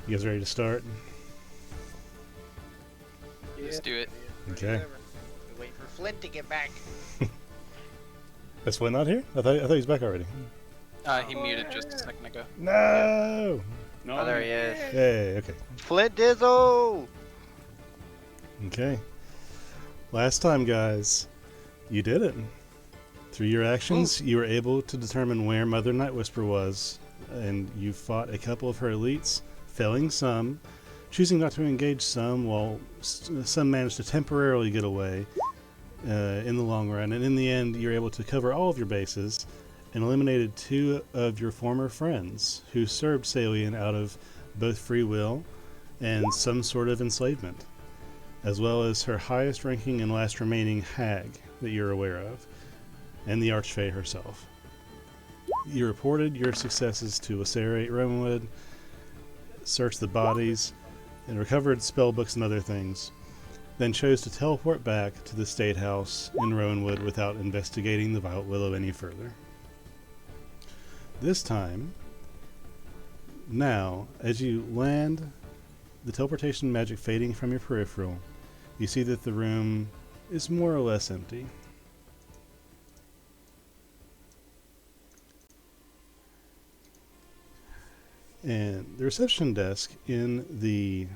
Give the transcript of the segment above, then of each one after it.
You guys ready to start? Let's do it. Okay. We're waiting for Flint to get back. Is Flint not here? I thought he was back already. He muted just a second ago. No! Oh, there he is. Hey, okay. Flint Dizzo! Okay. Last time, guys, you did it. Through your actions, you were able to determine where Mother Night Whisper was, and you fought a couple of her elites, felling some, choosing not to engage some, while some managed to temporarily get away in the long run. And in the end, you're able to cover all of your bases and eliminated two of your former friends who served Salian out of both free will and some sort of enslavement, as well as her highest ranking and last remaining hag that you're aware of, and the Archfey herself. You reported your successes to Lacerate Romanwood, searched the bodies, and recovered spellbooks and other things, then chose to teleport back to the State House in Rowanwood without investigating the Violet Willow any further. This time, now, as you land, the teleportation magic fading from your peripheral, you see that the room is more or less empty. And the reception desk in the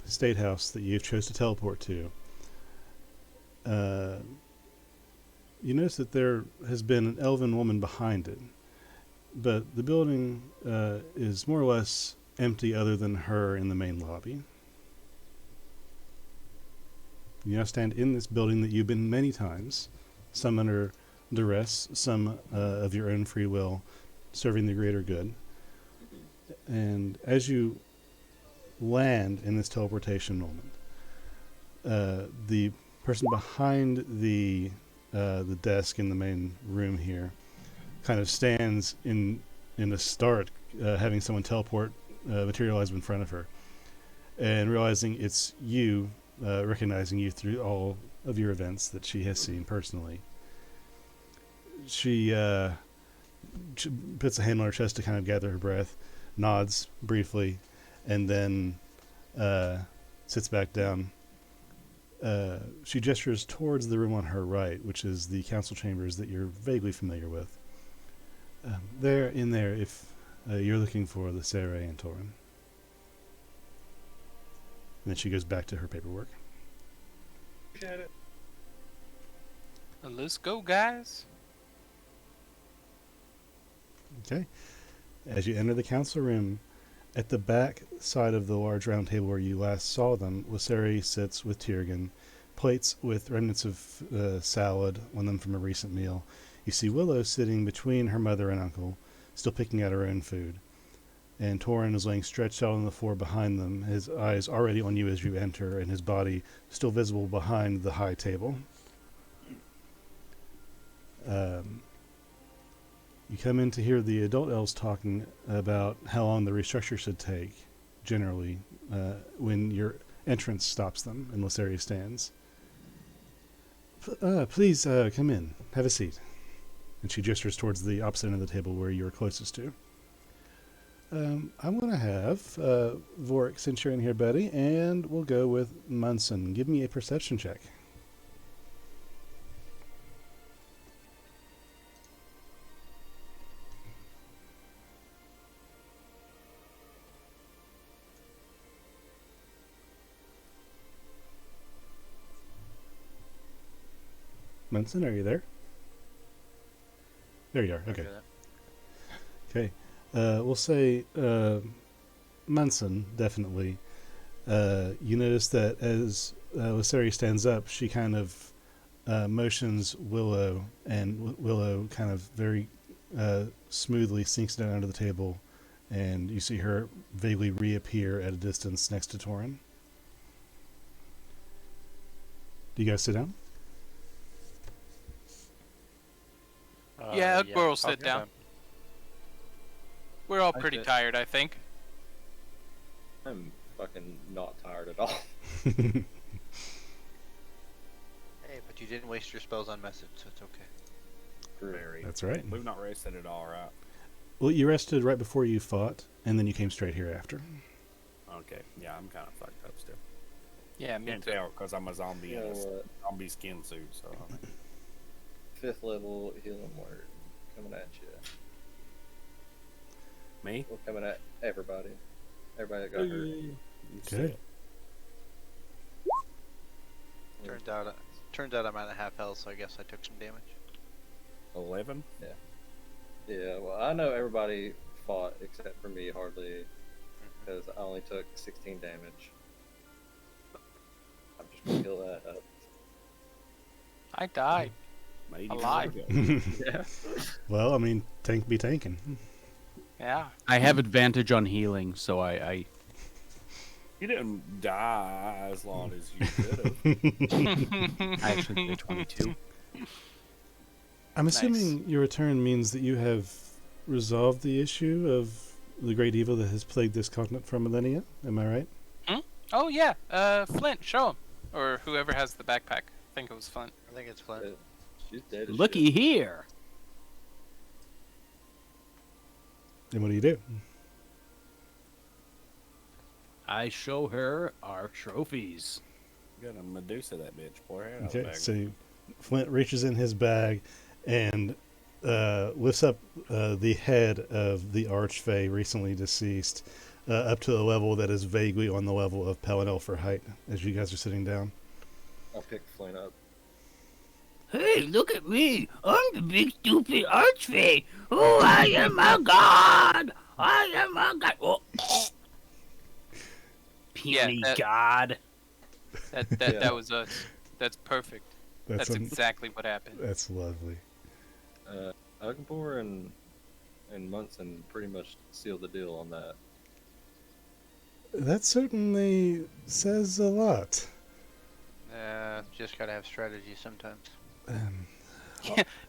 State House that you've chose to teleport to, you notice that there has been an elven woman behind it, but the building is more or less empty other than her in the main lobby. You now stand in this building that you've been many times, some under duress, some of your own free will, serving the greater good. And as you land in this teleportation moment, the person behind the desk in the main room here kind of stands in a start, having someone teleport materialize in front of her, and realizing it's you, recognizing you through all of your events that she has seen personally. She puts a hand on her chest to kind of gather her breath, nods briefly, and then sits back down. She gestures towards the room on her right, which is the council chambers that you're vaguely familiar with. There, in there, if you're looking for the Sarah and Torin. And then she goes back to her paperwork. Got it. Let's go, guys. Okay. As you enter the council room, at the back side of the large round table where you last saw them, Lyseri sits with Tiergan, plates with remnants of salad on them from a recent meal. You see Willow sitting between her mother and uncle, still picking at her own food. And Torin is laying stretched out on the floor behind them, his eyes already on you as you enter, and his body still visible behind the high table. You come in to hear the adult elves talking about how long the restructure should take, generally, when your entrance stops them and Lyseri stands. Please come in. Have a seat. And she gestures towards the opposite end of the table where you're closest to. I'm going to have Vorik, since you're in here, buddy, and we'll go with Munson. Give me a perception check. Munson, are you there? There you are. Okay. Okay. We'll say Munson, definitely. You notice that as Lyseri stands up, she kind of motions Willow, and Willow kind of very smoothly sinks down under the table, and you see her vaguely reappear at a distance next to Torin. Do you guys sit down? Yeah, we'll sit Okay. down. We're all I pretty sit. tired, I think. I'm fucking not tired at all. Hey, but you didn't waste your spells on message, so it's okay. Very. That's right. We've not wasted it all, right? Well, you rested right before you fought, and then you came straight here after. Okay, yeah, I'm kind of fucked up still. Yeah, me Can't too. tell because I'm a zombie You in know a what? zombie skin suit. So 5th level healing word coming at you. me. We're coming at everybody. Everybody that got hurt. Okay. Turns out I'm at a half health, so I guess I took some damage. 11. Yeah, well, I know everybody fought except for me, hardly, because I only took 16 damage. I'm just gonna heal that up. I died. Maybe Alive. Yeah. Well, I mean, tank be tanking. Yeah. I have advantage on healing, so I You didn't die as long as you could have. I actually did 22. I'm Nice. assuming your return means that you have resolved the issue of the great evil that has plagued this continent for millennia. Am I right? Oh yeah. Flint, show him, or whoever has the backpack. I think it was Flint. I think it's Flint. She's dead as Looky shit. here. And what do you do? I show her our trophies. You got a Medusa that bitch. Pour her out of the Okay, bag. so Flint reaches in his bag and lifts up the head of the Archfey recently deceased up to a level that is vaguely on the level of Palinel for height as you guys are sitting down. I'll pick Flint up. Hey, look at me. I'm the big stupid archfey. Oh, I am a god. I am a god. Oh. Puny that- god. That was us. That's perfect. That's un- exactly what happened. That's lovely. Ugbor and Munson pretty much sealed the deal on that. That certainly says a lot. Just gotta have strategy sometimes.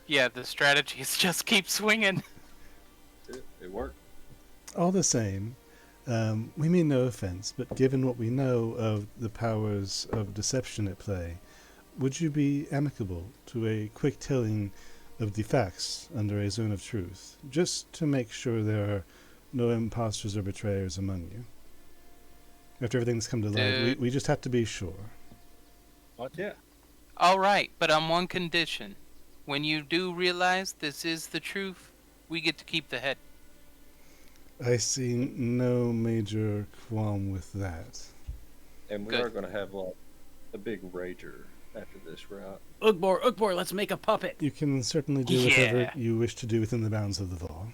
Yeah, the strategy is just keep swinging. It worked. All the same, we mean no offense, but given what we know of the powers of deception at play, would you be amicable to a quick telling of the facts under a zone of truth, just to make sure there are no imposters or betrayers among you? After everything that's come to light, we just have to be sure. What? Yeah. All right, but on one condition: when you do realize this is the truth, we get to keep the head. I see no major qualm with that. And we Good. are going to have like a big rager after this route. Ugbor, let's make a puppet. You can certainly do whatever Yeah. you wish to do within the bounds of the law.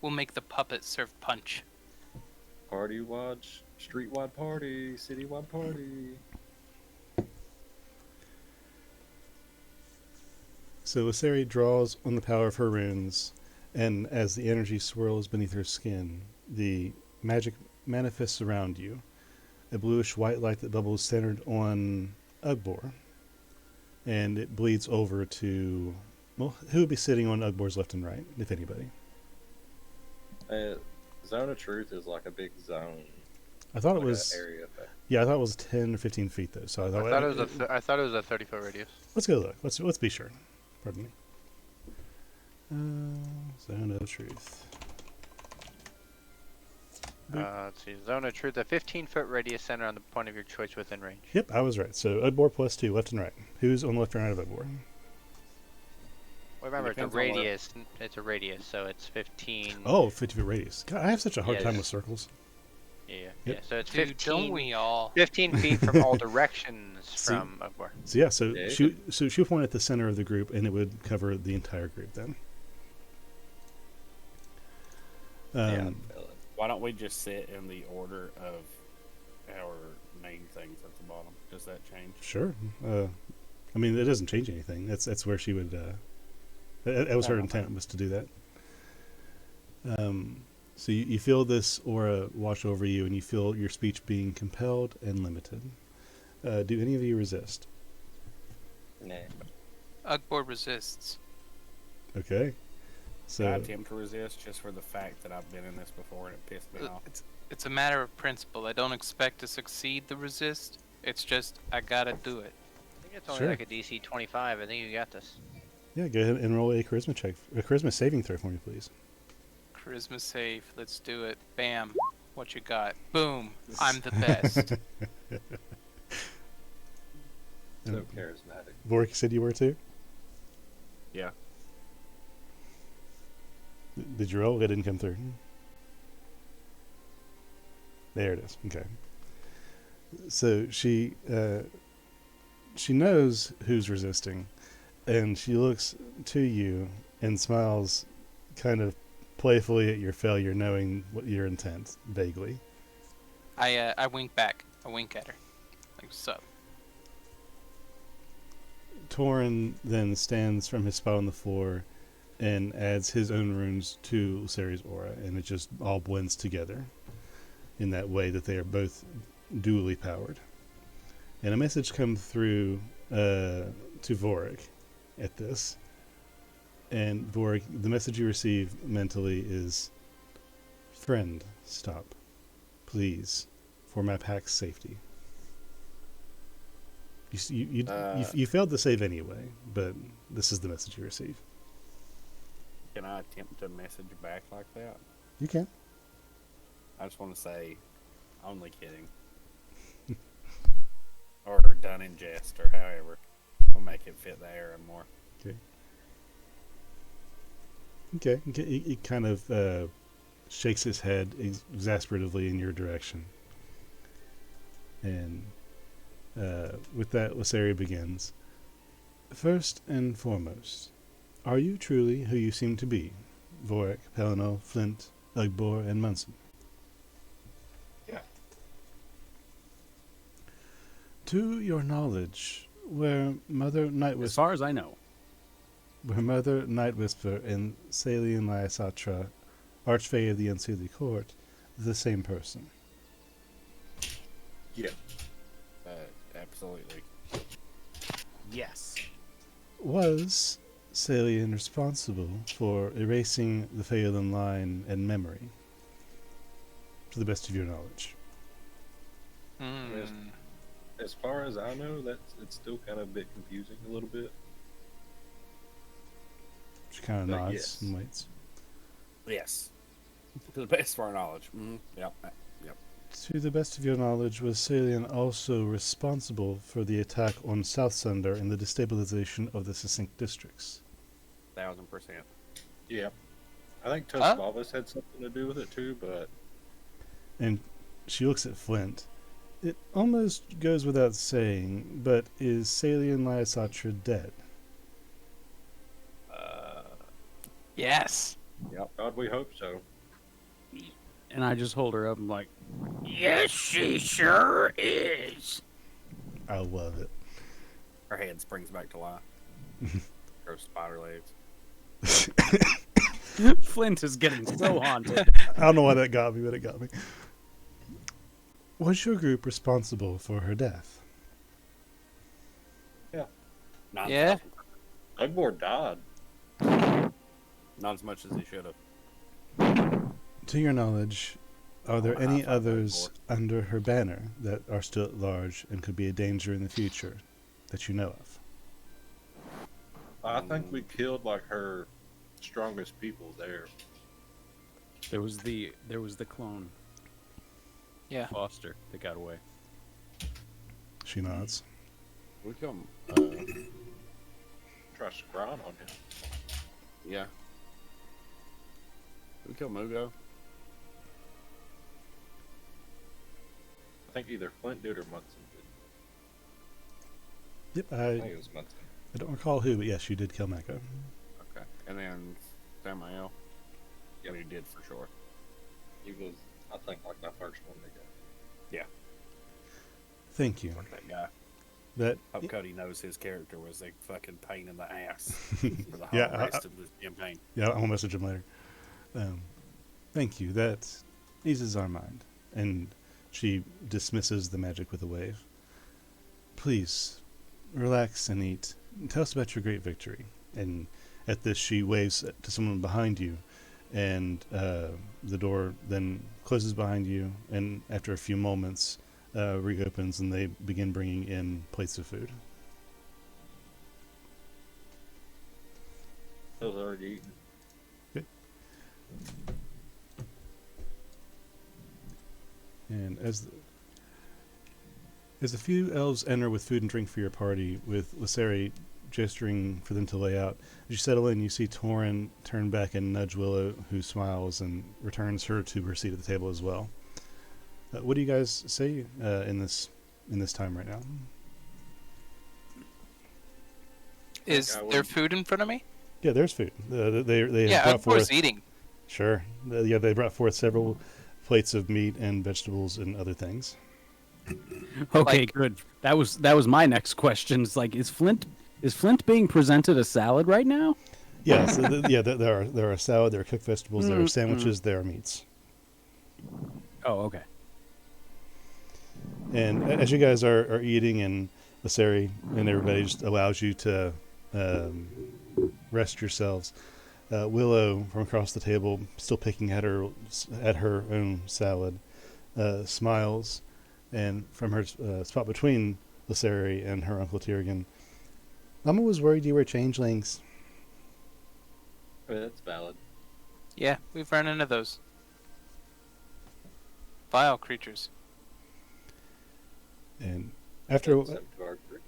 We'll make the puppet serve punch. Party watch, street-wide party, city-wide party. So Asari draws on the power of her runes, and as the energy swirls beneath her skin, the magic manifests around you. A bluish-white light that bubbles centered on Ugbor, and it bleeds over to, well, who would be sitting on Ugbor's left and right, if anybody? Zone of Truth is like a big zone. I thought it like a was, area effect. yeah, I thought it was 10 or 15 feet though. So I thought, I thought it was a 30-foot radius. let's go look. Let's be sure. Pardon me. Zone of Truth. Let's see. Zone of Truth, a 15-foot radius center on the point of your choice within range. Yep, I was right. So Ugbor plus 2, left and right. Who's on the left and right of Ugbor? Well, remember, it's a Depends on what- radius. It's a radius, so it's 15. Oh, 50-foot radius. God, I have such a hard Yes. time with circles. Yeah, Yep. yeah. So it's Dude, 15. don't we all? 15 feet from all directions See? from Ugbor. So yeah, so Yeah, she would point at the center of the group, and it would cover the entire group then. Yeah, I feel it. Why don't we just sit in the order of our main things at the bottom? Does that change? Sure. I mean, it doesn't change anything. That's where she would. That was her Oh, intent, was to do that. So you feel this aura wash over you, and you feel your speech being compelled and limited. Do any of you resist? Nah. Ugbor resists. Okay. I So attempt to resist just for the fact that I've been in this before and it pissed me off. It's a matter of principle. I don't expect to succeed the resist. It's just I gotta do it. I think it's only Sure. like a DC 25. I think you got this. Yeah, go ahead and roll a charisma check, a charisma saving throw for me, please. Charisma save. Let's do it. Bam. What you got? Boom. I'm the best. So charismatic. Vorik said you were too? Yeah. Did you roll? It didn't come through. There it is. Okay. So she knows who's resisting, and she looks to you and smiles kind of playfully at your failure, knowing what your intent, vaguely. I wink back. I wink at her. Like, what's up? Torin then stands from his spot on the floor and adds his own runes to Luceri's aura, and it just all blends together in that way that they are both dually powered. And a message comes through to Vorik at this. And Vorik, the message you receive mentally is, "Friend, stop. Please, for my pack's safety." You failed to save anyway, but this is the message you receive. Can I attempt to message back like that? You can. I just want to say, only kidding. Or done in jest, or however. I'll make it fit the era more. Okay. He kind of shakes his head exasperatively in your direction. And with that, Lysaria begins. "First and foremost, are you truly who you seem to be? Vorik, Pellinol, Flint, Ugbor, and Munson?" Yeah. "To your knowledge, were Mother Nightwisper As far as I know. and Salian Lyasatra, Archfey of the Unseelie Court, the same person?" Yeah. Absolutely. Yes. "Was Salian responsible for erasing the Phelan line and memory? To the best of your knowledge." Yes. Hmm. As far as I know, it's still kind of a bit confusing a little bit. She kind of nods Yes. and waits. Yes. To the best of our knowledge. Yep. "To the best of your knowledge, was Salian also responsible for the attack on South Sunder and the destabilization of the succinct districts?" 1000%. Yeah. I think Tuslavas had something to do with it too, but And she looks at Flint. "It almost goes without saying, but is Salian Lyasatra dead?" Yes. God, we hope so. And I just hold her up and like, Yes, she sure is. I love it. Her head springs back to life. Gross spider legs. Flint is getting so haunted. I don't know why that got me, but it got me. "Was your group responsible for her death?" Yeah. Ugbor died. Not as much as he should have. "To your knowledge, are there I wanna any high-five that others board. under her banner that are still at large and could be a danger in the future that you know of?" I think we killed like her strongest people there. There was the clone, Yeah. Foster, that got away. She nods. We come. Try scrying on him. Yeah. We kill Mugo. I think either Flint did or Munson did. Yep, I think it was Munson. I don't recall who, but yes, you did kill Mako. Okay. And then Samael. Yep. We did for sure. He was, I think, like my first one to go. Thank you. Fuck that guy. That Hope Cody knows his character was a fucking pain in the ass for the whole Yeah, rest of the campaign. Yeah, I'll message him later. Thank you. That eases our mind. And she dismisses the magic with a wave. "Please, relax and eat. Tell us about your great victory." And at this, she waves to someone behind you, and the door then closes behind you, and after a few moments, reopens, and they begin bringing in plates of food. started eating. And as a few elves enter with food and drink for your party, with Lyseri gesturing for them to lay out, as you settle in, you see Torin turn back and nudge Willow, who smiles and returns her to her seat at the table as well. What do you guys say in this time right now? Is there food in front of me? Yeah, there's food. They Yeah, brought of course, forth. eating. Sure. Yeah, they brought forth several plates of meat and vegetables and other things. Okay, Like- good. That was my next question. It's like, is Flint being presented a salad right now? Yeah, so there are salad, there are cooked vegetables, there are sandwiches, there are meats. Oh, okay. And as you guys are eating, and Lyseri and everybody just allows you to rest yourselves, Willow from across the table, still picking at her own salad, smiles, and from her spot between Lyseri and her Uncle Tiergan, Mama was worried you were changelings. I mean, that's valid. Yeah, we've run into those. Vile creatures. And after Except to our group.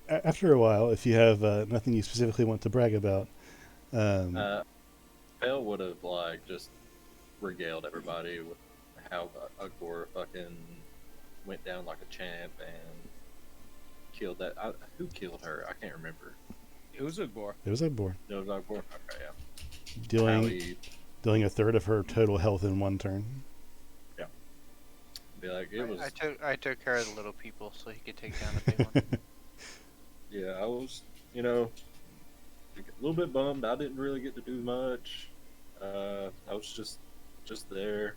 after a while, if you have nothing you specifically want to brag about, Bell would have just regaled everybody with how Ugbor fucking went down like a champ and killed that. Who killed her? I can't remember. It was a bore. it was a bore, No, it was Ugbor. Okay, yeah. How dealing he a third of her total health in one turn. be like, it was. I took care of the little people so he could take down the big one. Yeah, I was, a little bit bummed. I didn't really get to do much. I was just there,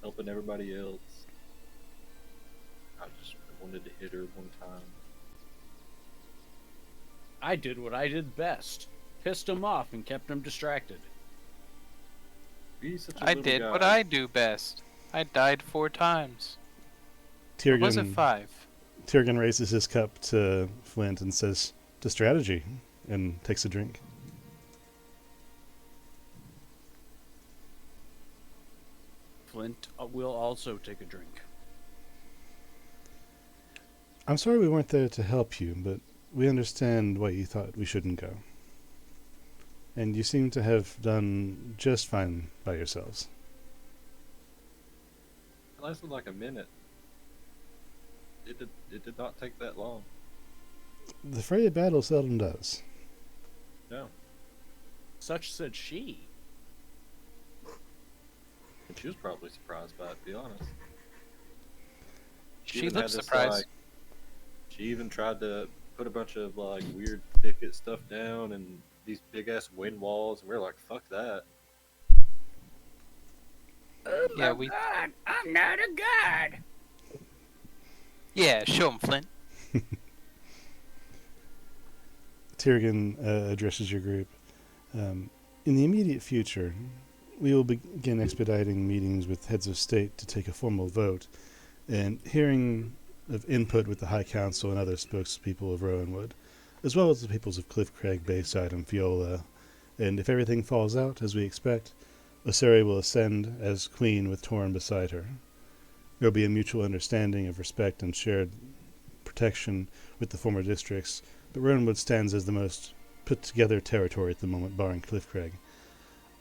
helping everybody else. I just wanted to hit her one time. I did what I did best. Pissed him off and kept him distracted. Be such a I little did guy. what I do best. I died 4 times. Or was it 5? Tiergan raises his cup to Flint and says, "To strategy," and takes a drink. Flint will also take a drink. I'm sorry we weren't there to help you, but we understand why you thought we shouldn't go. And you seem to have done just fine by yourselves. It lasted like a minute. It did not take that long. The fray of battle seldom does. No. Such said she. And she was probably surprised by it, to be honest. She even looks had this, surprised. She even tried to put a bunch of weird thicket stuff down and these big ass wind walls, and we were like, fuck that. Yeah, we. God, I'm not a god. Yeah, show him, Flint. Tiergan addresses your group. In the immediate future, we will begin expediting meetings with heads of state to take a formal vote, and hearing of input with the High Council and other spokespeople of Rowanwood, as well as the peoples of Cliffcrag, Bayside, and Fiola. And if everything falls out as we expect, Lyseri will ascend as queen with Torin beside her. There will be a mutual understanding of respect and shared protection with the former districts, but Rowanwood stands as the most put-together territory at the moment, barring Cliffcrag.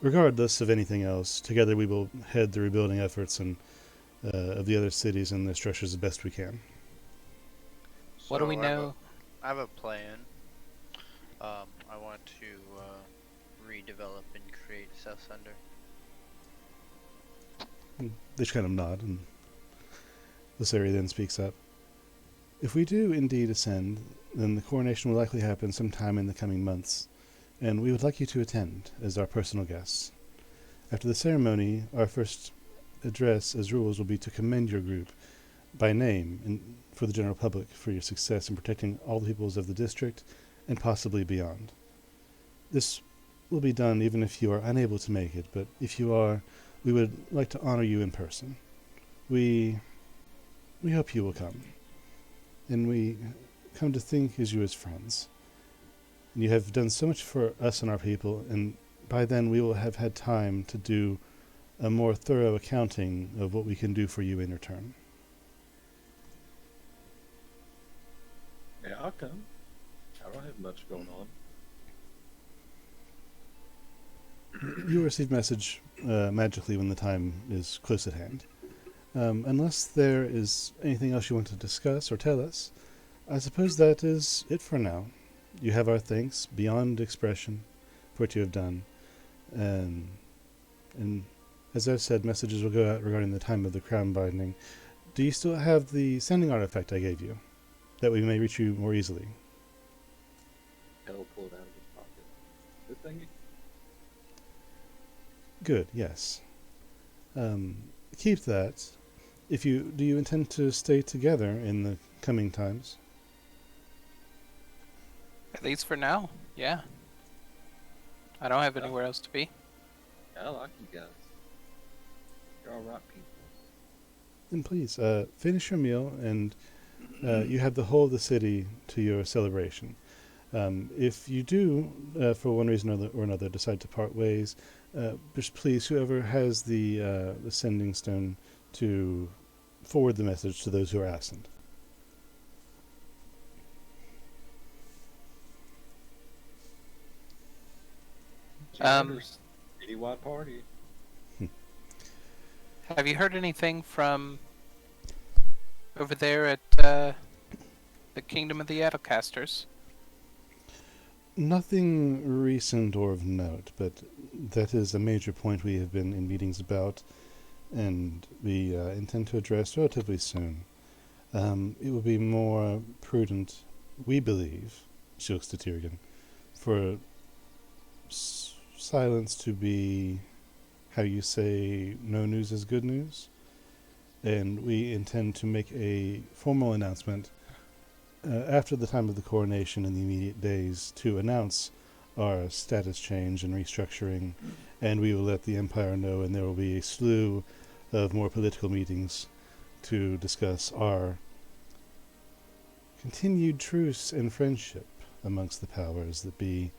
Regardless of anything else, together we will head the rebuilding efforts and of the other cities and their structures as best we can. What do we So know? I have a plan. I want to redevelop and create South Sunder. They just kind of nod, and Lyseri then speaks up. If we do indeed ascend, then the coronation will likely happen sometime in the coming months, and we would like you to attend as our personal guests. After the ceremony, our first address as rules will be to commend your group by name and for the general public for your success in protecting all the peoples of the district and possibly beyond. This will be done even if you are unable to make it, but if you are, we would like to honor you in person. We hope you will come, and we come to think of you as friends. You have done so much for us and our people, and by then we will have had time to do a more thorough accounting of what we can do for you in return. Yeah, I'll come. I don't have much going on. You will receive message magically when the time is close at hand. Unless there is anything else you want to discuss or tell us, I suppose that is it for now. You have our thanks beyond expression for what you have done. And as I've said, messages will go out regarding the time of the crown binding. Do you still have the sending artifact I gave you, that we may reach you more easily? Hell pulled out of his pocket. Good thing. Good, yes. Keep that. Do you intend to stay together in the coming times? At least for now, yeah. I don't have anywhere else to be. I like you guys. You're all right people. Then please, finish your meal, and you have the whole of the city to your celebration. If you do, for one reason or another, decide to part ways, just please, whoever has the sending stone, to forward the message to those who are absent. Citywide party. Have you heard anything from over there at the Kingdom of the Addercasters? Nothing recent or of note, but that is a major point we have been in meetings about, and we intend to address relatively soon. It will be more prudent, we believe, she looks to Tyrgan, for silence to be, how you say, no news is good news, and we intend to make a formal announcement after the time of the coronation in the immediate days to announce our status change and restructuring, and we will let the Empire know, and there will be a slew of more political meetings to discuss our continued truce and friendship amongst the powers that be,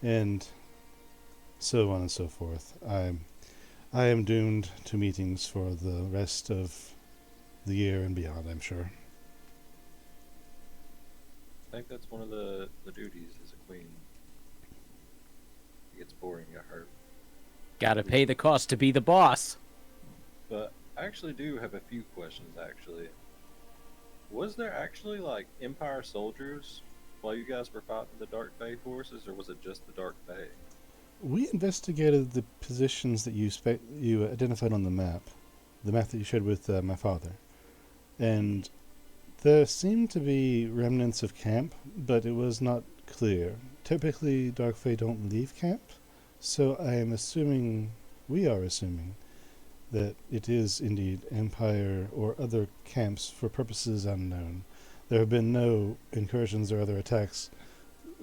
and so on and so forth. I am doomed to meetings for the rest of the year and beyond, I'm sure. I think that's one of the duties as a queen. It gets boring, I heard. Gotta pay the cost to be the boss. But I actually do have a few questions, actually. Was there actually, like, Empire soldiers while you guys were fighting the Dark Bay forces, or was it just the Dark Bay? We investigated the positions that you identified on the map that you shared with my father, and there seemed to be remnants of camp, but it was not clear. Typically, Dark Fae don't leave camp, so we are assuming, that it is indeed Empire or other camps for purposes unknown. There have been no incursions or other attacks,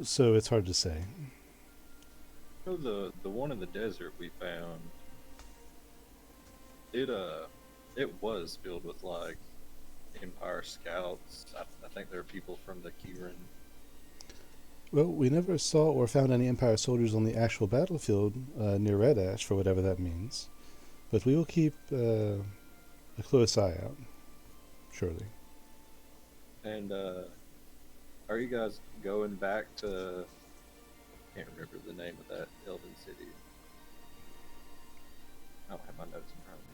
so it's hard to say. So the one in the desert we found, it was filled with, like, Empire scouts. I think there are people from the Kieran. Well, we never saw or found any Empire soldiers on the actual battlefield near Red Ash, for whatever that means. But we will keep a close eye out, surely. And are you guys going back to? I can't remember the name of that Elven city. I don't have my notes in front of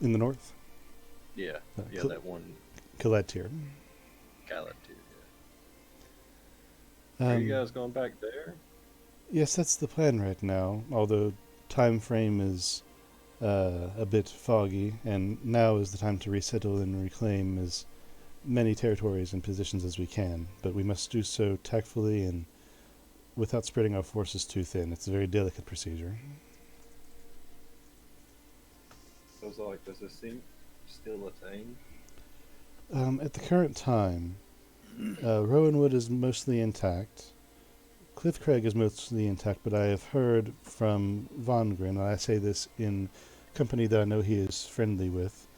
me. In the north? Yeah, that one. Kalatir. Galat too. Yeah. Are you guys going back there? Yes, that's the plan right now, although time frame is a bit foggy, and now is the time to resettle and reclaim as many territories and positions as we can, but we must do so tactfully and without spreading our forces too thin. It's a very delicate procedure. So it's like, does this seem still a thing? At the current time, Rowanwood is mostly intact. Cliff Craig is mostly intact, but I have heard from Vongren, and I say this in company that I know he is friendly with,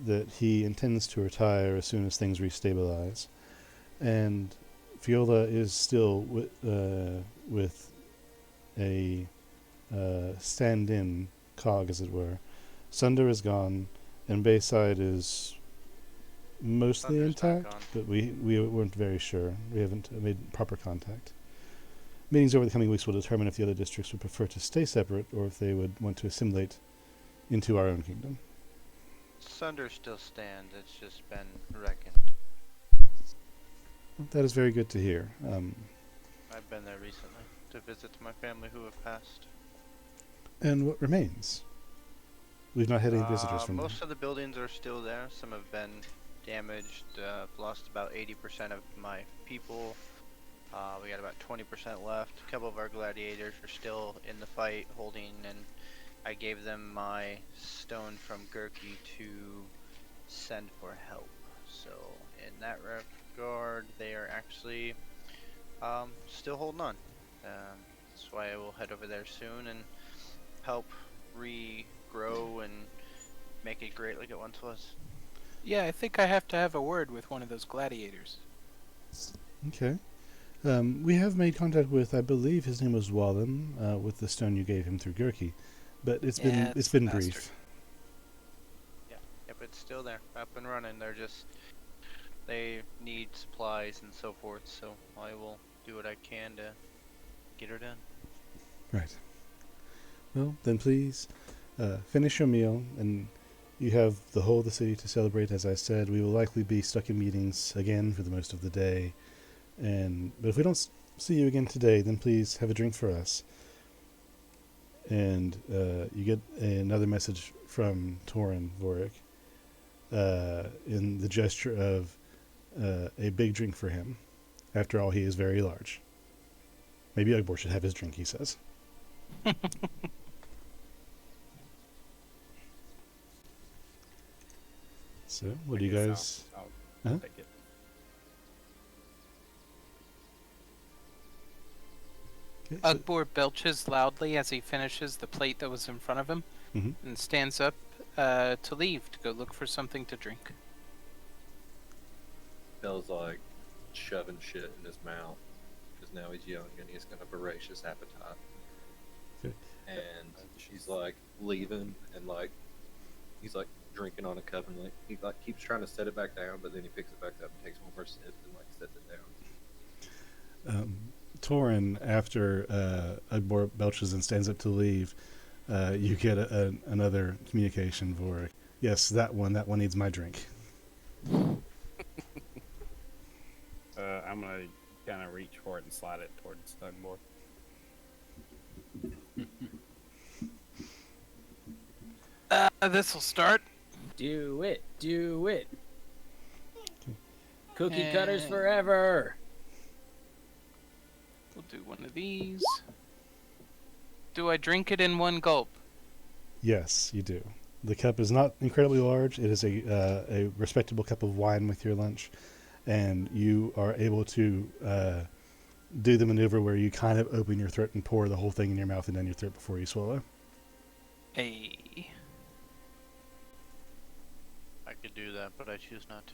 that he intends to retire as soon as things restabilize. And Fiola is still with a stand-in cog, as it were. Sunder is gone, and Bayside is mostly Sunder's not intact, gone. but we weren't very sure. We haven't made proper contact. Meetings over the coming weeks will determine if the other districts would prefer to stay separate or if they would want to assimilate into our own kingdom. Sunder still stands. It's just been reckoned. That is very good to hear. I've been there recently to visit my family who have passed. And what remains? We've not had any visitors from Most of the buildings are still there. Some have been damaged. I've lost about 80% of my people. We got about 20% left. A couple of our gladiators are still in the fight, holding, and I gave them my stone from Gurki to send for help. So in that regard, they are actually still holding on. That's why I will head over there soon and help regrow and make it great like it once was. Yeah, I think I have to have a word with one of those gladiators. Okay. We have made contact with, I believe his name was Wallen, with the stone you gave him through Gurki, but it's Yeah, been bastard. brief. Yep, it's still there, up and running. They need supplies and so forth, so I will do what I can to get her done. Right. Well, then please finish your meal, and you have the whole of the city to celebrate. As I said, we will likely be stuck in meetings again for the most of the day. But if we don't see you again today, then please have a drink for us. And you get another message from Torin Vorik in the gesture of a big drink for him. After all, he is very large. Maybe Ugbor should have his drink, he says. So, what do you guys... I'll Huh? take it. Okay, so- Ugbor belches loudly as he finishes the plate that was in front of him Mhm. and stands up to leave to go look for something to drink. Bell's like shoving shit in his mouth because now he's young and he's got a voracious appetite. Okay. And she's like leaving and like he's like drinking on a cup and like he like keeps trying to set it back down, but then he picks it back up and takes one more sip and like sets it down. Torin, after Ugbor belches and stands up to leave, you get another communication for, yes, that one needs my drink. I'm gonna kind of reach for it and slide it towards Ugbor. This'll start. Do it. Do it. Cookie And cutters forever. We'll do one of these. Do I drink it in one gulp? Yes, you do. The cup is not incredibly large. It is a respectable cup of wine with your lunch, and you are able to do the maneuver where you kind of open your throat and pour the whole thing in your mouth and down your throat before you swallow. A. I could do that, but I choose not to.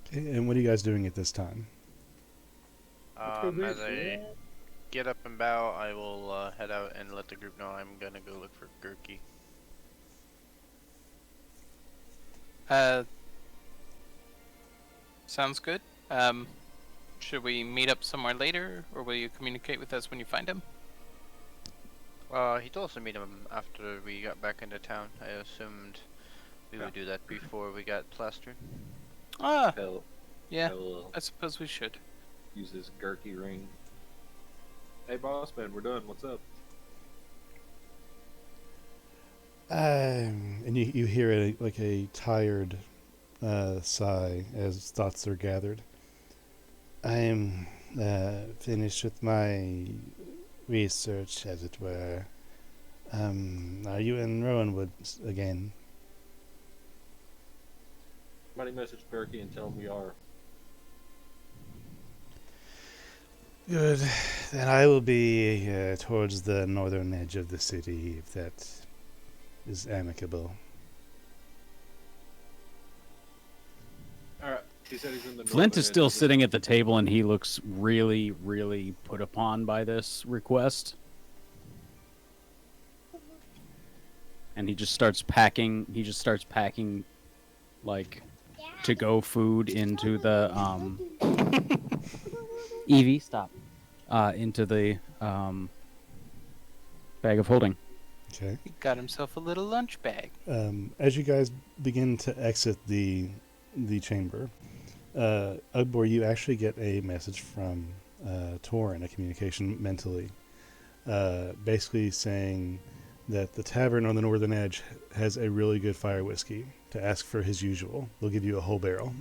Okay, and what are you guys doing at this time? As I get up and bow, I will head out and let the group know I'm gonna go look for Gurki. Sounds good. Should we meet up somewhere later, or will you communicate with us when you find him? He told us to meet him after we got back into town. I assumed we would do that before we got plastered. Ah, Bell, yeah, Bell I suppose we should. uses Gurky ring. Hey, boss man, we're done. What's up? And you hear a tired sigh as thoughts are gathered. I am finished with my research, as it were. Are you in Rowanwood again? Somebody message Gurky and tell him we are. Good. Then I will be towards the northern edge of the city, if that is amicable. He said he's in the Flint northern is still edge of the- sitting at the table, and he looks really, really put upon by this request. And he just starts packing. He just starts packing, like, to-go food into the Evie, stop. Into the bag of holding. Okay. He got himself a little lunch bag. As you guys begin to exit the chamber, Ugbor, you actually get a message from Torin, a communication mentally, basically saying that the tavern on the northern edge has a really good fire whiskey. To ask for his usual, they'll give you a whole barrel.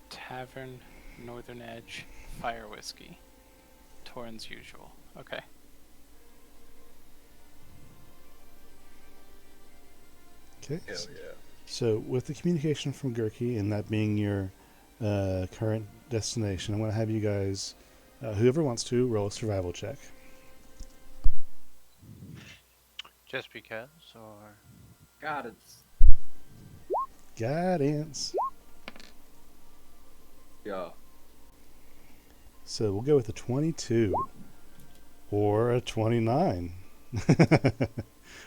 Tavern, Northern Edge, fire whiskey. Torin's usual. Okay. Okay. Hell yeah. So with the communication from Gurki and that being your current destination, I'm going to have you guys, whoever wants to, roll a survival check. Just because, or God, it's Guidance. yeah. So we'll go with a 22 or a 29.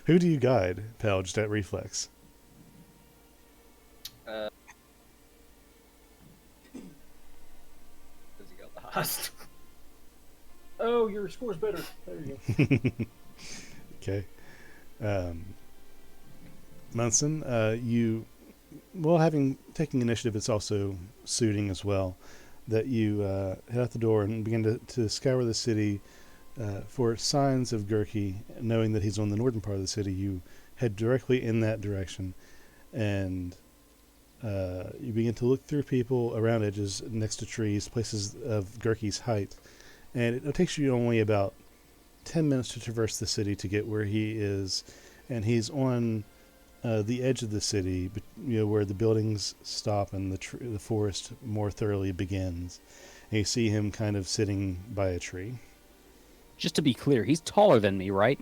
Who do you guide, pal? Just at reflex. Because he got the highest. Oh, your score's better. There you go. Okay. Munson, you, well, having taken initiative, it's also suiting as well, that you head out the door and begin to scour the city for signs of Gurki. Knowing that he's on the northern part of the city, you head directly in that direction, and you begin to look through people around edges, next to trees, places of Gurki's height, and it takes you only about 10 minutes to traverse the city to get where he is, and he's on the edge of the city, where the buildings stop and the forest more thoroughly begins. And you see him kind of sitting by a tree. Just to be clear, he's taller than me, right?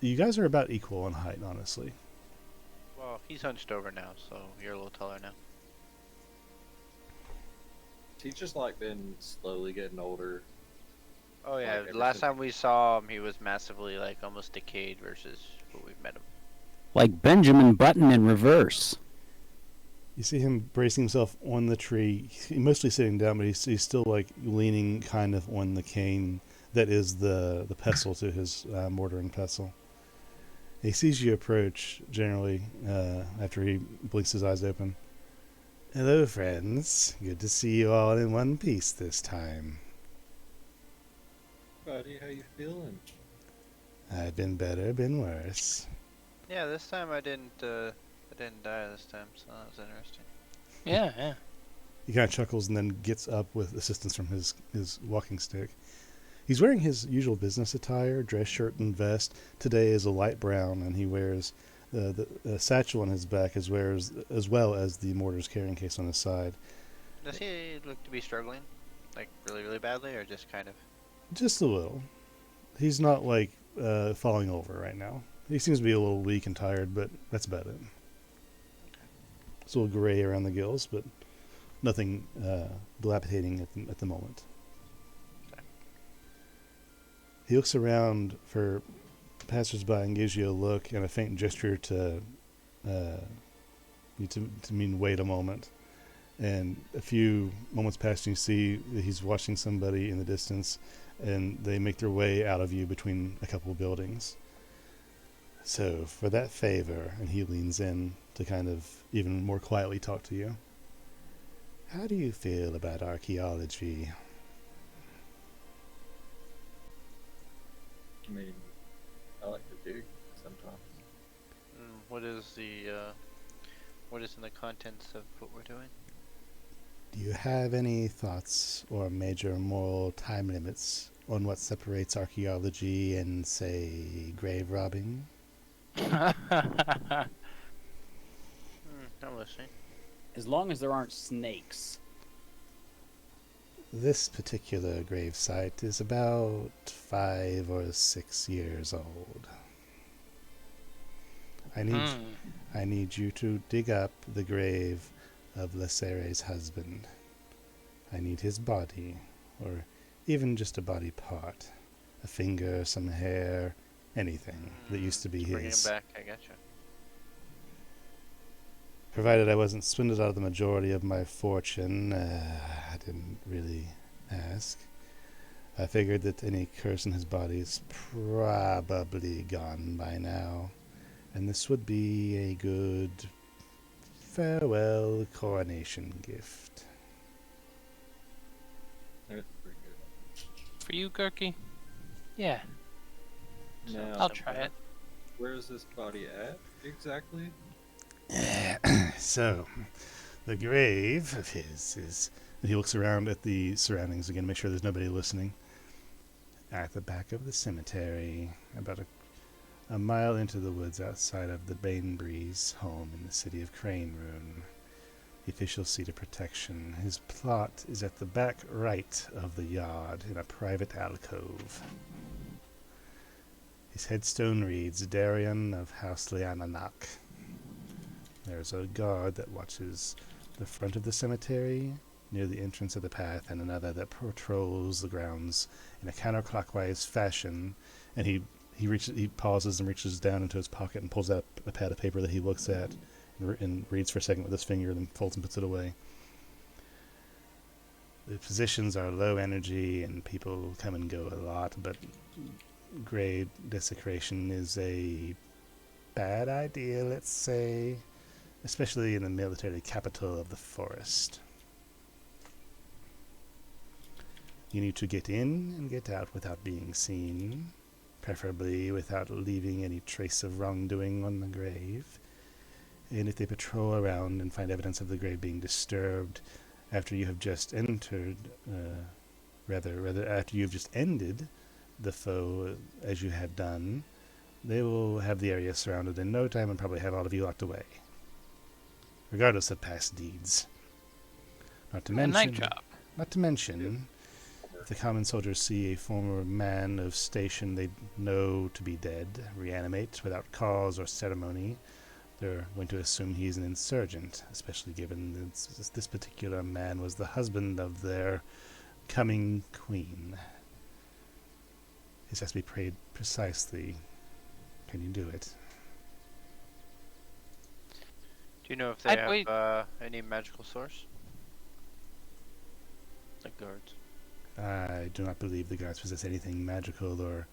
You guys are about equal in height, honestly. well, he's hunched over now, so you're a little taller now. He's just like been slowly getting older. Oh yeah, Like, ever last since- time we saw him, he was massively like almost decayed versus what we've met him. Like Benjamin Button in reverse. You see him bracing himself on the tree, mostly sitting down, but he's still like leaning kind of on the cane that is the pestle to his mortaring pestle. He sees you approach, generally, after he blinks his eyes open. Hello, friends. Good to see you all in one piece this time. Buddy, how you feeling? I've been better, been worse. Yeah, this time I didn't die this time, so that was interesting. Yeah, yeah. He kind of chuckles and then gets up with assistance from his walking stick. He's wearing his usual business attire, dress shirt and vest. Today is a light brown, and he wears the satchel on his back as well as the mortar's carrying case on his side. Does he look to be struggling? Like really, really badly, or just kind of? Just a little. He's not like falling over right now. He seems to be a little weak and tired, but that's about it. It's a little gray around the gills, but nothing dilapidating at the moment. He looks around for passersby and gives you a look and a faint gesture to mean wait a moment. And a few moments pass and you see that he's watching somebody in the distance, and they make their way out of you between a couple of buildings. So, for that favor, and he leans in to kind of even more quietly talk to you. How do you feel about archaeology? I mean, I like to dig sometimes. What is what is in the contents of what we're doing? Do you have any thoughts or major moral time limits on what separates archaeology and, say, grave robbing? I'm listening. As long as there aren't snakes. This particular grave site is about 5 or 6 years old. I need you to dig up the grave of Lacere's husband. I need his body, or even just a body part. A finger, some hair, anything that used to be Bringing him his. back, I gotcha. Provided I wasn't swindled out of the majority of my fortune, I didn't really ask. I figured that any curse in his body is probably gone by now, and this would be a good farewell coronation gift. That's pretty good. For you, Gurky? Yeah, Now, I'll try it. where is this body at exactly? So, the grave of his is. And he looks around at the surroundings again, make sure there's nobody listening. At the back of the cemetery, about a mile into the woods outside of the Bainbreeze home in the city of Craneroon, the official seat of protection. His plot is at the back right of the yard in a private alcove. His headstone reads, Darian of House Liananak. There's a guard that watches the front of the cemetery near the entrance of the path, and another that patrols the grounds in a counterclockwise fashion. And he pauses and reaches down into his pocket and pulls out a pad of paper that he looks at and reads for a second with his finger, then folds and puts it away. The positions are low energy and people come and go a lot, but grave desecration is a bad idea, let's say, especially in the military capital of the forest. You need to get in and get out without being seen, preferably without leaving any trace of wrongdoing on the grave. And if they patrol around and find evidence of the grave being disturbed after you have just entered, rather after you've just ended the foe as you have done, they will have the area surrounded in no time and probably have all of you locked away, regardless of past deeds. Not to A mention, night job. Not to mention, if the common soldiers see a former man of station they know to be dead reanimate without cause or ceremony, they're going to assume he's an insurgent, especially given that this particular man was the husband of their coming queen. This has to be prayed precisely. Can you do it? Do you know if they I'd have wait. any magical source? Like guards. I do not believe the guards possess anything magical or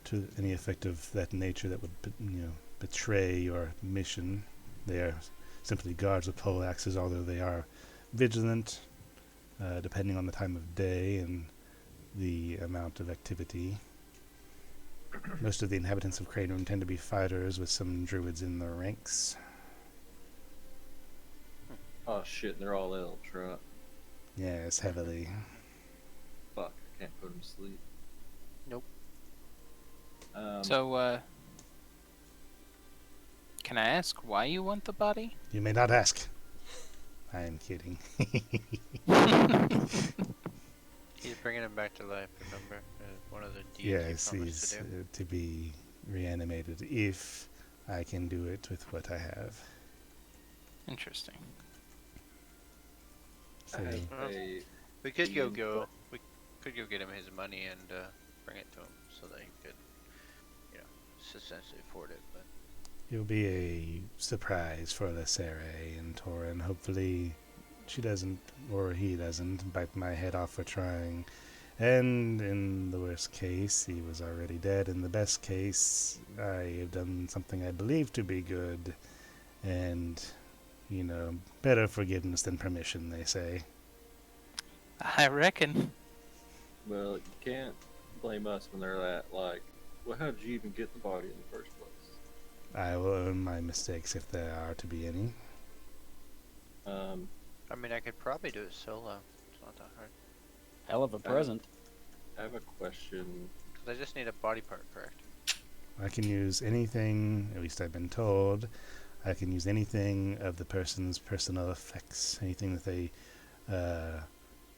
to any effect of that nature that would, betray your mission. They are simply guards with pole axes, although they are vigilant, depending on the time of day and the amount of activity. Most of the inhabitants of Craneroon tend to be fighters with some druids in their ranks. Oh shit, and they're all elves, right? Yes, heavily. Fuck, I can't put them to sleep. Nope. So, can I ask why you want the body? You may not ask. I am kidding. He's bringing him back to life, remember? One of the deeds Yes, he promised he's to do. to be reanimated if I can do it with what I have. Interesting. So, We could You- we could go get him his money and bring it to him so that he could, essentially afford it. But it'll be a surprise for Lacere and Torin. Hopefully she doesn't, or he doesn't, bite my head off for trying. And in the worst case, he was already dead. In the best case, I have done something I believe to be good. And, better forgiveness than permission, they say. I reckon. Well, you can't blame us when they're like, well, how did you even get the body in the first place? I will own my mistakes if there are to be any. I mean, I could probably do it solo. It's not that hard. Hell of a present. I have a question. Cause I just need a body part, correct? I can use anything, at least I've been told. I can use anything of the person's personal effects, anything that they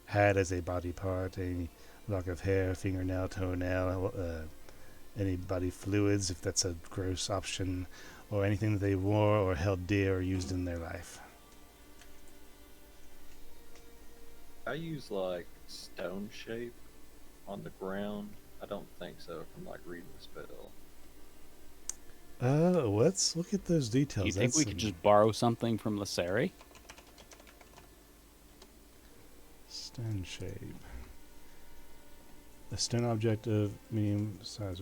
had as a body part, a lock of hair, fingernail, toenail, any body fluids, if that's a gross option, or anything that they wore or held dear or used in their life. I use like stone shape on the ground. I don't think so from like reading the spell. Let's look at those details. You think That's we could just borrow something from Lasari? stone shape. A stone object of medium size.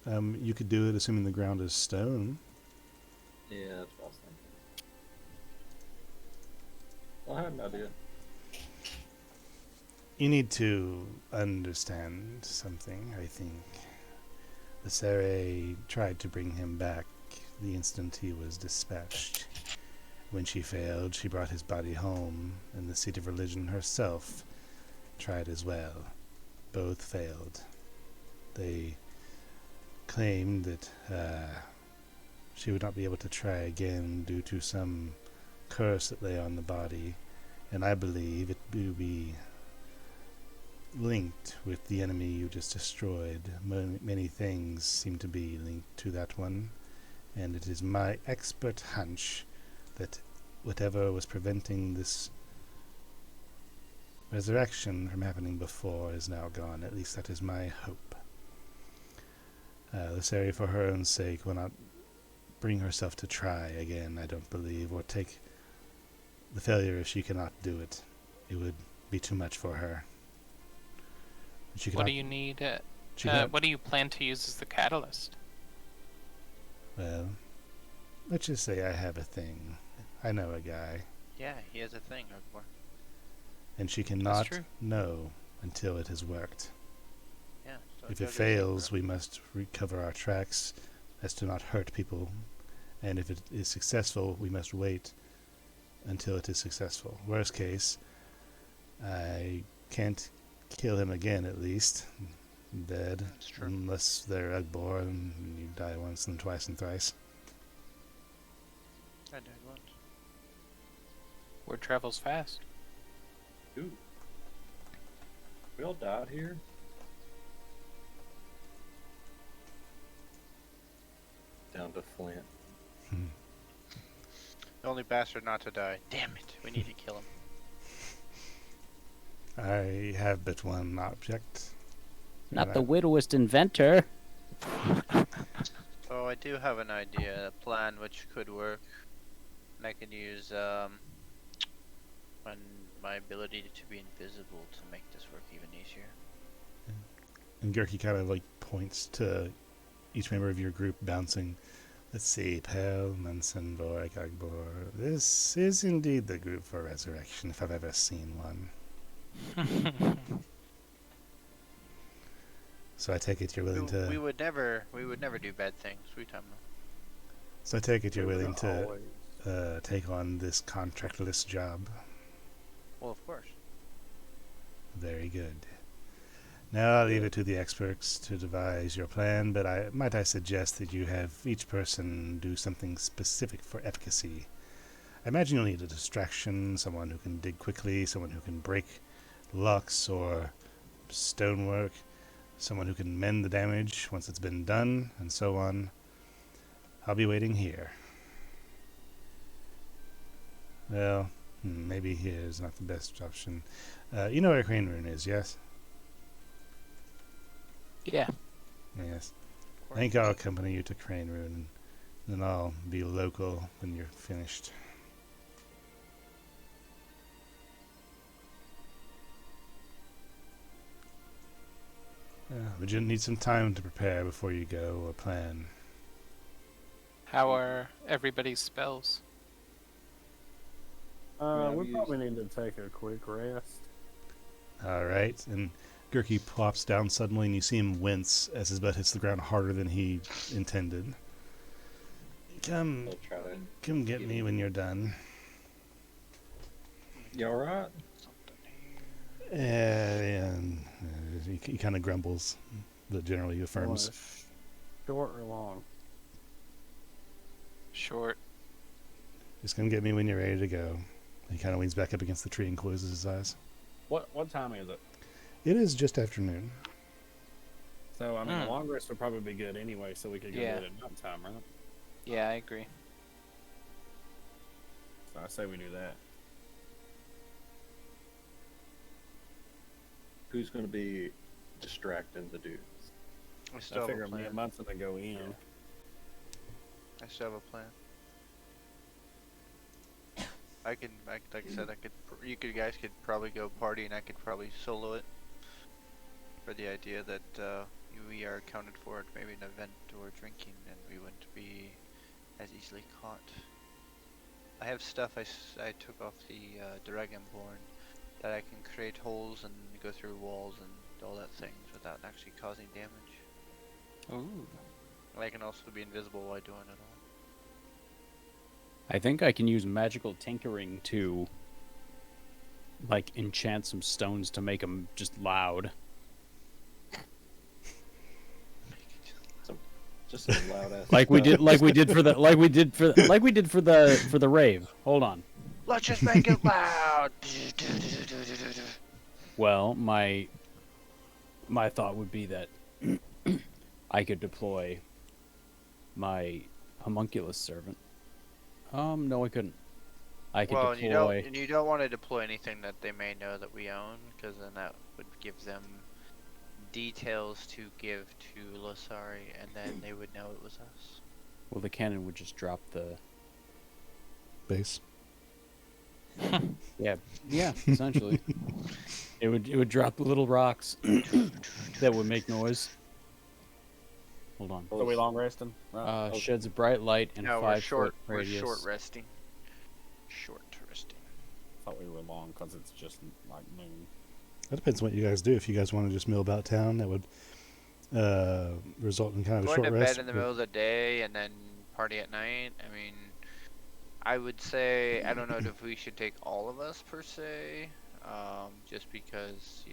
You could do it assuming the ground is stone. Yeah, that's what I was thinking. Well, I had an idea. You need to understand something, I think. The Sere tried to bring him back the instant he was dispatched. When she failed, she brought his body home, and the seat of religion herself tried as well. Both failed. They claimed that she would not be able to try again due to some curse that lay on the body, and I believe it will be linked with the enemy you just destroyed. Many things seem to be linked to that one, and it is my expert hunch that whatever was preventing this resurrection from happening before is now gone. At least that is my hope. Lysari, for her own sake, will not bring herself to try again, I don't believe, or take the failure if she cannot do it. It would be too much for her. She What do you need? What do you plan to use as the catalyst? Well, let's just say I have a thing. I know a guy. Yeah, he has a thing, Rookmore. And she That's cannot true. know until it has worked. Yeah. So If go it to fails, Zebra. we must recover our tracks as to not hurt people. And if it is successful, we must wait until it is successful. Worst case, I can't kill him again, at least. Dead. That's true. Unless they're Ugbor and you die once and twice and thrice. I died once. Word travels fast. Ooh. We all died here? Down to Flint. The only bastard not to die. Damn it. We need to kill him. I have but one object. Not and the I- widowest inventor. So I do have an idea, a plan which could work. And I can use my ability to be invisible to make this work even easier. And Gurki kind of like points to each member of your group bouncing. Let's see, Pel, Munson, Borg, Agbor. This is indeed the group for resurrection, if I've ever seen one. So I take it you're willing We to. would never do bad things. We time them. So I take it you're We would willing to always- take on this contractless job. Well, of course. Very good. Now I'll leave it to the experts to devise your plan, but I suggest that you have each person do something specific for efficacy. I imagine you'll need a distraction, someone who can dig quickly, someone who can break locks or stonework, someone who can mend the damage once it's been done, and so on. I'll be waiting here. Well, maybe here is not the best option. You know where Crane Rune is, yes? Yeah. Yes. Of I course. think I'll accompany you to Crane Rune, and then I'll be local when you're finished. Would you need some time to prepare before you go, or plan? How are everybody's spells? Yeah, we we probably need to take a quick rest. All right, and Gurki plops down suddenly, and you see him wince as his butt hits the ground harder than he intended. Come I'll try to. get me when you're done. You alright? Something here. And he kind of grumbles, but generally affirms. Was short or long? Short. Just come get me when you're ready to go. He kind of leans back up against the tree and closes his eyes. What time is it? It is just afternoon. So I mean, Hmm. the long rest would probably be good anyway, so we could go Yeah. do it at nighttime, right? Yeah, I agree. So I say we do that. who's going to be distracting the dudes? I I still have figure a me plan. and Munson to go in. I still have a plan. Like I said, you guys could probably go party, and I could probably solo it. For the idea that we are accounted for at maybe an event or drinking, and we wouldn't be as easily caught. I have stuff I took off the Dragonborn that I can create holes and go through walls and all that things without actually causing damage. Ooh. And I can also be invisible while doing it all. I think I can use magical tinkering to, like, enchant some stones to make them just loud. Just some loud ass. Like we did for the rave. Hold on. Let's just make it loud. Well, my thought would be that I could deploy my homunculus servant. No, I couldn't. I could Well, deploy. you don't want to deploy anything that they may know that we own, because then that would give them details to give to Losari, and then they would know it was us. Well, the cannon would just drop the. Base. Yeah, essentially. it would drop the little rocks that would make noise. Hold on. Are we long resting? Right. Sheds a bright light and No, 5 we're short. foot radius. We're short resting. Short resting. I thought we were long because it's just like noon. That depends on what you guys do. If you guys want to just mill about town, that would result in kind of a Going short to rest. bed in the middle of the day and then party at night. I mean, I would say I don't know if we should take all of us per se, just because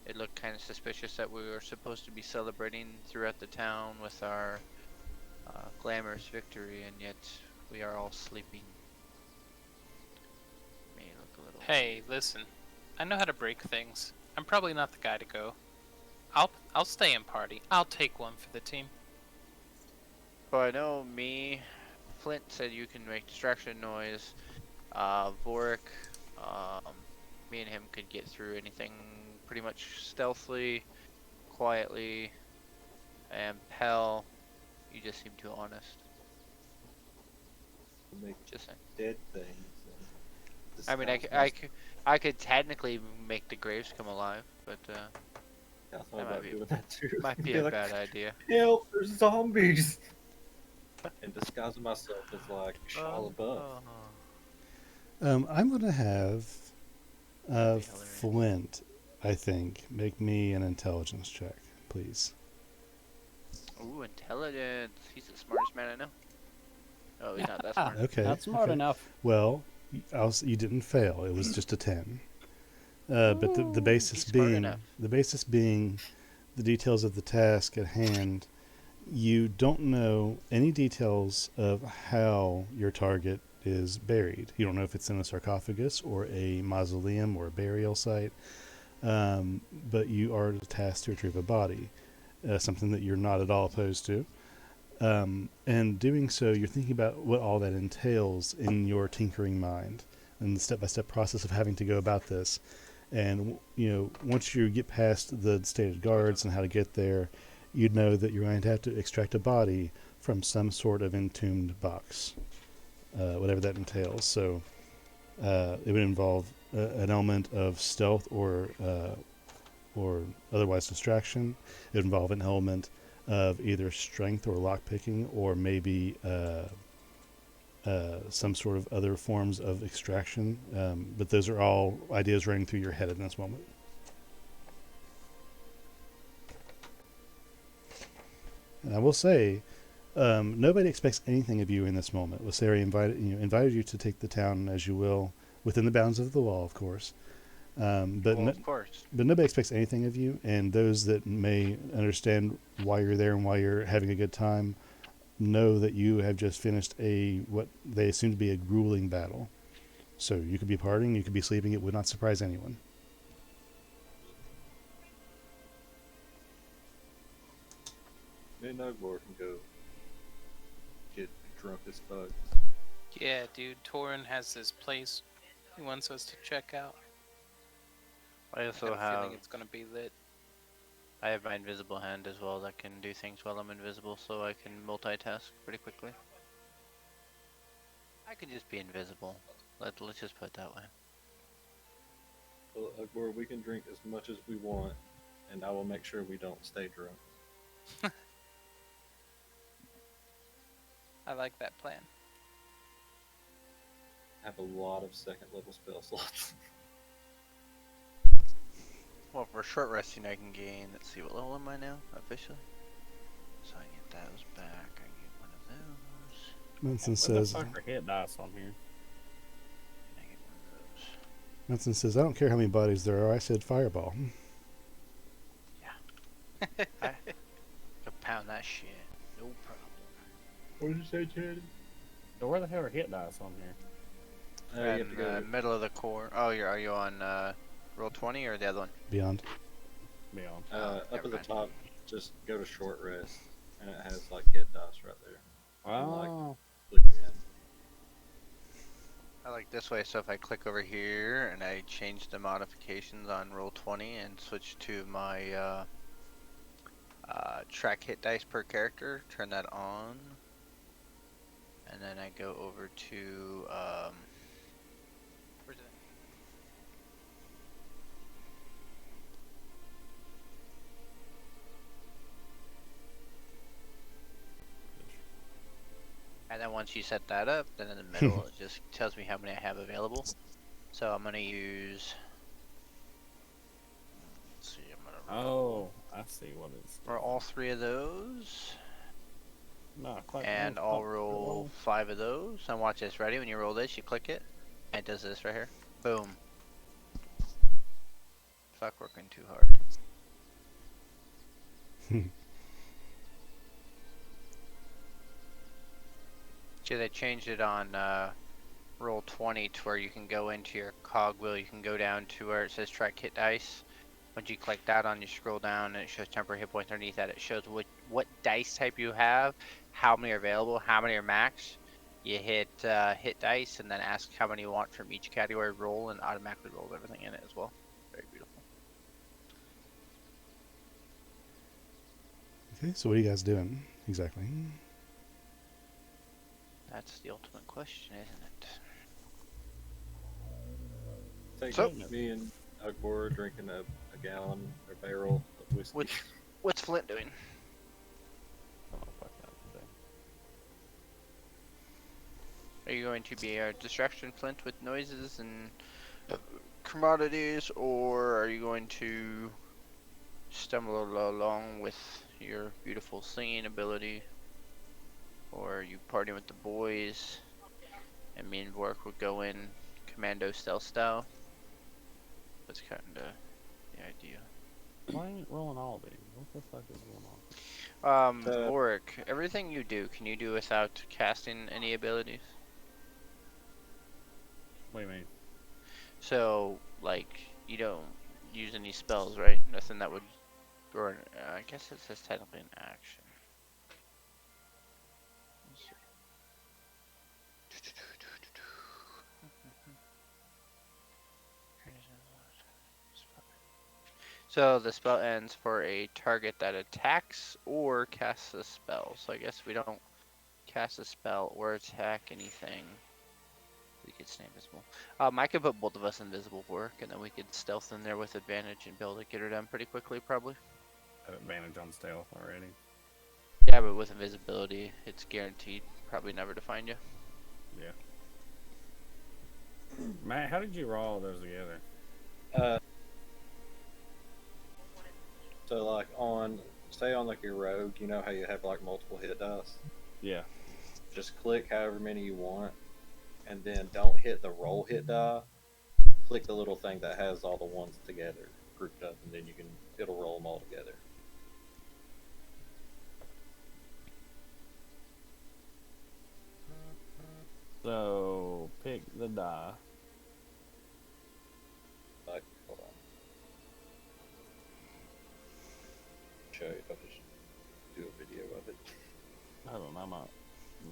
it looked kind of suspicious that we were supposed to be celebrating throughout the town with our glamorous victory, and yet we are all sleeping. May look a little. Hey, listen. I know how to break things. I'm probably not the guy to go. I'll stay and party. I'll take one for the team. Well, I know Flint said you can make distraction noise. Vorik, me and him could get through anything pretty much stealthily, quietly, and Pell, you just seem too honest. Make Just saying. dead things. I mean, I could technically make the graves come alive, but I thought that about might be- doing that too. might be a bad idea. Help! There's zombies. And disguising myself as like Shia LaBeouf. I'm going to have That'd be hilarious. Flint, I think, make me an intelligence check, please. Ooh, intelligence. He's the smartest man I know. Oh, he's not that smart. Okay. Not smart okay. enough. Well, you didn't fail. It was just a 10. But the basis He's smart being enough. the details of the task at hand. You don't know any details of how your target is buried. You don't know if it's in a sarcophagus or a mausoleum or a burial site. But you are tasked to retrieve a body, something that you're not at all opposed to. And doing so, you're thinking about what all that entails in your tinkering mind and the step-by-step process of having to go about this. And, once you get past the stated guards and how to get there, you'd know that you're going to have to extract a body from some sort of entombed box, whatever that entails. So it would involve an element of stealth or otherwise distraction. It would involve an element of either strength or lockpicking, or maybe some sort of other forms of extraction. But those are all ideas running through your head at this moment. And I will say, nobody expects anything of you in this moment. Lysari invited you to take the town as you will, within the bounds of the law, of course. But Well, of course. but nobody expects anything of you, and those that may understand why you're there and why you're having a good time know that you have just finished what they assume to be a grueling battle. So you could be partying, you could be sleeping, it would not surprise anyone. Me and Nogor can go get drunk as fuck. Yeah, dude. Torin has this place he wants us to check out. I I also got a have feeling it's gonna be lit. I have my invisible hand as well that can do things while I'm invisible, so I can multitask pretty quickly. I could just be invisible. Let's just put it that way. Well, Akbar, we can drink as much as we want, and I will make sure we don't stay drunk. I like that plan. I have a lot of second level spell slots. Well, for short resting, I can gain. Let's see, what level am I now officially? So I get those back. I get one of those. Munson What the says, fuck are hit dice on here? And I get one of those. Munson says, I don't care how many bodies there are. I said fireball. I can pound that shit. No problem. What did you say, Chad? So where the hell are hit dice on here? You have to And go middle of the core. Oh, are you on roll 20 or the other one? Beyond. Beyond. up never at the mind. top. Just go to short rest, and it has like hit dice right there. Oh, Click in. I like this way, so if I click over here and I change the modifications on roll 20 and switch to my track hit dice per character, turn that on, and then I go over to where's it? And then once you set that up, then in the middle it just tells me how many I have available. So I'm gonna use. Let's see, I'm gonna roll oh, I see what it's. for all 3 of those. No, quite. And no, I'll quite- roll 5 of those. And watch this. Ready? When you roll this, you click it, and it does this right here. Boom. Fuck working too hard. See, they changed it on roll 20 to where you can go into your cog wheel. You can go down to where it says track hit dice. Once you click that on, you scroll down and it shows temporary hit points underneath that. It shows what dice type you have, how many are available, how many are max. You hit hit dice and then ask how many you want from each category roll, and automatically rolls everything in it as well. Very beautiful. Okay, so what are you guys doing exactly? That's the ultimate question, isn't it? Take So- me and Akbar drinking a gallon or barrel of whiskey. What's Flint doing? Oh, fuck that today. Are you going to be a distraction, Flint, with noises and commodities, or are you going to stumble along with your beautiful singing ability? Or are you partying with the boys, and me and Vork would go in commando stealth style? That's kind of the idea. Why ain't rolling all these? What the fuck is going on? Vork, everything you do, can you do without casting any abilities? What do you mean? So, like, you don't use any spells, right? Nothing that would, or I guess it says technically an action. Let's see. So the spell ends for a target that attacks or casts a spell. So I guess we don't cast a spell or attack anything. We could stay invisible. I could put both of us invisible work, and then we could stealth in there with advantage and be able to get her done pretty quickly, probably. I have advantage on stealth already. Yeah, but with invisibility, it's guaranteed probably never to find you. Yeah. Matt, how did you roll all those together? So like say on like your rogue, you know how you have like multiple hit dice? Yeah. Just click however many you want, and then don't hit the roll hit die. Click the little thing that has all the ones together, grouped up, and then it'll roll them all together. So pick the die. Like, hold on. Show you if I just do a video of it. Hold on, I'm out.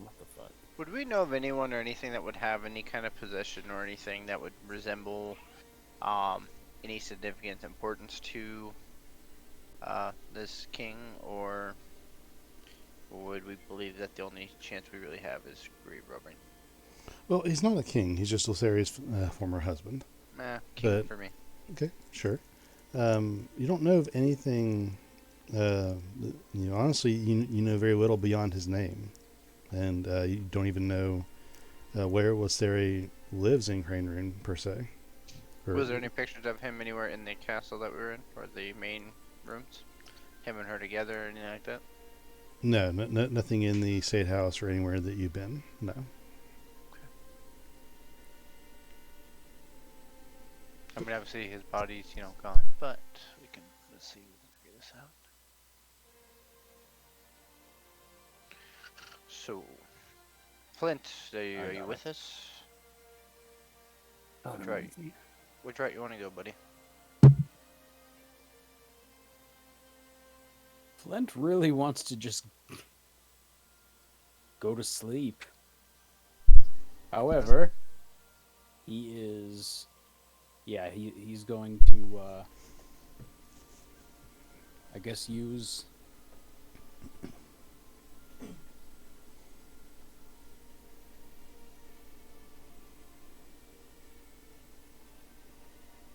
What the fuck? Would we know of anyone or anything that would have any kind of possession or anything that would resemble any significant importance to this king, or would we believe that the only chance we really have is grave robbing? Well, he's not a king. He's just Lothario's former husband. King But- for me. Okay, sure. You don't know of anything. Honestly, you know very little beyond his name, and you don't even know where Lothario lives in Crane Rune per se. Was there any pictures of him anywhere in the castle that we were in, or the main rooms? Him and her together, or anything like that? No, nothing in the state house or anywhere that you've been. No. I mean, obviously his body's, gone, but we can, let's see, let's figure this out. So, Flint, are you with us? Oh, Which right? Which right you want to go, buddy? Flint really wants to just go to sleep. However, he is... Yeah, he's going to, I guess, use...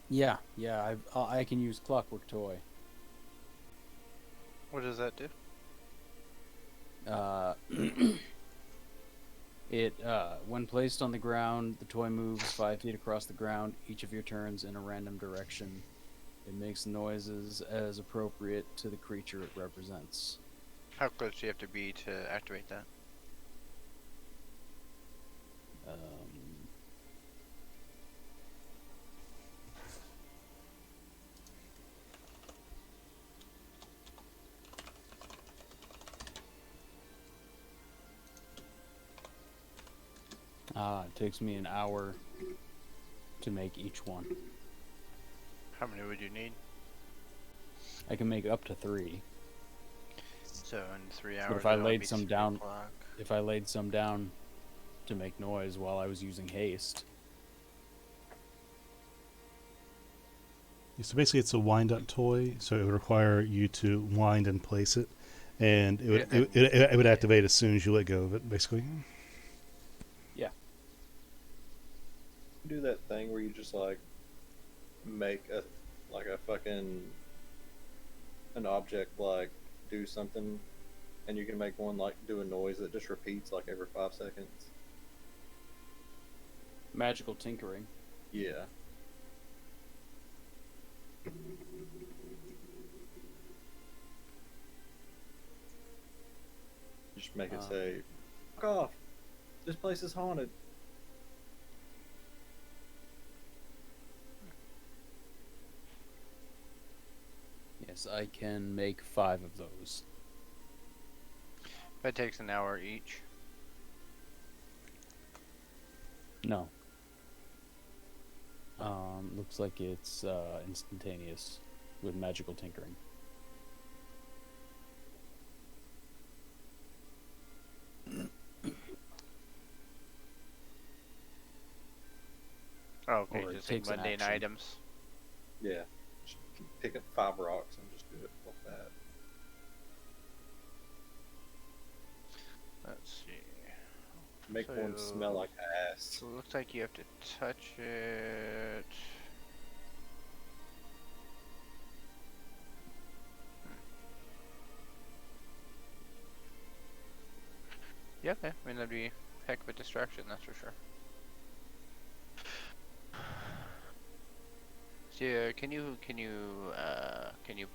Yeah, I can use Clockwork Toy. What does that do? When placed on the ground, the toy moves 5 feet across the ground each of your turns in a random direction. It makes noises as appropriate to the creature it represents. How close do you have to be to activate that? It takes me an hour to make each one. How many would you need? I can make up to 3. So in 3 hours. But if I it'll laid be some 3 down, o'clock. if I laid some down to make noise while I was using haste, So basically, it's a wind-up toy, so it would require you to wind and place it, and it would activate as soon as you let go of it, basically. Do that thing where you just like make a fucking an object like do something, and you can make one like do a noise that just repeats like every 5 seconds. magical tinkering. Yeah. Just make it say, "Fuck off! This place is haunted." Yes, I can make 5 of those. That takes an hour each. No. Looks like it's instantaneous with magical tinkering. Oh, okay, Or it just like takes an mundane action. items. Yeah. Just pick up 5 rocks and just do it like that. Let's see. Make one smell like ass. So it looks like you have to touch it. Yeah, okay. I mean, that'd be a heck of a distraction, that's for sure. So, yeah, can you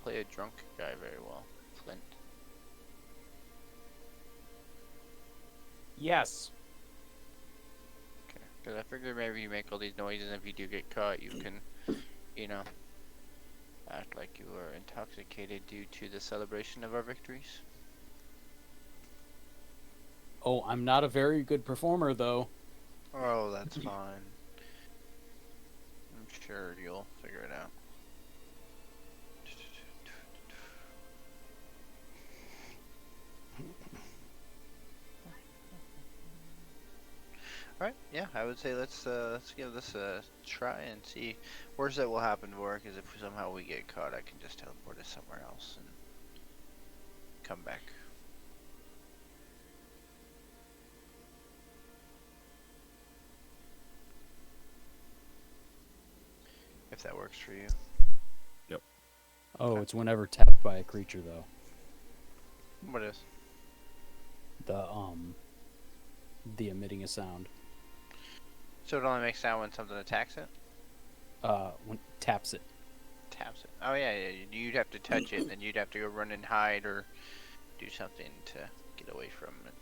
play a drunk guy very well, Flint? Yes. Okay, because I figure maybe you make all these noises, and if you do get caught, you can, act like you were intoxicated due to the celebration of our victories. Oh, I'm not a very good performer, though. Oh, that's fine. I'm sure you'll figure it out. Right? Yeah, I would say let's give this a try and see. Worst that will happen, Vorik, is if somehow we get caught, I can just teleport us somewhere else and come back. If that works for you. Oh, it's whenever tapped by a creature, though. What is? The emitting a sound. So it only makes sound when something attacks it? When taps it. Taps it. Oh yeah, yeah. You'd have to touch it, and you'd have to go run and hide or do something to get away from it.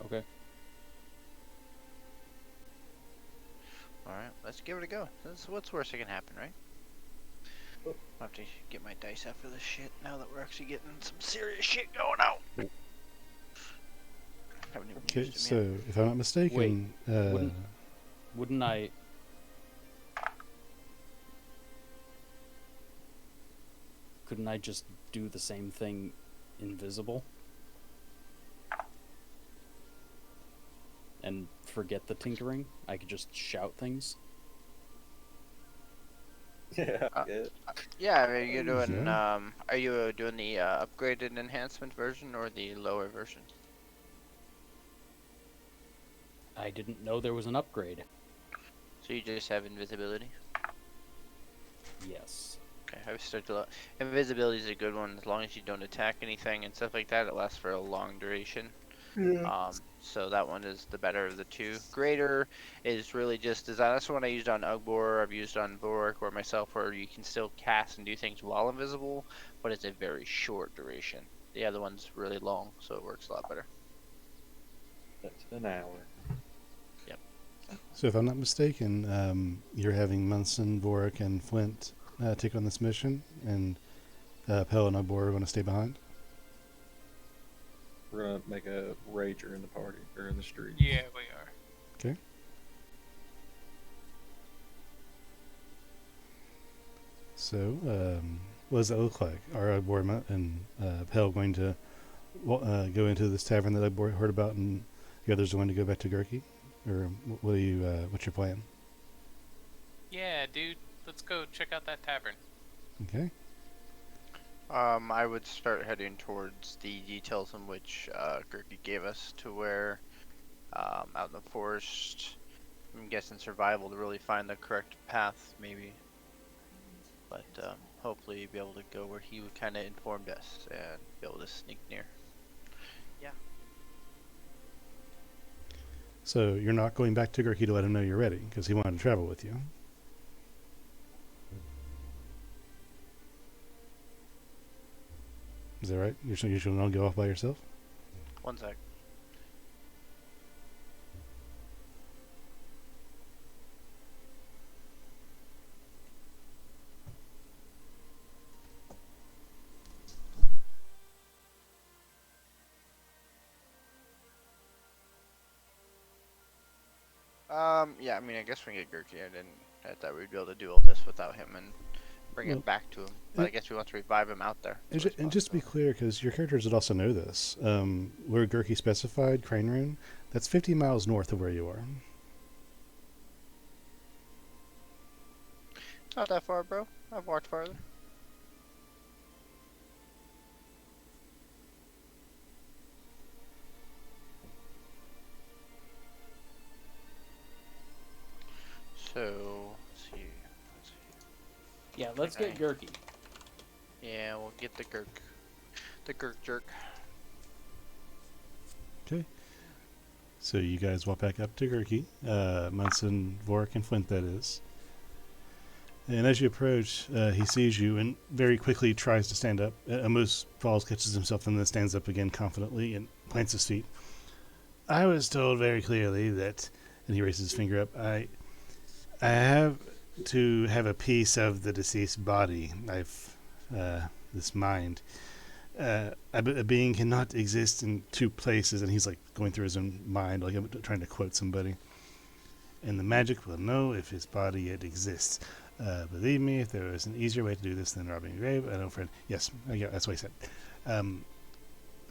Okay. Alright, let's give it a go. What's worse that can happen, right? I'll have to get my dice after this shit now that we're actually getting some serious shit going out. Haven't even Okay, used them yet. so if I'm not mistaken, Wouldn't I? Couldn't I just do the same thing invisible? And forget the tinkering? I could just shout things? Yeah. Yeah, are you doing Yeah. are you doing the upgraded enhancement version or the lower version? I didn't know there was an upgrade. So you just have invisibility? Yes. Okay, I've started to look. Invisibility is a good one as long as you don't attack anything and stuff like that. It lasts for a long duration. So that one is the better of the two. Greater is really just design. That's the one I used on Ugbor. I've used on Vorik or myself, where you can still cast and do things while invisible, but it's a very short duration. The other one's really long, so it works a lot better. That's an hour. so if I'm not mistaken, you're having Munson, Vorik, and Flint take on this mission, and Pell and Obor are going to stay behind. We're gonna make a rager in the party or in the street. Yeah, we are. Okay. So, what does that look like? Are Obor and Pell going to go into this tavern that Obor heard about, and the others are going to go back to Gurki? Or what do you? What's your plan? Yeah, dude. Let's go check out that tavern. Okay. I would start heading towards the details in which Gurki gave us to where out in the forest. I'm guessing survival to really find the correct path, maybe. But hopefully be able to go where he kind of informed us and be able to sneak near. So you're not going back to Gurki to let him know you're ready, because he wanted to travel with you. Is that right? You're going to go off by yourself? One sec. Yeah, I mean, I guess we can get Gurki. I thought we'd be able to do all this without him and bring Well, it back to him. But I guess we want to revive him out there. And just to be clear, because your characters would also know this, where Gurki specified, Crane Rune, that's 50 miles north of where you are. Not that far, bro. I've walked farther. So, let's see. Yeah, let's get Okay. Gurki. Yeah, we'll get the Gurk. The Gurk jerk. Okay. So you guys walk back up to Gurki, Munson, Vorik, and Flint, that is. And as you approach, he sees you and very quickly tries to stand up. Amos falls, catches himself, and then stands up again confidently and plants his feet. I was told very clearly that, and he raises his finger up, I have to have a piece of the deceased body. This mind. A being cannot exist in two places, and he's like going through his own mind, like I'm trying to quote somebody. And the magic will know if his body yet exists. Believe me, if there was an easier way to do this than robbing a grave, I know, friend. Yes, yeah, that's what he said.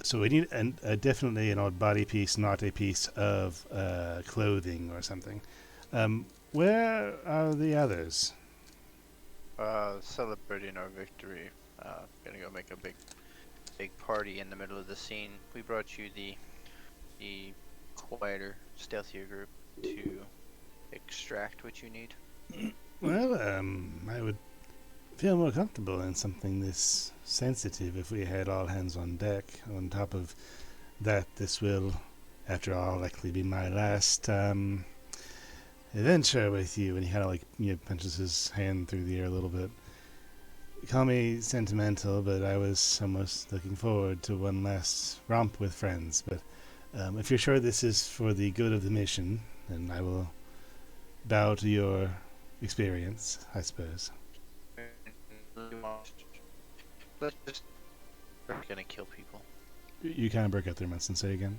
So we need definitely an odd body piece, not a piece of clothing or something. Where are the others? Celebrating our victory. Gonna go make a big party in the middle of the scene. We brought you the quieter, stealthier group to extract what you need. Well, I would feel more comfortable in something this sensitive if we had all hands on deck. On top of that, this will, after all, likely be my last adventure with you. And he kind of punches his hand through the air a little bit. Call me sentimental, but I was almost looking forward to one last romp with friends. But if you're sure this is for the good of the mission, then I will bow to your experience, I suppose. Let's just. We're gonna kill people. You kind of broke out there, Munson. Say again.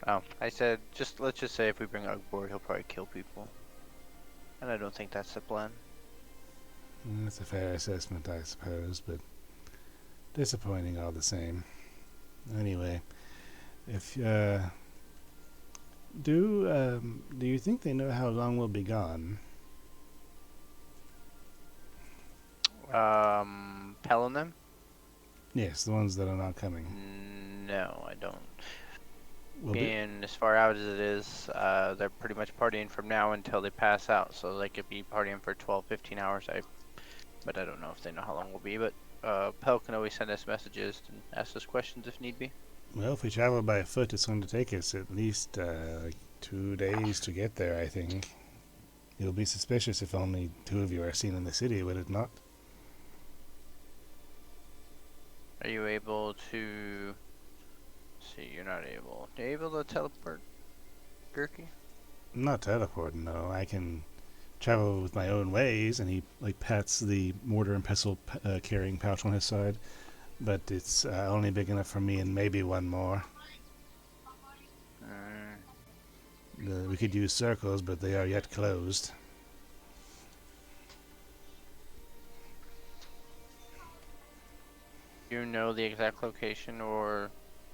Oh, I said let's just say if we bring Ugbor, he'll probably kill people. And I don't think that's the plan. That's a fair assessment, I suppose, but disappointing all the same. Anyway, if do you think they know how long we'll be gone? Pell and them? Yes, the ones that are not coming. No, I don't. We'll Being as far out as it is, they're pretty much partying from now until they pass out, so they could be partying for 12, 15 hours. But I don't know if they know how long we'll be. But Pell can always send us messages and ask us questions if need be. Well, if we travel by foot, it's going to take us at least 2 days to get there, I think. It'll be suspicious if only 2 of you are seen in the city, would it not? Are you able to... See, you're not able. Are you able to teleport, Gurky? Not teleporting, no. I can travel with my own ways, and he pats the mortar and pestle carrying pouch on his side. But it's only big enough for me and maybe one more. We could use circles, but they are yet closed. Do you know the exact location or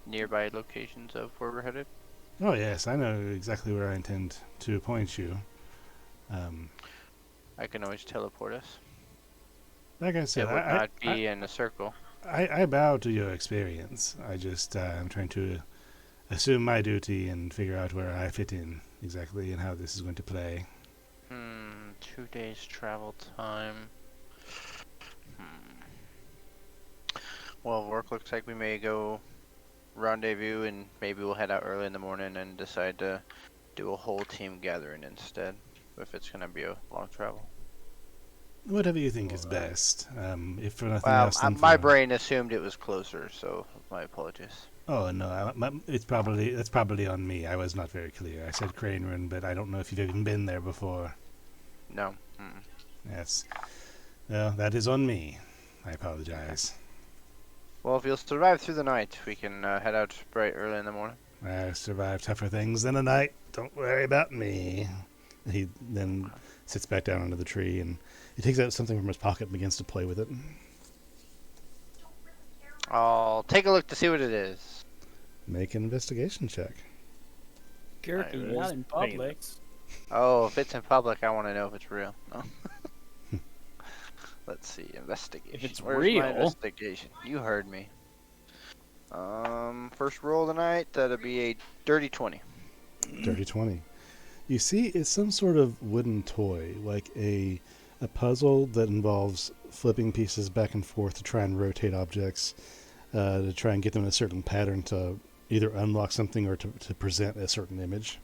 nearby locations of where we're headed? Oh yes, I know exactly where I intend to point you. I can always teleport us. Like I said, It would not be in a circle. I bow to your experience. I just I'm trying to assume my duty and figure out where I fit in exactly and how this is going to play. 2 days travel time. Well, work looks like we may go rendezvous and maybe we'll head out early in the morning and decide to do a whole team gathering instead, if it's going to be a long travel. Whatever you think is best. If for nothing Well, else, then my for... brain assumed it was closer, so my apologies. Oh no, that's probably on me. I was not very clear. I said Crane Run, but I don't know if you've even been there before. No. Yes. Well, that is on me. I apologize. Well, if you'll survive through the night, we can head out bright early in the morning. I survived tougher things than a night. Don't worry about me. He then sits back down under the tree and he takes out something from his pocket and begins to play with it. I'll take a look to see what it is. Make an investigation check. Gurky, Alright, not in public. Oh, if it's in public, I want to know if it's real. No. Let's see, investigation. If it's Where's real? my investigation? You heard me. First roll of the night, that'll be a dirty 20. Dirty 20. You see, it's some sort of wooden toy, like a puzzle that involves flipping pieces back and forth to try and rotate objects, to try and get them in a certain pattern to either unlock something or to present a certain image.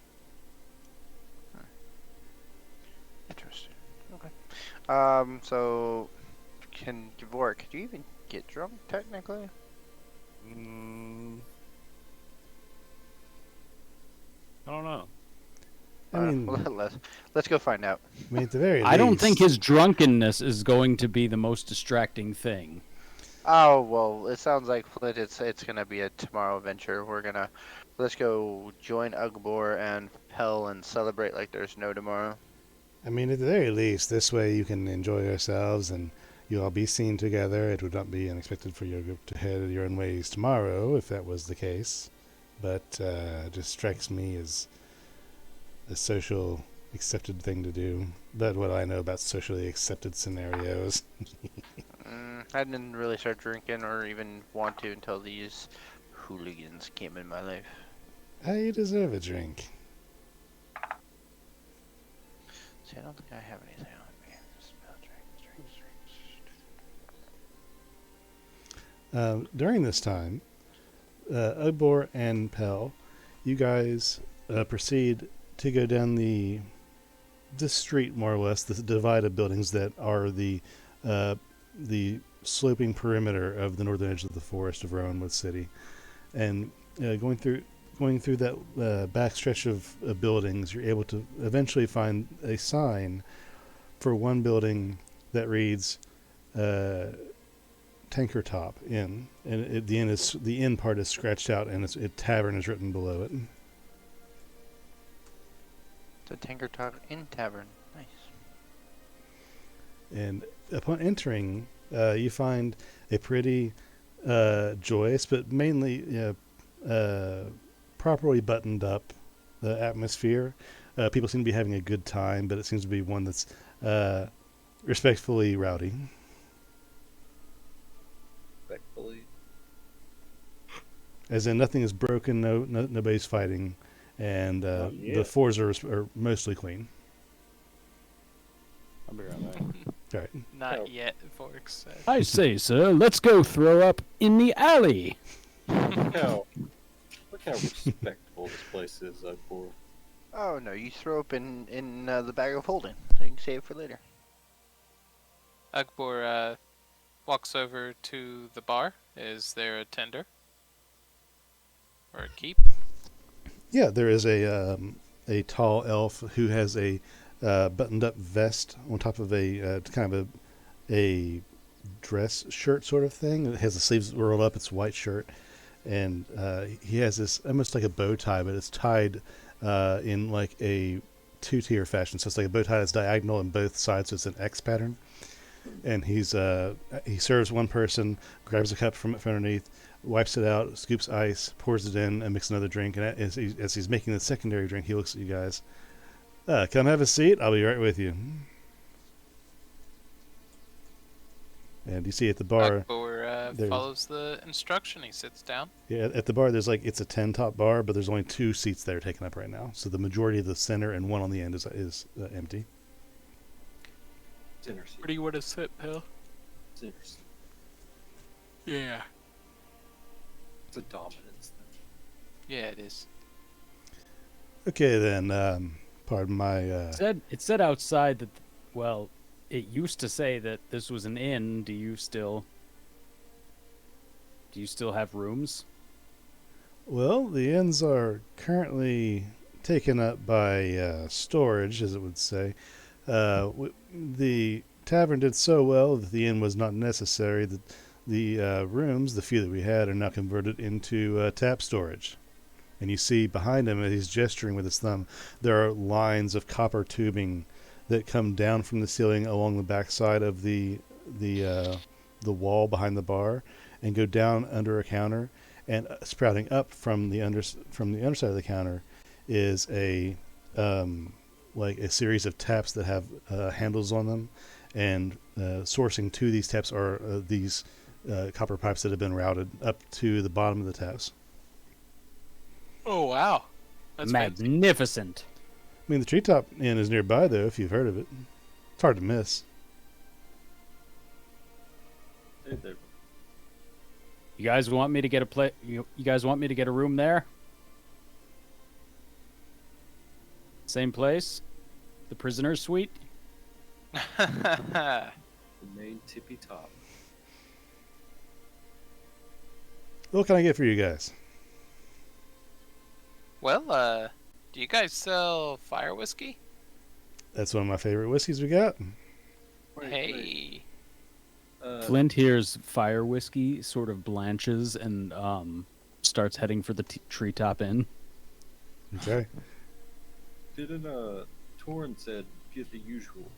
Interesting. Okay. So, Gavork, could you even get drunk, technically? I don't know. I mean, Well, let's go find out. I mean, at the very least... I don't think his drunkenness is going to be the most distracting thing. Oh, well, it sounds like Flint, it's gonna be a tomorrow venture. Let's go join Ugbor and Pell and celebrate like there's no tomorrow. I mean, at the very least, this way you can enjoy yourselves and you'll all be seen together. It would not be unexpected for your group to head your own ways tomorrow, if that was the case. But it just strikes me as a social accepted thing to do. But what I know about socially accepted scenarios. I didn't really start drinking or even want to until these hooligans came in my life. You deserve a drink. See, I don't think I have anything on me. Just drinks. During this time, Obor and Pell, you guys proceed to go down the street, more or less, the divide of buildings that are the sloping perimeter of the northern edge of the forest of Rowanwood City, and going through that backstretch of buildings, you're able to eventually find a sign for one building that reads Tanker Top Inn, and the inn part is scratched out, and tavern is written below it. The Tanker Top Inn Tavern. Nice. And upon entering, you find a pretty joyous, but mainly properly buttoned up atmosphere. People seem to be having a good time, but it seems to be one that's respectfully rowdy. Respectfully. As in, nothing is broken, nobody's fighting, and the floors are mostly clean. I'll be right back. All right. Not yet, Forks said. I say, sir, let's go throw up in the alley. Look how respectful this place is, Obor. Oh no, you throw up in the bag of holding. So you can save it for later. Ugbor walks over to the bar. Is there a tender? Or a keep? Yeah, there is a tall elf who has a buttoned-up vest on top of a kind of a dress shirt sort of thing. It has the sleeves rolled up. It's a white shirt, and he has this almost like a bow tie, but it's tied in like a two-tier fashion. So it's like a bow tie that's diagonal on both sides, so it's an X pattern. And he serves one person, grabs a cup from underneath, wipes it out, scoops ice, pours it in, and makes another drink. And as he's making the secondary drink, he looks at you guys. Come have a seat. I'll be right with you. And you see at the bar, Ugbor follows the instruction. He sits down. yeah, at the bar there's it's a 10-top bar, but there's only 2 seats that are taken up right now. So the majority of the center and one on the end is empty. Dinner seat. Where do you want to sit, Pill? Dinner seat. Yeah. It's a dominance thing. Yeah, it is. Okay then. Pardon my. It said outside that, well, it used to say that this was an inn. Do you still have rooms? Well, the inns are currently taken up by storage, as it would say. The tavern did so well that the inn was not necessary. That the rooms, the few that we had, are now converted into tap storage. And you see behind him, as he's gesturing with his thumb, there are lines of copper tubing that come down from the ceiling along the backside of the wall behind the bar, and go down under a counter. And sprouting up from the underside of the counter is a series of taps that have handles on them, and sourcing to these taps are these copper pipes that have been routed up to the bottom of the taps. Oh, wow. That's fancy. Magnificent. I mean, the Treetop Inn is nearby, though, if you've heard of it. It's hard to miss. You guys want me to get you guys want me to get a room there? Same place? The prisoner's suite? The main tippy top. What can I get for you guys? Well, do you guys sell fire whiskey? That's one of my favorite whiskeys we got. Hey. Flint hears fire whiskey, sort of blanches, and starts heading for the treetop inn. Okay. Didn't Torn said get the usual?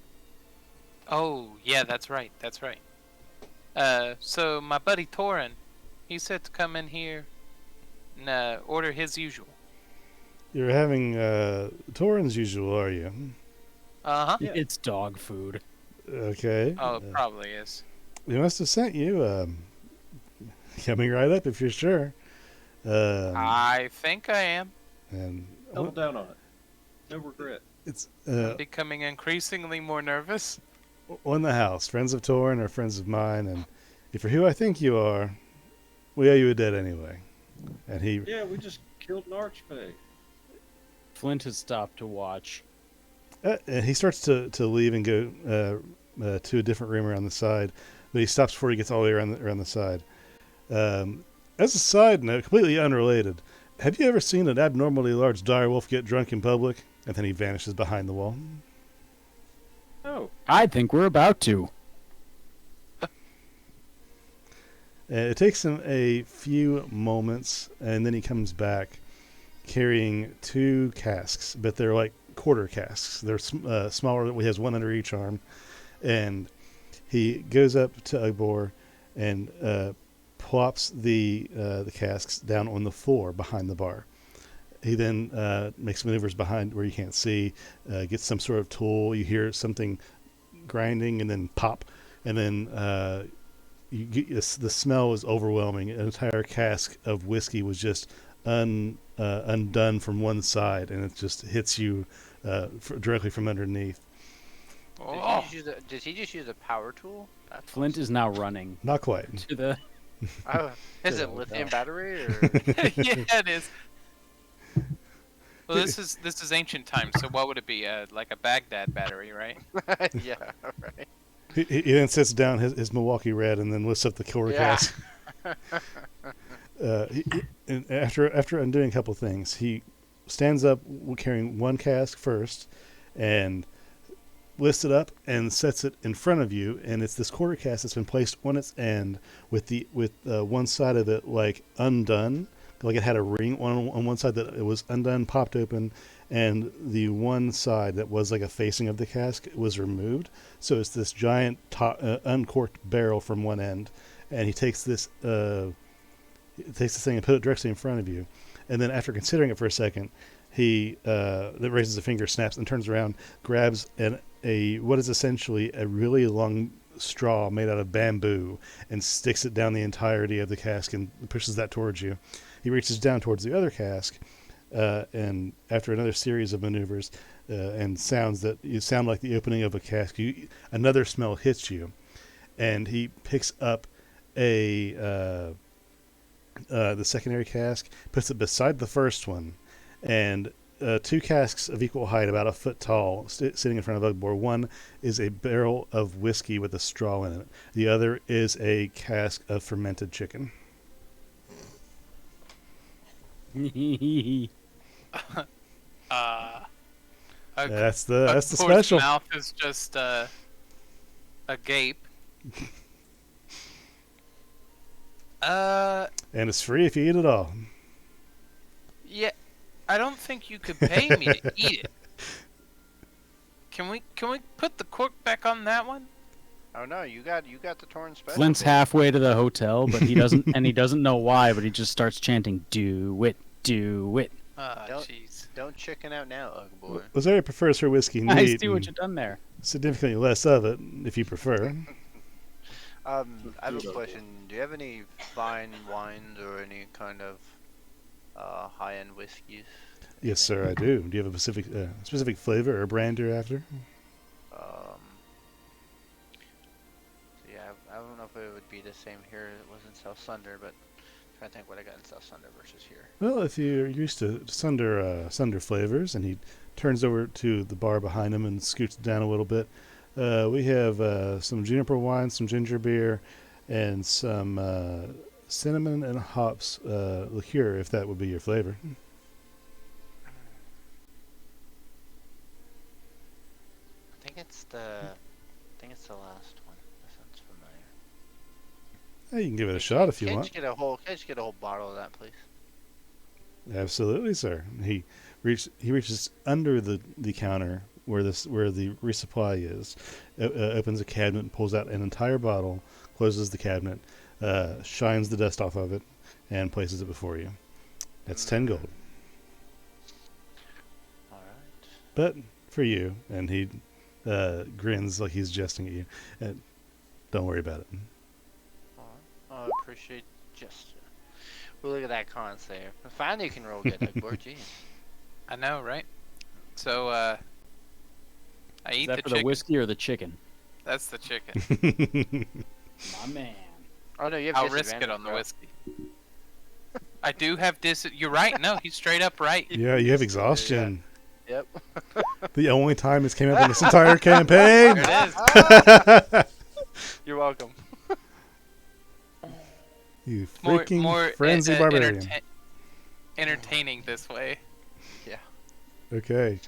Oh, yeah, that's right. That's right. So my buddy Torin, he said to come in here and order his usual. You're having Torin's usual, are you? Uh-huh. Yeah. It's dog food. Okay. Oh, it probably is. They must have sent you. Coming right up if you're sure. I think I am. And Double down on it. No regret. it's I'm becoming increasingly more nervous. on the house. Friends of Torin are friends of mine, and if you're who I think you are, we owe you a debt anyway. And he Yeah, we just killed an archfey. Flint has stopped to watch. and he starts to leave and go to a different room around the side, but he stops before he gets all the way around the side. As a side note, completely unrelated, have you ever seen an abnormally large direwolf get drunk in public? And then he vanishes behind the wall. Oh, I think we're about to. It takes him a few moments, and then he comes back carrying 2 casks, but they're like quarter casks. They're smaller. He has one under each arm, and he goes up to Ugbor and plops the casks down on the floor behind the bar. He then makes maneuvers behind where you can't see, gets some sort of tool. You hear something grinding, and then pop, and then you get, the smell is overwhelming. An entire cask of whiskey was just undone from one side, and it just hits you directly from underneath. Oh, Does he just use a power tool? That's Flint is now running Not quite. to the. Oh, is Yeah, it lithium gosh. battery or? yeah, it is. Well, this is ancient times. So what would it be? Like a Baghdad battery, right? Yeah, right. He then sits down his Milwaukee Red and then lifts up the quarter Yeah. cask. And after undoing a couple things, he stands up carrying one cask first, and lifts it up and sets it in front of you. And it's this quarter cask that's been placed on its end with one side of it like undone, like it had a ring on one side that it was undone, popped open, and the one side that was like a facing of the cask was removed. So it's this giant uncorked barrel from one end, and he takes this thing and put it directly in front of you. And then after considering it for a second, he raises a finger, snaps, and turns around, grabs what is essentially a really long straw made out of bamboo, and sticks it down the entirety of the cask and pushes that towards you. He reaches down towards the other cask, and after another series of maneuvers and sounds that sound like the opening of a cask, another smell hits you, and he picks up the secondary cask, puts it beside the first one, and 2 casks of equal height, about a foot tall, sitting in front of Ugbor. One is a barrel of whiskey with a straw in it. The other is a cask of fermented chicken. That's the Ugbord's special. mouth is just agape. And it's free if you eat it all. Yeah, I don't think you could pay me to eat it. Can we put the cork back on that one? Oh no, you got the torn special. Flint's baby. halfway to the hotel, but he doesn't, and he doesn't know why, but he just starts chanting, "Do it, do it." Ah, Don't- jeez. Don't chicken out now, Ugboy. Lazari prefers her whiskey I neat, see what and you've done there. significantly less of it, if you prefer. I have a question. Do you have any fine wines or any kind of high-end whiskeys? Yes, sir, I do. Do you have a specific flavor or brand you're after? Yeah, I don't know if it would be the same here. It was in South Sunder, but I'm trying to think what I got in South Sunder versus here. Well, if you're used to Sunder flavors, and he turns over to the bar behind him and scoots down a little bit, we have some juniper wine, some ginger beer, and some cinnamon and hops liqueur, if that would be your flavor. I think it's the last one. That sounds familiar. Hey, you can give it a shot if you Can I want. just get a whole bottle of that, please? Absolutely, sir. He reaches under the counter where the resupply is, opens a cabinet and pulls out an entire bottle, closes the cabinet, shines the dust off of it, and places it before you. That's 10 gold. All right. But for you, and he grins like he's jesting at you. Don't worry about it. I appreciate gesture. Well, look at that con save. Finally, you can roll good, like boy. Jeez. I know, right? So, I Is eat that the for chicken. the whiskey or the chicken? That's the chicken. My man. Oh no, you have I'll risk it disadvantage, on the bro. whiskey. I do have You're right. No, he's straight up right. Yeah, you have exhaustion. Yep. The only time this came up in this entire campaign. There it is. You're welcome. You freaking More frenzy barbarian. entertaining this way. Okay.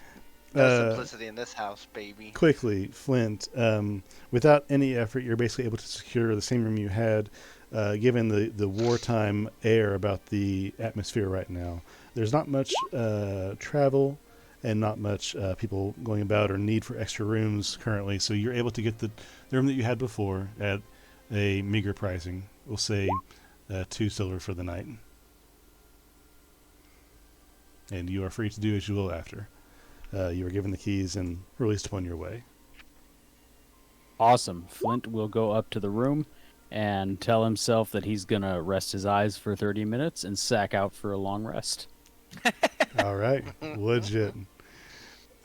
No simplicity in this house, baby. Quickly, Flint, without any effort, you're basically able to secure the same room you had, given the wartime air about the atmosphere right now. There's not much travel and not much people going about or need for extra rooms currently, so you're able to get the room that you had before at a meager pricing. We'll say 2 silver for the night. And you are free to do as you will after. You are given the keys and released upon your way. Awesome. Flint will go up to the room and tell himself that he's going to rest his eyes for 30 minutes and sack out for a long rest. All right, legit.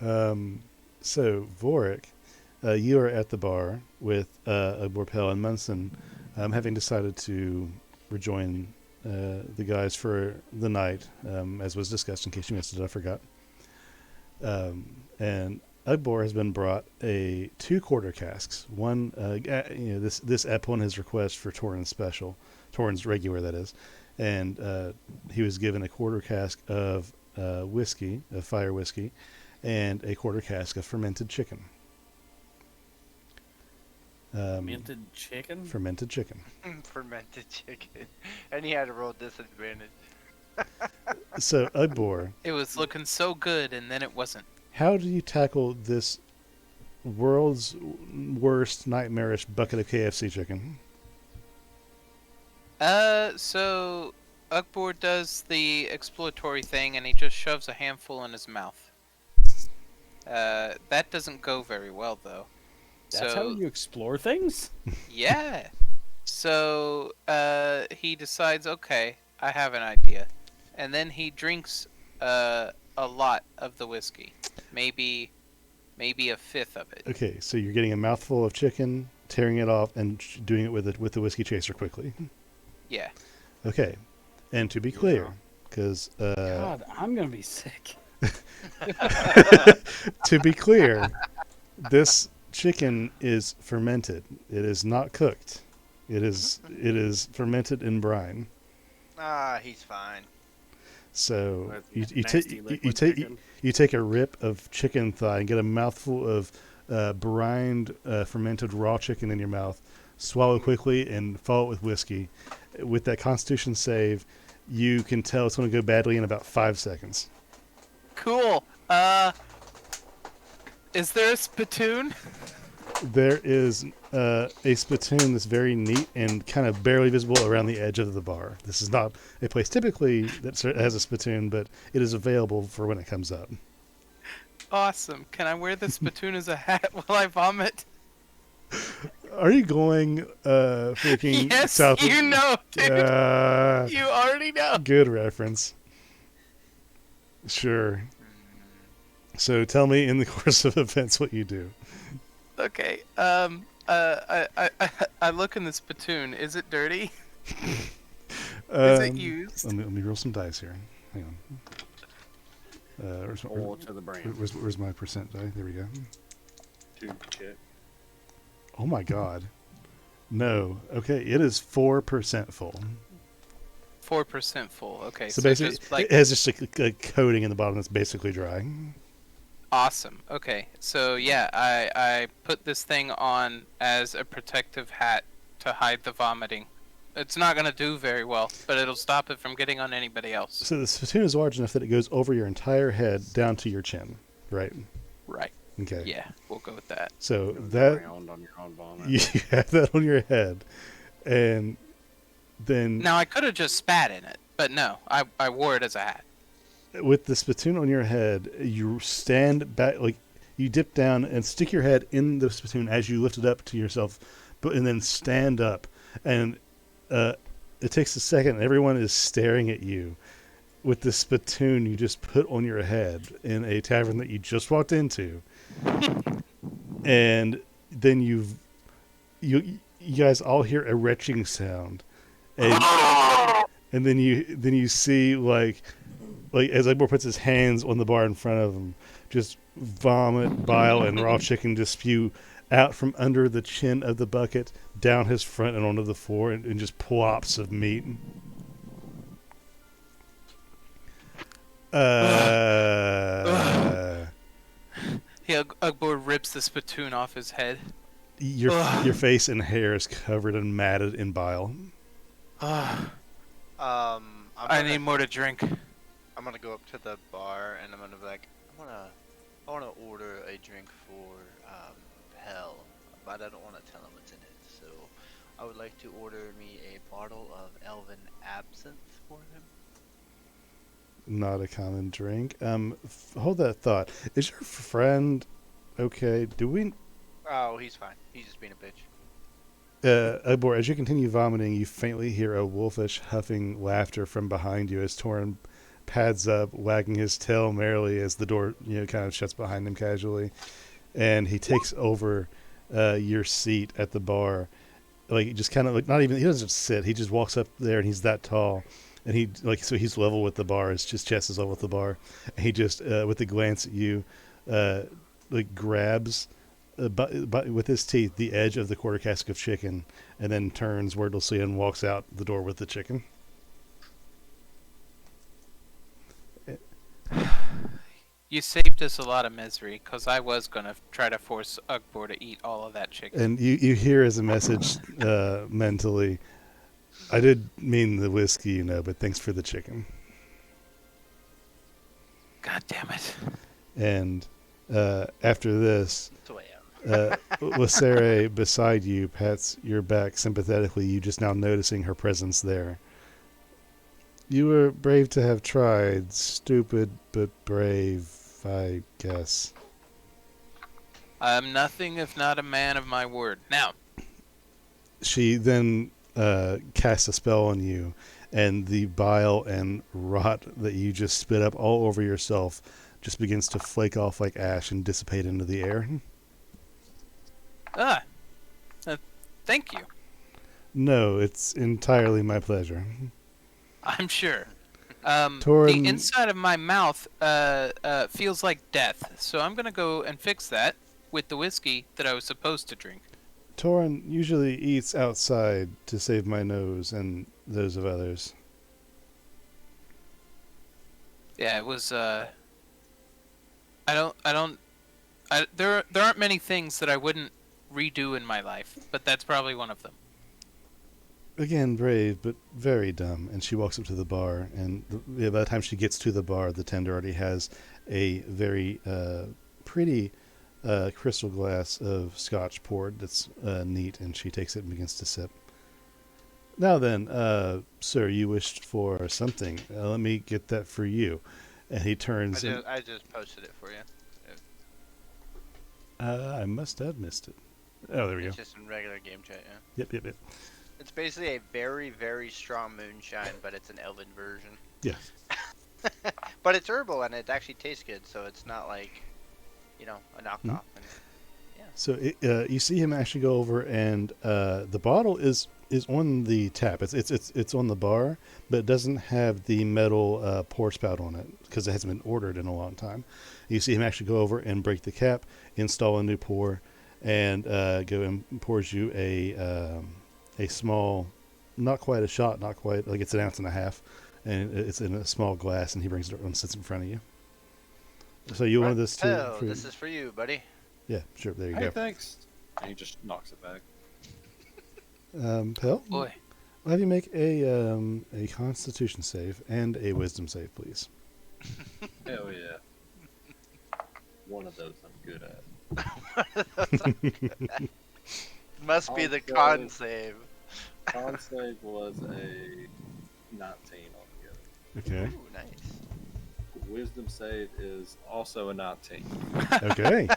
So, Vorik, you are at the bar with Borpel and Munson, having decided to rejoin the guys for the night, as was discussed. In case you missed it, I forgot. And Ugbor has been brought 2 quarter casks. One, this upon his request for Torrin's special, Torrin's regular, that is, and he was given a quarter cask of whiskey, of fire whiskey, and a quarter cask of fermented chicken. Minted chicken? Fermented chicken. Fermented chicken. And he had to roll disadvantage. So, Ugbor, It was looking so good, and then it wasn't. how do you tackle this world's worst nightmarish bucket of KFC chicken? So Ugbor does the exploratory thing, and he just shoves a handful in his mouth. That doesn't go very well, though. That's so, how you explore things? Yeah. So he decides, okay, I have an idea, and then he drinks a lot of the whiskey, maybe a fifth of it. Okay, so you're getting a mouthful of chicken, tearing it off, and doing it with the whiskey chaser quickly. Yeah. Okay, and to be clear, because God, I'm going to be sick. to be clear, this chicken is fermented. It is not cooked. It is fermented in brine. Ah, he's fine. So With you nasty liquid chicken. take a rip of chicken thigh and get a mouthful of brined fermented raw chicken in your mouth. Swallow quickly and follow it with whiskey. With that Constitution save, you can tell it's going to go badly in about 5 seconds. Cool. Is there a spittoon? There is a spittoon that's very neat and kind of barely visible around the edge of the bar. This is not a place typically that has a spittoon, but it is available for when it comes up. Awesome. Can I wear the spittoon as a hat while I vomit? Are you going freaking Yes, south? you know, dude. You already know. Good reference. Sure. So tell me in the course of events what you do. Okay. I look in the spittoon. Is it dirty? Is it used? Let me roll some dice here. Hang on. Full to the brain. Where's my percent die? There we go. 2 check. Oh my god. No. Okay, it is 4% full. 4% full. Okay. So basically, just like it has just a coating in the bottom that's basically dry. awesome. Okay. So yeah, I put this thing on as a protective hat to hide the vomiting. It's not gonna do very well, but it'll stop it from getting on anybody else. So the spittoon is large enough that it goes over your entire head down to your chin, right? Right. Okay. Yeah, we'll go with that. So Go that drowned on your own vomit. you have that on your head, and then Now I could have just spat in it, but no, I wore it as a hat. with the spittoon on your head, you stand back, like you dip down and stick your head in the spittoon as you lift it up to yourself, and then stand up, and it takes a second. And everyone is staring at you with the spittoon you just put on your head in a tavern that you just walked into, and then you guys all hear a retching sound, and then you see like as Egbor puts his hands on the bar in front of him, just vomit, bile, and raw chicken just spew out from under the chin of the bucket, down his front and onto the floor, and just plops of meat. Ugbor rips the spittoon off his head. Your face and hair is covered and matted in bile. I I need more to drink. I'm gonna go up to the bar and I'm gonna be like, I wanna order a drink for Hell, but I don't wanna tell him what's in it. So I would like to order me a bottle of Elven Absinthe for him. Not a common drink. Hold that thought. Is your friend okay? Do we? Oh, he's fine. He's just being a bitch. Egbor, as you continue vomiting, you faintly hear a wolfish huffing laughter from behind you as Torin pads up, wagging his tail merrily as the door, kind of shuts behind him casually, and he takes over your seat at the bar, like just kind of like not even he doesn't just sit, he just walks up there and he's that tall, and so he's level with the bar, his chest is level with the bar, and he just with a glance at you, like grabs. But with his teeth, the edge of the quarter cask of chicken, and then turns wordlessly and walks out the door with the chicken. You saved us a lot of misery, because I was going to try to force Ugbor to eat all of that chicken. And you hear as a message mentally, I did mean the whiskey, but thanks for the chicken. God damn it. And after this, That's the way out. Lacere beside you pats your back sympathetically, you just now noticing her presence there. You were brave to have tried. Stupid, but brave, I guess. I'm nothing if not a man of my word. Now, She then casts a spell on you, and the bile and rot that you just spit up all over yourself just begins to flake off like ash and dissipate into the air. thank you. No, it's entirely my pleasure. I'm sure. Torin- The inside of my mouth feels like death, so I'm going to go and fix that with the whiskey that I was supposed to drink. Torin usually eats outside to save my nose and those of others. Yeah, it was, there aren't many things that I wouldn't redo in my life, but that's probably one of them. Again, brave, but very dumb. And she walks up to the bar, and by the time she gets to the bar, the tender already has a very pretty crystal glass of scotch poured that's neat, and she takes it and begins to sip. Now then, sir, you wished for something. Let me get that for you. And he turns I just posted it for you. I must have missed it. Oh, there we go. It's just in regular game chat, yeah. Yep. It's basically a very, very strong moonshine, but it's an elven version. Yeah. But it's herbal and it actually tastes good, so it's not like, a knockoff. And, yeah. So you see him actually go over, and the bottle is on the tap. It's on the bar, but it doesn't have the metal pour spout on it because it hasn't been ordered in a long time. You see him actually go over and break the cap, install a new pour, and go and pours you a small, not quite a shot, not quite like it's an ounce and a half, and it's in a small glass, and he brings it up and sits in front of you. So you wanted this to? Oh, this is for you, buddy. Yeah, sure. There you Hey, go. thanks. And he just knocks it back. Pell, Boy. I'll have you make a Constitution save and a Wisdom save, please. Hell yeah. One of those I'm good at. Must be the Also- con save. Con save was a 19 altogether. Okay. Ooh, nice. Wisdom save is also a 19. Okay.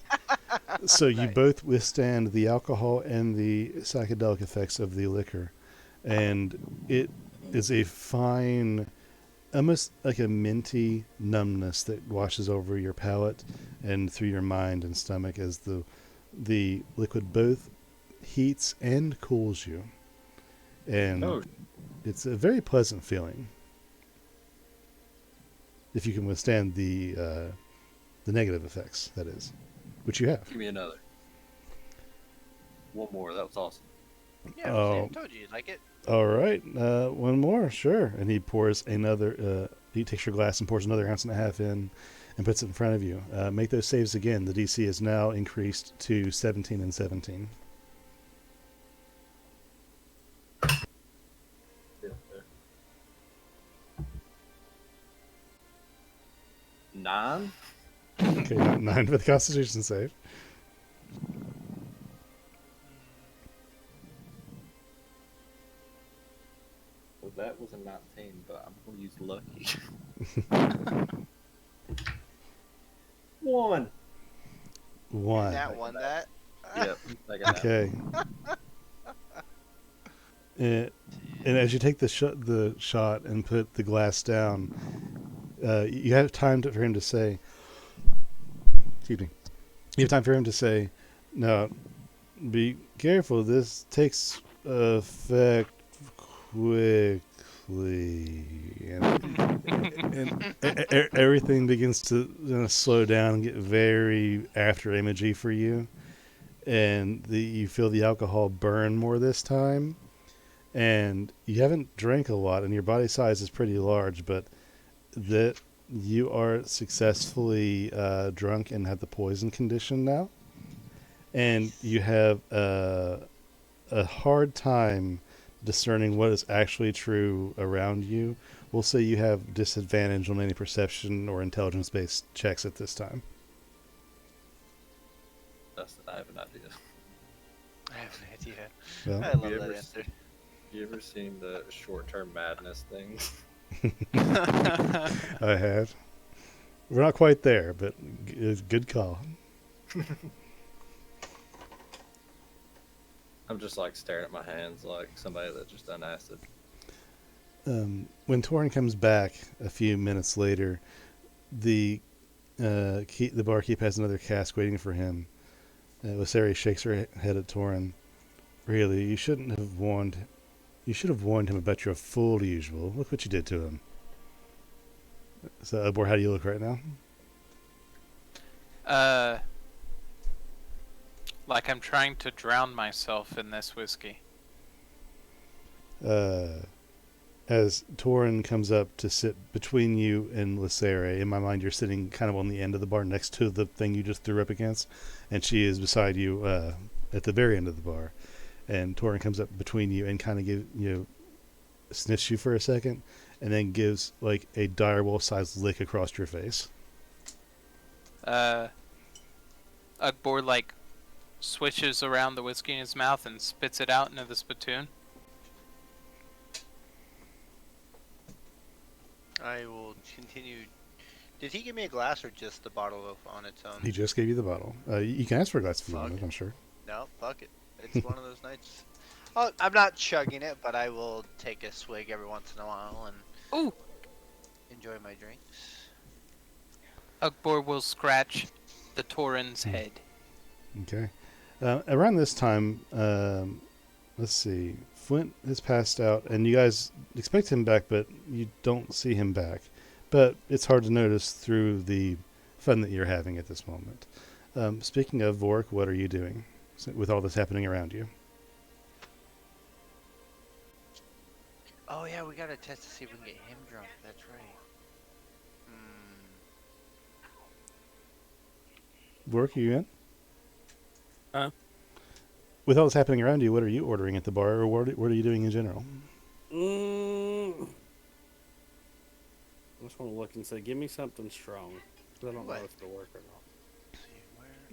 So you Nice. both withstand the alcohol and the psychedelic effects of the liquor, and it is a fine, almost like a minty numbness that washes over your palate and through your mind and stomach as the liquid both heats and cools you, and Oh, it's a very pleasant feeling if you can withstand the negative effects. That is, which you have. give me another. One more. That was awesome. Yeah, Oh. see, I told you you'd like it. All right, one more, sure. And he pours another. He takes your glass and pours another ounce and a half in, and puts it in front of you. Make those saves again. The DC is now increased to 17 and 17. Yeah, there. 9? Okay, 9 for the Constitution save. Well, that was a 19, but I'm going to use lucky. 1. 1. That one, that. Yep. I got that. Okay. And as you take the shot and put the glass down, you have time for him to say. Excuse me. You have time for him to say, "Now, be careful. This takes effect quickly," and everything begins to slow down and get very after imagey for you, and you feel the alcohol burn more this time. And you haven't drank a lot, and your body size is pretty large, but that you are successfully drunk and have the poison condition now, and you have a hard time discerning what is actually true around you. We'll say you have disadvantage on any perception or intelligence-based checks at this time. I have an idea. I have an idea. Well, I love You that ever answer. You ever seen the short-term madness things? I have. We're not quite there, but good call. I'm just like staring at my hands like somebody that just done acid. When Torin comes back a few minutes later, the barkeep has another cask waiting for him. Lysari shakes her head at Torin. Really, you shouldn't have warned. You should have warned him about your full usual. Look what you did to him. So, Abor, how do you look right now? Like I'm trying to drown myself in this whiskey. As Torin comes up to sit between you and Lysari, in my mind, you're sitting kind of on the end of the bar next to the thing you just threw up against, and she is beside you at the very end of the bar. And Torin comes up between you and kind of sniffs you for a second, and then gives like a direwolf-sized lick across your face. Ugbor like swishes around the whiskey in his mouth and spits it out into the spittoon. I will continue. Did he give me a glass or just the bottle on its own? He just gave you the bottle. You can ask for a glass if you Fuck want, it. I'm sure. No, fuck it. It's one of those nights. Oh, I'm not chugging it, but I will take a swig every once in a while and Ooh! enjoy my drinks. Ugbor will scratch the Torin's head. Okay. Around this time, let's see. Flint has passed out, and you guys expect him back, but you don't see him back. But it's hard to notice through the fun that you're having at this moment. Speaking of Vork, what are you doing with all this happening around you? Oh yeah, we gotta test to see if we can get him drunk. That's right. Vork, are you in? Huh? With all this happening around you, what are you ordering at the bar, or what are you doing in general? I just want to look and say, give me something strong. 'Cause I don't know What? if it'll work or not.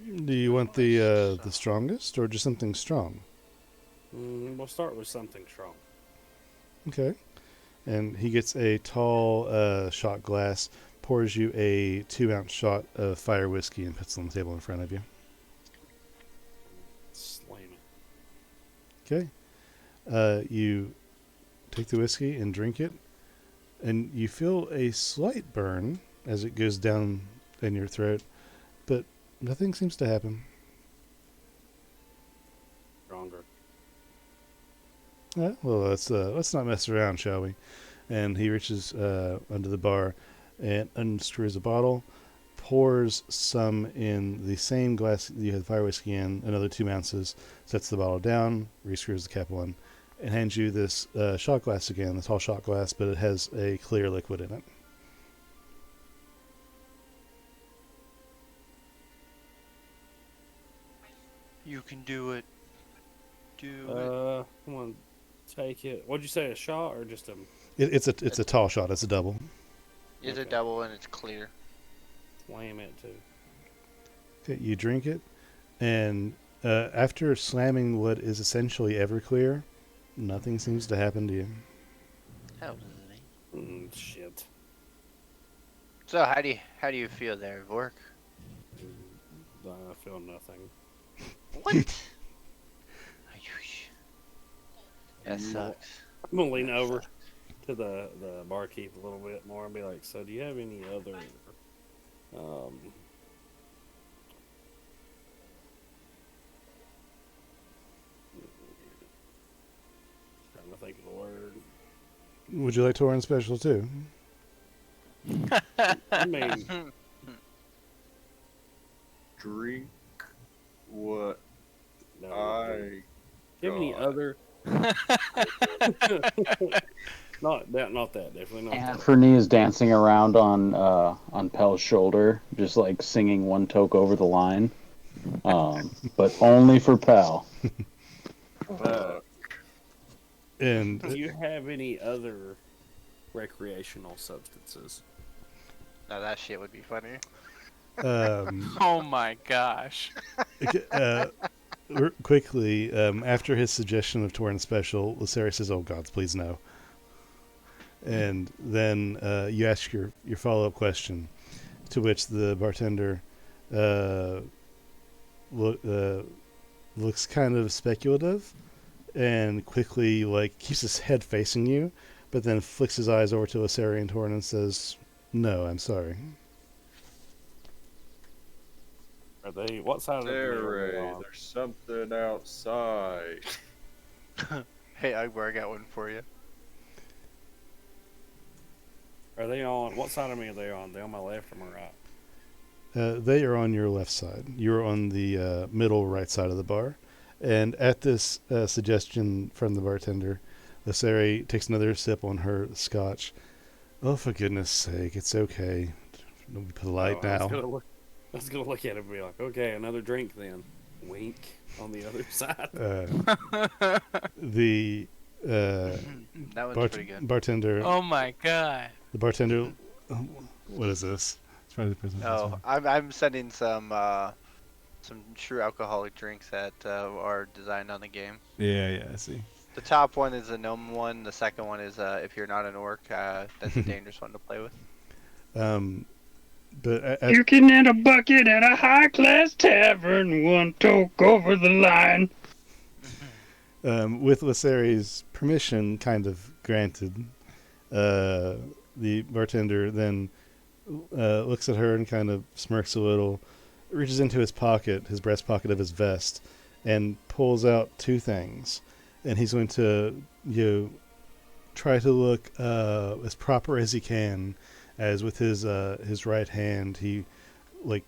Do you want the strongest or just something strong? We'll start with something strong. Okay. And he gets a tall shot glass, pours you a 2-ounce shot of fire whiskey, and puts it on the table in front of you. Slam it. Okay. You take the whiskey and drink it, and you feel a slight burn as it goes down in your throat, but nothing seems to happen. Stronger. Well, let's not mess around, shall we? And he reaches under the bar and unscrews a bottle, pours some in the same glass you had fire whiskey in, another 2 ounces, sets the bottle down, rescrews the cap on, and hands you this shot glass again, the tall shot glass, but it has a clear liquid in it. You can do it. Do it. Come on, take it. What'd you say? A shot or just a? It's a tall shot. It's a double. It's a Okay. double and it's clear. Slam it too. Okay, you drink it, and after slamming what is essentially Everclear, nothing seems to happen to you. Hell, Shit. So how do you feel there, Vork? I feel nothing. What? That No. sucks. I'm gonna lean over to the barkeep a little bit more and be like, "So, do you have any other trying to think of the word. Would you like Torin Special too? I mean, Drink what no. I Do you have any got. other? Not that. Definitely not that. Anthony is dancing around on Pel's shoulder, just like singing one toke over the line, but only for Pel. And Do you have any other recreational substances? Now that shit would be funny. Oh my gosh. quickly, after his suggestion of Torin Special, Lysaria says, "Oh gods, please no." And then you ask your follow-up question, to which the bartender looks kind of speculative and quickly keeps his head facing you, but then flicks his eyes over to Lysaria and Torin and says, "No, I'm sorry." Are they? What side of the There, are they Ray, on? there's something outside. Hey, Ugbar, I got one for you. Are they on? What side of me are they on? They on my left or my right? They are on your left side. You're on the middle right side of the bar. And at this suggestion from the bartender, Lysaria takes another sip on her scotch. "Oh, for goodness sake, it's okay. Don't be polite Oh, now." I was gonna look at it and be like, okay, another drink then. Wink on the other side. The That one's pretty good. bartender. Oh my god. The bartender. What is this? Oh, I'm sending some true alcoholic drinks that are designed on the game. Yeah, I see. The top one is a gnome one. The second one is if you're not an orc, that's a dangerous one to play with. But You can end a bucket at a high-class tavern, one toke over the line. with Lysaria's permission, kind of granted, the bartender then looks at her and kind of smirks a little, reaches into his pocket, his breast pocket of his vest, and pulls out two things. And he's going to, try to look as proper as he can, as with his right hand he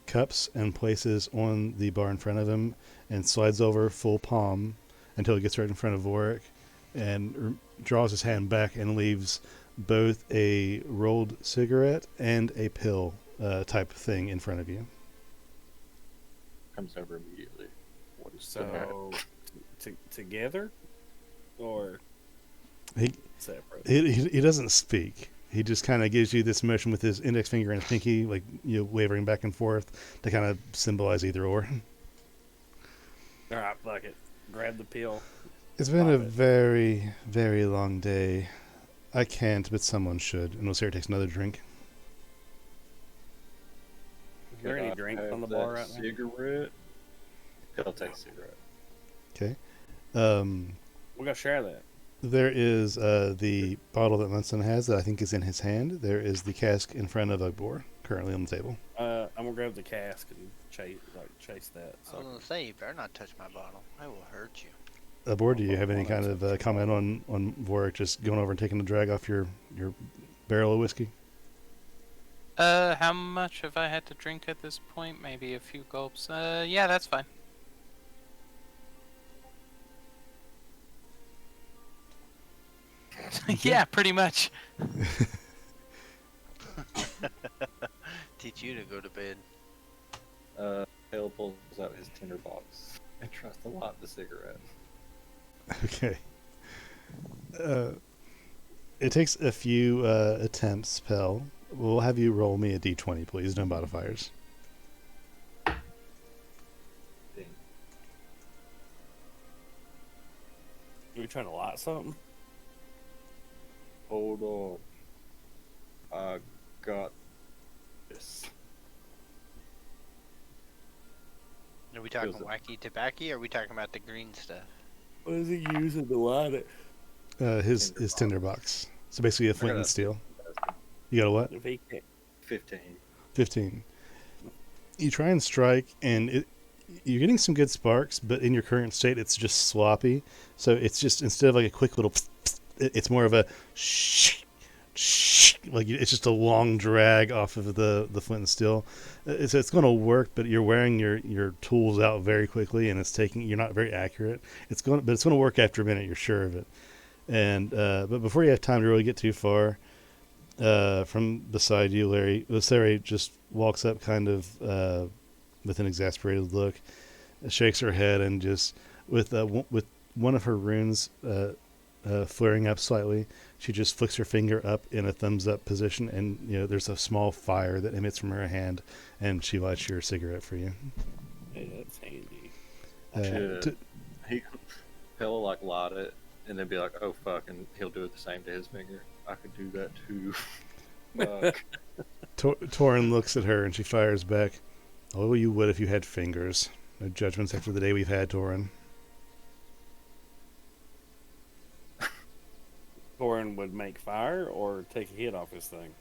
cups and places on the bar in front of him and slides over full palm until he gets right in front of Vorik, and draws his hand back and leaves both a rolled cigarette and a pill type thing in front of you. Comes over immediately. What is that? So, together? Or He separate? he doesn't speak, he just kind of gives you this motion with his index finger and his pinky, like wavering back and forth to kind of symbolize either or. All right, fuck it. Grab the pill. It's been a Pop it. very, very long day. I can't, but someone should. And Sarah takes another drink. Is there any drink on the bar right now? Cigarette. He'll take a cigarette. Okay. We're gonna share that. There is the bottle that Munson has that I think is in his hand. There is the cask in front of Ugbor, currently on the table. I'm gonna grab the cask and chase that. I So was gonna say, you better not touch my bottle. I will hurt you. Ugbor, do you have any kind of comment on Vorik just going over and taking a drag off your barrel of whiskey? How much have I had to drink at this point? Maybe a few gulps. Yeah, that's fine. Yeah, pretty much. Teach you to go to bed. Hale pulls out his tinderbox and tries to light the cigarette. Okay. It takes a few attempts, Pell. We'll have you roll me a d20, please. No modifiers. Ding. are you trying to light something? Hold on. I got this. Are we talking Feels it. wacky tobacco, or are we talking about the green stuff? What is he using to light it? His tinderbox. So basically a flint and steel. You got a what? If he can't. 15. 15. You try and strike, and you're getting some good sparks, but in your current state, it's just sloppy. So it's just, instead of like a quick little, it's more of a shh, like it's just a long drag off of the flint and steel. It's going to work, but you're wearing your tools out very quickly, and you're not very accurate. But it's going to work after a minute. You're sure of it. And but before you have time to really get too far, from beside you, Larry just walks up, kind of with an exasperated look, shakes her head, and just with one of her runes flaring up slightly, she just flicks her finger up in a thumbs up position, and there's a small fire that emits from her hand, and she lights your cigarette for you. Hey, that's handy. He'll like light it and then be like, "Oh fuck," and he'll do it the same to his finger. I could do that too. Fuck. Torin looks at her and she fires back, "Oh, you would if you had fingers. No judgments after the day we've had, Torin." Thorin would make fire or take a hit off his thing.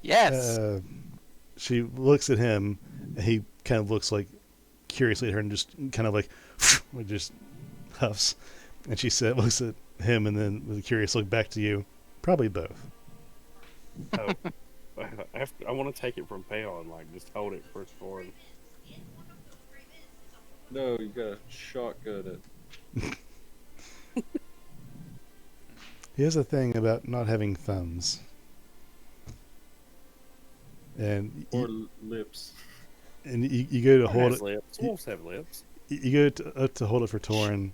Yes. She looks at him, and he kind of looks like curiously at her and just kind of like just huffs. And she looks at him and then with a curious look back to you. Probably both. Oh, I want to take it from Pale and like just hold it for Thorin. No, you got a shotgun it. He has a thing about not having thumbs. And Or lips. you go to hold it. Lips. Wolves have lips. You go to hold it for Torin,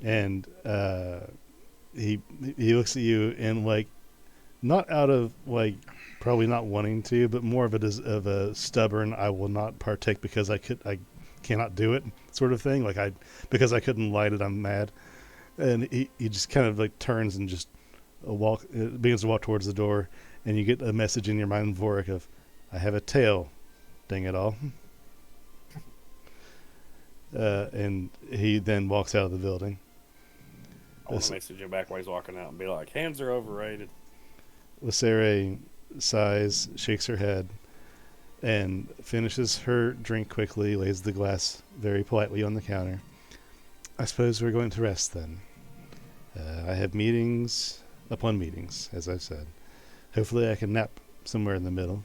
and he looks at you and like, not out of like probably not wanting to, but more of a stubborn, I will not partake because I cannot do it sort of thing. Like because I couldn't light it, I'm mad. And he just kind of like turns and just begins to walk towards the door, and you get a message in your mind, Vorik, of, "I have a tail, dang it all." And he then walks out of the building. I want to message him back while he's walking out and be like, "Hands are overrated." Lysaire sighs, shakes her head, and finishes her drink quickly, lays the glass very politely on the counter. "I suppose we're going to rest then. I have meetings upon meetings, as I've said. Hopefully I can nap somewhere in the middle."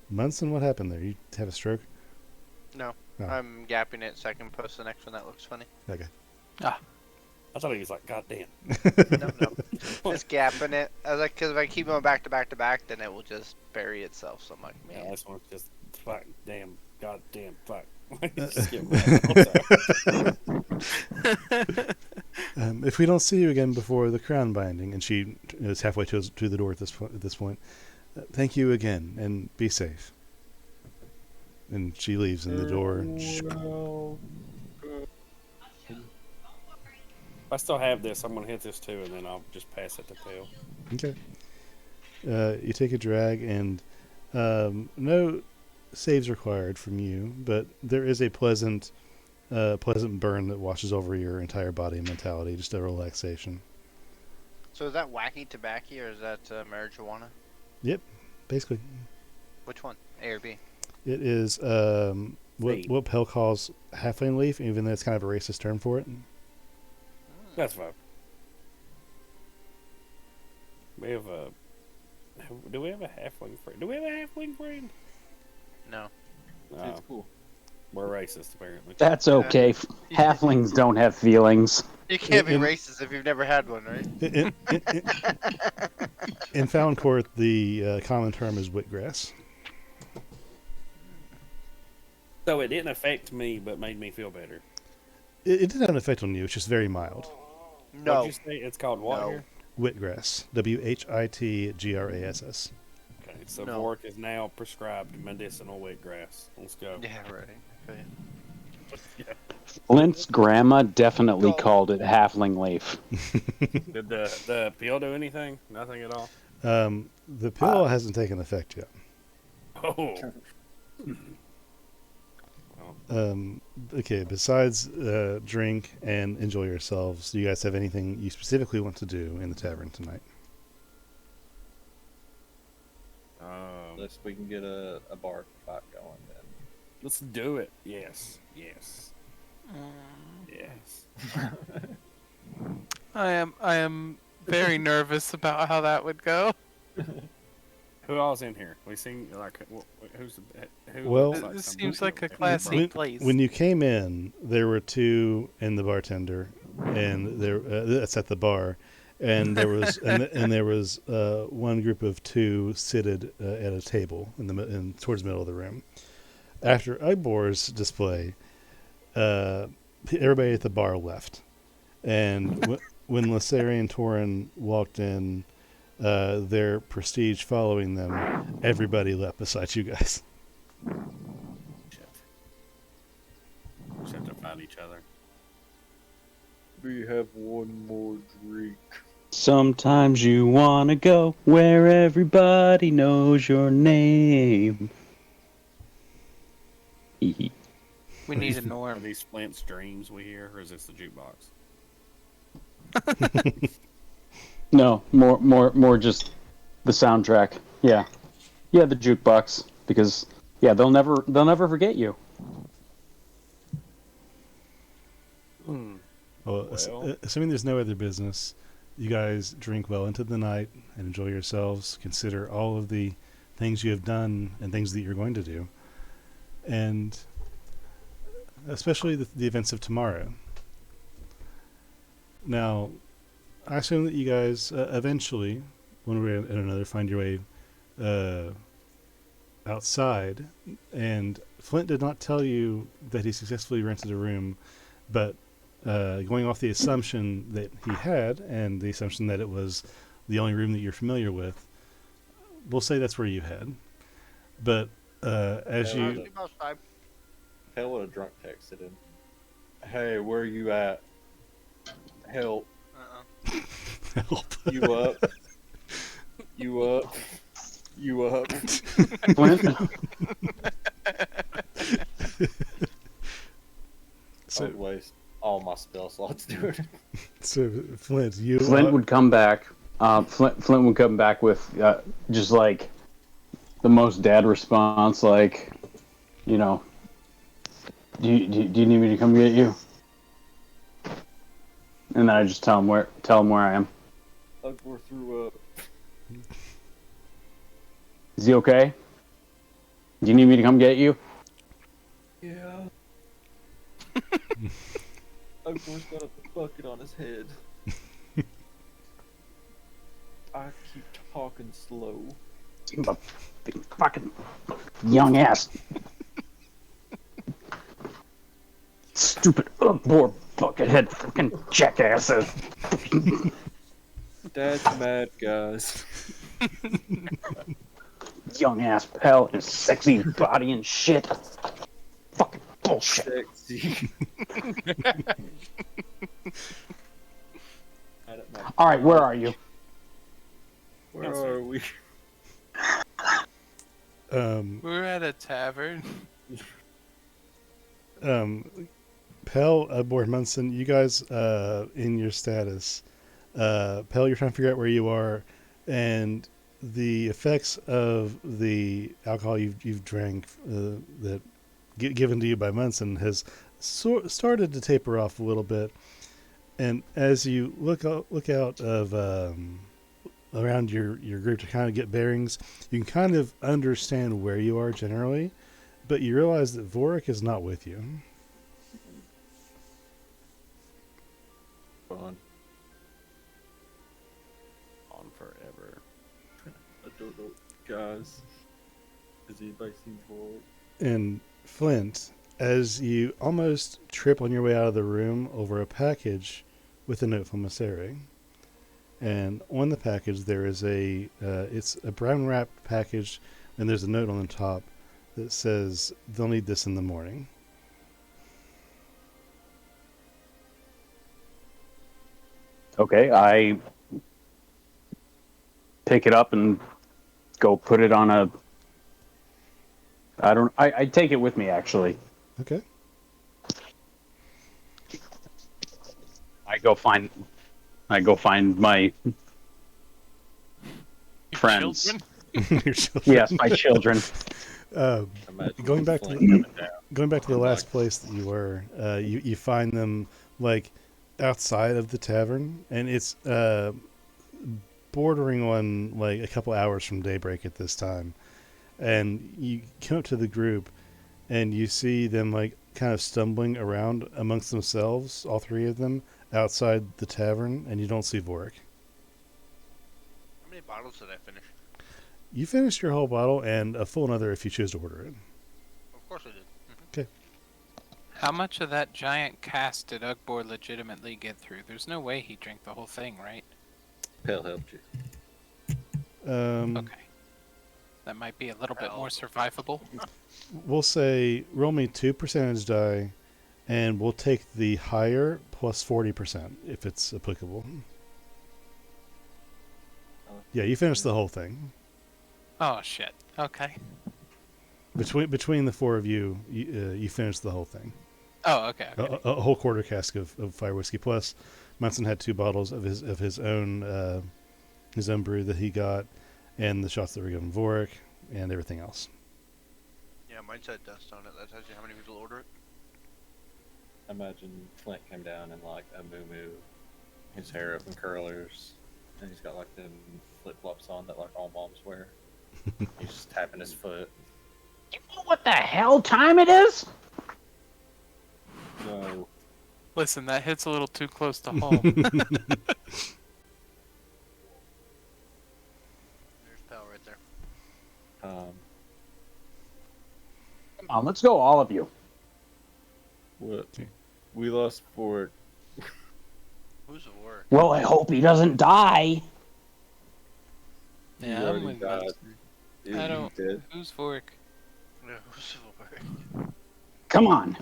Munson, what happened there? You have a stroke? No. Oh. I'm gapping it so I can post the next one that looks funny. Okay. I thought he was like, "God damn." No. Just gapping it. I was like, because if I keep going back to back to back, then it will just bury itself. So I'm like, Yeah, man. this one's just fuck, damn, goddamn, fuck. Just get mad all the time. If we don't see you again before the crown binding, and she is halfway to the door at this point, thank you again, and be safe. And she leaves, and the door. If I still have this, I'm gonna hit this too, and then I'll just pass it to Phil. Okay. You take a drag, and no saves required from you, but there is a pleasant burn that washes over your entire body and mentality, just a relaxation. So is that wacky tobacco or is that marijuana? Yep, basically. Which one? A or B? It is what Pell calls halfling leaf, even though it's kind of a racist term for it. That's fine. We have a. Do we have a halfling friend? Do we have a halfling friend? No. It's cool. We're racist, apparently. That's okay. Halflings don't have feelings. You can't be racist if you've never had one, right? In Falonkort, the common term is wheatgrass. So it didn't affect me, but made me feel better. It did have an effect on you. It's just very mild. No. What'd you say? It's called what No. here? Wheatgrass. WHITGRASS. Okay, so No. Vork is now prescribed medicinal wheatgrass. Let's go. Yeah, right. Okay. Flint's grandma definitely called it halfling leaf. Did the pill do anything? Nothing at all? The pill hasn't taken effect yet. Oh. Okay, besides drink and enjoy yourselves, do you guys have anything you specifically want to do in the tavern tonight? Unless we can get a bar fight going, then. Let's do it. Yes. Yes. Yes. I am very nervous about how that would go. Who all's in here? We seen like who's who? Well, looks like This somebody seems like a from- class When- A place. When you came in, there were two and the bartender, and there that's at the bar, and there was and there was one group of two seated at a table towards the middle of the room. After Ugbor's display, everybody at the bar left, and when Lysari and Torin walked in, their prestige following them, everybody left besides you guys. Just have to find each other. We have one more drink. Sometimes you wanna go where everybody knows your name. Hee We need a Are norm. these Flint's dreams we hear, or is this the jukebox? No, more just the soundtrack. Yeah, the jukebox, because they'll never forget you. Well, assuming there's no other business, you guys drink well into the night and enjoy yourselves. Consider all of the things you have done and things that you're going to do, and especially the events of tomorrow. Now, I assume that you guys eventually, one way or another, find your way outside. And Flint did not tell you that he successfully rented a room, but going off the assumption that he had, and the assumption that it was the only room that you're familiar with, we'll say that's where you had. But as you... Hell would have drunk texted him. Hey, where are you at? Help. Help. You up? You up? You up? Flint, So, I'd waste all my spell slots doing it. so Flint, you... Flint would come back. Flint would come back with just like the most dad response, like, you know, do you need me to come get you? And then I just tell him where I am. Ugor threw up. Is he okay? Do you need me to come get you? Yeah. Ugor's got a bucket on his head. I keep talking slow. The fucking young ass. stupid poor buckethead fucking jackasses. Dad's mad, guys. Young ass Pell and his sexy body and shit. Fucking bullshit. Sexy. Alright, where are you? Where are we? We're at a tavern. Pell, Board Munson, you guys, in your status, Pell, you're trying to figure out where you are, and the effects of the alcohol you've drank that given to you by Munson has started to taper off a little bit, and as you look out of around your group to kind of get bearings, you can kind of understand where you are generally, but you realize that Vorik is not with you. On forever. I don't know, guys. Has anybody seen Void? And Flint, as you almost trip on your way out of the room over a package with a note from Maseri. And on the package there is it's a brown wrapped package, and there's a note on the top that says they'll need this in the morning. Okay, I pick it up and go put it on a... I take it with me, actually. Okay. I go find my friends. Your children. Yes, my children. Going back to the last place that you were, you find them like outside of the tavern, and it's bordering on like a couple hours from daybreak at this time. And you come up to the group, and you see them like kind of stumbling around amongst themselves, all three of them, outside the tavern, and you don't see Vorik. How many bottles did I finish? You finished your whole bottle and a full another if you choose to order it. Of course I did. Okay. How much of that giant cast did Ugbor legitimately get through? There's no way he drank the whole thing, right? Pale helped you. Okay. That might be a little bit more survivable. We'll say roll me 2 percentage die, and we'll take the higher plus 40% if it's applicable. Yeah, you finished the whole thing. Oh shit. Okay. Between the four of you, you finished the whole thing. Oh, okay. A whole quarter cask of fire whiskey. Plus, Munson had 2 bottles of his own brew that he got, and the shots that were given Vorik, and everything else. Yeah, mine said dust on it. That tells you how many people order it. Imagine Flint came down in like a moo-moo, his hair up in curlers, and he's got like them flip-flops on that like all moms wear. He's just tapping his foot. You know what the hell time it is? No. Listen, that hits a little too close to home. There's Pal right there. Come on, let's go, all of you. What? We lost Fort. Who's at work? Well, I hope he doesn't die. He Yeah, I'm already with died. Munson. He I don't. did. Who's Vorik? No, who's at work? Come on.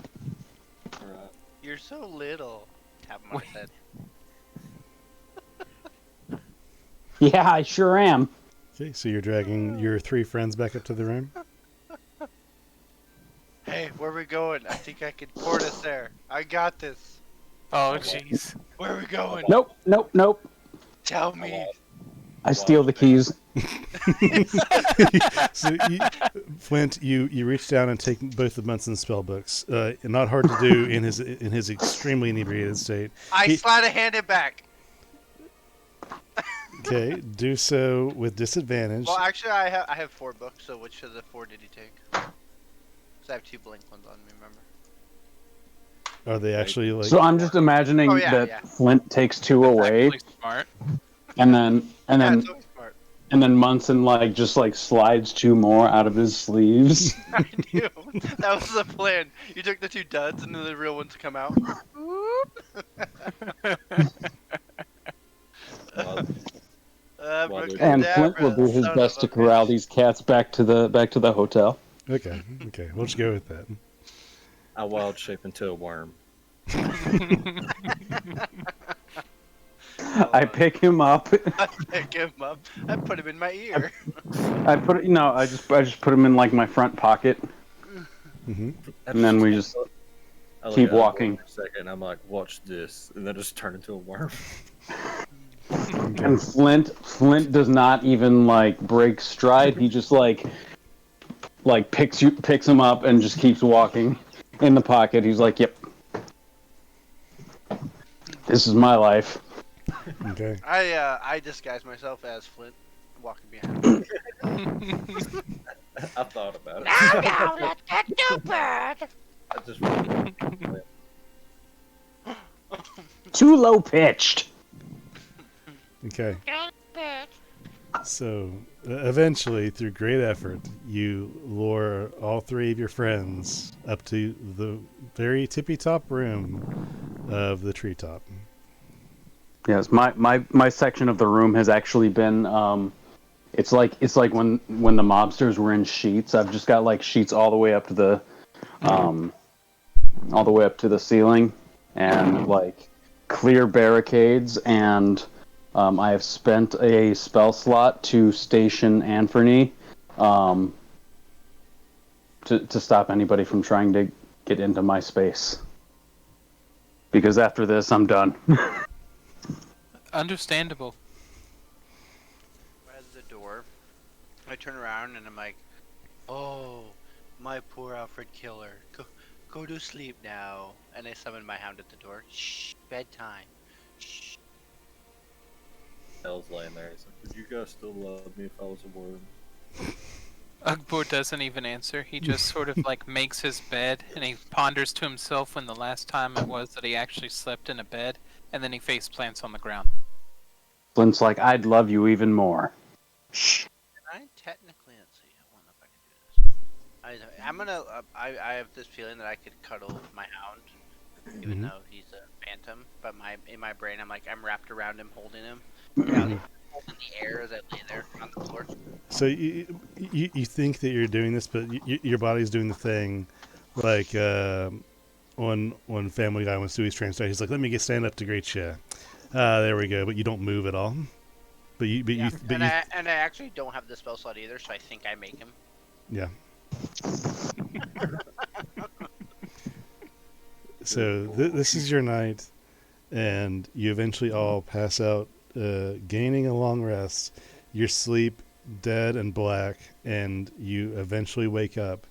Alright. You're so little. Tap my Wait. head. Yeah, I sure am. Okay, so you're dragging your 3 friends back up to the room? Hey, where are we going? I think I can port us there. I got this. Oh, jeez. Where are we going? Nope. Tell me. I steal the keys. So, Flint, you reach down and take both of Munson's spell books. Not hard to do in his extremely inebriated state. I sleight of hand it back. Okay, do so with disadvantage. Well, actually, I have 4 books. So which of the 4 did he take? Because I have 2 blank ones on me. Remember? Are they actually like? So I'm just imagining Oh, yeah, that yeah. Flint takes 2 away, Actually smart. and then Yeah, it's always smart. And then Munson just slides 2 more out of his sleeves. I knew. That was the plan. You took the 2 duds and then the real ones come out. While they're And doing Flint will do his son best of to a corral bitch. these cats back to the hotel. Okay, we'll just go with that. I wild shape into a worm. I pick him up. I pick him up. I put him in my ear. I just put him in my front pocket, and then we just I look keep at him walking. for a second. I'm like, watch this, and then just turn into a worm. And Flint does not even break stride. He just picks him up and just keeps walking in the pocket. He's like, "Yep, this is my life." Okay. I disguise myself as Flint, walking behind him. I thought about it. No, let's get stupid. I just Too low pitched. Okay. Stupid. So eventually, through great effort, you lure all 3 of your friends up to the very tippy top room of the treetop. Yes, my section of the room has actually been it's like when the mobsters were in sheets. I've just got sheets all the way up to the ceiling, and clear barricades, and I have spent a spell slot to station Anthony to stop anybody from trying to get into my space. Because after this, I'm done. Understandable. At the door, I turn around and I'm like, "Oh, my poor Alfred Killer. Go to sleep now." And I summon my hound at the door. Shh, bedtime. Shh. Hell's laying there. He's like, would you guys still love me if I was a worm? Ugbo doesn't even answer. He just sort of makes his bed, and he ponders to himself when the last time it was that he actually slept in a bed, and then he face plants on the ground. Flint's like, "I'd love you even more." Shh. Can I technically, let's see, I don't know if I can do this. I'm gonna, I have this feeling that I could cuddle my hound, even though he's a phantom. But in my brain, I'm wrapped around him, holding him, holding the air as I lay there on the floor. So you think that you're doing this, but your body's doing the thing, on Family Guy when Stewie's trying to start. He's like, "Let me stand up to great you." There we go. But you don't move at all. I actually don't have the spell slot either, so I think I make him. Yeah. So this is your night, and you eventually all pass out, gaining a long rest. Your sleep dead and black, and you eventually wake up.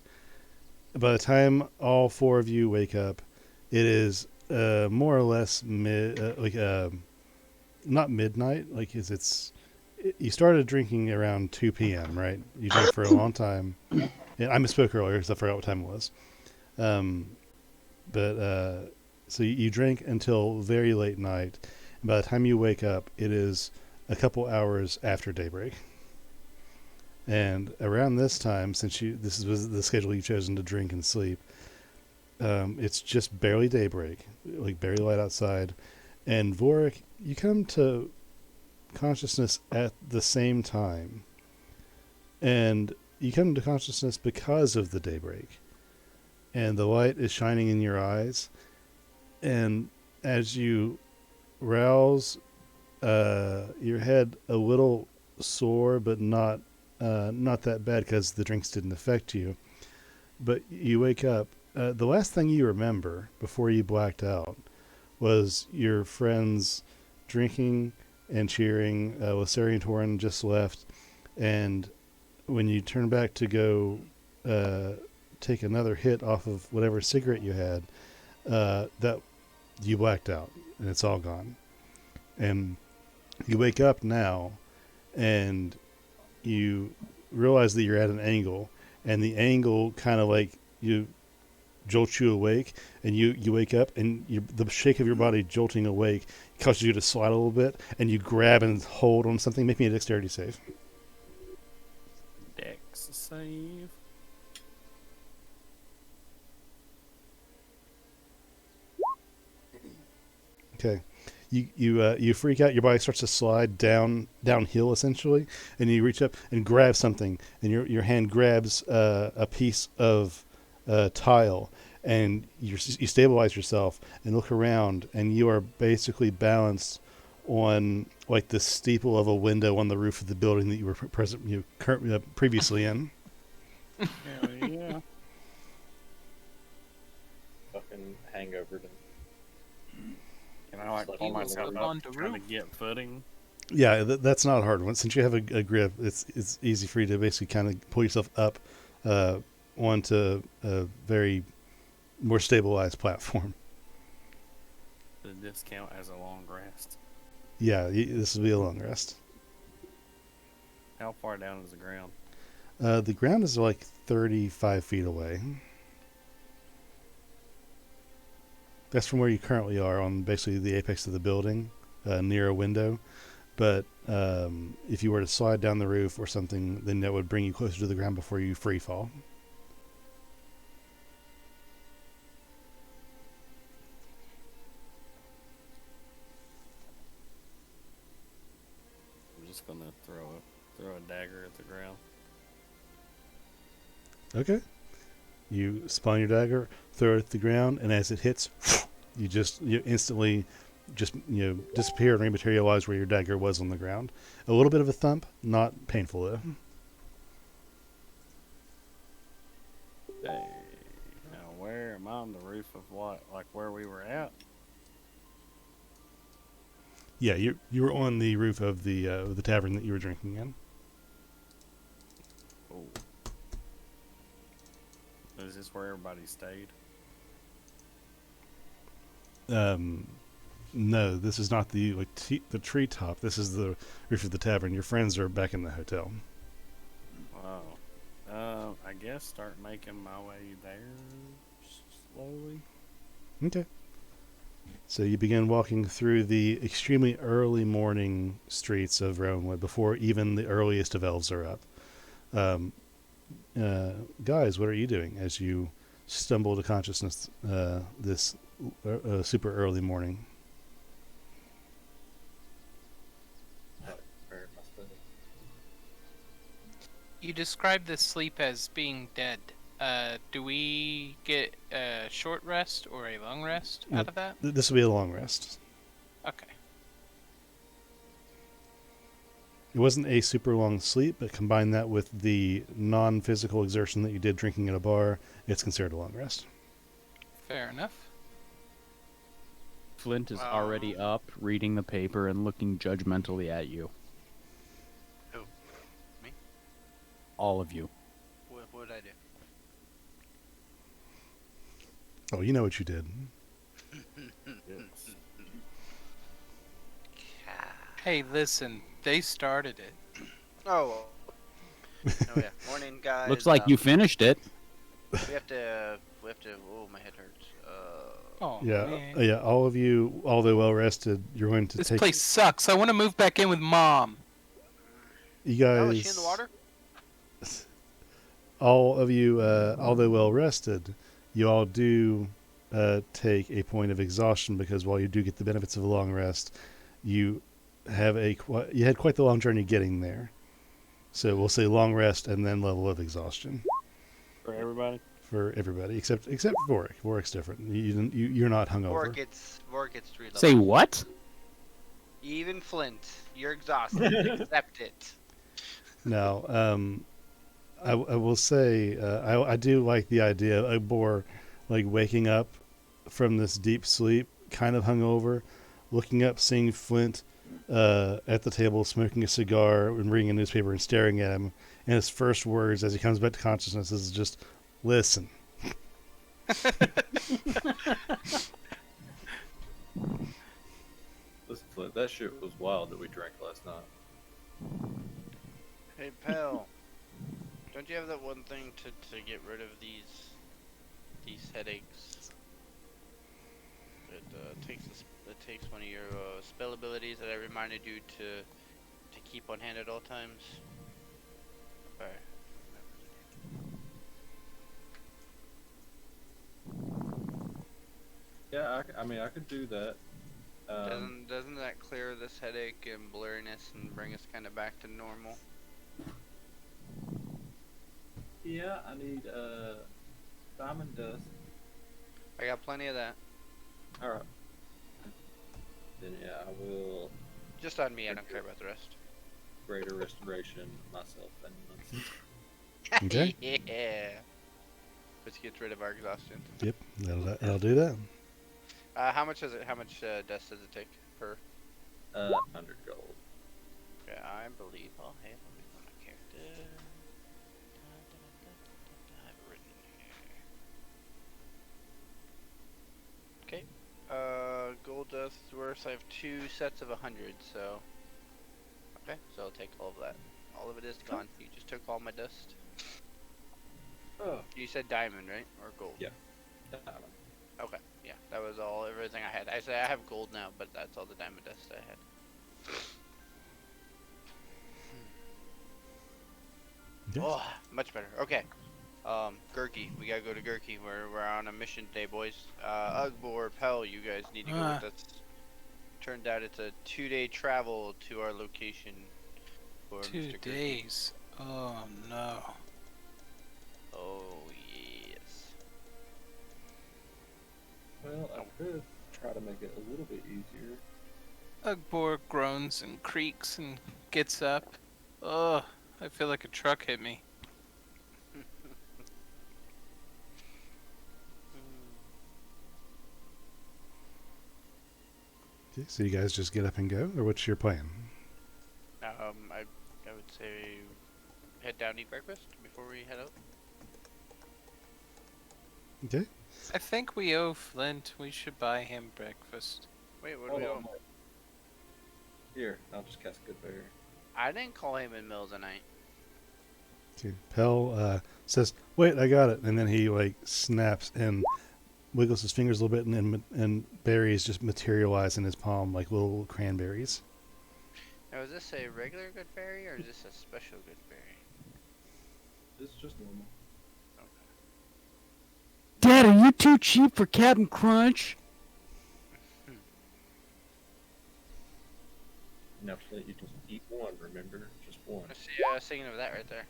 By the time all 4 of you wake up, it is more or less not midnight. You started drinking around 2 p.m., right? You drank for a long time. And I misspoke earlier because I forgot what time it was. So you drink until very late night. And by the time you wake up, it is a couple hours after daybreak. And around this time, since this was the schedule you've chosen to drink and sleep, it's just barely daybreak, barely light outside. And Vorik, you come to consciousness at the same time. And you come to consciousness because of the daybreak. And the light is shining in your eyes. And as you rouse, your head a little sore, but not that bad because the drinks didn't affect you. But you wake up. The last thing you remember before you blacked out was your friends drinking and cheering. Lissarian Torin just left. And when you turn back to go take another hit off of whatever cigarette you had, that you blacked out and it's all gone. And you wake up now and you realize that you're at an angle, and the angle kind of you jolts you awake, and you wake up, and the shake of your body jolting awake causes you to slide a little bit, and you grab and hold on something. Make me a dexterity save. save. Okay. You freak out. Your body starts to slide downhill essentially, and you reach up and grab something, and your hand grabs a piece of tile, and you stabilize yourself and look around, and you are basically balanced on like the steeple of a window on the roof of the building that you were previously in. Hell yeah. Fucking hangover. Can I like Slip pull on the myself roof. up, On the trying to roof. get footing? Yeah, that's not a hard one. Since you have a grip, it's easy for you to basically kind of pull yourself up onto a very more stabilized platform. Does this count as a long rest? Yeah, this will be a long rest. How far down is the ground? The ground is like 35 feet away. That's from where you currently are on basically the apex of the building, near a window. But if you were to slide down the roof or something, then that would bring you closer to the ground before you free fall. I'm just gonna throw a dagger at the ground. Okay. You spawn your dagger, throw it at the ground, and as it hits, you instantly disappear and rematerialize where your dagger was on the ground. A little bit of a thump, not painful though. Hey, now where am I on the roof of what? Like where we were at? Yeah, you were on the roof of the tavern that you were drinking in. Oh. Is this where everybody stayed? No, this is not the the treetop. This is the roof of the tavern. Your friends are back in the hotel. Wow. I guess start making my way there slowly. Okay. So you begin walking through the extremely early morning streets of Rowanwood before even the earliest of elves are up. Guys, what are you doing as you stumble to consciousness this super early morning? You described this sleep as being dead. Do we get a short rest or a long rest out of that? This will be a long rest. Okay. It wasn't a super long sleep, but combine that with the non-physical exertion that you did drinking at a bar, it's considered a long rest. Fair enough. Flint is already up, reading the paper and looking judgmentally at you. Who? Me? All of you. What did I do? Oh, you know what you did. Yes. Hey, listen, they started it. Oh. Oh yeah. Morning, guys. Looks like you finished it. We have to. Oh, my head hurts. Oh, Yeah, man. yeah. All of you, although well rested, you're going to This take. place sucks. I want to move back in with Mom. You guys. Oh, is she in the water? All of you, although well rested, you all do take a point of exhaustion because while you do get the benefits of a long rest, you had quite the long journey getting there. So we'll say long rest and then level of exhaustion For everybody? for everybody except Vorik. Vorik's different. You're not hungover. Vork gets 3 levels. Say what? Even Flint, you're exhausted. Accept it. Now, I will say I do like the idea of Boar like waking up from this deep sleep, kind of hungover, looking up, seeing Flint at the table smoking a cigar and reading a newspaper and staring at him. And his first words as he comes back to consciousness is just, "Listen." Listen, Flint, that shit was wild that we drank last night. Hey, pal. Don't you have that one thing to get rid of these headaches? It takes one of your spell abilities that I reminded you to keep on hand at all times. Alright. Yeah, I mean, I could do that. Doesn't that clear this headache and blurriness and bring us kind of back to normal? Yeah, I need diamond dust. I got plenty of that. All right. Then yeah, I will Just on me. I don't care about the rest. greater restoration myself and Okay. Yeah. Which gets rid of our exhaustion. Yep, that'll do that. How much is it? How much dust does it take per? 100 gold. Okay, I believe I'll have it on my character. I have it written here. Okay. Gold dust worth. I have 2 sets of 100, so. Okay, so I'll take all of that. All of it is gone. You just took all my dust. Oh, You said diamond, right? Or gold? Yeah. diamond. Okay, yeah, that was everything I had. I say I have gold now, but that's all the diamond dust I had. Okay. Oh, much better. Okay. Gurky, we gotta go to Gurky. We're on a mission today, boys. Ugbor, Pell, you guys need to go with us. Turned out it's a 2-day travel to our location for 2 Mr. Gurky. days. Oh no. Oh yes. Well, I could try to make it a little bit easier. Ugbor groans and creaks and gets up. Ugh, I feel like a truck hit me. Okay, so you guys just get up and go, or what's your plan? I would say head down, eat breakfast before we head out. Okay. I think we owe Flint. We should buy him breakfast. Wait, what do Hold we on. owe? Here, I'll just cast Good Berry. I didn't call him in the middle of the night. Okay. Pell says, "Wait, I got it," and then he like snaps and wiggles his fingers a little bit, and berries just materialize in his palm like little cranberries. Now, is this a regular good berry or is this a special good berry? This is just normal. Dad, are you too cheap for Captain Crunch? Now, Flint, you just eat one, remember? Just one. I see, singing of that right there.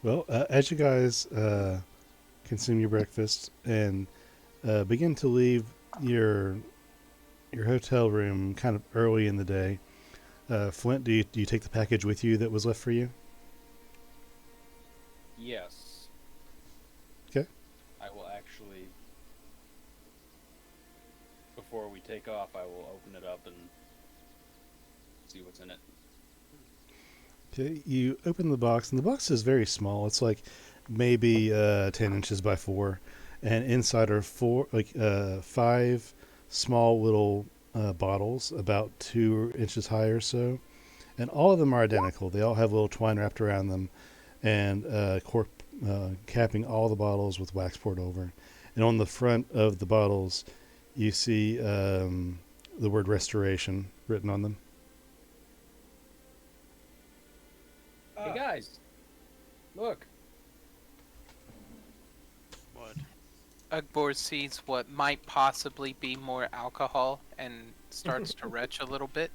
Well, as you guys consume your breakfast and begin to leave your hotel room kind of early in the day, Flint, do you take the package with you that was left for you? Yes. Okay. I will actually, before we take off, I will open it up and see what's in it. Okay, you open the box, and the box is very small. It's like maybe 10 inches by 4, and inside are 5 small little bottles, about 2 inches high or so, and all of them are identical. They all have a little twine wrapped around them, and cork capping all the bottles with wax poured over. And on the front of the bottles, you see the word restoration written on them. Hey guys, look. What? Ugbor sees what might possibly be more alcohol and starts to retch a little bit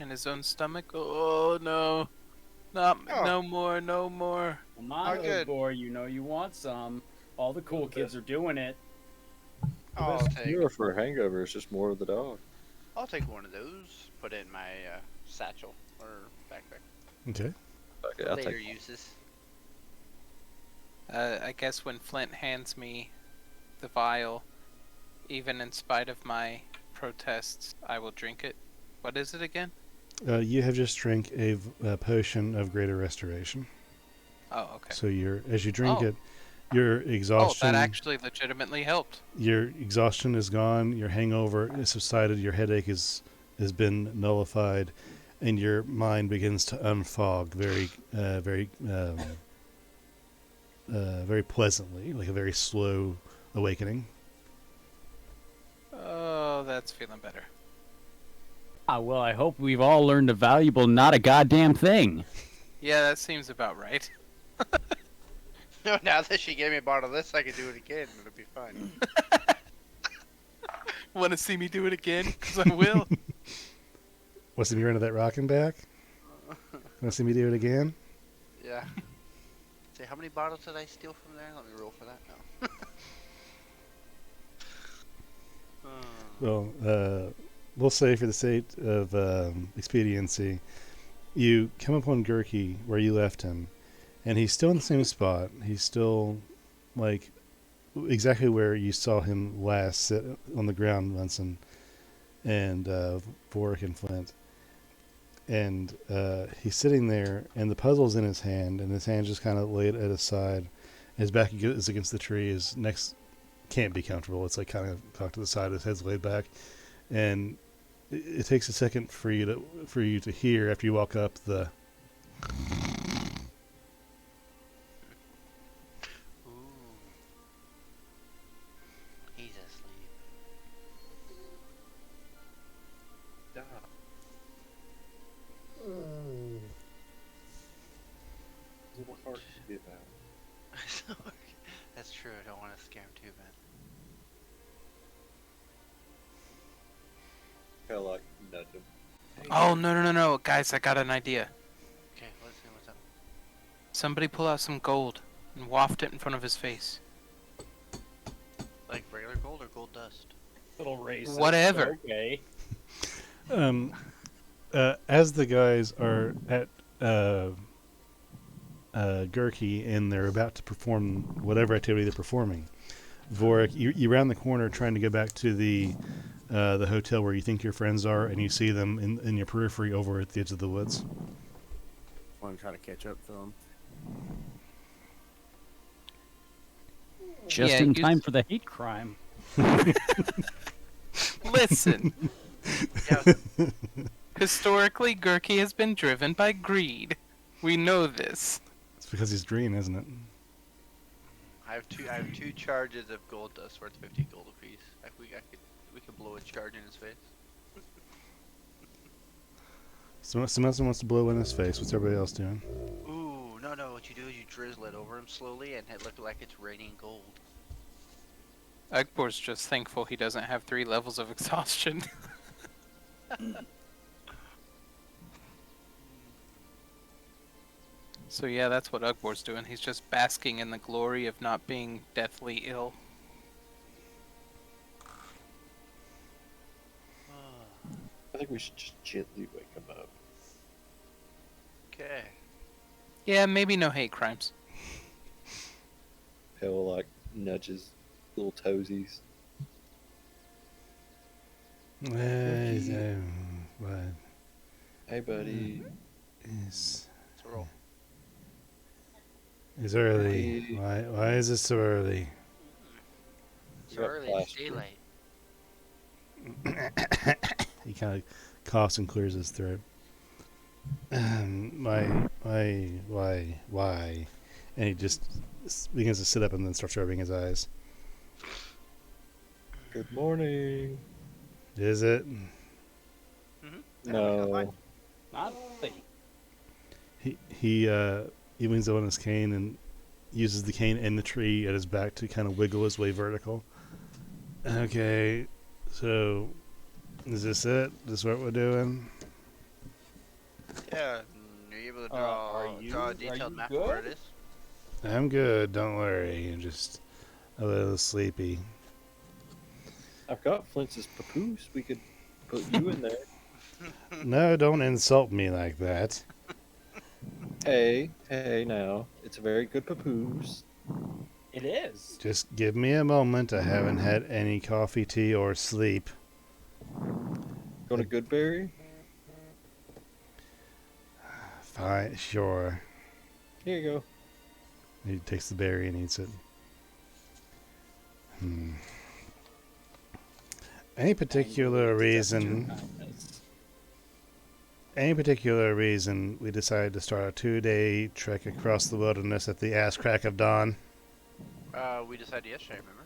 in his own stomach. Oh no. Oh. No more, no more. Come on, Oh, good. boy, you know you want some. All the cool kids are doing it. I'll take Cure for a hangover is just more of the dog. I'll take one of those. Put it in my satchel or backpack. Okay. Okay, For I'll later take uses. I guess when Flint hands me the vial, even in spite of my protests, I will drink it. What is it again? You have just drank a potion of greater restoration. Oh, okay. So as you drink Oh. it, your Oh, exhaustion, that actually legitimately helped. your exhaustion is gone. Your hangover is subsided. Your headache has been nullified, and your mind begins to unfog very pleasantly, like a very slow awakening. Oh, that's feeling better. Ah, well, I hope we've all learned a valuable not a goddamn thing. Yeah, that seems about right. No, now that she gave me a bottle of this, I can do it again. It'll be fine. Want to see me do it again? Because I will. Want to see me run to that rocking back? Want to see me do it again? Yeah. Say, how many bottles did I steal from there? Let me roll for that now. Well, we'll say for the sake of expediency, you come upon Gurky where you left him, and he's still in the same spot. He's still, like, exactly where you saw him last sit on the ground, Munson, and Vorik and Flint. And he's sitting there, and the puzzle's in his hand, and his hand's just kind of laid at his side. His back is against the tree. His neck's can't be comfortable. It's like kind of cocked to the side. His head's laid back, and it takes a second for you to hear after you walk up the. Ooh. He's asleep. Stop. It's a hard to get out. That's true. I don't want to scare him too bad. Kind of like nudge him. Oh, no. Guys, I got an idea. Okay, let's see what's up. Somebody pull out some gold and waft it in front of his face. Like regular gold or gold dust? Little racist. Whatever. Okay. As the guys are at Gurky and they're about to perform whatever activity they're performing, Vorik, you round the corner trying to go back to the hotel where you think your friends are, and you see them in your periphery over at the edge of the woods. Want to try to catch up to him? Just Yeah, in you- time for the hate crime. Listen, Yeah. historically, Gurky has been driven by greed. We know this. It's because he's green, isn't it? I have two charges of gold dust worth 50 gold apiece. We could blow a charge in his face. So someone else wants to blow in his face. What's everybody else doing? Ooh, no. What you do is you drizzle it over him slowly, and it look like it's raining gold. Ugbor's just thankful he doesn't have 3 levels of exhaustion. So yeah, that's what Ugbor's doing. He's just basking in the glory of not being deathly ill. I think we should just gently wake him up. Okay. Yeah, maybe no hate crimes. He'll like nudges little toesies. What? Hey, buddy. Is Let's roll. it's early. Why is it so early? It's You got early. It's plaster. daylight. He kind of coughs and clears his throat. Why? And he just begins to sit up and then starts rubbing his eyes. Good morning. Is it? No. Not late. He leans on his cane and uses the cane and the tree at his back to kind of wiggle his way vertical. Okay, so is this it? This what we're doing? Yeah. Are you able to are draw a you detailed map of where it good? is? I'm good. Don't worry. I'm just a little sleepy. I've got Flint's papoose. We could put you in there. No, don't insult me like that. Hey, now. It's a very good papoose. It is. Just give me a moment. I haven't had any coffee, tea, or sleep. Go to Goodberry? Fine, sure. Here you go. He takes the berry and eats it. Any particular reason? Any particular reason we decided to start a 2-day trek across the wilderness at the ass crack of dawn? We decided yesterday, remember?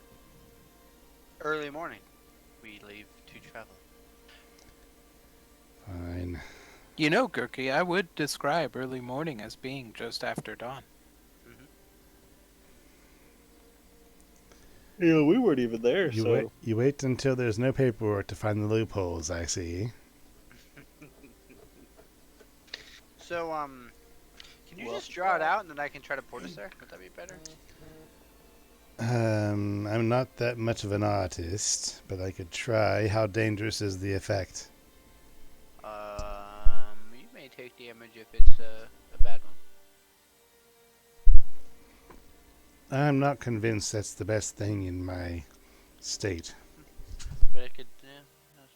Early morning. We leave to travel. Fine. You know, Gurky, I would describe early morning as being just after dawn. Yeah, we weren't even there, You wait until there's no paperwork to find the loopholes, I see. So, can you Well, just draw it out and then I can try to port us there? Would that be better? I'm not that much of an artist, but I could try. How dangerous is the effect? You may take damage if it's a bad one. I'm not convinced that's the best thing in my state. But it could, yeah,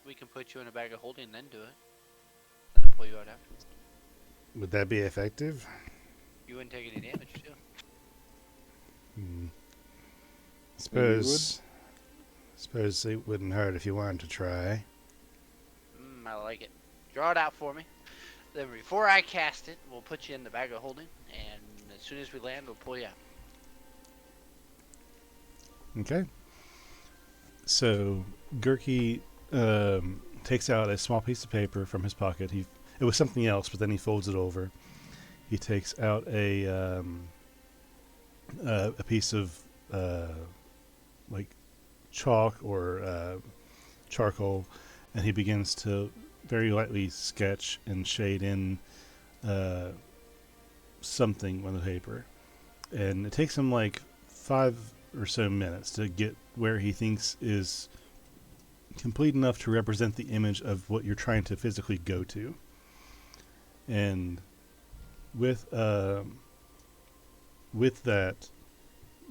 we can put you in a bag of holding and then do it. And then pull you out afterwards. Would that be effective? You wouldn't take any damage, too. Suppose it wouldn't hurt if you wanted to try. I like it. Draw it out for me. Then before I cast it, we'll put you in the bag of holding, and as soon as we land, we'll pull you out. Okay. So Gurky takes out a small piece of paper from his pocket. It was something else, but then he folds it over. He takes out a piece of like chalk or charcoal, and he begins to very lightly sketch and shade in something on the paper. And it takes him like 5 or so minutes to get where he thinks is complete enough to represent the image of what you're trying to physically go to. And with that,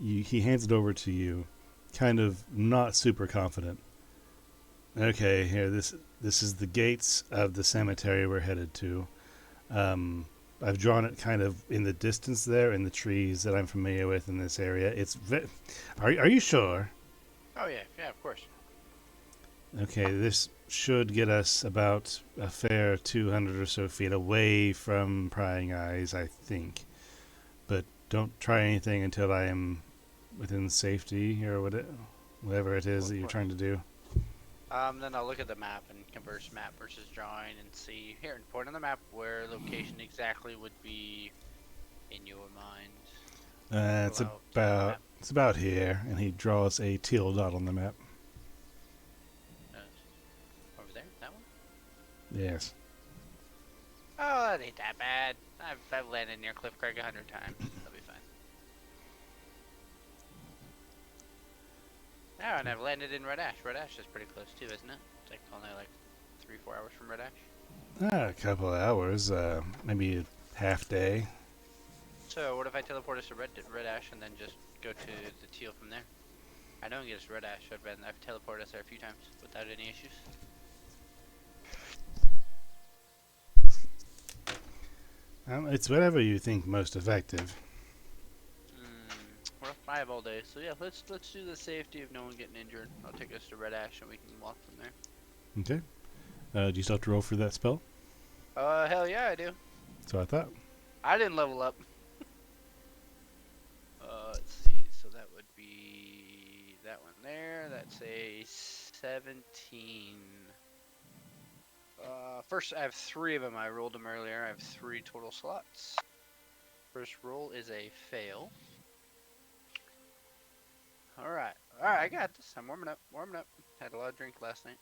he hands it over to you, kind of not super confident. Okay, here, this is the gates of the cemetery we're headed to. I've drawn it kind of in the distance there, in the trees that I'm familiar with in this area. Are you sure? Oh yeah, of course. Okay, this should get us about a fair 200 or so feet away from prying eyes, I think. But don't try anything until I am within safety, or whatever it is that you're trying to do. Then I'll look at the map and converse map versus drawing and see here and point on the map where location exactly would be in your mind. It's about here, and he draws a teal dot on the map. Over there, that one. Yes. Oh, that ain't that bad. I've landed near Cliff Crag 100 times. That'll be fine. Oh, and I've landed in Red Ash. Red Ash is pretty close too, isn't it? It's like only like 3-4 hours from Red Ash. A couple of hours, maybe a half day. So what if I teleport us to Red Ash and then just go to the teal from there? I know I can get us Red Ash. I've teleported us there a few times without any issues. It's whatever you think most effective. Well, I have all day, so yeah, let's do the safety of no one getting injured. I'll take us to Red Ash and we can walk from there. Okay. Do you still have to roll for that spell? Hell yeah, I do. So I thought. I didn't level up. Let's see. So that would be that one there. That's a 17. First, I have 3 of them. I rolled them earlier. I have 3 total slots. First roll is a fail. Alright, I got this. I'm warming up. Had a lot of drink last night.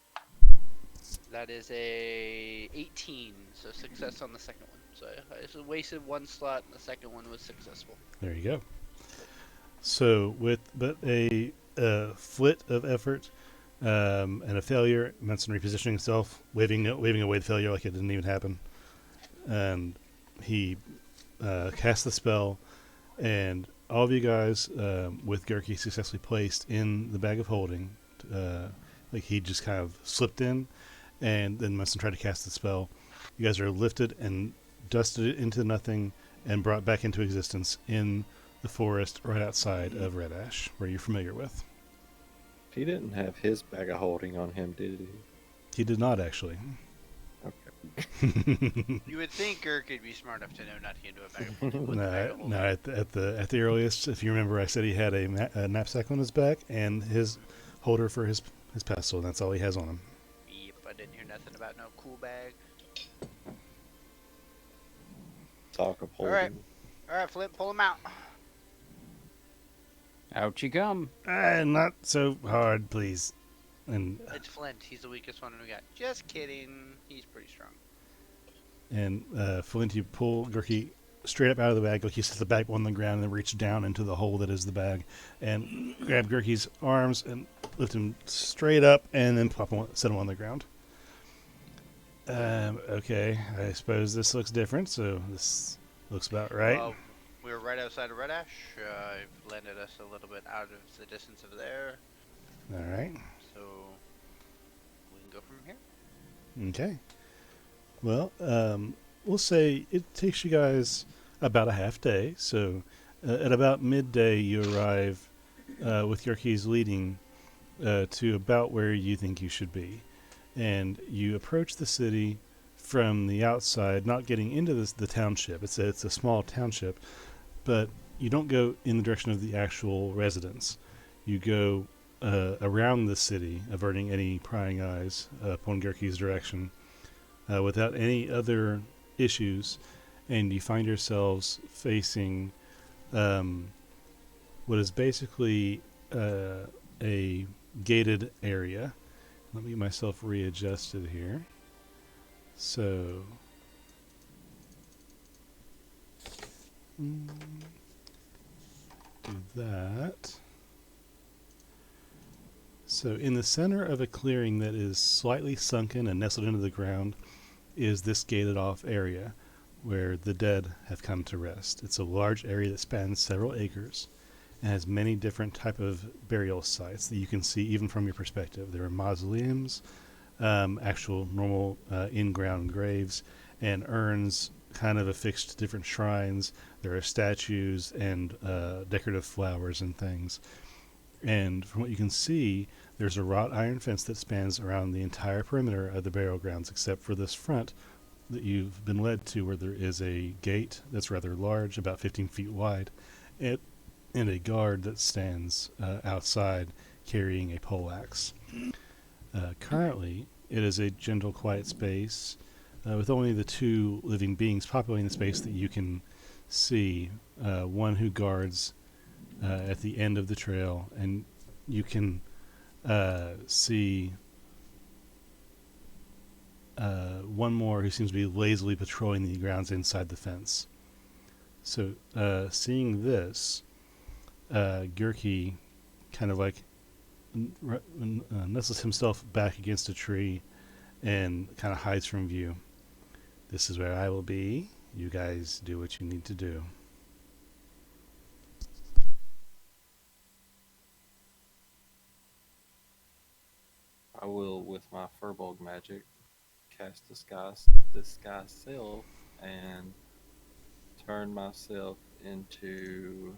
That is a 18, so success on the second one. So I just wasted 1 slot, and the second one was successful. There you go. So with but a flit of effort and a failure, Munson repositioning himself, waving away the failure like it didn't even happen, and he casts the spell, and all of you guys, with Gurky successfully placed in the bag of holding, like he just kind of slipped in, and then Munson tried to cast the spell. You guys are lifted and dusted into nothing and brought back into existence in the forest right outside of Red Ash, where you're familiar with. He didn't have his bag of holding on him, did he? He did not, actually. Okay. You would think Gurk would be smart enough to know not to get into a bag of holding. With the bag of holding. No. At the earliest, if you remember, I said he had a knapsack on his back and his holder for his pestle. And that's all he has on him. Yep, I didn't hear nothing about no cool bag. talk of All right. holding. All right, Flint, pull him out. Out you come. Not so hard, please. And It's Flint. He's the weakest one we got. Just kidding. He's pretty strong. Flint, you pull Gurky straight up out of the bag. Gurky sets the bag on the ground and then reach down into the hole that is the bag and grab Gurky's arms and lift him straight up and then set him on the ground. Okay, I suppose this looks different, so this looks about right. Well, we were right outside of Red Ash. I've landed us a little bit out of the distance of there, All right. so we can go from here. Okay. Well, we'll say it takes you guys about a half day. So at about midday, you arrive with your keys leading to about where you think you should be. And you approach the city from the outside, not getting into the township. It's a small township, but you don't go in the direction of the actual residence. You go around the city, averting any prying eyes upon Gurky's direction, without any other issues, and you find yourselves facing what is basically a gated area. Let me get myself readjusted here. So, do that. So in the center of a clearing that is slightly sunken and nestled into the ground is this gated off area where the dead have come to rest. It's a large area that spans several acres and has many different type of burial sites that you can see even from your perspective. There are mausoleums, actual normal in-ground graves, and urns kind of affixed to different shrines. There are statues and decorative flowers and things. And from what you can see, there's a wrought iron fence that spans around the entire perimeter of the burial grounds, except for this front that you've been led to, where there is a gate that's rather large, about 15 feet wide, and a guard that stands outside carrying a poleaxe. Currently, it is a gentle, quiet space with only the two living beings populating the space that you can see. One who guards at the end of the trail, and you can see one more who seems to be lazily patrolling the grounds inside the fence. So, seeing this, Gurky kind of like nestles himself back against a tree and kind of hides from view. This is where I will be. You guys do what you need to do. I will, with my Furbolg magic, cast disguise self and turn myself into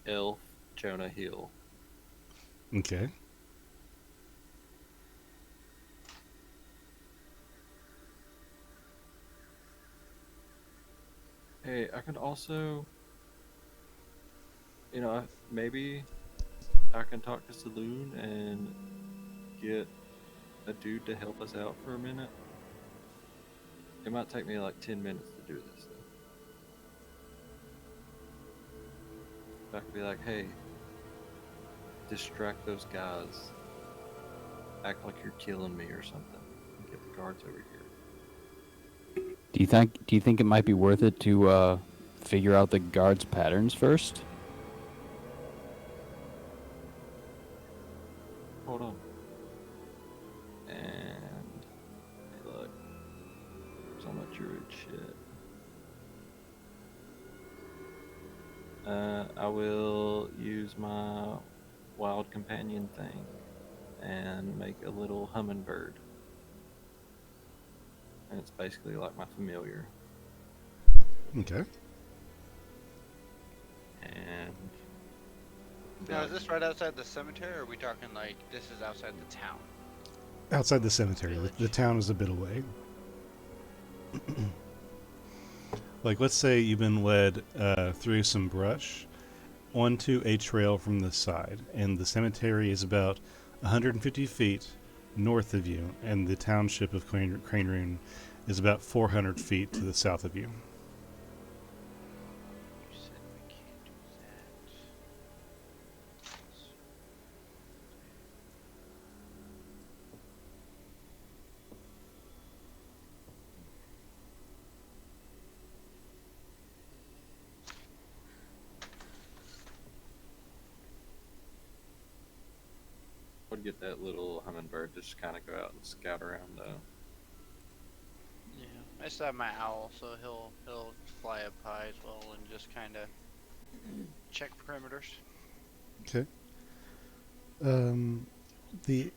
Elf Jonah Hill. Okay. Hey, I could also, maybe I can talk to Saloon and get a dude to help us out for a minute. It might take me like 10 minutes to do this, though. I could be like, hey, distract those guys. Act like you're killing me or something. And get the guards over here. Do you think it might be worth it to figure out the guards' patterns first? Hold on. And hey, look. There's all my druid shit. I will use my wild companion thing and make a little hummingbird. And it's basically like my familiar. Okay. And Now, is this right outside the cemetery, or are we talking like this is outside the town? Outside the cemetery. The town is a bit away. Like, let's say you've been led through some brush onto a trail from the side, and the cemetery is about 150 feet north of you, and the township of Crane Rune is about 400 feet to the south of you. You said we can't do that. Would get that little hummingbird to just kind of go out and scout around though. Yeah, I still have my owl, so he'll fly up high as well and just kind of check perimeters. Okay. The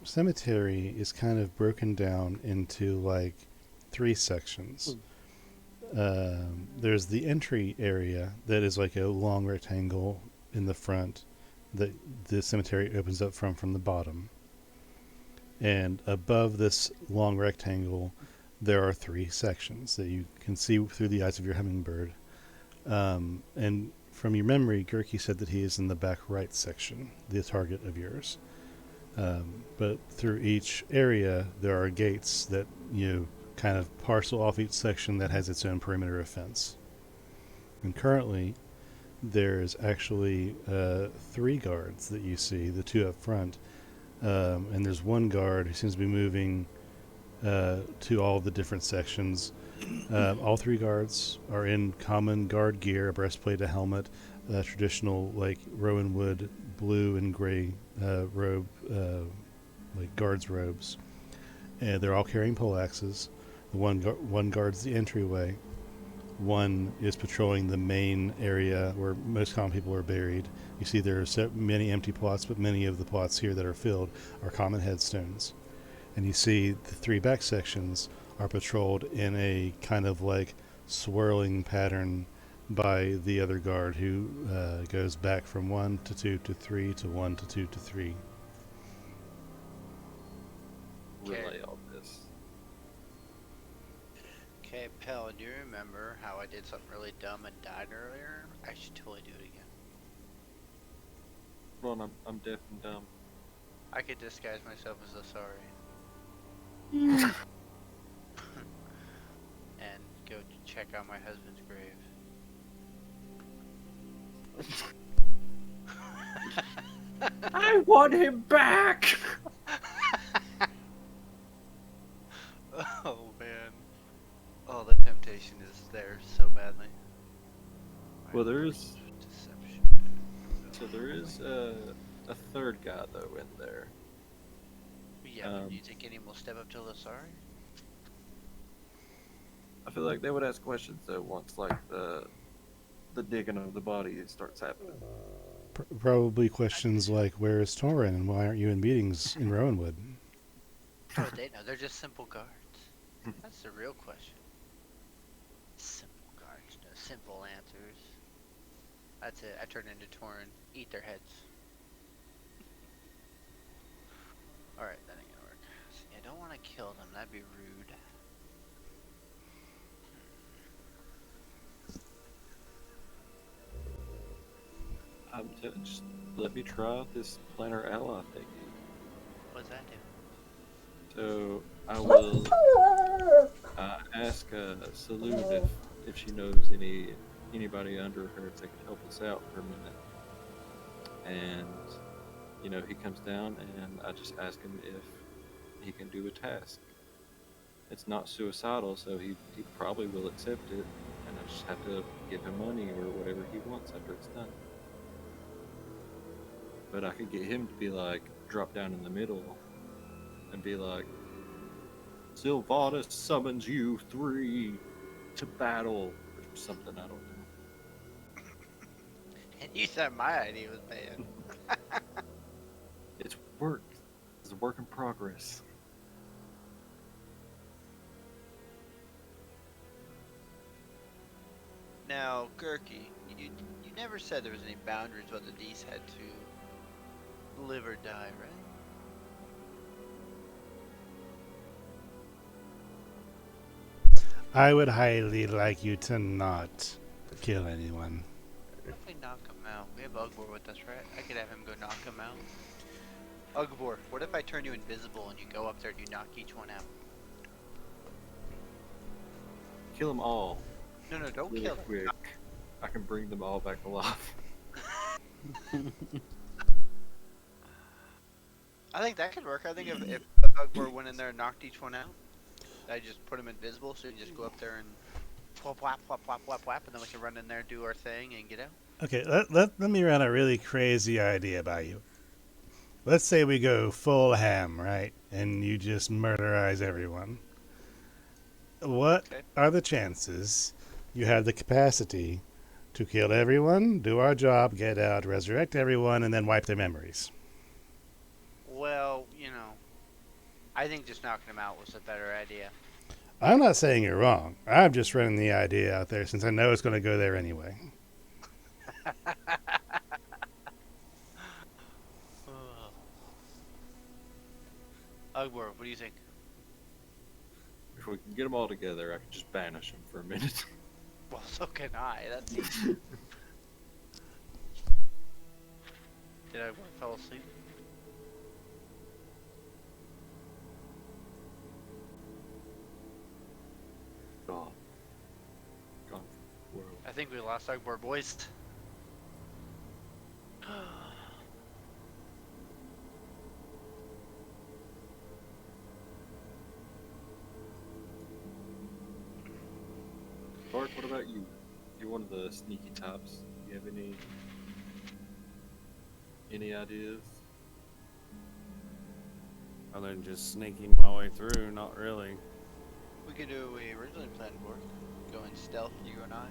cemetery is kind of broken down into like 3 sections. There's the entry area that is like a long rectangle in the front that the cemetery opens up from the bottom. And above this long rectangle, there are 3 sections that you can see through the eyes of your hummingbird. And from your memory, Gurky said that he is in the back right section, the target of yours. But through each area, there are gates that you kind of parcel off each section that has its own perimeter of fence. And currently, there's actually 3 guards that you see, the 2 up front. And there's 1 guard who seems to be moving to all the different sections. All 3 guards are in common guard gear, a breastplate, a helmet, traditional like rowan wood blue and gray robe, like guards robes. And they're all carrying poleaxes. One guards the entryway. 1 is patrolling the main area where most common people are buried. You see there are so many empty plots, but many of the plots here that are filled are common headstones. And you see the 3 back sections are patrolled in a kind of like swirling pattern by the other guard who goes back from 1 to 2 to 3 to 1 to 2 to 3. Relay all this. Okay, Pell, do you remember how I did something really dumb and died earlier? I should totally do it again. Well, I'm deaf and dumb. I could disguise myself as a sorry. And go check out my husband's grave. I want him back! Oh man. Oh, the temptation is there so badly. Well, there is. Deception. So there is a 3rd guy though in there. Yeah, but do you think anyone will step up to Lasari? I feel like they would ask questions though once like the digging of the body starts happening. Probably questions like, where is Torin and why aren't you in meetings in Rowanwood? Oh, they know. They're just simple guards. That's the real question. Simple guards, no simple answers. That's it. I turn into Torin. Eat their heads. Alright, that ain't gonna work. See, I don't want to kill them. That'd be rude. Just let me try this planner ally thing. What's that do? So I will ask Salute if she knows anybody under her that could help us out for a minute. And he comes down and I just ask him if he can do a task. It's not suicidal, so he probably will accept it, and I just have to give him money or whatever he wants after it's done. But I could get him to be like, drop down in the middle and be like, Sylvanas summons you 3 to battle, or something, I don't know. And you said my idea was bad. It's work. It's a work in progress. Now, Gurky, you never said there was any boundaries whether these had to live or die, right? I would highly like you to not kill anyone. Definitely knock them No, we have Ugbor with us, right? I could have him go knock him out. Ugbor, what if I turn you invisible and you go up there and you knock each one out? Kill them all No, don't really kill them. quick. I can bring them all back alive. I think that could work. I think if Ugbor went in there and knocked each one out, I just put him invisible so you can just go up there and whap, whap, whap, whap, whap, whap, and then we can run in there, do our thing, and get out. Okay, let me run a really crazy idea by you. Let's say we go full ham, right? And you just murderize everyone. What Okay. are the chances you have the capacity to kill everyone, do our job, get out, resurrect everyone, and then wipe their memories? Well, I think just knocking him out was a better idea. I'm not saying you're wrong. I'm just running the idea out there since I know it's going to go there anyway. Ugbor, what do you think? If we can get them all together, I can just banish them for a minute. Well, so can I. That's easy. Did Ugbor fall asleep? Gone. Gone from the world. I think we lost Ugbor, boys. Bart, what about you? You're one of the sneaky types. Do you have any ideas? Other than just sneaking my way through, not really. We could do what we originally planned for. Go in stealth, you and I.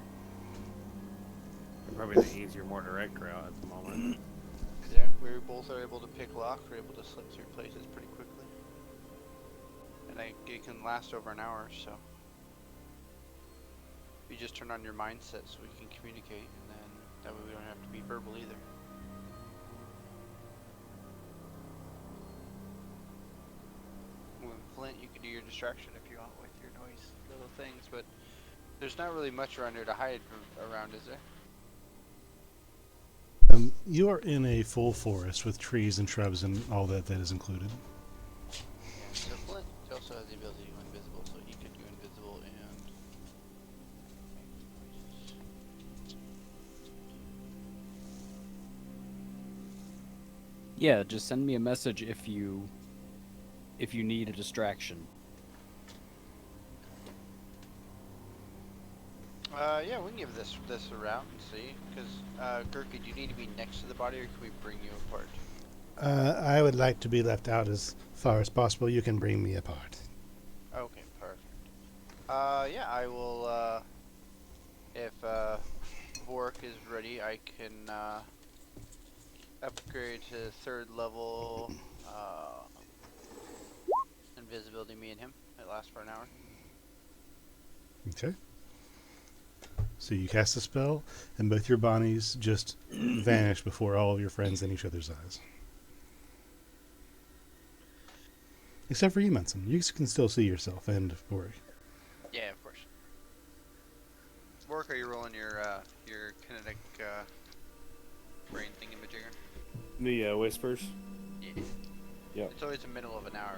Probably the easier, more direct route at the moment. Yeah, we both are able to pick locks. We're able to slip through places pretty quickly. And it can last over an hour, so. You just turn on your mindset so we can communicate, and then that way we don't have to be verbal either. With Flint, you can do your distraction if you want with your noise little things, but there's not really much around here to hide around, is there? You are in a full forest with trees and shrubs and all that is included. Yeah, so Flint also has the ability to go invisible, so he could do invisible and Yeah, just send me a message if you need a distraction. yeah, we can give this a route and see. Because, Gurky, do you need to be next to the body, or can we bring you apart? I would like to be left out as far as possible. You can bring me apart. Okay, perfect. Yeah, I will, if, Vork is ready, I can, upgrade to 3rd level, invisibility, me and him. It lasts for an hour. Okay. So you cast a spell, and both your bodies just vanish before all of your friends in each other's eyes. Except for you, Munson. You can still see yourself and Vork. Yeah, of course. Vork, are you rolling your kinetic, brain thingamajigger? The whispers. Yeah. Yep. It's always the middle of an hour,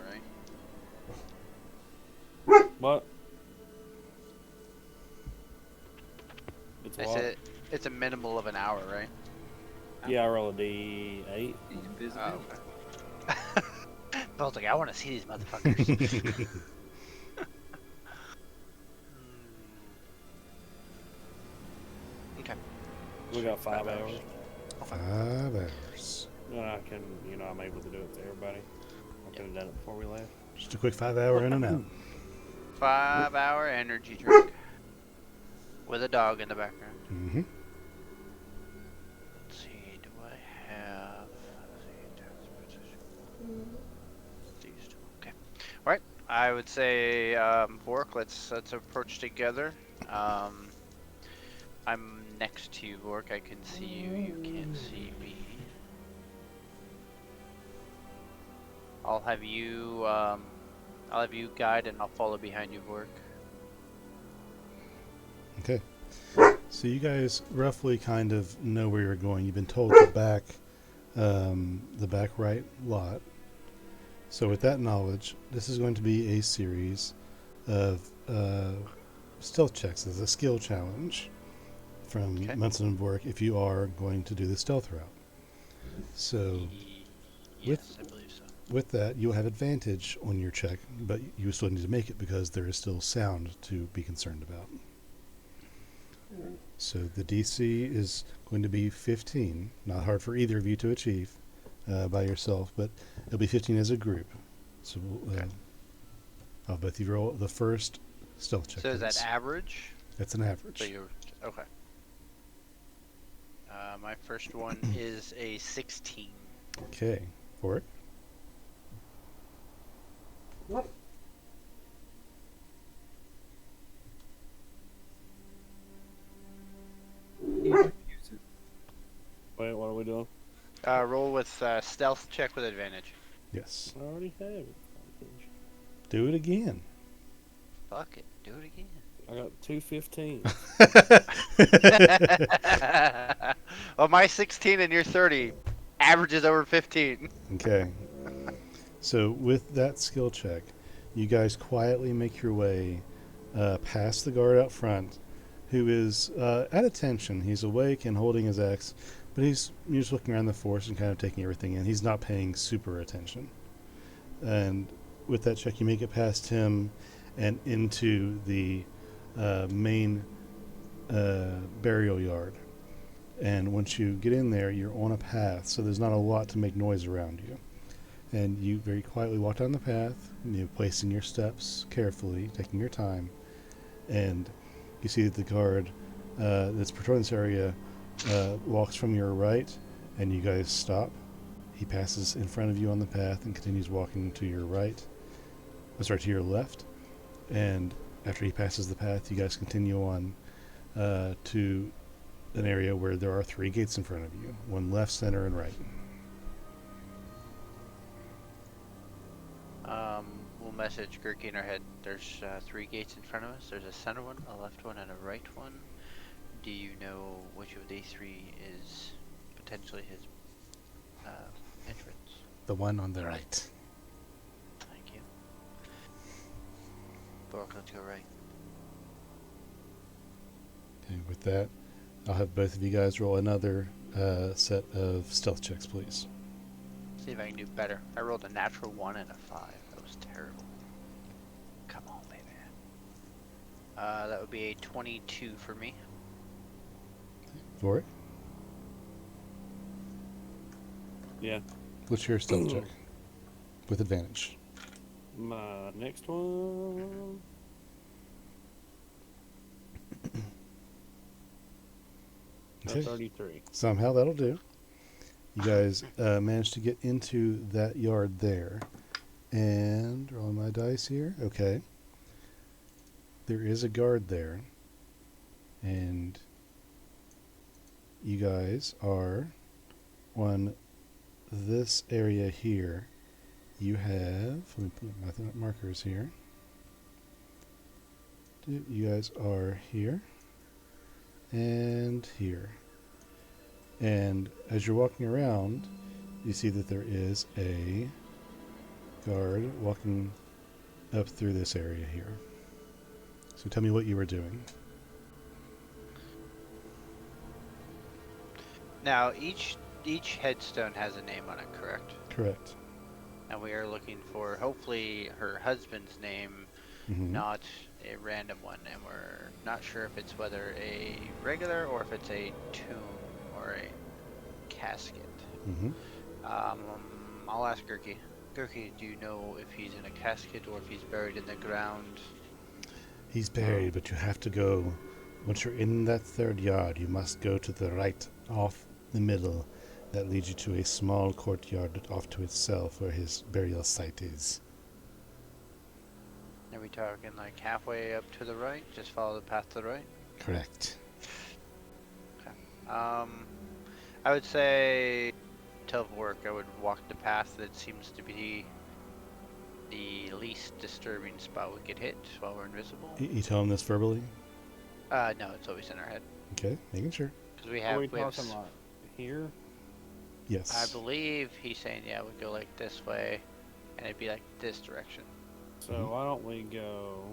right? What? It's I what? said it's a minimal of an hour, right? Yeah, I roll a D8. Oh, okay. I was like, I want to see these motherfuckers. Okay. We got 5 hours. 5 hours. And I can, I'm able to do it to everybody. I could have done it before we left. Just a quick 5 hour in and out. 5-hour energy drink. With a dog in the background. Mm-hmm. Let's see, do I have... These two. Okay. Alright, I would say, Vork, let's approach together. I'm next to you, Vork. I can see you. You can't see me. I'll have you guide, and I'll follow behind you, Vork. Okay. So you guys roughly kind of know where you're going. You've been told the back right lot. So with that knowledge, this is going to be a series of stealth checks as a skill challenge from Okay. Munson and Bork if you are going to do the stealth route. So Yes, I believe so. with that, you'll have advantage on your check, but you still need to make it because there is still sound to be concerned about. So the DC is going to be 15. Not hard for either of you to achieve by yourself, but it'll be 15 as a group. So Okay. I'll both of you roll the first stealth check. So is that please. average? That's an average. So you're okay. My first one is a 16. Okay. For it. Wait, what are we doing? Roll with stealth check with advantage. Yes. I already have it. Do it again. Fuck it, do it again. I got 215. Well, my 16 and your 30 averages over 15. Okay. So with that skill check, you guys quietly make your way past the guard out front, who is at attention. He's awake and holding his axe, but he's just looking around the forest and kind of taking everything in. He's not paying super attention. And with that check, you make it past him and into the main burial yard. And once you get in there, you're on a path, so there's not a lot to make noise around you. And you very quietly walk down the path, placing your steps carefully, taking your time. And you see that the guard that's patrolling this area walks from your right, and you guys stop. He passes in front of you on the path and continues walking to your right. To your left. And after he passes the path, you guys continue on to an area where there are 3 gates in front of you. One left, center, and right. We'll message Gurky in our head. There's 3 gates in front of us. There's a center one, a left one, and a right one. Do you know which of these 3 is potentially his entrance? The one on the right. Thank you. Bork, let's go right. Okay, with that, I'll have both of you guys roll another set of stealth checks, please. See if I can do better. I rolled a natural 1 and a 5. That was terrible. Come on, baby. That would be a 22 for me. For it? Yeah. What's your stealth check? With advantage. My next one. Okay. 33. Somehow that'll do. You guys managed to get into that yard there. And rolling my dice here. Okay. There is a guard there. And you guys are on this area here. You have, let me put my markers here. You guys are here and here. And as you're walking around, you see that there is a guard walking up through this area here. So tell me what you were doing. Now, each headstone has a name on it, correct? Correct. And we are looking for, hopefully, her husband's name, Mm-hmm. not a random one. And we're not sure if it's whether a regular or if it's a tomb or a casket. Mm-hmm. I'll ask Gurky. Gurky, do you know if he's in a casket or if he's buried in the ground? He's buried, but you have to go. Once you're in that third yard, you must go to the right, off the middle. That leads you to a small courtyard off to itself where his burial site is. Are we talking like halfway up to the right? Just follow the path to the right? Correct. I would say, tell work, I would walk the path that seems to be the least disturbing spot we could hit while we're invisible. You tell him this verbally? No, it's always in our head. Okay, making sure. Because we Are have, we we have talking like here? Yes. I believe he's saying, yeah, we go like this way, and it'd be like this direction. So why don't we go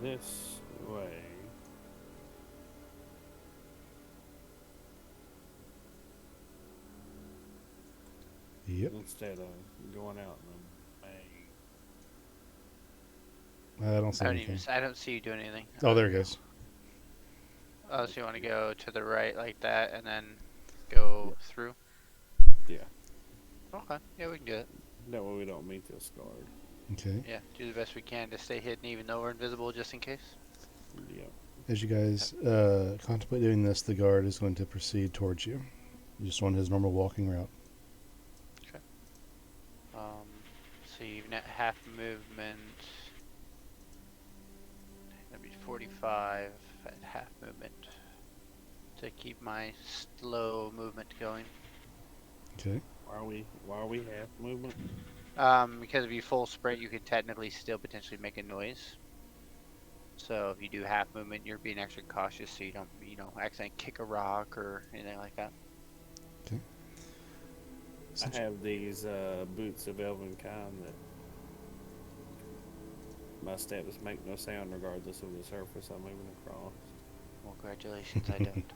this way? Yep. Instead of going out in the main. I don't see anything. I don't see you doing anything. Oh, there it goes. Oh, so you want to go to the right like that, and then go through? Yeah. Okay, yeah, we can do it. That way we don't meet this guard. Okay. Yeah, do the best we can to stay hidden, even though we're invisible, just in case. Yep. As you guys contemplate doing this, the guard is going to proceed towards you, just on his normal walking route. So you've net half movement. That'd be 45 at half movement to keep my slow movement going. Okay. Why are we half movement? Because if you full sprint, you could technically still potentially make a noise. So if you do half movement, you're being extra cautious so you don't, accidentally kick a rock or anything like that. Okay. I have these boots of elven kind that my steps make no sound regardless of the surface I'm moving across. Well, congratulations, I don't.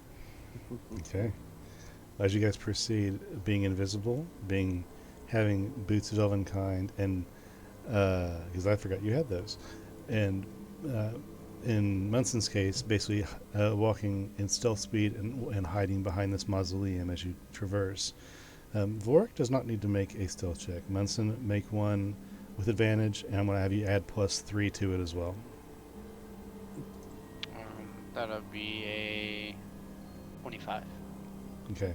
Okay. As you guys proceed, being invisible, having boots of elven kind, and because I forgot you had those, and in Munson's case, basically walking in stealth speed and hiding behind this mausoleum as you traverse. Vorik does not need to make a stealth check. Munson, make one with advantage, and I'm going to have you add +3 to it as well. That'll be a 25. Okay.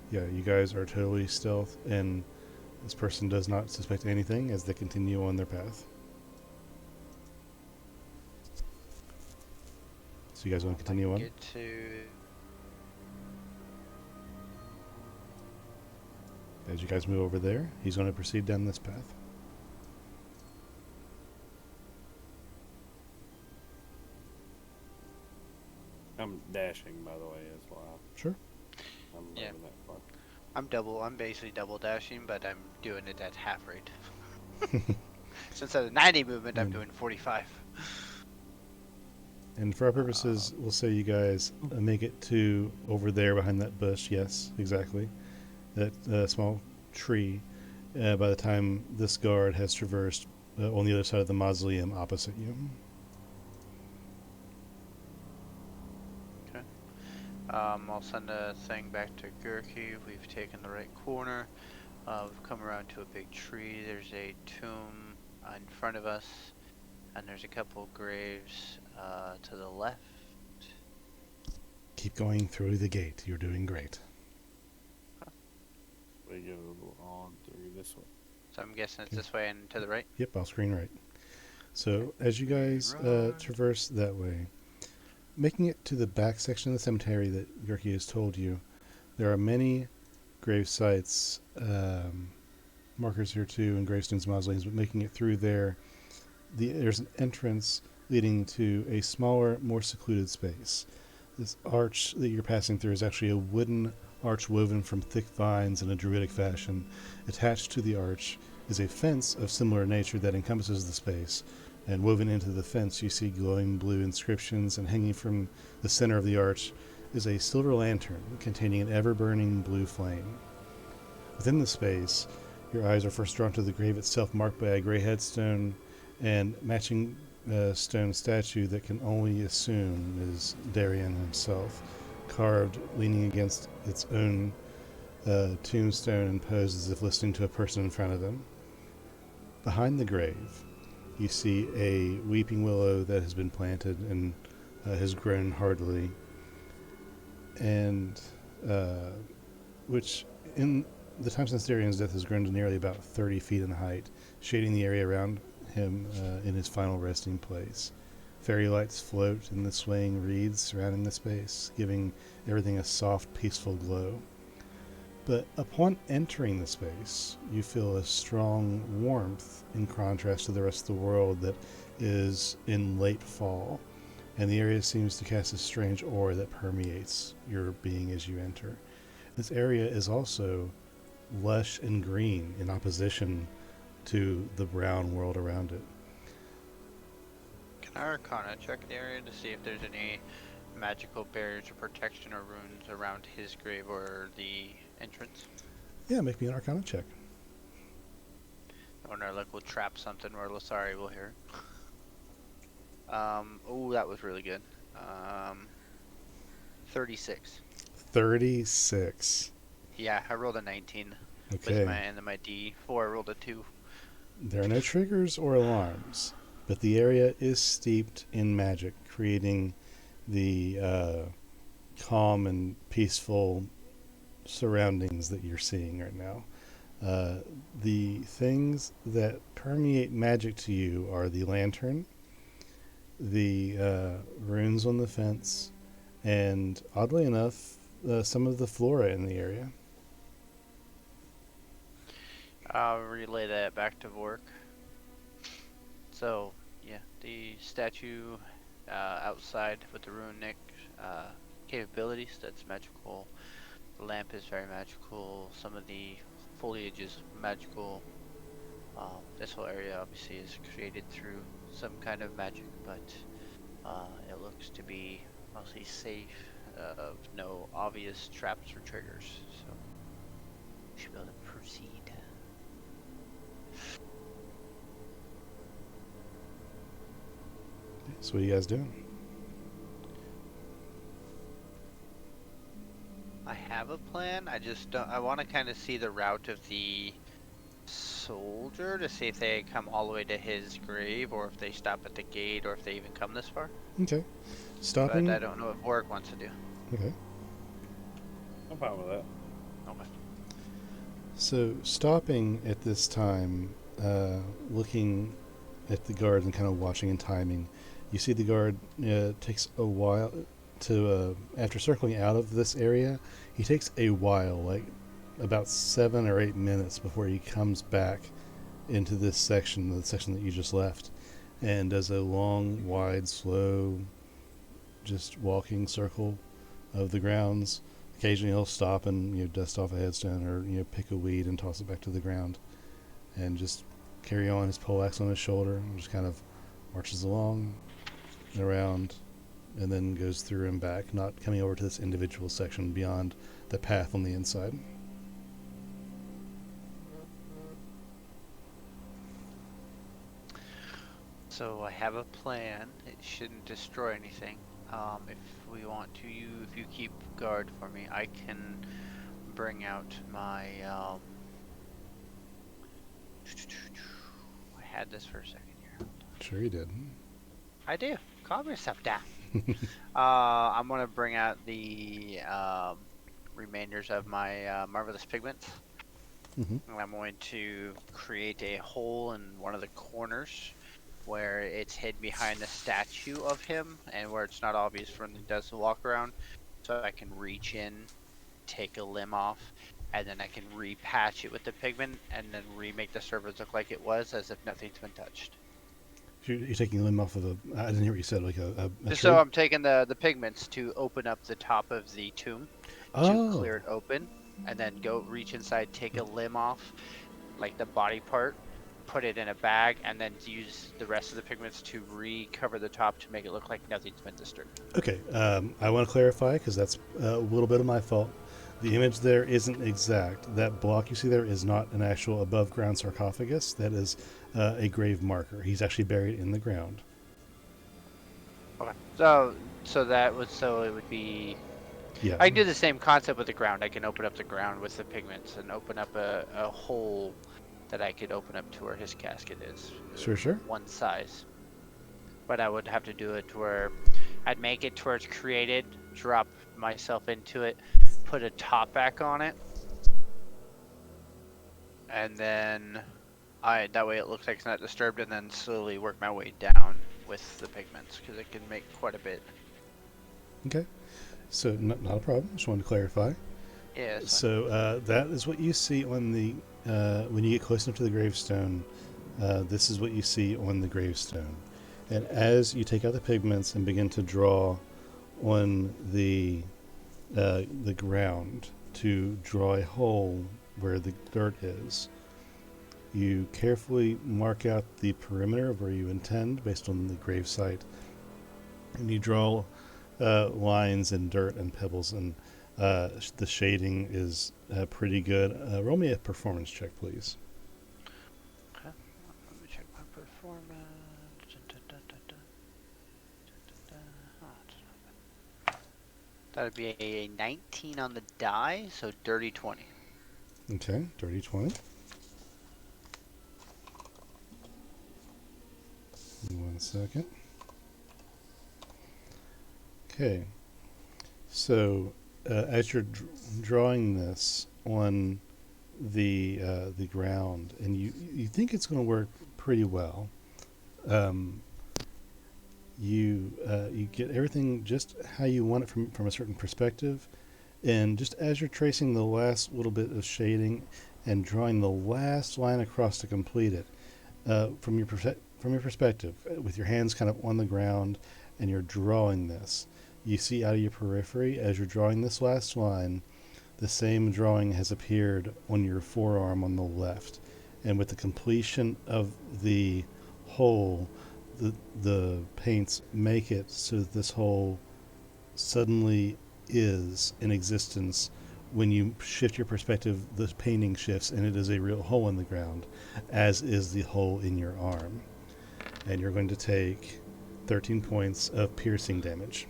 Yeah, you guys are totally stealth, and this person does not suspect anything as they continue on their path. So you guys want to continue on? Get to... As you guys move over there, he's going to proceed down this path. I'm dashing, by the way, as well. Sure. I'm Yeah. moving that far. I'm basically double dashing, but I'm doing it at half rate. So instead of 90 movement, I'm doing 45. And for our purposes, we'll say you guys make it to over there behind that bush. Yes, exactly. That small tree. By the time this guard has traversed on the other side of the mausoleum opposite you. I'll send a thing back to Gurki. We've taken the right corner. We've come around to a big tree. There's a tomb in front of us, and there's a couple graves to the left. Keep going through the gate. You're doing great. We go on through this way. So I'm guessing it's this way and to the right. Yep, I'll screen right. So as you guys traverse that way, making it to the back section of the cemetery that Gurki has told you, there are many grave sites, markers here too, and gravestones, mausoleums, but making it through there, there's an entrance leading to a smaller, more secluded space. This arch that you're passing through is actually a wooden arch woven from thick vines in a druidic fashion. Attached to the arch is a fence of similar nature that encompasses the space, and woven into the fence you see glowing blue inscriptions, and hanging from the center of the arch is a silver lantern containing an ever-burning blue flame. Within the space, your eyes are first drawn to the grave itself, marked by a gray headstone and matching stone statue that can only assume is Darien himself, carved leaning against its own tombstone and posed as if listening to a person in front of him. Behind the grave, you see a weeping willow that has been planted and has grown heartily, and which in the time since Darian's death has grown to nearly about 30 feet in height, shading the area around him in his final resting place. Fairy lights float in the swaying reeds surrounding the space, giving everything a soft, peaceful glow. But upon entering the space, you feel a strong warmth in contrast to the rest of the world that is in late fall. and the area seems to cast a strange aura that permeates your being as you enter. This area is also lush and green in opposition to the brown world around it. Can I Arcana check the area to see if there's any magical barriers or protection or runes around his grave or the entrance? Yeah, make me an Arcana check. I wonder, like, we'll trap something where Lasari will hear it. Oh, that was really good. 36. 36. Yeah, I rolled a 19 Okay. with my D4. I rolled a 2. There are no triggers or alarms, but the area is steeped in magic, creating the calm and peaceful surroundings that you're seeing right now. The things that permeate magic to you are the lantern, the runes on the fence, and oddly enough, some of the flora in the area. I'll relay that back to Vork. So, yeah, the statue outside with the runic capabilities, that's magical. The lamp is very magical. Some of the foliage is magical. This whole area obviously is created through some kind of magic, but it looks to be mostly safe, no obvious traps or triggers, so we should be able to proceed. So what are you guys doing? I have a plan. I just don't. I want to kind of see the route of the soldier to see if they come all the way to his grave, or if they stop at the gate, or if they even come this far. Okay. Stopping. But I don't know what Vork wants to do. Okay. I'm fine with that. Okay. So stopping at this time, looking at the guard and kind of watching and timing, you see the guard takes a while to, after circling out of this area, he takes a while, like about 7 or 8 minutes before he comes back into this section, the section that you just left, and does a long, wide, slow, just walking circle of the grounds. Occasionally he'll stop and dust off a headstone or pick a weed and toss it back to the ground, and just carry on, his poleaxe on his shoulder, and just kind of marches along and around, and then goes through and back, not coming over to this individual section beyond the path on the inside. So I have a plan. It shouldn't destroy anything. If we want to, if you keep guard for me, I can bring out my. I had this for a second here. Sure you did. I do. Calm yourself down. I'm gonna bring out the remainders of my marvelous pigments. Mm-hmm. And I'm going to create a hole in one of the corners where it's hid behind the statue of him and where it's not obvious when he does the walk around. So I can reach in, take a limb off, and then I can repatch it with the pigment and then remake the surface look like it was, as if nothing's been touched. You're taking a limb off of I didn't hear what you said, like a So tree? I'm taking the pigments to open up the top of the tomb to clear it open, and then go reach inside, take a limb off, like the body part, put it in a bag, and then use the rest of the pigments to recover the top to make it look like nothing's been disturbed. Okay, I want to clarify, because that's a little bit of my fault. The image there isn't exact. That block you see there is not an actual above ground sarcophagus. That is a grave marker. He's actually buried in the ground. Okay. So it would be. Yeah. I can do the same concept with the ground. I can open up the ground with the pigments and open up a hole that I could open up to where his casket is. Sure. One size. But I would have to do it to where I'd make it to where it's created, drop myself into it, put a top back on it, and then that way it looks like it's not disturbed, and then slowly work my way down with the pigments, because it can make quite a bit. Okay. So not a problem. Just wanted to clarify. Yeah. So that is what you see on the when you get close enough to the gravestone. This is what you see on the gravestone. And as you take out the pigments and begin to draw on the ground to draw a hole where the dirt is, you carefully mark out the perimeter of where you intend based on the grave site, and you draw lines in dirt and pebbles, and the shading is pretty good. Roll me a performance check, please. Okay. Let me check my performance. That would be a 19 on the die, so dirty 20. Okay, dirty 20. Give me 1 second. Okay, so as you're drawing this on the ground, and you think it's going to work pretty well, you get everything just how you want it from a certain perspective, and just as you're tracing the last little bit of shading and drawing the last line across to complete it, from your perspective, with your hands kind of on the ground, and you're drawing this, you see out of your periphery as you're drawing this last line, the same drawing has appeared on your forearm on the left, and with the completion of the hole, the paints make it so that this hole suddenly is in existence. When you shift your perspective, the painting shifts, and it is a real hole in the ground, as is the hole in your arm. And you're going to take 13 points of piercing damage.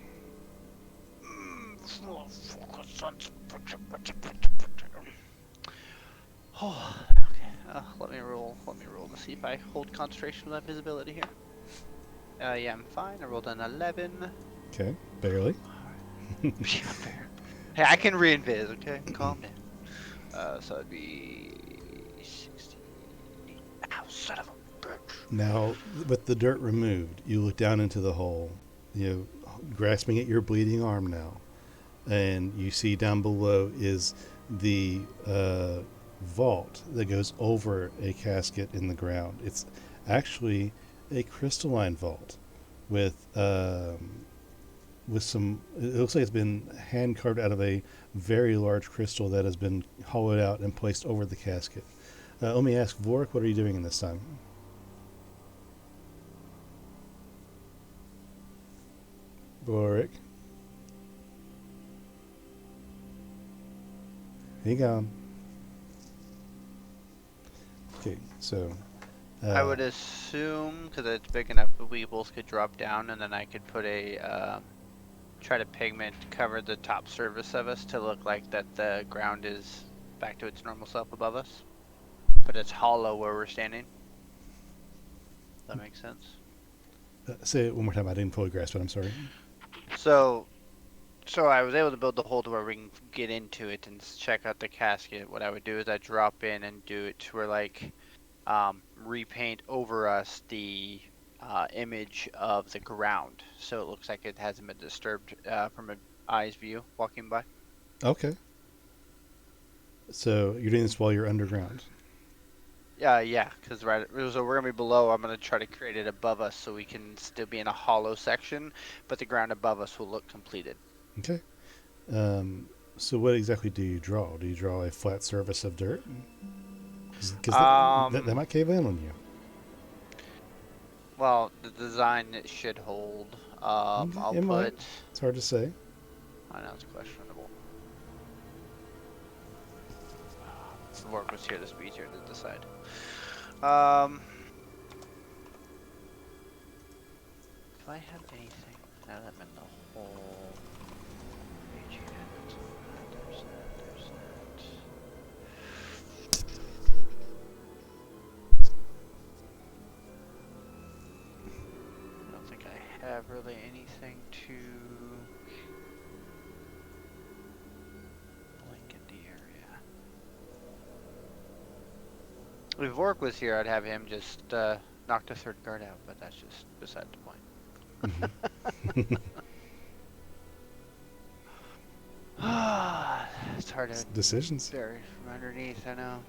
Oh, okay. Let me roll to see if I hold concentration with that visibility here. Yeah, I'm fine. I rolled an 11. Okay, barely. Yeah, fair. Hey, I can re-invis, okay? Calm down. So it'd be 16. Ow, son of a bitch. Now, with the dirt removed, you look down into the hole, grasping at your bleeding arm now, and you see down below is the vault that goes over a casket in the ground. It's actually a crystalline vault with some. It looks like it's been hand carved out of a very large crystal that has been hollowed out and placed over the casket. Let me ask Vorik, what are you doing in this time? Vorik, he gone. Okay, so I would assume, because it's big enough, we both could drop down, and then I could put a try to pigment cover the top surface of us to look like that the ground is back to its normal self above us, but it's hollow where we're standing. Does that make sense? say it one more time. I didn't fully grasp it. I'm sorry. So I was able to build the hole to where we can get into it and check out the casket. What I would do is I drop in and do it to where like repaint over us the image of the ground, so it looks like it hasn't been disturbed from an eye's view walking by. Okay. So you're doing this while you're underground. Yeah, because so we're gonna be below. I'm gonna try to create it above us so we can still be in a hollow section, but the ground above us will look completed. Okay. So what exactly do you draw? Do you draw a flat surface of dirt? Because that might cave in on you. Well, the design it should hold. I'll It might. put. It's hard to say. I know it's questionable. The work was here. This be easier to decide. If I have anything, now that I'm in the whole page here, there's that. I don't think I have really anything to blanket the area. If Vork was here, I'd have him just knock the third guard out, but that's just beside the point. It's hard to Decisions. bury from underneath, I know.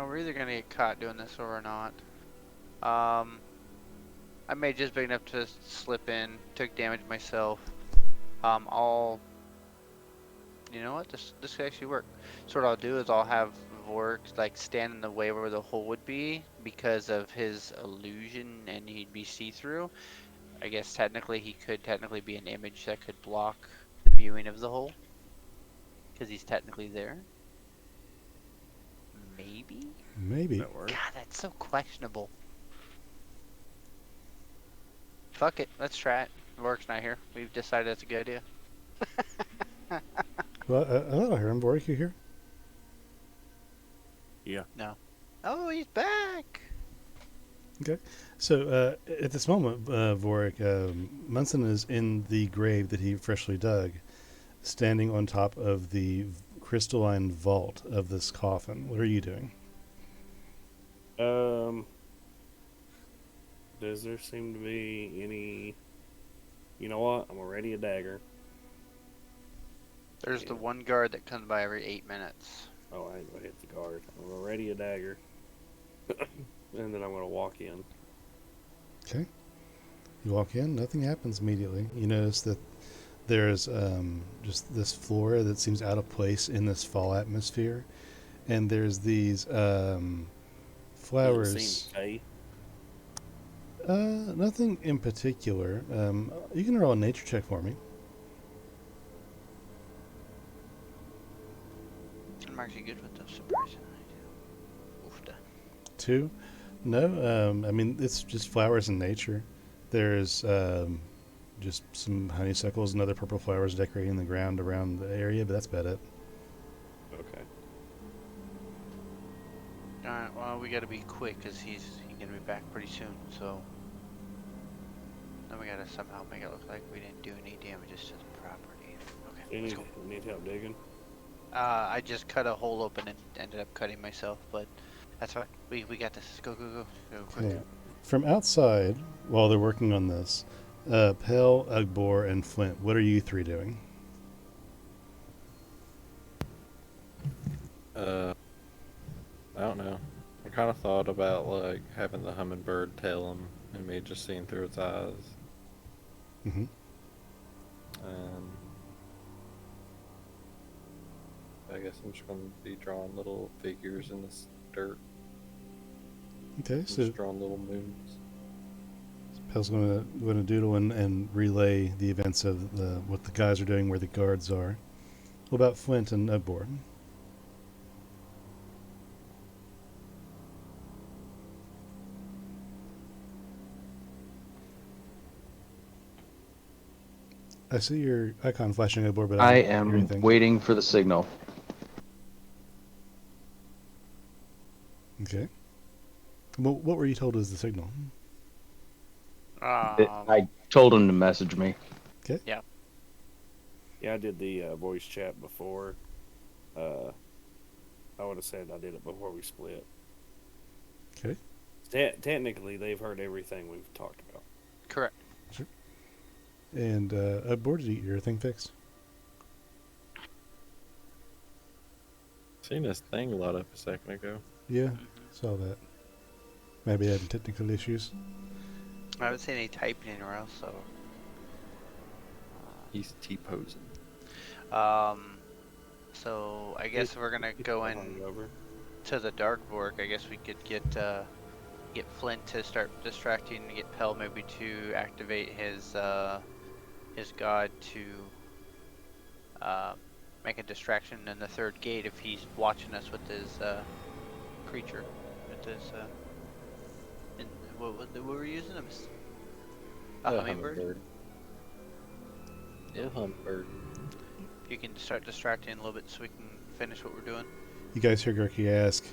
we're either gonna get caught doing this or we're not. I made just big enough to slip in, took damage myself. I'll, you know what? This could actually work. So what I'll do is I'll have Vork like stand in the way where the hole would be because of his illusion, and he'd be see-through. I guess technically he could technically be an image that could block the viewing of the hole because he's technically there. Maybe. Maybe. That works. God, that's so questionable. Fuck it, let's try it. Vork's not here. We've decided that's a good idea. Well, I thought I heard him. Vorik, you here? Yeah. Oh, he's back. So at this moment, Vorik, Munson is in the grave that he freshly dug, standing on top of the crystalline vault of this coffin. What are you doing? Does there seem to be any? You know what? I'm already a dagger. There's the one guard that comes by every 8 minutes. Oh, I ain't gonna hit the guard. I'm already a dagger. And then I'm gonna walk in. Okay. You walk in, nothing happens immediately. You notice that there's just this flora that seems out of place in this fall atmosphere, and there's these flowers. Doesn't seem fey. Nothing in particular. You can roll a nature check for me. I'm actually good with those, surprisingly. Oofda. 2. No, I mean, it's just flowers in nature. There's just some honeysuckles and other purple flowers decorating the ground around the area, but that's about it. Okay. Alright, well, we gotta be quick because he's gonna be back pretty soon, so. Then we gotta somehow make it look like we didn't do any damages to the property. Okay, let's go. Need help digging? I just cut a hole open and ended up cutting myself, but that's fine. We got this. Go quick. Okay. From outside, while they're working on this, Pell, Ugbor, and Flint, what are you three doing? I don't know. I kind of thought about like having the hummingbird tail him and me just seeing through its eyes. Mm-hmm. I guess I'm just going to be drawing little figures in this dirt. Okay, so Just drawing little moons. Pell's going to doodle and relay the events of what the guys are doing, where the guards are. What about Flint and Ugbor? I see your icon flashing Ugbor, but I don't hear am anything. waiting for the signal. Okay. Well, what were you told was the signal? I told him to message me. Okay. Yeah. Yeah, I did the voice chat before. I would have said I did it before we split. Okay. Technically, they've heard everything we've talked about. Correct. And Ugbor, did you get your thing fixed? Seen this thing a lot up a second ago. Yeah, saw that. Maybe had technical issues. I haven't seen any typing anywhere else, so. He's T-posing. So I guess we're gonna go in Over. to the Dark Vork. I guess we could get Flint to start distracting, and get Pell maybe to activate his god to make a distraction in the third gate if he's watching us with his creature, with his what were we using? A hummingbird. Yeah, hummingbird. If you can start distracting a little bit so we can finish what we're doing. You guys hear Gurky ask,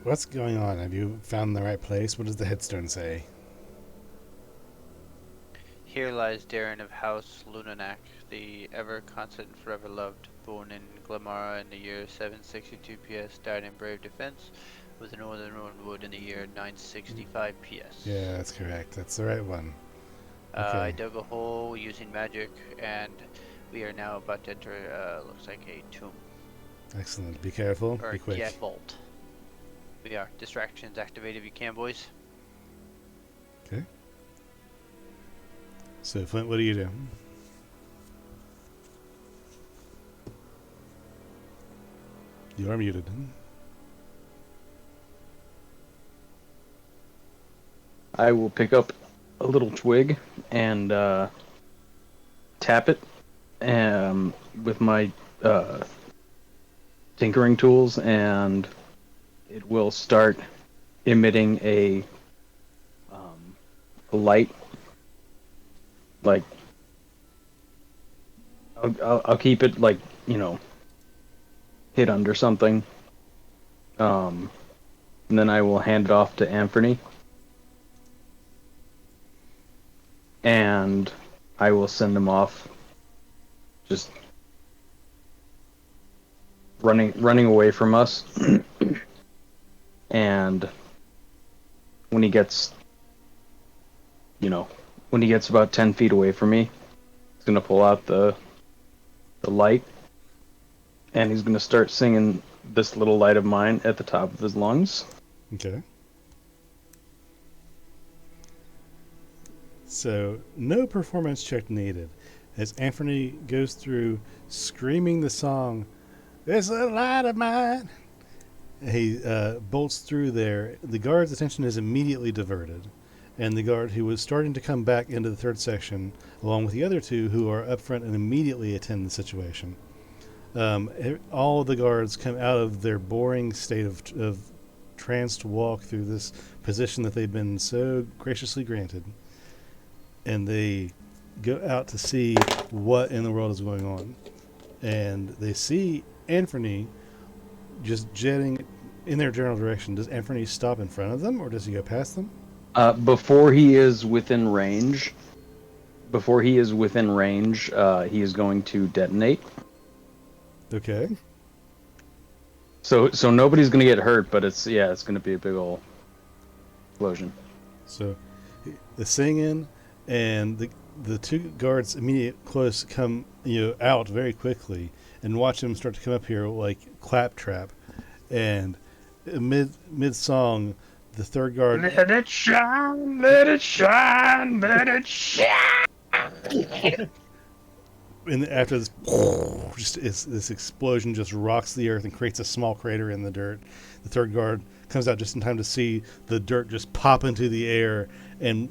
"What's going on? Have you found the right place? What does the headstone say?" Here lies Darren of House Lunanak, the ever constant and forever loved, born in Glamara in the year 762 PS, died in brave defense with the Northern Rowanwood in the year 965 PS. Yeah, that's correct. That's the right one. I Okay. dug a hole using magic, and we are now about to enter, looks like a tomb, Excellent. Be careful. or Be a quick. jet vault. We are. Distractions activate if you can, boys. So, Flint, what do you do? You are muted. I will pick up a little twig and tap it with my tinkering tools, and it will start emitting a light. Like, I'll keep it like, hid under something. And then I will hand it off to Anthony. And I will send him off, just running away from us. And when he gets, about 10 feet away from me, he's gonna pull out the light, and he's gonna start singing "This Little Light of Mine" at the top of his lungs. Okay. So, no performance check needed, as Anthony goes through screaming the song, "This little light of mine." He bolts through there. The guard's attention is immediately diverted, and the guard who was starting to come back into the third section, along with the other two who are up front and immediately attend the situation. All of the guards come out of their boring state of tranced walk through this position that they've been so graciously granted, and they go out to see what in the world is going on. And they see Anthony just jetting in their general direction. Does Anthony stop in front of them, or does he go past them? Before he is within range, he is going to detonate. Okay. So nobody's gonna get hurt, but it's gonna be a big ol' explosion. So the singing and the two guards immediate close come out very quickly and watch them start to come up here like claptrap, and mid song the third guard, Let it shine, let it shine, let it shine. and after this this explosion just rocks the earth and creates a small crater in the dirt. The third guard comes out just in time to see the dirt just pop into the air, and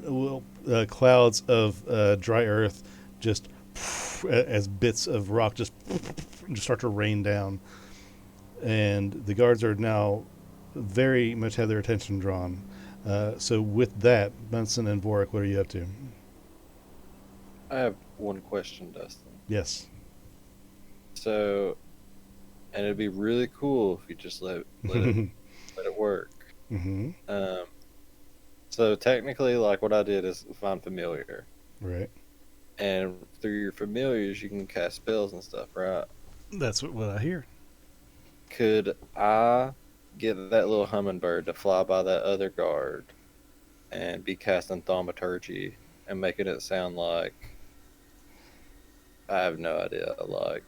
clouds of dry earth just as bits of rock just start to rain down. And the guards are now very much have their attention drawn. So with that, Bunsen and Vorik, what are you up to? I have one question, Dustin. Yes. So, and it'd be really cool if you just let it work. Mm-hmm. So technically, like what I did is find familiar, Right. and through your familiars, you can cast spells and stuff, right? That's what I hear. Could I get that little hummingbird to fly by that other guard and be casting thaumaturgy and making it sound like, I have no idea, like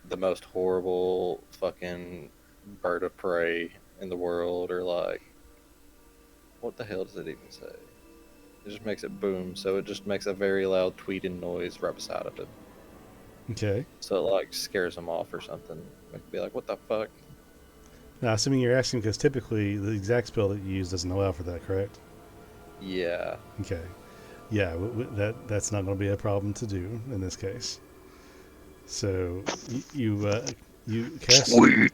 the most horrible fucking bird of prey in the world, or like, what the hell does it even say? It just makes it boom, so it just makes a very loud tweeting noise right beside of it. Okay. So it like scares them off or something. It could be like, what the fuck? Now, assuming you're asking because typically the exact spell that you use doesn't allow for that, correct? Yeah. Okay. Yeah, that's not going to be a problem to do in this case. So you cast Sweet.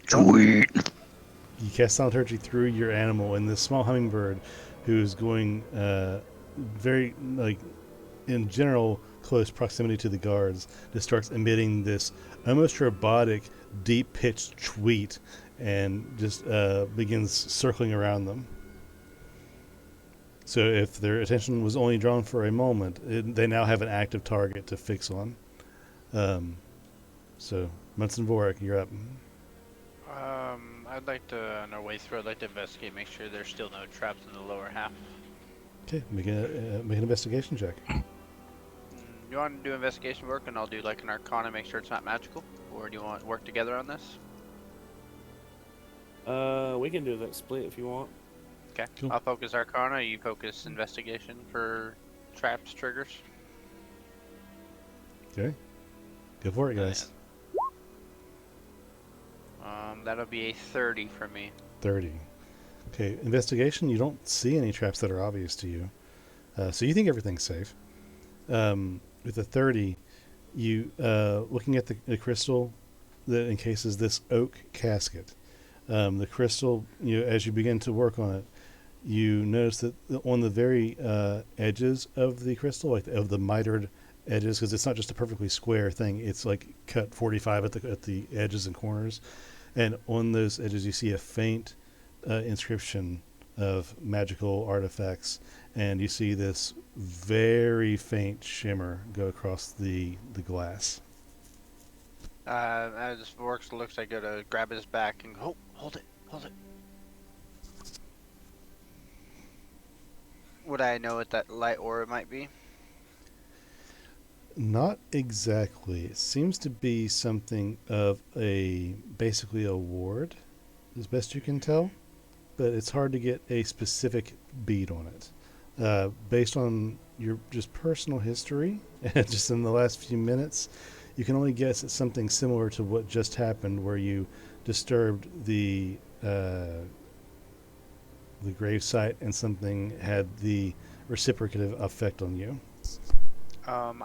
you cast thaumaturgy through your animal, and this small hummingbird, who's going very in general close proximity to the guards, just starts emitting this almost robotic, deep pitched tweet, and just begins circling around them. So if their attention was only drawn for a moment, they now have an active target to fix on. So, Munson Vorik, you're up. I'd like to, on our way through, I'd like to investigate, make sure there's still no traps in the lower half. Okay, make an investigation check. You want to do investigation work, and I'll do like an arcana, make sure it's not magical? Or do you want to work together on this? We can do that split if you want. Okay. Cool. I'll focus Arcana. You focus Investigation for traps, triggers. Okay. Go for it, guys. That'll be a 30 for me. 30. Okay, investigation, you don't see any traps that are obvious to you. So you think everything's safe. With a 30, you looking at the crystal that encases this oak casket. The crystal, as you begin to work on it, you notice that on the very edges of the crystal, like of the mitered edges, because it's not just a perfectly square thing, it's like cut 45 at the edges and corners, and on those edges you see a faint inscription of magical artifacts, and you see this very faint shimmer go across the glass. As Vorks looks, I go to grab his back and go, hold it. Would I know what that light aura might be? Not exactly. It seems to be something of basically a ward, as best you can tell, but it's hard to get a specific bead on it. Based on your just personal history, just in the last few minutes, you can only guess it's something similar to what just happened, where you disturbed the gravesite and something had the reciprocative effect on you. I'm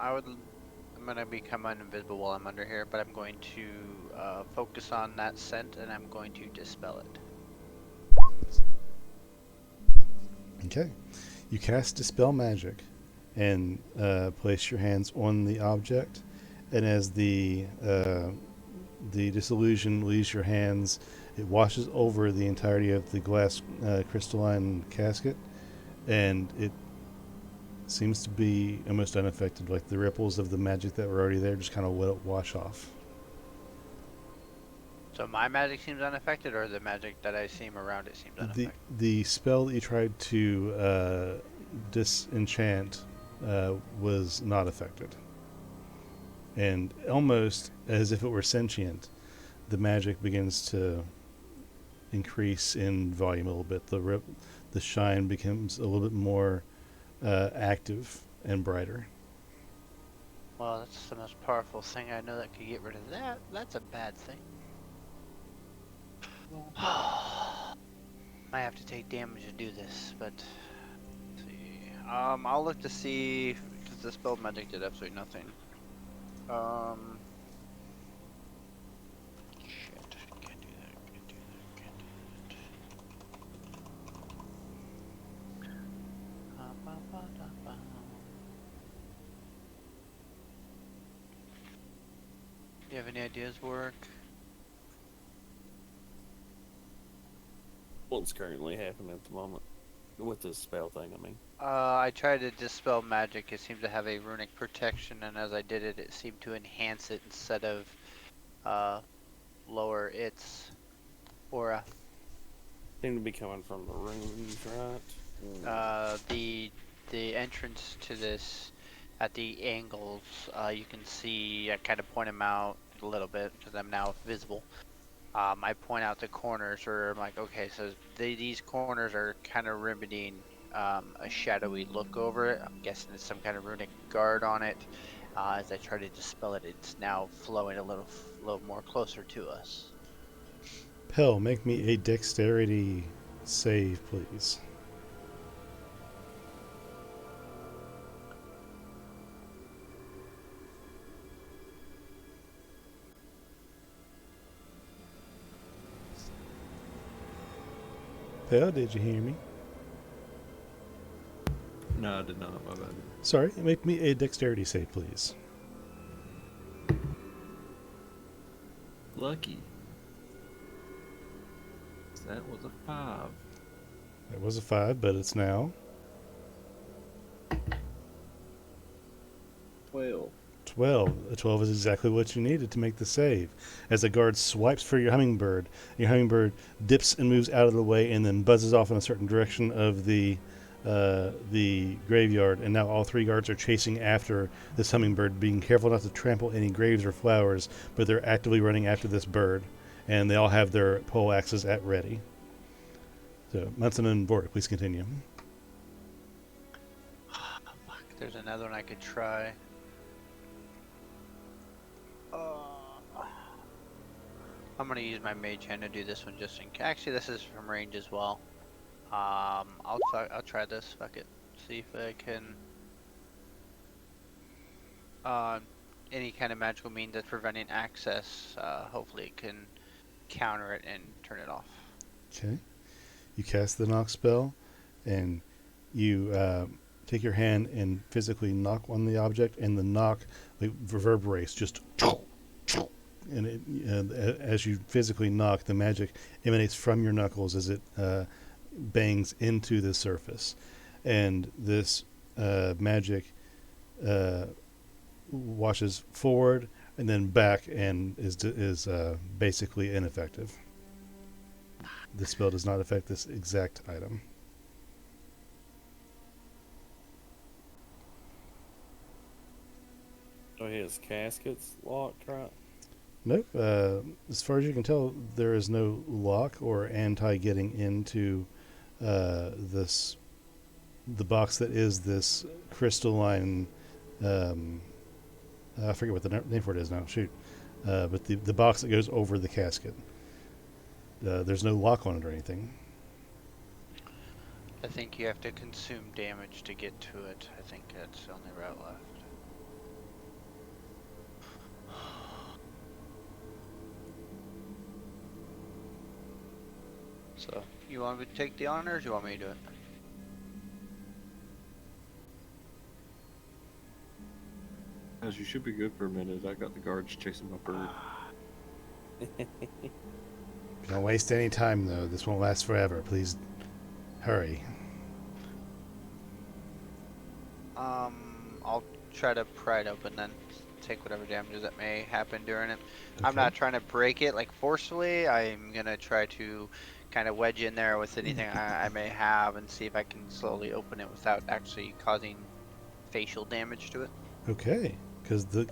gonna become invisible while I'm under here, but I'm going to focus on that scent and I'm going to dispel it. Okay. You cast Dispel Magic and place your hands on the object, and as the disillusion leaves your hands, it washes over the entirety of the glass crystalline casket, and it seems to be almost unaffected. Like the ripples of the magic that were already there just kind of let it wash off. So my magic seems unaffected, or the magic that I see around it seems unaffected? The spell that you tried to disenchant was not affected. And almost as if it were sentient, the magic begins to increase in volume a little bit. The shine becomes a little bit more active and brighter. Well, that's the most powerful thing I know that could get rid of that. That's a bad thing. Might have to take damage to do this, but let's see. I'll look to see, because the spell magic did absolutely nothing. Shit, can't do that. Do you have any ideas, Work? What's currently happening at the moment with this spell thing? I mean, I tried to dispel magic. It seemed to have a runic protection, and as I did it, it seemed to enhance it instead of lower its aura. seem to be coming from the runes, right? The entrance to this at the angles, you can see. I kind of point them out a little bit because I'm now visible. I point out the corners, or I'm like, okay, so these corners are kind of remedying a shadowy look over it. I'm guessing it's some kind of runic guard on it. As I try to dispel it, it's now flowing a little more closer to us. Pell, make me a dexterity save, please. Pell, did you hear me? No, I did not. My bad. Sorry, make me a dexterity save, please. Lucky. That was a 5. That was a 5, but it's now 12. 12. A 12 is exactly what you needed to make the save. As the guard swipes for your hummingbird dips and moves out of the way and then buzzes off in a certain direction of the graveyard, and now all 3 guards are chasing after this hummingbird, being careful not to trample any graves or flowers, but they're actively running after this bird. and they all have their pole axes at ready. So, Munson and Vork, please continue. Fuck, there's another one I could try. I'm gonna use my mage hand to do this one just in case. Actually, this is from range as well. I'll try this. Fuck it. See if I can. Any kind of magical means that's preventing access. Hopefully, it can counter it and turn it off. Okay. You cast the knock spell, and you take your hand and physically knock on the object, and the knock reverberates just. And as you physically knock, the magic emanates from your knuckles as it bangs into the surface, and this magic washes forward and then back and is basically ineffective. The spell does not affect this exact item. So his casket's locked, right? Nope. As far as you can tell, there is no lock or anti-getting into the box that is this crystalline. I forget what the name for it is now. Shoot. But the box that goes over the casket. There's no lock on it or anything. I think you have to consume damage to get to it. I think that's the only route left. So, you want me to take the honors, or do you want me to do it? As you should be good for a minute. I got the guards chasing my bird. Don't waste any time, though. This won't last forever. Please hurry. I'll try to pry it open then. Take whatever damages that may happen during it. Okay. I'm not trying to break it like forcefully. I'm gonna try to kind of wedge in there with anything I may have and see if I can slowly open it without actually causing facial damage to it. Okay. Because the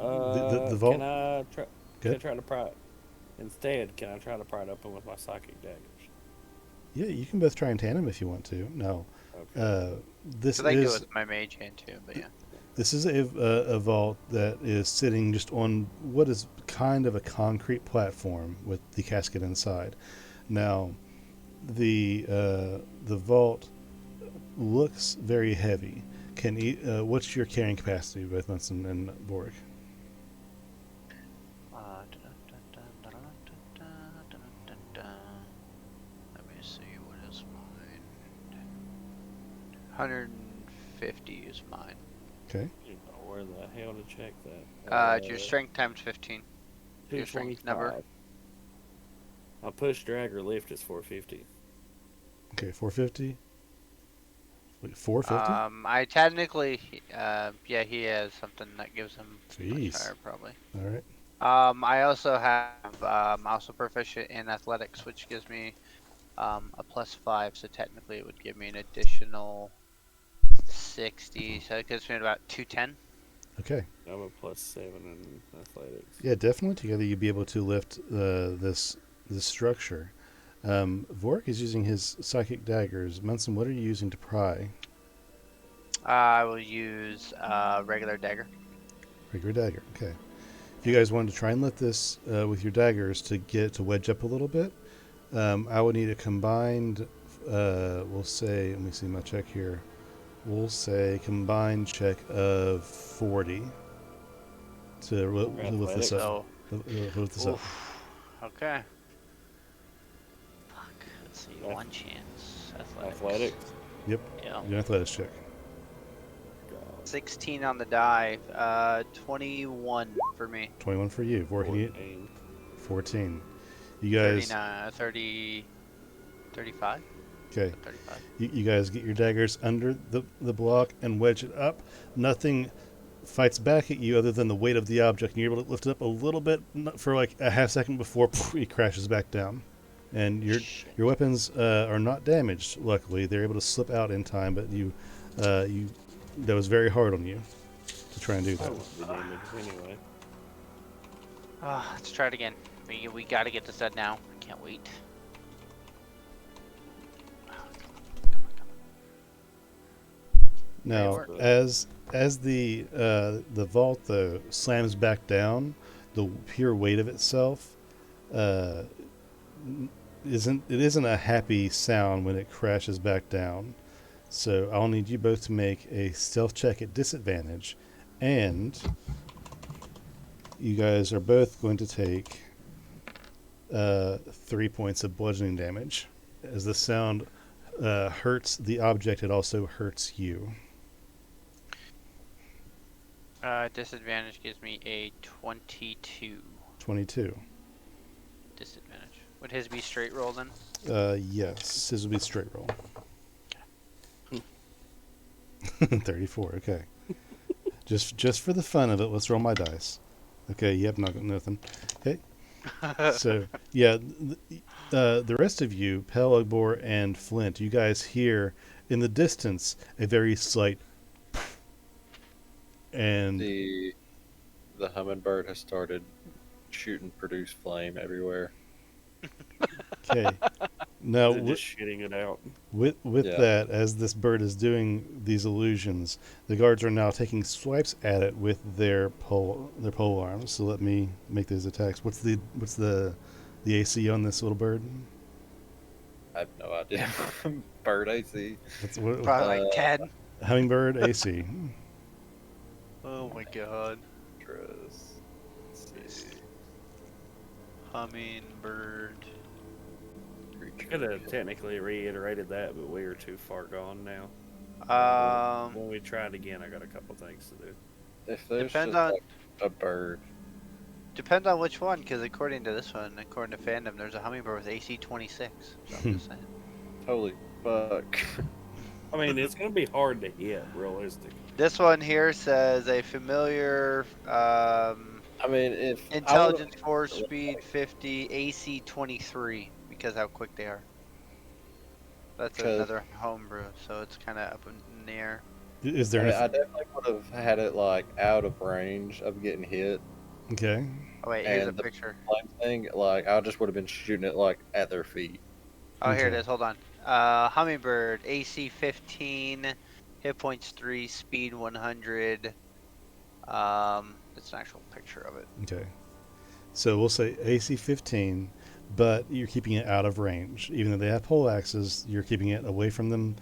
vault. Can I try to pry it? Instead, can I try to pry it open with my psychic daggers? Yeah, you can both try and tandem if you want to. No. Okay. This I can do it is with my mage hand too, but yeah. this is a vault that is sitting just on what is kind of a concrete platform with the casket inside. Now, the vault looks very heavy. What's your carrying capacity, both Munson and Vork? Let me see, what is mine? 150 is mine. Okay. You know where the hell to check that? It's your strength times 15. Your strength number. 225. My push, drag, or lift is 450. Okay, 450. Wait, 450? I technically, yeah, he has something that gives him much Jeez. higher, probably. All right. I also have, I'm also proficient in athletics, which gives me a +5, so technically it would give me an additional 60, so it gives me about 210. Okay. I'm a +7 in athletics. Yeah, definitely. Together, you'd be able to lift this structure. Vork is using his psychic daggers. Munson, what are you using to pry? I will use regular dagger. Regular dagger. Okay. If you guys wanted to try and lift this with your daggers to get it to wedge up a little bit, I would need a combined. We'll say. Let me see my check here. We'll say combined check of 40 to lift this up. Lift this up. Okay. Fuck. Let's see. One chance. Athletics? Yep. Yeah. Your athletics check. 16 on the die. 21 for me. 21 for you. Vork, can you? 14. You guys. 30. 35. Okay. 35. You guys get your daggers under the block and wedge it up. Nothing fights back at you other than the weight of the object, and you're able to lift it up a little bit for like a half second before it crashes back down. And your weapons are not damaged. Luckily, they're able to slip out in time, but that was very hard on you to try and do I that. won't be damaged anyway. Let's try it again. We gotta get this done now. I can't wait. Now, work. as the vault though slams back down, the pure weight of itself uh, isn't a happy sound when it crashes back down. So I'll need you both to make a stealth check at disadvantage, and you guys are both going to take 3 points of bludgeoning damage. As the sound hurts the object, it also hurts you. Disadvantage gives me a 22. 22. Disadvantage. Would his be straight roll then? Yes, this will be straight roll. 34. Okay. just for the fun of it, let's roll my dice. Okay. Yep. Not nothing. Okay. So yeah, the rest of you, Pelagor and Flint, you guys hear in the distance a very slight, and The hummingbird has started shooting produce flame everywhere. okay. Now They're just shitting it out. with Yeah. that, as this bird is doing these illusions, the guards are now taking swipes at it with their pole arms. So let me make those attacks. What's the AC on this little bird? I have no idea. Bird AC. Probably like 10. Hummingbird AC. Oh my god. Let's see. Hummingbird. I could have technically reiterated that, but we are too far gone now. When we try it again, I got a couple things to do. If there's Depends just on- like a bird, Depends on which one, because according to this one, according to fandom, there's a hummingbird with AC 26. So I'm just saying. holy fuck. I mean, it's going to be hard to hit, realistic. This one here says a familiar I mean, if intelligence 4, speed 50, AC 23, because how quick they are. That's 'Cause- another homebrew, so it's kind of up in the air. Is there I anything? definitely would have had it like out of range of getting hit. Okay. Oh wait, here's a And the- picture. Flame thing, like I just would have been shooting it like at their feet. Oh, here it Okay. is. Hold on. Hummingbird, AC 15, hit points 3, speed 100. It's an actual picture of it. Okay. So we'll say AC 15, but you're keeping it out of range. Even though they have pole axes, you're keeping it away from them,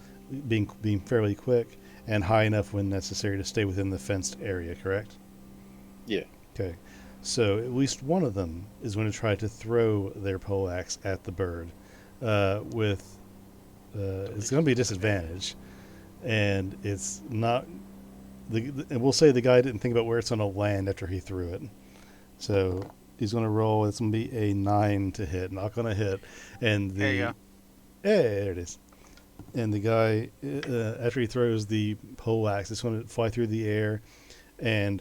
being fairly quick and high enough when necessary to stay within the fenced area. Correct? Yeah. Okay. So at least one of them is going to try to throw their pole axe at the bird. It's going to be a disadvantage, and it's not. And we'll say the guy didn't think about where it's going to land after he threw it. So he's going to roll. It's going to be a 9 to hit, not going to hit. And There you go. Hey, there it is. And the guy, after he throws the pole axe, it's going to fly through the air and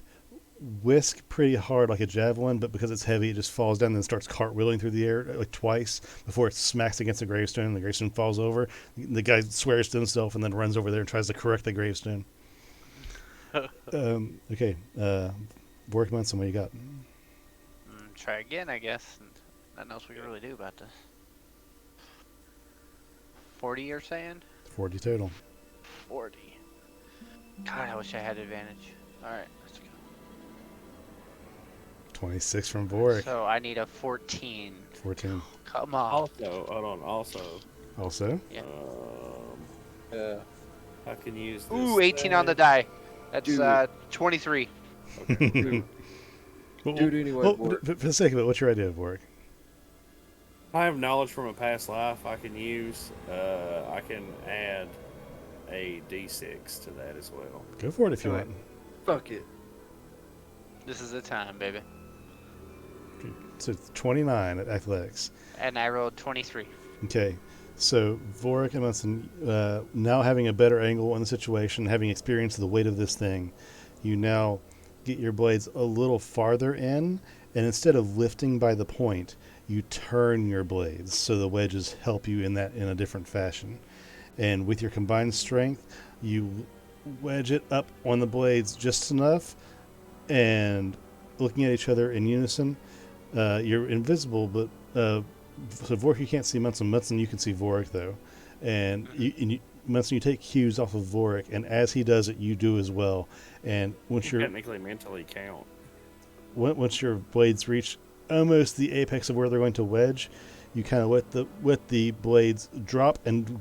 whisk pretty hard like a javelin, but because it's heavy, it just falls down and then starts cartwheeling through the air like twice before it smacks against the gravestone and the gravestone falls over. The guy swears to himself and then runs over there and tries to correct the gravestone. Okay. Work on what you got. Try again, I guess. And nothing else we can really do about this. 40 you're saying? 40 total. 40. God, I wish I had advantage. Alright, let's go. 26 from Vorik. So I need a 14. 14. Come on. Also, hold on, also, Also? Yeah. Yeah. I can use this. Ooh, 18 on the die. That's Dude. 23. Okay. Well, Dude, anyway, well, Vorik. for the sake of it, what's your idea, Vorik? I have knowledge from a past life I can use. I can add a d6 to that as well. Go for it if you Okay. want. Fuck it. This is the time, baby. So it's 29 at athletics. And I rolled 23. Okay, so Vorik and Munson, now having a better angle on the situation, having experienced the weight of this thing, you now get your blades a little farther in, and instead of lifting by the point, you turn your blades so the wedges help you in a different fashion. And with your combined strength, you wedge it up on the blades just enough, and looking at each other in unison, You're invisible, but so Vork you can't see Munson. Munson you can see Vorik though, and Munson you take cues off of Vorik, and as he does it, you do as well. And once you're technically mentally count. Once your blades reach almost the apex of where they're going to wedge, you kind of let the blades drop and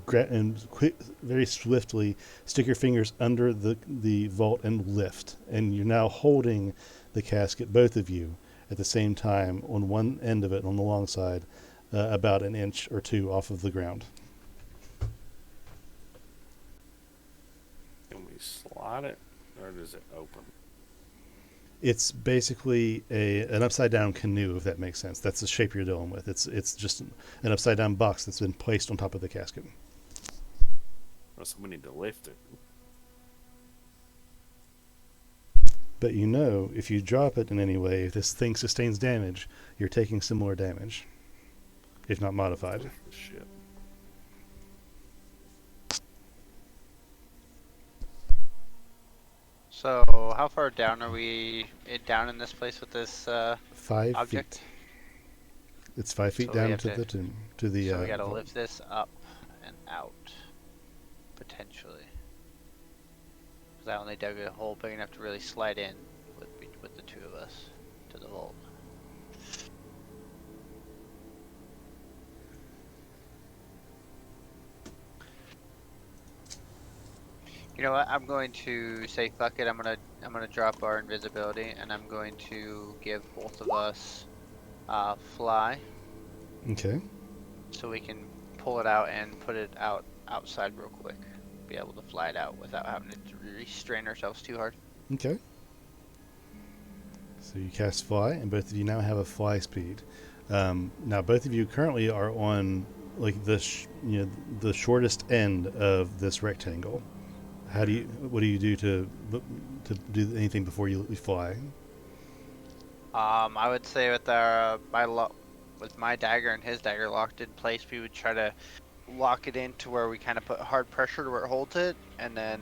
very swiftly stick your fingers under the vault and lift, and you're now holding the casket, both of you, at the same time on one end of it, on the long side, about an inch or two off of the ground. Can we slide it, or does it open? It's basically an upside down canoe, if that makes sense. That's the shape you're dealing with. It's just an upside down box that's been placed on top of the casket. So we need to lift it. But you know, if you drop it in any way, if this thing sustains damage, you're taking similar damage, if not modified. Shit. So, how far down are we down in this place with this 5 object? feet. It's 5 feet So we down have to the tomb, to the. So we gotta vault. lift this up and out, potentially. Because I only dug a hole big enough to really slide in with the two of us to the vault. You know what? I'm going to say fuck it. I'm gonna drop our invisibility, and I'm going to give both of us fly, Okay. so we can pull it out and put it outside real quick. Be able to fly it out without having to restrain ourselves too hard. Okay. So you cast fly, and both of you now have a fly speed. Now both of you currently are on like the the shortest end of this rectangle. What do you do to do anything before you fly? I would say with our with my dagger and his dagger locked in place, we would try to lock it in to where we kind of put hard pressure to where it holds it, and then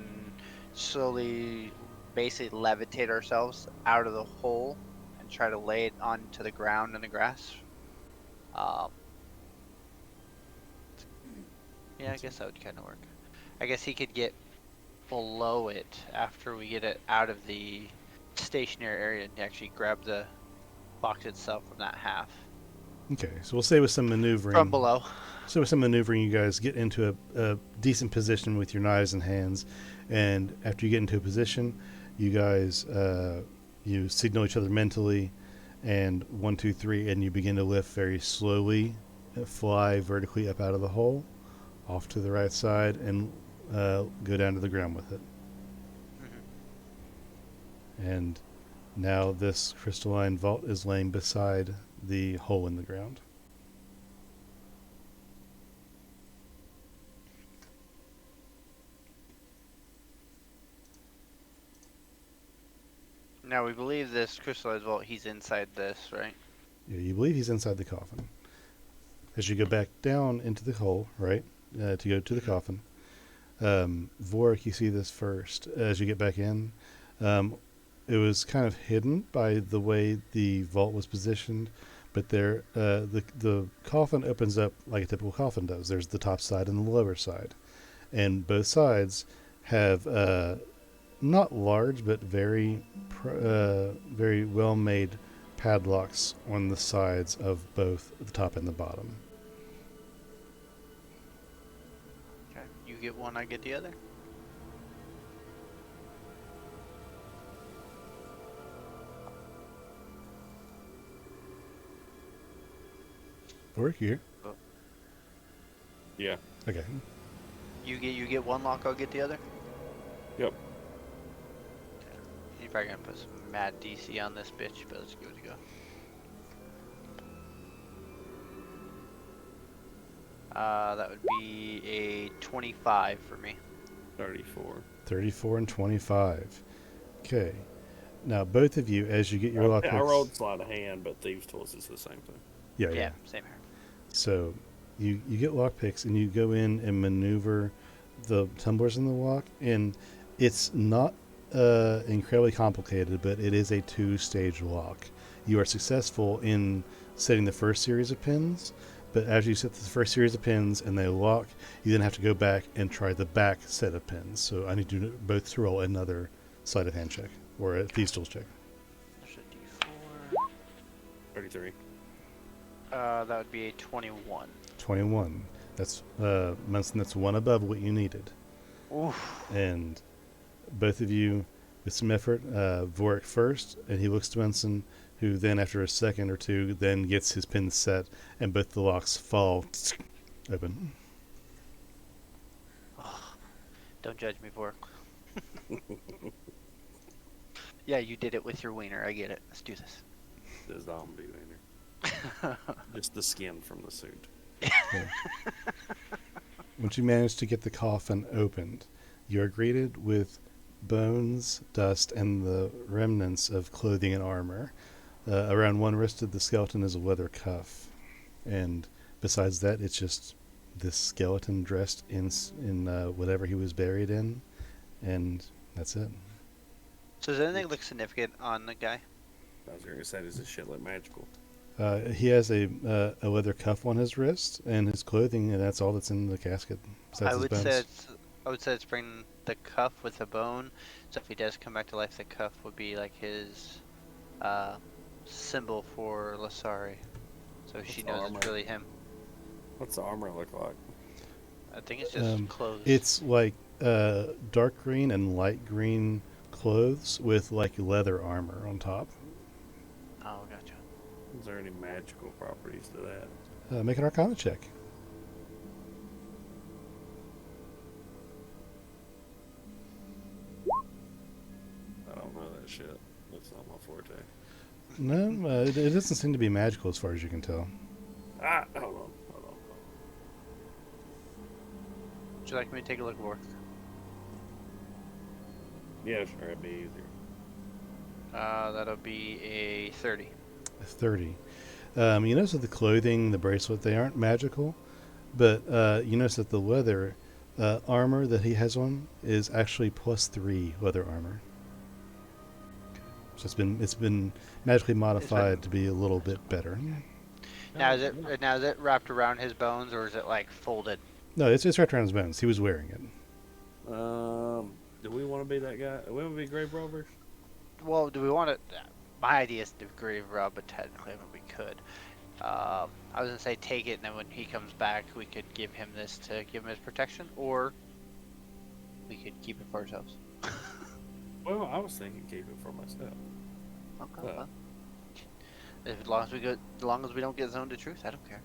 slowly, basically levitate ourselves out of the hole and try to lay it onto the ground in the grass. Yeah, I guess that would kind of work. I guess he could get below it after we get it out of the stationary area and actually grab the box itself from that half. Okay, so we'll say with some maneuvering. From below. So with some maneuvering, you guys get into a decent position with your knives and hands, and after you get into a position, you guys you signal each other mentally, and 1, 2, 3, and you begin to lift very slowly, fly vertically up out of the hole, off to the right side, and go down to the ground with it. Mm-hmm. And now this crystalline vault is laying beside the hole in the ground. Now we believe this crystallized vault, he's inside this, right? Yeah, you believe he's inside the coffin. As you go back down into the hole, right, to go to the coffin, Vorik, you see this first. As you get back in, it was kind of hidden by the way the vault was positioned, but there, the coffin opens up like a typical coffin does. There's the top side and the lower side, and both sides have not large but very very well made padlocks on the sides of both the top and the bottom. Okay. You get one, I get the other. Vorik, you here? Yeah. Okay. You get one lock, I'll get the other. Yep. You're probably gonna put some mad DC on this bitch, but let's give it a go. That would be a 25 for me. 34. 34 and 25. Okay. Now, both of you, as you get your lockpicks... I rolled sleight of hand, but Thieves' Tools is the same thing. Yeah. Same here. So, you get lockpicks, and you go in and maneuver the tumblers in the lock, and it's not incredibly complicated, but it is a 2-stage lock. you are successful in setting the first series of pins. But after you set the first series of pins and they lock, you then have to go back and try the back set of pins. So I need you both to roll another sleight of hand check or a thieves tools check. There's a D4. 33. That would be a 21. 21. That's Munson, that's one above what you needed. Oof. And both of you, with some effort, Vorik first, and he looks to Munson, who then, after a second or two, then gets his pin set, and both the locks fall open. Oh, don't judge me, Vork. Yeah, you did it with your wiener. I get it. Let's do this. The zombie wiener. Just the skin from the suit. Okay. Once you manage to get the coffin opened, you are greeted with bones, dust, and the remnants of clothing and armor. Around one wrist of the skeleton is a leather cuff, and besides that, it's just this skeleton dressed in whatever he was buried in, and that's it. So does anything look significant on the guy? I was going to say, does this shit look magical? He has a leather cuff on his wrist and his clothing, and that's all that's in the casket. Besides his bones. I would say it's bring the cuff with a bone. So if he does come back to life, the cuff would be like his symbol for Lasari. So she knows armor? it's really him. What's the armor look like? I think it's just clothes. It's like dark green and light green clothes with like leather armor on top. Oh, gotcha. Is there any magical properties to that? Make an Arcana check. I don't know that shit. That's not my forte. No, it doesn't seem to be magical as far as you can tell. Hold on. Would you like me to take a look more? Yeah, sure, it'd be easier. That'll be a 30. 30. You notice that the clothing, the bracelet, they aren't magical, but you notice that the leather armor that he has on is actually +3 leather armor. So it's been magically modified to be a little bit better. Now is it wrapped around his bones or is it like folded? No, it's wrapped around his bones. He was wearing it. Do we want to be that guy? Do we want to be grave robbers? Well, do we want to? My idea is to grave rob, but technically we could. I was gonna say take it, and then when he comes back, we could give him this to give him his protection, or we could keep it for ourselves. Well, I was thinking keep it for myself. Okay. Well, as long as we don't get zoned to truth, I don't care.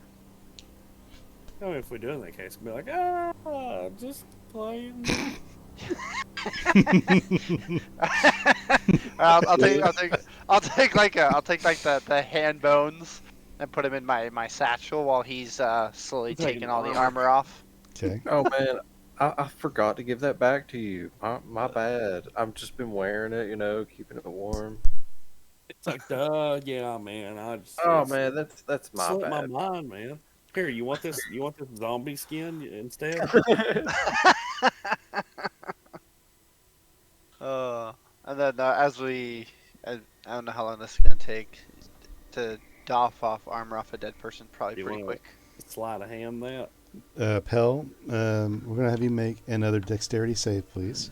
I mean, if we do in that case, we'll be like, just playing. I'll take like the hand bones and put them in my satchel while he's slowly taking all the armor off. Okay. Oh man, I forgot to give that back to you. My bad. I've just been wearing it, keeping it warm. It's like, yeah, man. Oh man, that's my slipped bad. my mind, man. Here, you want this? You want this zombie skin instead? And then I don't know how long this is gonna take to doff off armor off a dead person. Probably pretty quick. Sleight of hand that. Pell, we're gonna have you make another dexterity save, please.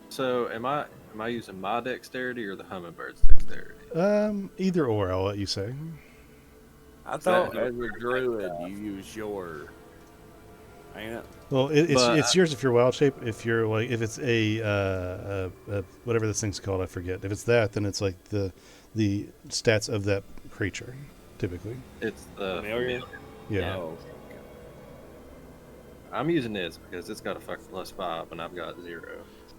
So am I using my dexterity or the hummingbird's dexterity? Either or, I'll let you say. I thought as a druid you use your. Ain't it? Well, it's yours if you're wild shape. If it's a whatever this thing's called, I forget. If it's that, then it's like the stats of that creature, typically. It's the familiar. Yeah. Oh, I'm using this because it's got a fucking +5 and I've got 0.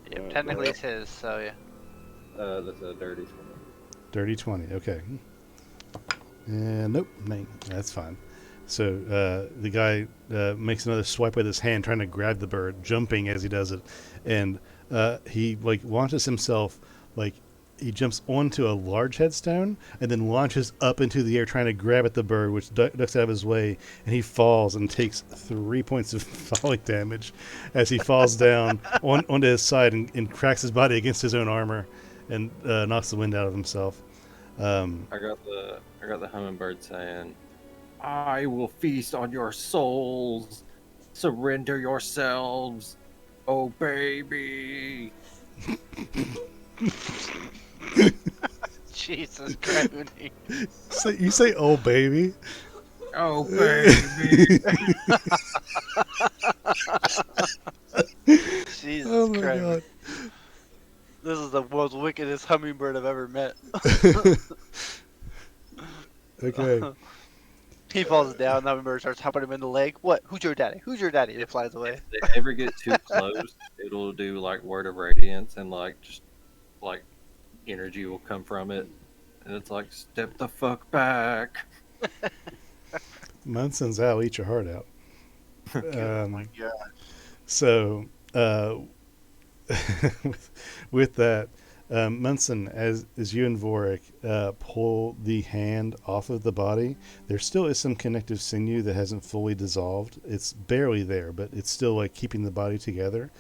Yeah, technically it's his, so yeah. That's a dirty 20. Dirty 20. Okay. And nope, that's fine. So the guy makes another swipe with his hand, trying to grab the bird, jumping as he does it, and he launches himself he jumps onto a large headstone and then launches up into the air trying to grab at the bird, which ducks out of his way, and he falls and takes 3 points of falling damage as he falls down onto his side and cracks his body against his own armor and knocks the wind out of himself. I got the hummingbird saying, "I will feast on your souls. Surrender yourselves, oh baby." Jesus Christ. So you say, "Oh baby." Oh baby. Jesus Oh my Christ. god. This is the most wickedest hummingbird I've ever met. Okay. He falls down, the hummingbird starts humping him in the leg. What? Who's your daddy? Who's your daddy? It flies away. If they ever get too close, it'll do like word of radiance and like just like energy will come from it, and it's like step the fuck back. Munson's I'll eat your heart out. Oh my god. So, with that, Munson, as you and Vorik pull the hand off of the body, there still is some connective sinew that hasn't fully dissolved. It's barely there, but it's still like keeping the body together.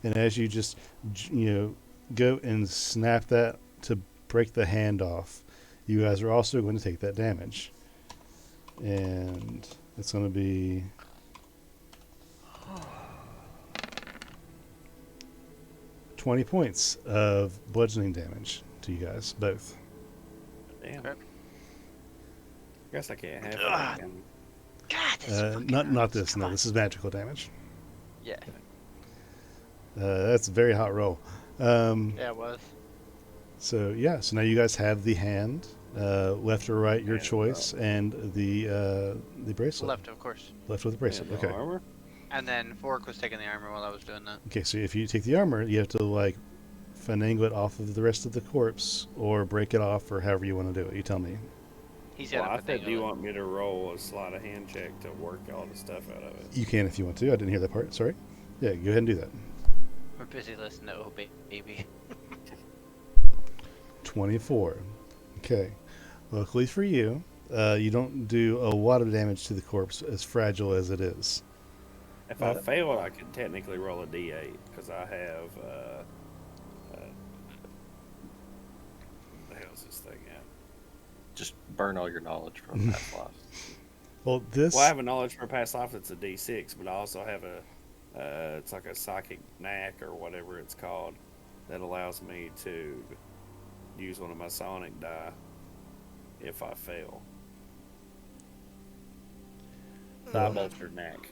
And as you just, go and snap that to break the hand off, you guys are also going to take that damage. And it's going to be 20 points of bludgeoning damage to you guys, both. Damn. Okay. Guess I can't have Ugh. it. And God, this fucking Not hurts. this, Come no. on. This is magical damage. Yeah. That's a very hot roll. Yeah, it was. So now you guys have the hand, left or right, your And, choice, and the bracelet. Left, of course. Left with the bracelet. and the Okay. armor? And then Fork was taking the armor while I was doing that. Okay. So if you take the armor, you have to like finagle it off of the rest of the corpse, or break it off, or however you want to do it. You tell me. He's Well, got I a thought finagle. you want me to roll a sleight of hand check to work all the stuff out of it. You can if you want to. I didn't hear that part. Sorry. Yeah, go ahead and do that. We're busy listening to Oh Baby. 24. Okay. Luckily for you, you don't do a lot of damage to the corpse, as fragile as it is. If I fail, I can technically roll a d8 because I have. The hell's this thing at? Just burn all your knowledge from past lives. Well, this. Well, I have a knowledge for past life that's a d6, but I also have a. It's like a psychic knack or whatever it's called that allows me to use one of my sonic die if I fail. Die bolster knack.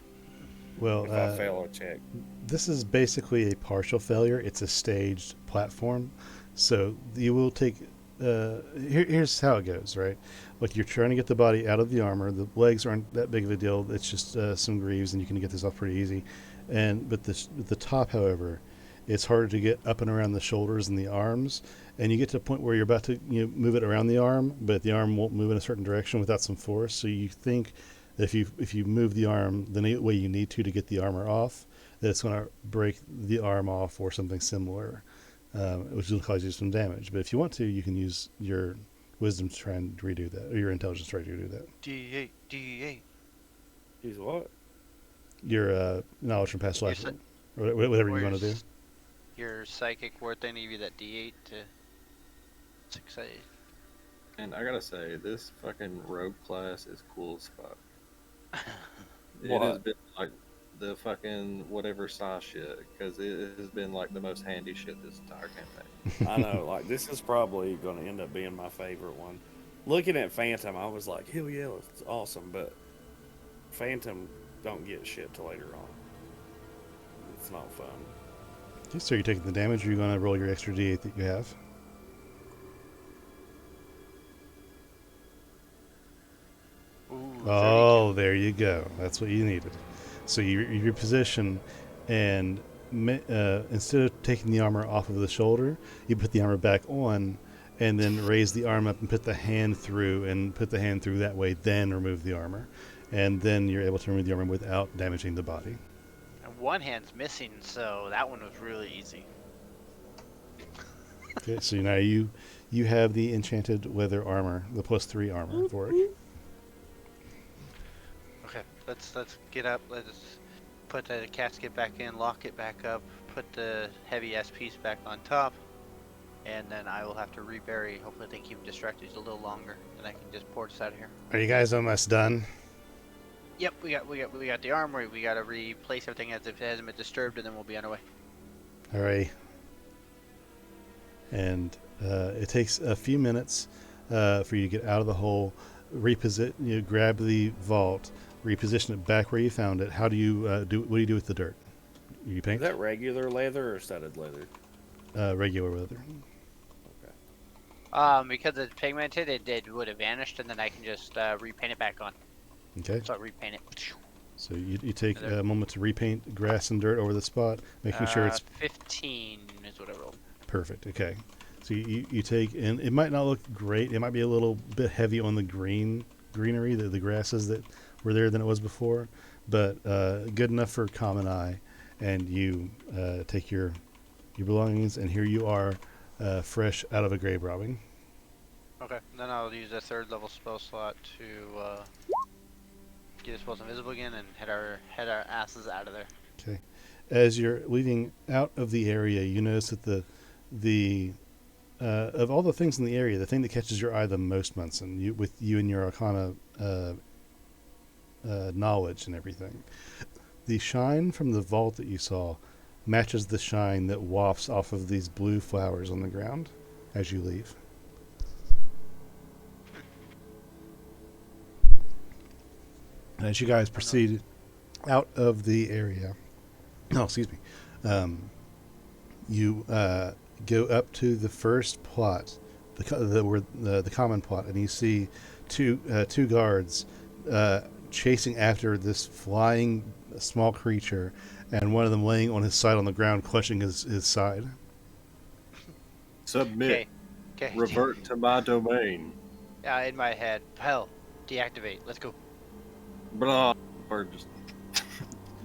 Well, If I fail a check. this is basically a partial failure. It's a staged platform, so you will take. Here's how it goes, right? Like you're trying to get the body out of the armor. The legs aren't that big of a deal. It's just some greaves, and you can get this off pretty easy. But the top, however, it's harder to get up and around the shoulders and the arms. And you get to a point where you're about to move it around the arm, but the arm won't move in a certain direction without some force. So you think that if you move the arm the way you need to get the armor off, that it's going to break the arm off or something similar, which will cause you some damage. But if you want to, you can use your wisdom to try and redo that, or your intelligence to try to redo that. D8. Use what? Your knowledge from past life, or whatever you want to do. Your psychic ward thing to give you that D8 to succeed. And I gotta say, this fucking rogue class is cool as fuck. It What? has been like the fucking whatever saw shit, because it has been like the most handy shit this entire campaign. I know, like this is probably going to end up being my favorite one. Looking at Phantom, I was like, hell yeah, it's awesome, but Phantom don't get shit till later on. It's not fun. Okay, so you're taking the damage, or you're going to roll your extra d8 that you have. Ooh, Oh, there you go. That's what you needed. So you reposition, and instead of taking the armor off of the shoulder, you put the armor back on, and then raise the arm up and put the hand through, that way, then remove the armor. And then you're able to remove the armor without damaging the body. And one hand's missing, so that one was really easy. Okay, so now you have the enchanted weather armor, the +3 armor for it. Okay, let's get up. Let's put the casket back in, lock it back up, put the heavy S piece back on top, and then I will have to rebury. Hopefully, they keep distracted a little longer, and I can just port us out of here. Are you guys almost done? Yep, we got the armory. We gotta replace everything as if it hasn't been disturbed, and then we'll be on our way. All right. And it takes a few minutes for you to get out of the hole, grab the vault, reposition it back where you found it. How do you do? What do you do with the dirt? You Is paint that regular leather or studded leather? regular leather. Because it's pigmented, it would have vanished, and then I can just repaint it back on. Okay. So I repaint it. So you take a moment to repaint grass and dirt over the spot, making sure it's 15 is what I rolled. perfect. Okay. So you take, and it might not look great. It might be a little bit heavy on the greenery, the grasses that were there than it was before, but good enough for common eye. And you take your belongings, and here you are, fresh out of a grave robbing. Okay, and then I'll use a 3rd level spell slot to get the spells invisible again and head our asses out of there. Okay. As you're leaving out of the area, you notice that the of all the things in the area, the thing that catches your eye the most, Munson, with you and your Arcana knowledge and everything, the shine from the vault that you saw matches the shine that wafts off of these blue flowers on the ground as you leave. And as you guys proceed out of the area, you go up to the first plot, the common plot, and you see two guards chasing after this flying small creature, and one of them laying on his side on the ground, clutching his side. Submit. Okay. Revert to my domain. In my head. Hell, deactivate. Let's go. Blah. Or just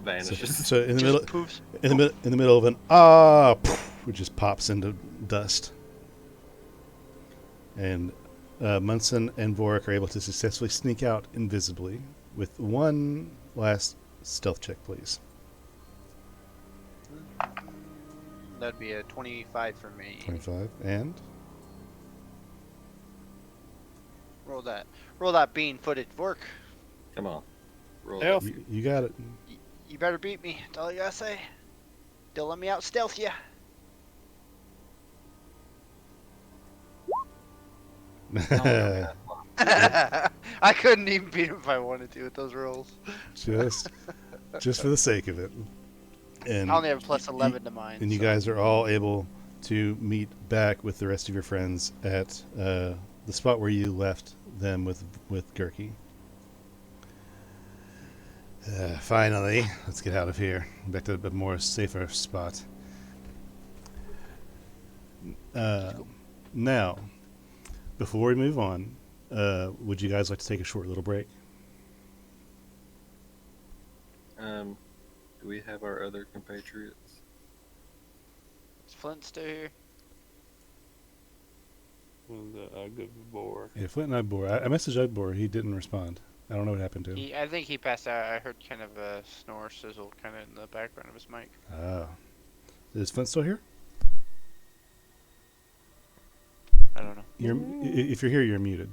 vanishes. So in the Just middle, poofs. in the middle of an it just pops into dust. And Munson and Vorik are able to successfully sneak out invisibly with one last stealth check, please. That'd be a 25 for me. 25 and Roll that bean-footed work. Come on. Roll. Elf. you got it. You better beat me. That's all you gotta say. Don't let me out stealth ya. I couldn't even beat him if I wanted to with those rolls. just for the sake of it. And I only have a plus 11 to mine. And you so. guys are all able to meet back with the rest of your friends at the spot where you left them with Gurky. Finally, let's get out of here. Back to a more safer spot. Now, before we move on, would you guys like to take a short little break? Do we have our other compatriots? Is Flint still here? Good boar. Yeah, Flint and Udbor. I messaged Udbor. He didn't respond. I don't know what happened to him. I think he passed out. I heard kind of a snore sizzle kind of in the background of his mic. Oh. Is Flint still here? I don't know. If you're here, you're muted.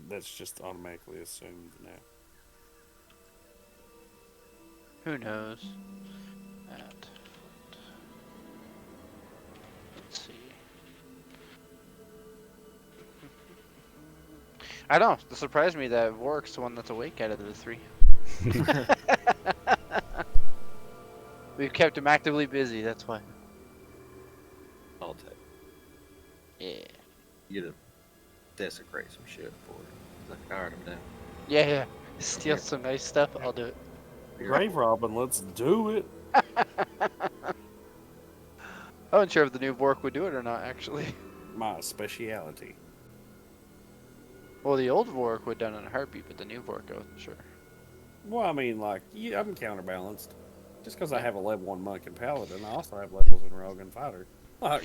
That's just automatically assumed now. Who knows? Let's see. I don't know. It surprised me that Warwick's the one that's awake out of the 3. We've kept him actively busy, that's why. I'll take. Yeah. You to desecrate some shit for it. I can iron them down. Yeah. Steal some nice stuff, I'll do it. Grave robbing, let's do it. I wasn't sure if the new Vork would do it or not, actually. My speciality. Well, the old Vork would have done it in a heartbeat, but the new Vork, I wasn't sure. Well, I mean, I'm counterbalanced. Just because I have a level 1 monk and paladin, I also have levels in rogue and fighter. Like,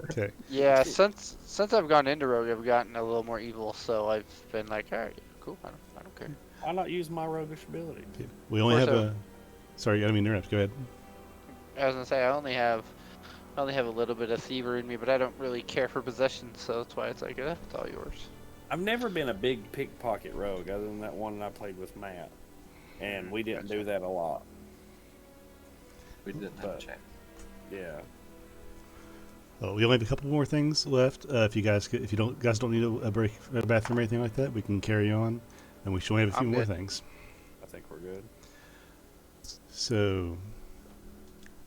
Okay. Yeah, since I've gone into rogue, I've gotten a little more evil, so I've been like, all right, cool. I don't care. why not use my roguish ability? Okay. We only have course, a. Sorry, I didn't mean to interrupt. Go ahead. I was gonna say I only have a little bit of thievery in me, but I don't really care for possession, so that's why it's like, it's all yours. I've never been a big pickpocket rogue, other than that one that I played with Matt, and we didn't do that a lot. We didn't have a chance. Yeah. Oh, we only have a couple more things left. If you guys don't need a break, a bathroom or anything like that, we can carry on, and we should only have a few I'm more good. things. I think we're good. So,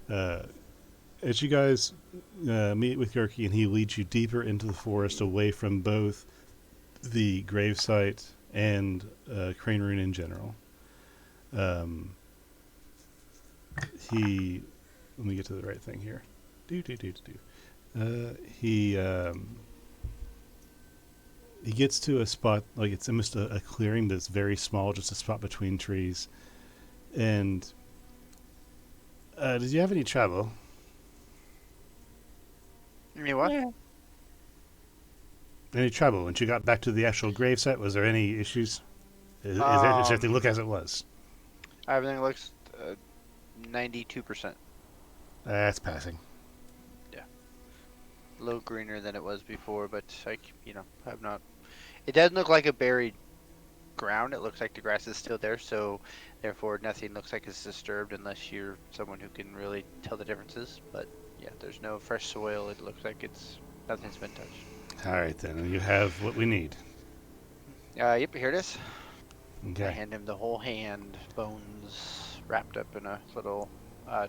as you guys meet with Yerky, and he leads you deeper into the forest, away from both the gravesite and Crane Rune in general. Let me get to the right thing here. He gets to a spot, like it's almost a clearing that's very small, just a spot between trees. And did you have any trouble? You mean what? Any trouble when you got back to the actual gravesite? Was there any issues? Is everything look as it was? Everything looks 92%. That's passing. A little greener than it was before, but have not. It doesn't look like a buried ground. It looks like the grass is still there, so therefore nothing looks like it's disturbed unless you're someone who can really tell the differences. But yeah, there's no fresh soil. It looks like nothing's been touched. All right, then. You have what we need. Yep, here it is. I Okay. hand him the whole hand, bones wrapped up in a little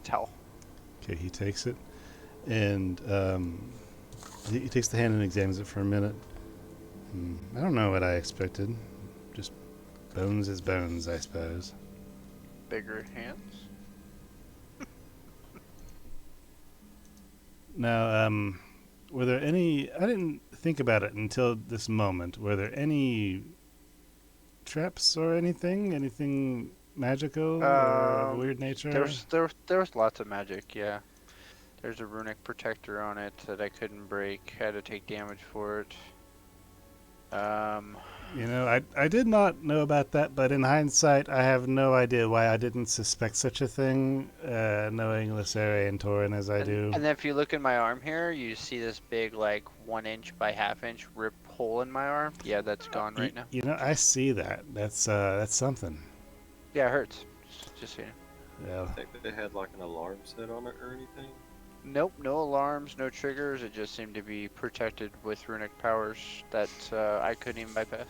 towel. Okay, he takes it, and he takes the hand and examines it for a minute. I don't know what I expected. Just bones is bones, I suppose. Bigger hands. Now, were there any... I didn't think about it until this moment. Were there any traps or anything? Anything magical or of a weird nature? There was lots of magic, yeah. There's a runic protector on it that I couldn't break. Had to take damage for it. I did not know about that, but in hindsight, I have no idea why I didn't suspect such a thing, knowing Lysere and Torin as I do. And then if you look in my arm here, you see this big, 1 inch by half inch rip hole in my arm. Yeah, that's gone right now. I see that. That's something. Yeah, it hurts. Just so you know. Yeah. I think they had like an alarm set on it or anything. Nope, no alarms, no triggers. It just seemed to be protected with runic powers that I couldn't even bypass.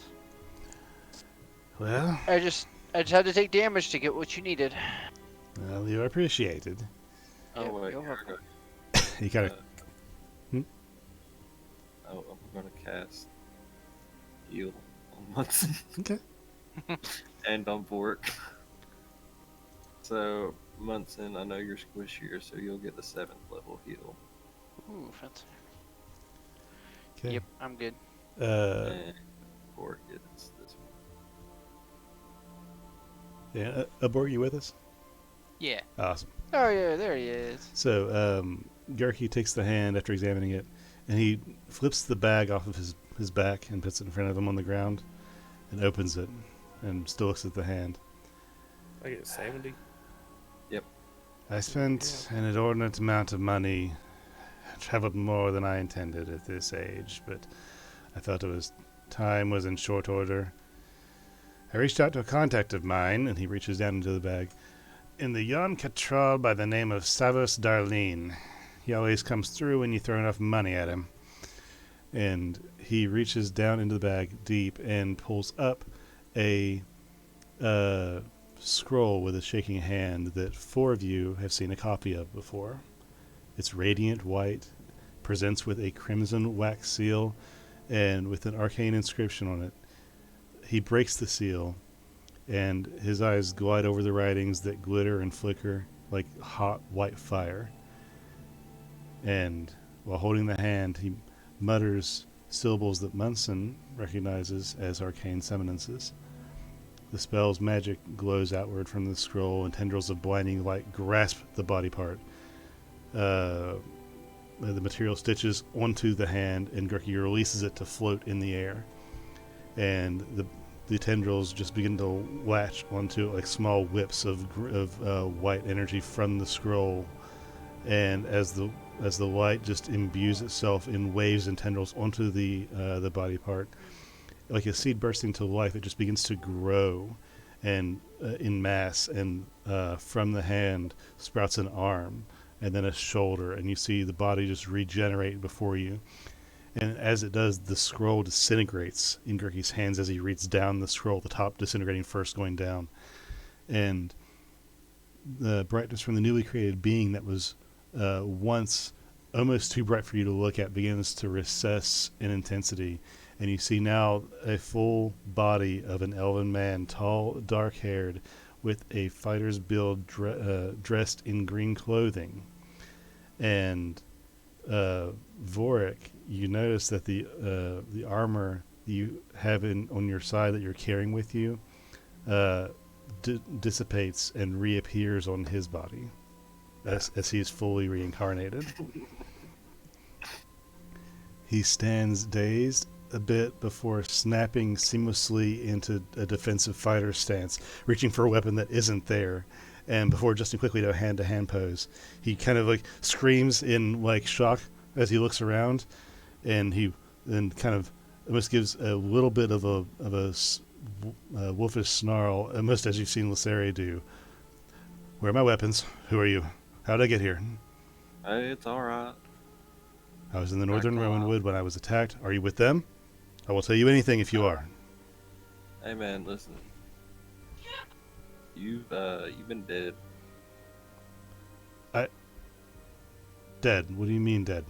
Well, I just had to take damage to get what you needed. well, you're appreciated. Oh Yep, wait, you're here I welcome. You gotta. I'm gonna cast heal on Munson Okay. and on Bork. So Munson, I know you're squishier, so you'll get the 7th level heal. Ooh, fancy. Okay. Yep, I'm good. And Bork gets this one. Yeah. Aborg, you with us? Yeah. Awesome. Oh yeah, there he is. So, Gerke takes the hand after examining it, and he flips the bag off of his back and puts it in front of him on the ground, and opens it, and still looks at the hand. I get 70. I spent an inordinate amount of money, traveled more than I intended at this age, but I felt time was in short order. I reached out to a contact of mine, and he reaches down into the bag, in the Yon Catral by the name of Savos Darlene. He always comes through when you throw enough money at him. And he reaches down into the bag deep and pulls up a scroll with a shaking hand that 4 of you have seen a copy of before. It's radiant white, presents with a crimson wax seal, and with an arcane inscription on it. He breaks the seal, and his eyes glide over the writings that glitter and flicker like hot white fire. And while holding the hand, he mutters syllables that Munson recognizes as arcane summonances. The spell's magic glows outward from the scroll, and tendrils of blinding light grasp the body part. The material stitches onto the hand, and Gurky releases it to float in the air. And the tendrils just begin to latch onto like small whips of white energy from the scroll. And as the light just imbues itself in waves and tendrils onto the body part, like a seed bursting to life, it just begins to grow, and in mass, and from the hand sprouts an arm, and then a shoulder, and you see the body just regenerate before you. And as it does, the scroll disintegrates in Gurky's hands as he reads down the scroll, the top disintegrating first, going down. And the brightness from the newly created being that was once almost too bright for you to look at begins to recess in intensity. And you see now a full body of an elven man, tall, dark-haired, with a fighter's build, dressed in green clothing. And Vorik, you notice that the armor you have on your side that you're carrying with you dissipates and reappears on his body as he is fully reincarnated. He stands dazed a bit before snapping seamlessly into a defensive fighter stance, reaching for a weapon that isn't there, and before adjusting quickly to a hand-to-hand pose. He kind of like screams in like shock as he looks around, and he then kind of almost gives a little bit of a wolfish snarl, almost as you've seen Lysari do. Where are my weapons? Who are you? How did I get here? Hey, it's all right. I was in the northern Rowanwood when I was attacked. Are you with them? I will tell you anything if you are. Hey, man, listen. You've been dead. Dead? What do you mean dead?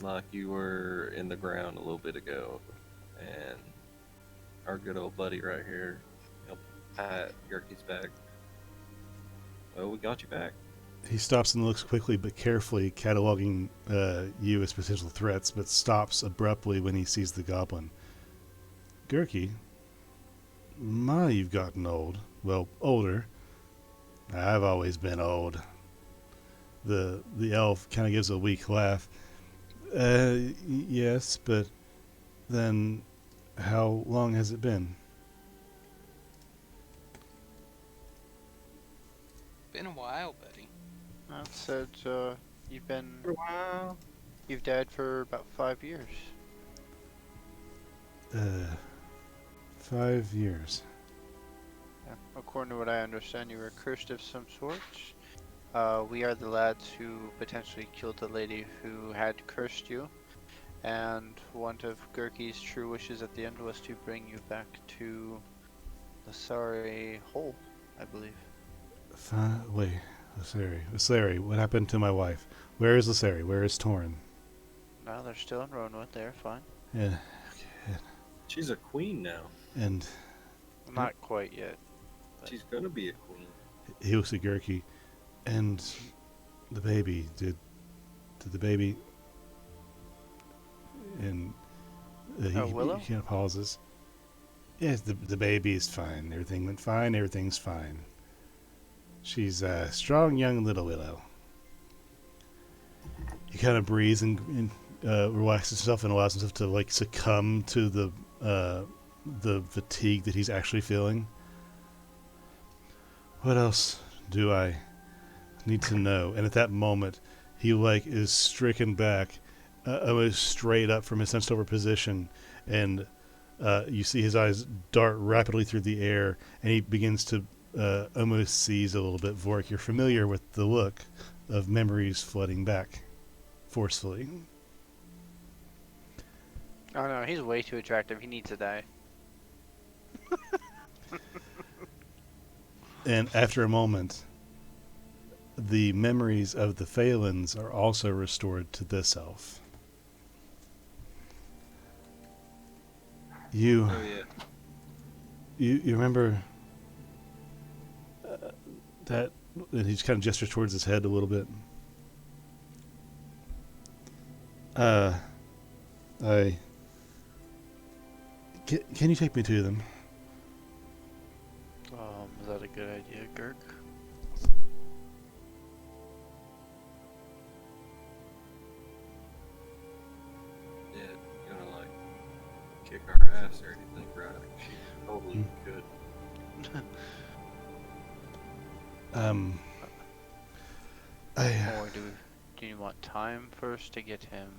Like you were in the ground a little bit ago, and our good old buddy right here helped pat Gurky's back. Well, we got you back. He stops and looks quickly but carefully, cataloging you as potential threats, but stops abruptly when he sees the goblin. Gurky? My, you've gotten old. Well, older. I've always been old. The elf kind of gives a weak laugh. Yes, but then how long has it been? Been a while, buddy. I said you've died for about 5 years. 5 years. Yeah. According to what I understand, you were cursed of some sort. We are the lads who potentially killed the lady who had cursed you, and one of Gurky's true wishes at the end was to bring you back to the Sorry Hole, I believe. Wait, Lysari, what happened to my wife? Where is Lysari? Where is Torin? No, they're still in Rowanwood. They're fine. Yeah, okay. She's a queen now. And Not quite yet. She's gonna be a queen. he looks at Gurky. And the baby, did the baby... And Willow? he kind of pauses. Yes, the baby is fine. Everything went fine. Everything's fine. She's a strong young little Willow. He kind of breathes and relaxes himself and allows himself to like succumb to the fatigue that he's actually feeling. What else do I need to know? And at that moment, he like is stricken back, almost straight up from his hunched over position, and you see his eyes dart rapidly through the air, and he begins to almost seize a little bit. Vorik, you're familiar with the look of memories flooding back forcefully. Oh no, he's way too attractive. He needs to die. And after a moment, the memories of the Phalons are also restored to this elf. You Oh yeah. you remember that? And he just kind of gestures towards his head a little bit. Can you take me to them? good idea, Girk. Yeah, gonna like kick our ass or anything, right? She totally could. Or do you want time first to get him?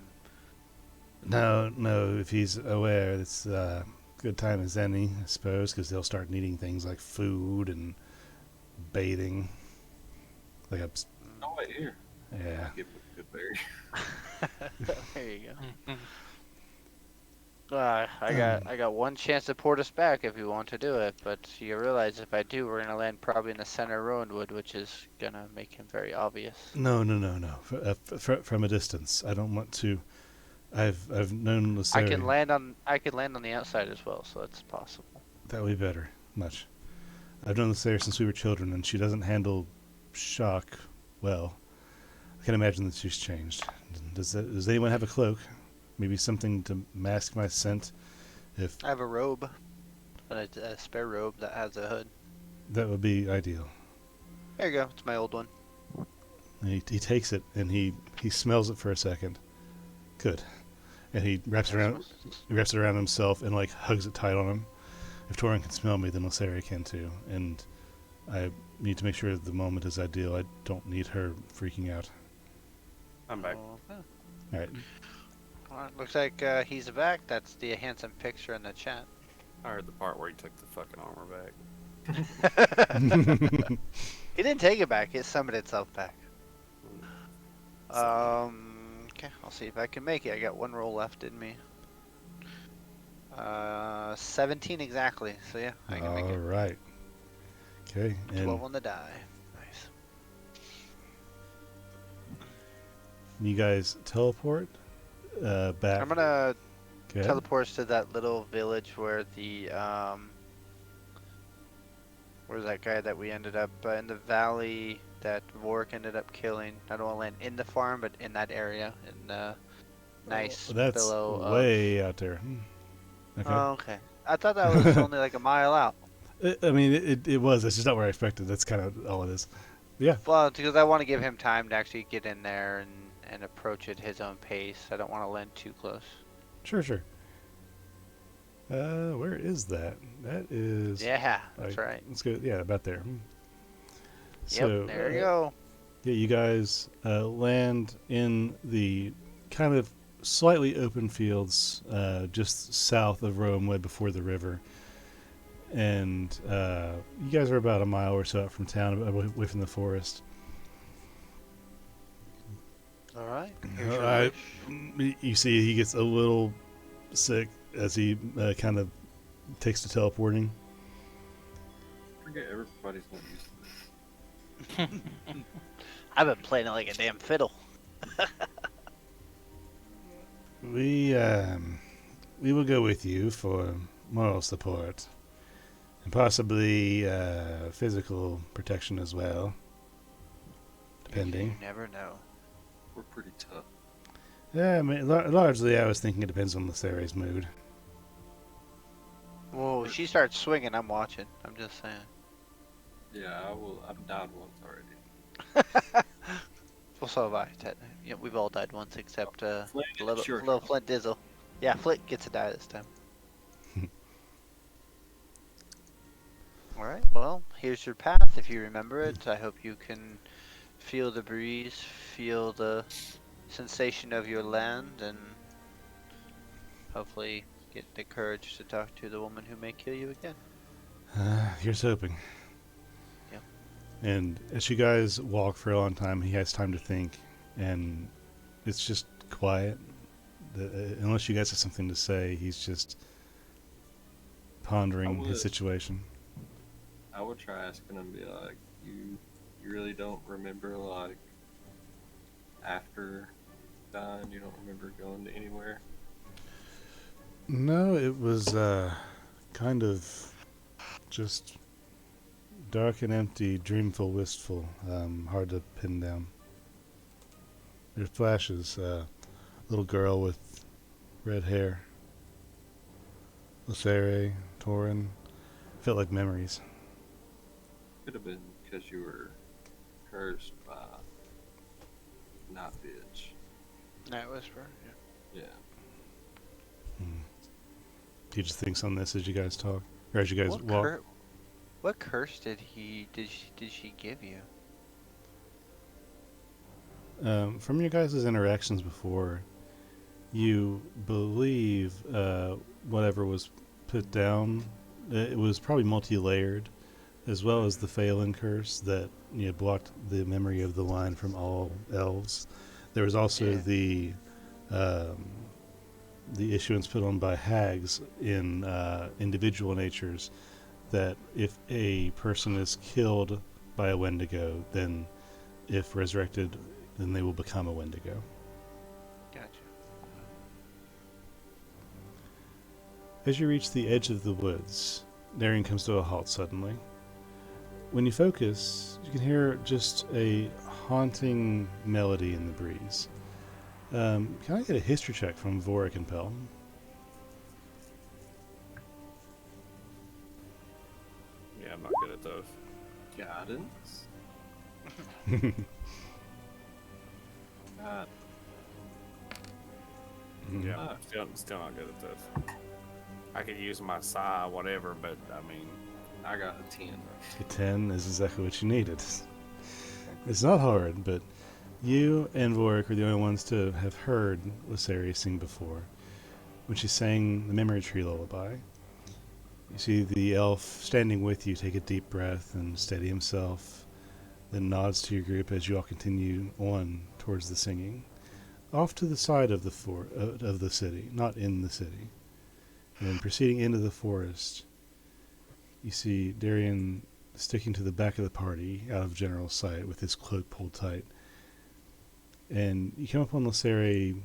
No. If he's aware, it's good time as any, I suppose, because they'll start needing things like food and bathing. Like Oh, wait, here. yeah. Give him a good berry. There you go. Mhm. I got one chance to port us back if you want to do it, but you realize if I do, we're gonna land probably in the center of Rowanwood, which is gonna make him very obvious. No. From a distance. I don't want to. I've known Luceri. I can land on the outside as well, so it's possible. That would be better. Much. I've known Luceri since we were children, and she doesn't handle shock well. I can imagine that she's changed. Does anyone have a cloak? Maybe something to mask my scent? If I have a robe, a spare robe that has a hood. that would be ideal. There you go. It's my old one. And he takes it and he smells it for a second. Good. And he wraps it around himself and like hugs it tight on him. If Torin can smell me, then Luceri can too. And I need to make sure the moment is ideal. I don't need her freaking out. I'm back. Oh, All right. well, looks like he's back. That's the handsome picture in the chat. I heard the part where he took the fucking armor back. He didn't take it back. It summoned itself back. Okay, I'll see if I can make it. I got one roll left in me. 17 exactly. So yeah, I can make All it. right. Okay. 12 And on the die. Nice. you guys teleport back. I'm gonna Go ahead. teleport us to that little village where the where's that guy that we ended up in the valley that Vork ended up killing. I don't want to land in the farm, but in that area, in the nice That's billow way out there. Okay. Oh, okay. I thought that was only like a mile out. I mean, it was. It's just not where I expected. That's kind of all it is. Yeah. Well, because I want to give him time to actually get in there and approach it his own pace. I don't want to land too close. Sure. Where is that? That is. Yeah, that's like, right. Let's go. Yeah, about there. Yep, there you go. Yeah, you guys land in the kind of slightly open fields just south of Rowanwood before the river. And you guys are about a mile or so out from town, away from the forest. All right. Here's your wish. You see he gets a little sick as he kind of takes to teleporting. I forget everybody's not used to this. I've been playing it like a damn fiddle. We will go with you for moral support and possibly physical protection as well, depending. You never know. We're pretty tough. Yeah, I mean, largely I was thinking it depends on Luceri's mood. Whoa, she starts swinging. I'm watching. I'm just saying. Yeah, I've died once already. Well, so have I. Yeah, we've all died once except Flint, little sure. Flint Dizzle. Yeah, Flint gets to die this time. Alright, well, here's your path if you remember it. I hope you can feel the breeze, feel the sensation of your land, and hopefully get the courage to talk to the woman who may kill you again. Here's hoping. Yeah. And as you guys walk for a long time, he has time to think, and it's just quiet. Unless you guys have something to say, he's just pondering his situation. I would try asking him, be like, you really don't remember, like, after dying, you don't remember going to anywhere? No, it was kind of just dark and empty, dreamful, wistful, hard to pin down. There's flashes, little girl with red hair, Lucere, Torin, felt like memories. Could have been because you were cursed by not bitch. Night Whisperer. Yeah. Yeah. He just thinks on this as you guys talk, or as you guys What walk. what curse did she give you? From your guys' interactions before, you believe whatever was put down, it was probably multi-layered, as well as the Phelan curse that blocked the memory of the line from all elves. There was also um, the issuance put on by hags in individual natures that if a person is killed by a Wendigo, then if resurrected, then they will become a Wendigo. Gotcha. As you reach the edge of the woods, Darian comes to a halt suddenly. When you focus, you can hear just a haunting melody in the breeze. Can I get a history check from Vorik and Pell? Yeah, I'm not good at those. Guidance. God. Yeah, Ah. still not good at those. I could use my sigh, whatever, but I mean, I got a 10. A 10 is exactly what you needed. It's not hard, but you and Vorik are the only ones to have heard Lysaria sing before. When she sang the Memory Tree Lullaby, you see the elf standing with you take a deep breath and steady himself, then nods to your group as you all continue on towards the singing, off to the side of the city, not in the city. And then proceeding into the forest, you see Darian sticking to the back of the party, out of general sight, with his cloak pulled tight. And you come upon Lysaria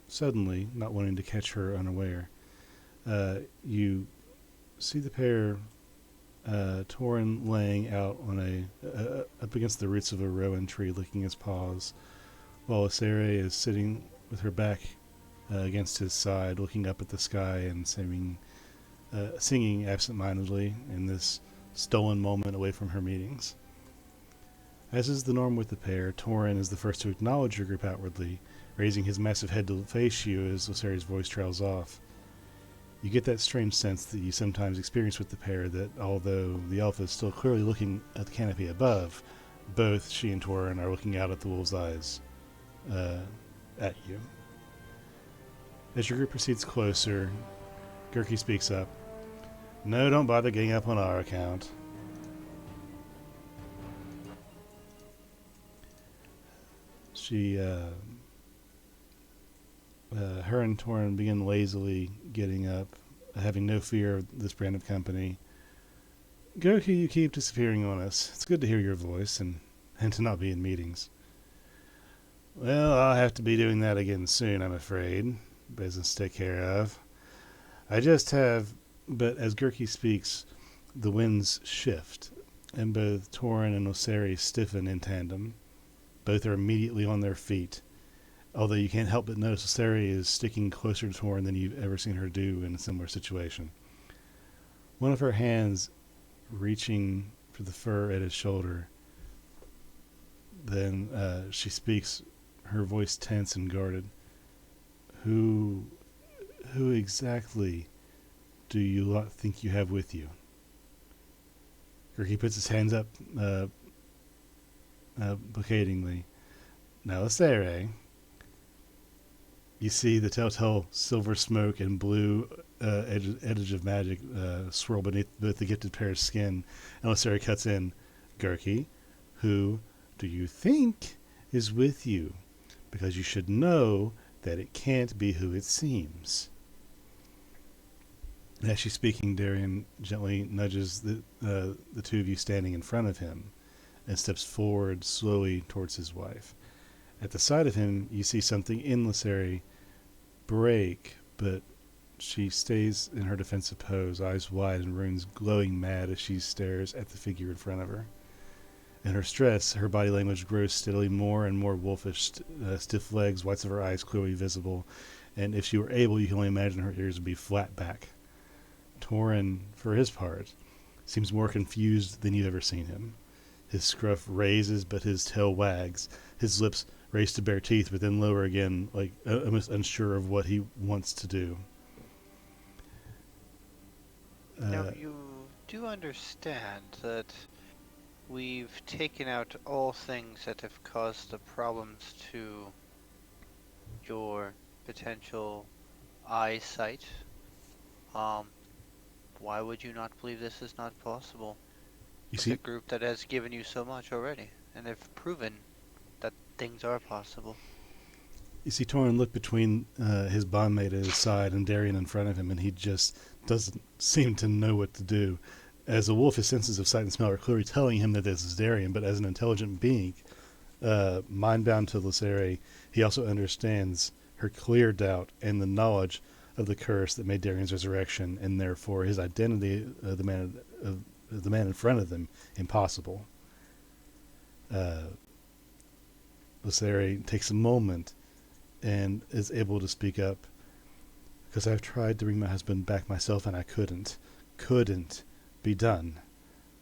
suddenly, not wanting to catch her unaware. You see the pair, Torin laying out on up against the roots of a rowan tree, licking his paws, while Lysaria is sitting with her back against his side, looking up at the sky and singing absent-mindedly in this stolen moment away from her meetings. As is the norm with the pair, Torin is the first to acknowledge your group outwardly, raising his massive head to face you as Lysaria's voice trails off. You get that strange sense that you sometimes experience with the pair, that although the elf is still clearly looking at the canopy above, both she and Torin are looking out at the wolf's eyes at you. As your group proceeds closer, Gerke speaks up. No, don't bother getting up on our account. Her and Torin begin lazily getting up, having no fear of this brand of company. Gerke, you keep disappearing on us. It's good to hear your voice and to not be in meetings. Well, I'll have to be doing that again soon, I'm afraid. Business to take care of. I just have... But as Gerke speaks, the winds shift, and both Torin and Oseri stiffen in tandem. Both are immediately on their feet, although you can't help but notice Oseri is sticking closer to Torin than you've ever seen her do in a similar situation. One of her hands reaching for the fur at his shoulder. Then she speaks, her voice tense and guarded. Who exactly do you lot think you have with you? Gerke puts his hands up placatingly. Now, Lysaria, you see the telltale silver smoke and blue edge of magic swirl beneath both the gifted pair's skin. And Lysaria cuts in. Gerke, who do you think is with you? Because you should know that it can't be who it seems. As she's speaking, Darian gently nudges the two of you standing in front of him and steps forward slowly towards his wife. At the side of him, you see something in Lysaria break, but she stays in her defensive pose, eyes wide and runes glowing mad as she stares at the figure in front of her. In her stress, her body language grows steadily more and more wolfish, stiff legs, whites of her eyes clearly visible, and if she were able, you can only imagine her ears would be flat back. Torin, for his part, seems more confused than you've ever seen him. His scruff raises, but his tail wags. His lips raise to bare teeth, but then lower again, like almost unsure of what he wants to do. Now, you do understand that we've taken out all things that have caused the problems to your potential eyesight. Um, why would you not believe this is not possible? You With see, a group that has given you so much already, and have proven that things are possible. Torin looked between his bondmate at his side and Darien in front of him, and he just doesn't seem to know what to do. As a wolf, his senses of sight and smell are clearly telling him that this is Darien, but as an intelligent being, mind-bound to Lysere, he also understands her clear doubt and the knowledge of the curse that made Darien's resurrection, and therefore his identity of the man in front of them impossible. Lysere takes a moment and is able to speak up. Because I've tried to bring my husband back myself, and I couldn't be done.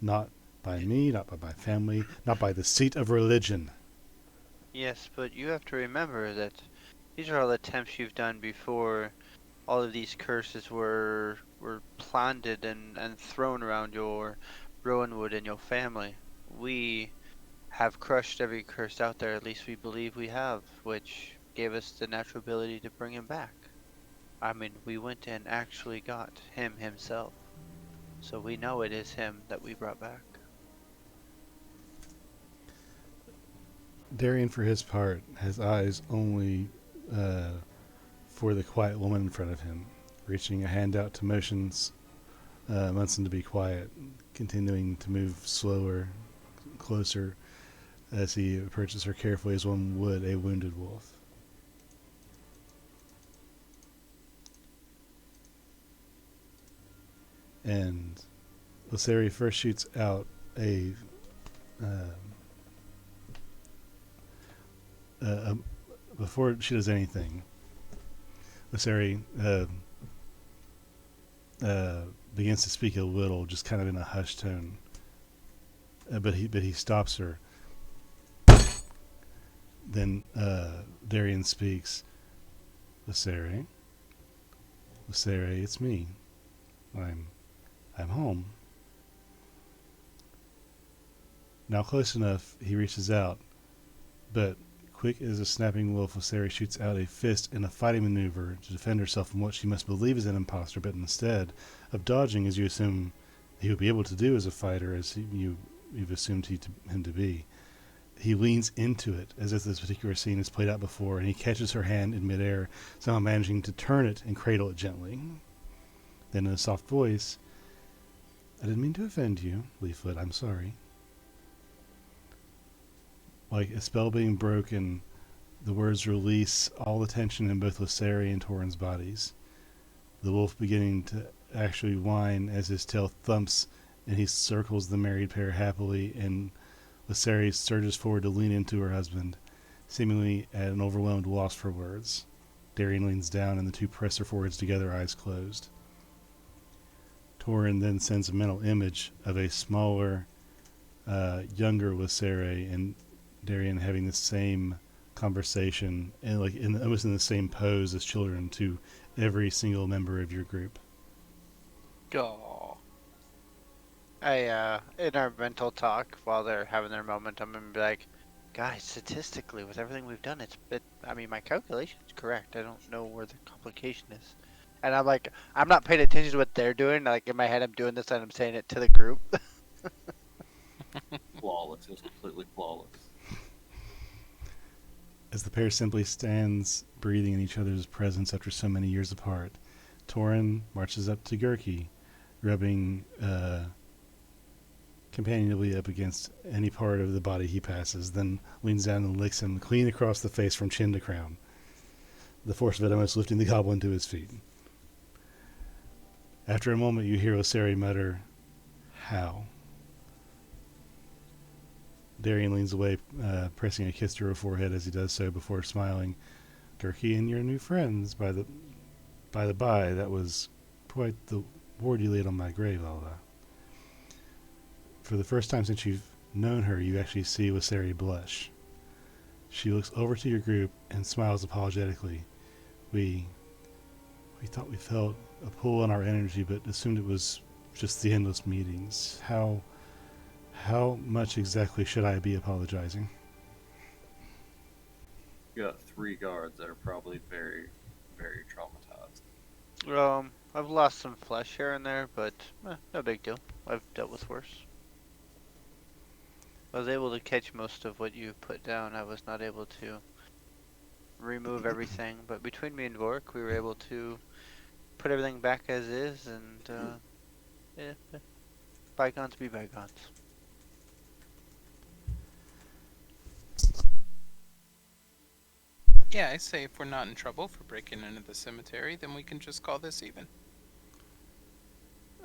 Not by me, not by my family, not by the seat of religion. Yes, but you have to remember that these are all attempts you've done before all of these curses were planted and thrown around your Rowanwood and your family. We have crushed every curse out there, at least we believe we have, which gave us the natural ability to bring him back. I mean, we went and actually got him himself. So we know it is him that we brought back. Darien, for his part, has eyes only for the quiet woman in front of him, reaching a hand out to motions Munson to be quiet, continuing to move slower, closer, as he approaches her carefully as one would a wounded wolf. And Lysere first shoots out before she does anything, Lysere begins to speak a little, just kind of in a hushed tone. But he stops her. Then Darien speaks. Lysere, it's me. I'm home. Now close enough, he reaches out, but quick as a snapping wolf, Lysere shoots out a fist in a fighting maneuver to defend herself from what she must believe is an imposter, but instead of dodging as you assume he would be able to do as a fighter, as you've assumed him to be, he leans into it as if this particular scene has played out before, and he catches her hand in midair, somehow managing to turn it and cradle it gently. Then in a soft voice, I didn't mean to offend you, Leaflet, I'm sorry. Like a spell being broken, the words release all the tension in both Lysere and Torin's bodies. The wolf beginning to actually whine as his tail thumps and he circles the married pair happily, and Lysere surges forward to lean into her husband, seemingly at an overwhelmed loss for words. Darien leans down and the two press their foreheads together, eyes closed. Torin then sends a mental image of a smaller, younger Lysere and Darien having the same conversation and almost in the same pose as children to every single member of your group. Aw. In our mental talk while they're having their moment, I'm gonna be like, guys, statistically, with everything we've done, my calculation's correct. I don't know where the complication is. And I'm like, I'm not paying attention to what they're doing. Like, in my head, I'm doing this and I'm saying it to the group. Flawless. It was completely flawless. As the pair simply stands breathing in each other's presence after so many years apart, Torin marches up to Gurki, rubbing companionably up against any part of the body he passes, then leans down and licks him clean across the face from chin to crown, the force of it almost lifting the goblin to his feet. After a moment, you hear Lysere mutter, "How?" Darien leans away, pressing a kiss to her forehead as he does so before smiling. Gurki and your new friends, by the by, that was quite the ward you laid on my grave, Alva. for the first time since you've known her, you actually see Wasari blush. She looks over to your group and smiles apologetically. We thought we felt a pull on our energy, but assumed it was just the endless meetings. How much exactly should I be apologizing? You got 3 guards that are probably very, very traumatized. I've lost some flesh here and there, but no big deal. I've dealt with worse. I was able to catch most of what you put down. I was not able to remove everything, but between me and Vork, we were able to put everything back as is, and yeah, bygones be bygones. Yeah, I say if we're not in trouble for breaking into the cemetery, then we can just call this even.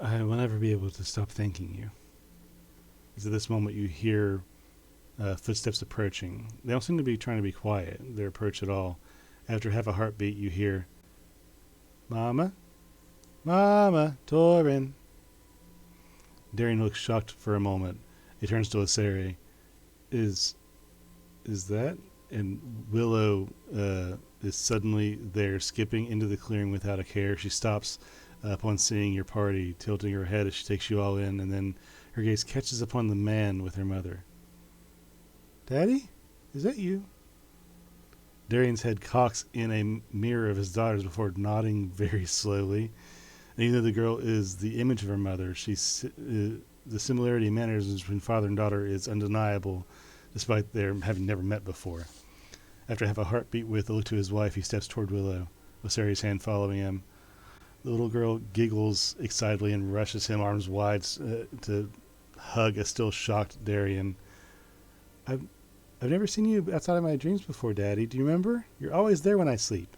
I will never be able to stop thanking you. Because at this moment you hear footsteps approaching. They don't seem to be trying to be quiet, their approach at all. After half a heartbeat, you hear, Mama? Mama, Torin. Darian looks shocked for a moment. He turns to Asari. Is that? And Willow is suddenly there, skipping into the clearing without a care. She stops upon seeing your party, tilting her head as she takes you all in, and then her gaze catches upon the man with her mother. Daddy? Is that you? Darian's head cocks in a mirror of his daughter's before nodding very slowly. And even though the girl is the image of her mother, the similarity in manners between father and daughter is undeniable, despite their having never met before. After half a heartbeat with a look to his wife, he steps toward Willow, Wasari's hand following him. The little girl giggles excitedly and rushes him, arms wide, to hug a still shocked Darian. I've never seen you outside of my dreams before, Daddy. Do you remember? You're always there when I sleep.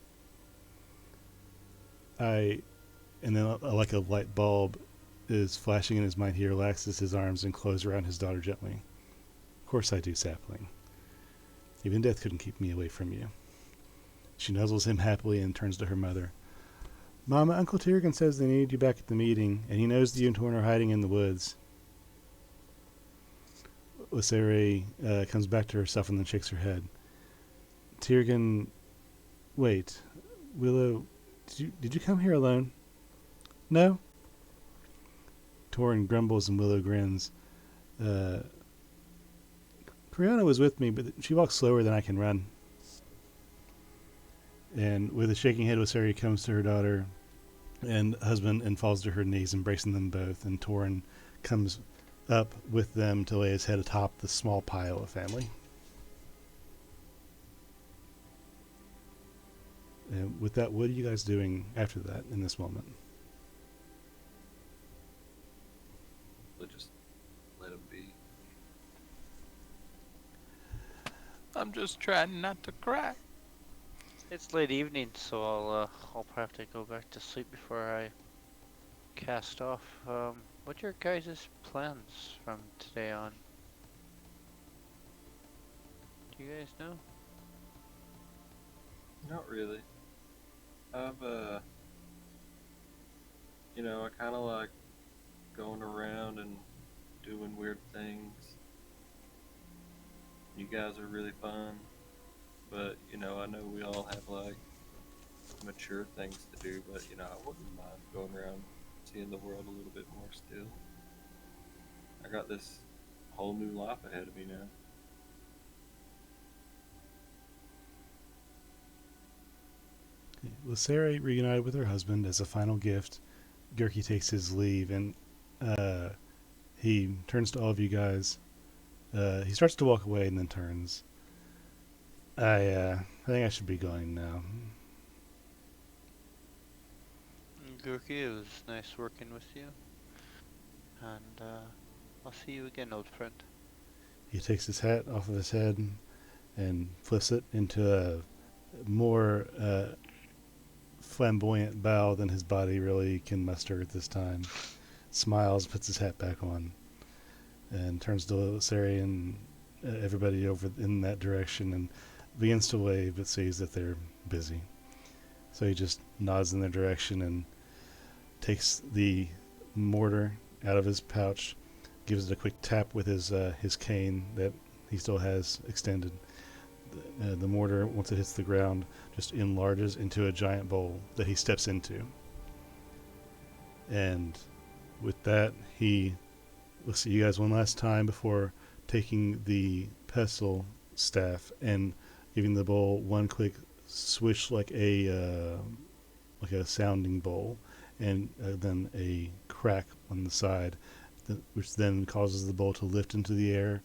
And then like a light bulb is flashing in his mind. He relaxes his arms and closes around his daughter gently. Of course I do, sapling. Even death couldn't keep me away from you. She nuzzles him happily and turns to her mother. Mama, Uncle Tiergan says they need you back at the meeting, and he knows that you and Torn are hiding in the woods. Wasari comes back to herself and then shakes her head. Tiergan, wait. Willow, did you come here alone? No? Torn grumbles and Willow grins. Kriana was with me, but she walks slower than I can run. And with a shaking head, Wasari comes to her daughter and husband and falls to her knees, embracing them both. And Torin comes up with them to lay his head atop the small pile of family. And with that, what are you guys doing after that in this moment? We'll just let him be. I'm just trying not to cry. It's late evening, so I'll probably have to go back to sleep before I cast off. What are your guys' plans from today on? Do you guys know? Not really. I've, I kind of like going around and doing weird things. You guys are really fun, but, I know we all have, like, mature things to do, but, I wouldn't mind going around seeing the world a little bit more still. I got this whole new life ahead of me now. Lysera reunited with her husband as a final gift. Gurki takes his leave, and he turns to all of you guys. He starts to walk away and then turns. I think I should be going now. Gurki, it was nice working with you. And I'll see you again, old friend. He takes his hat off of his head and flips it into a more flamboyant bow than his body really can muster at this time. Smiles, puts his hat back on, and turns to Sari and everybody over in that direction and begins to wave, but sees that they're busy. So he just nods in their direction and takes the mortar out of his pouch, gives it a quick tap with his cane that he still has extended. The mortar, once it hits the ground, just enlarges into a giant bowl that he steps into. And with that, he looks at you guys one last time before taking the pestle staff and giving the bowl one quick swish like a sounding bowl, and then a crack on the side, which then causes the bowl to lift into the air,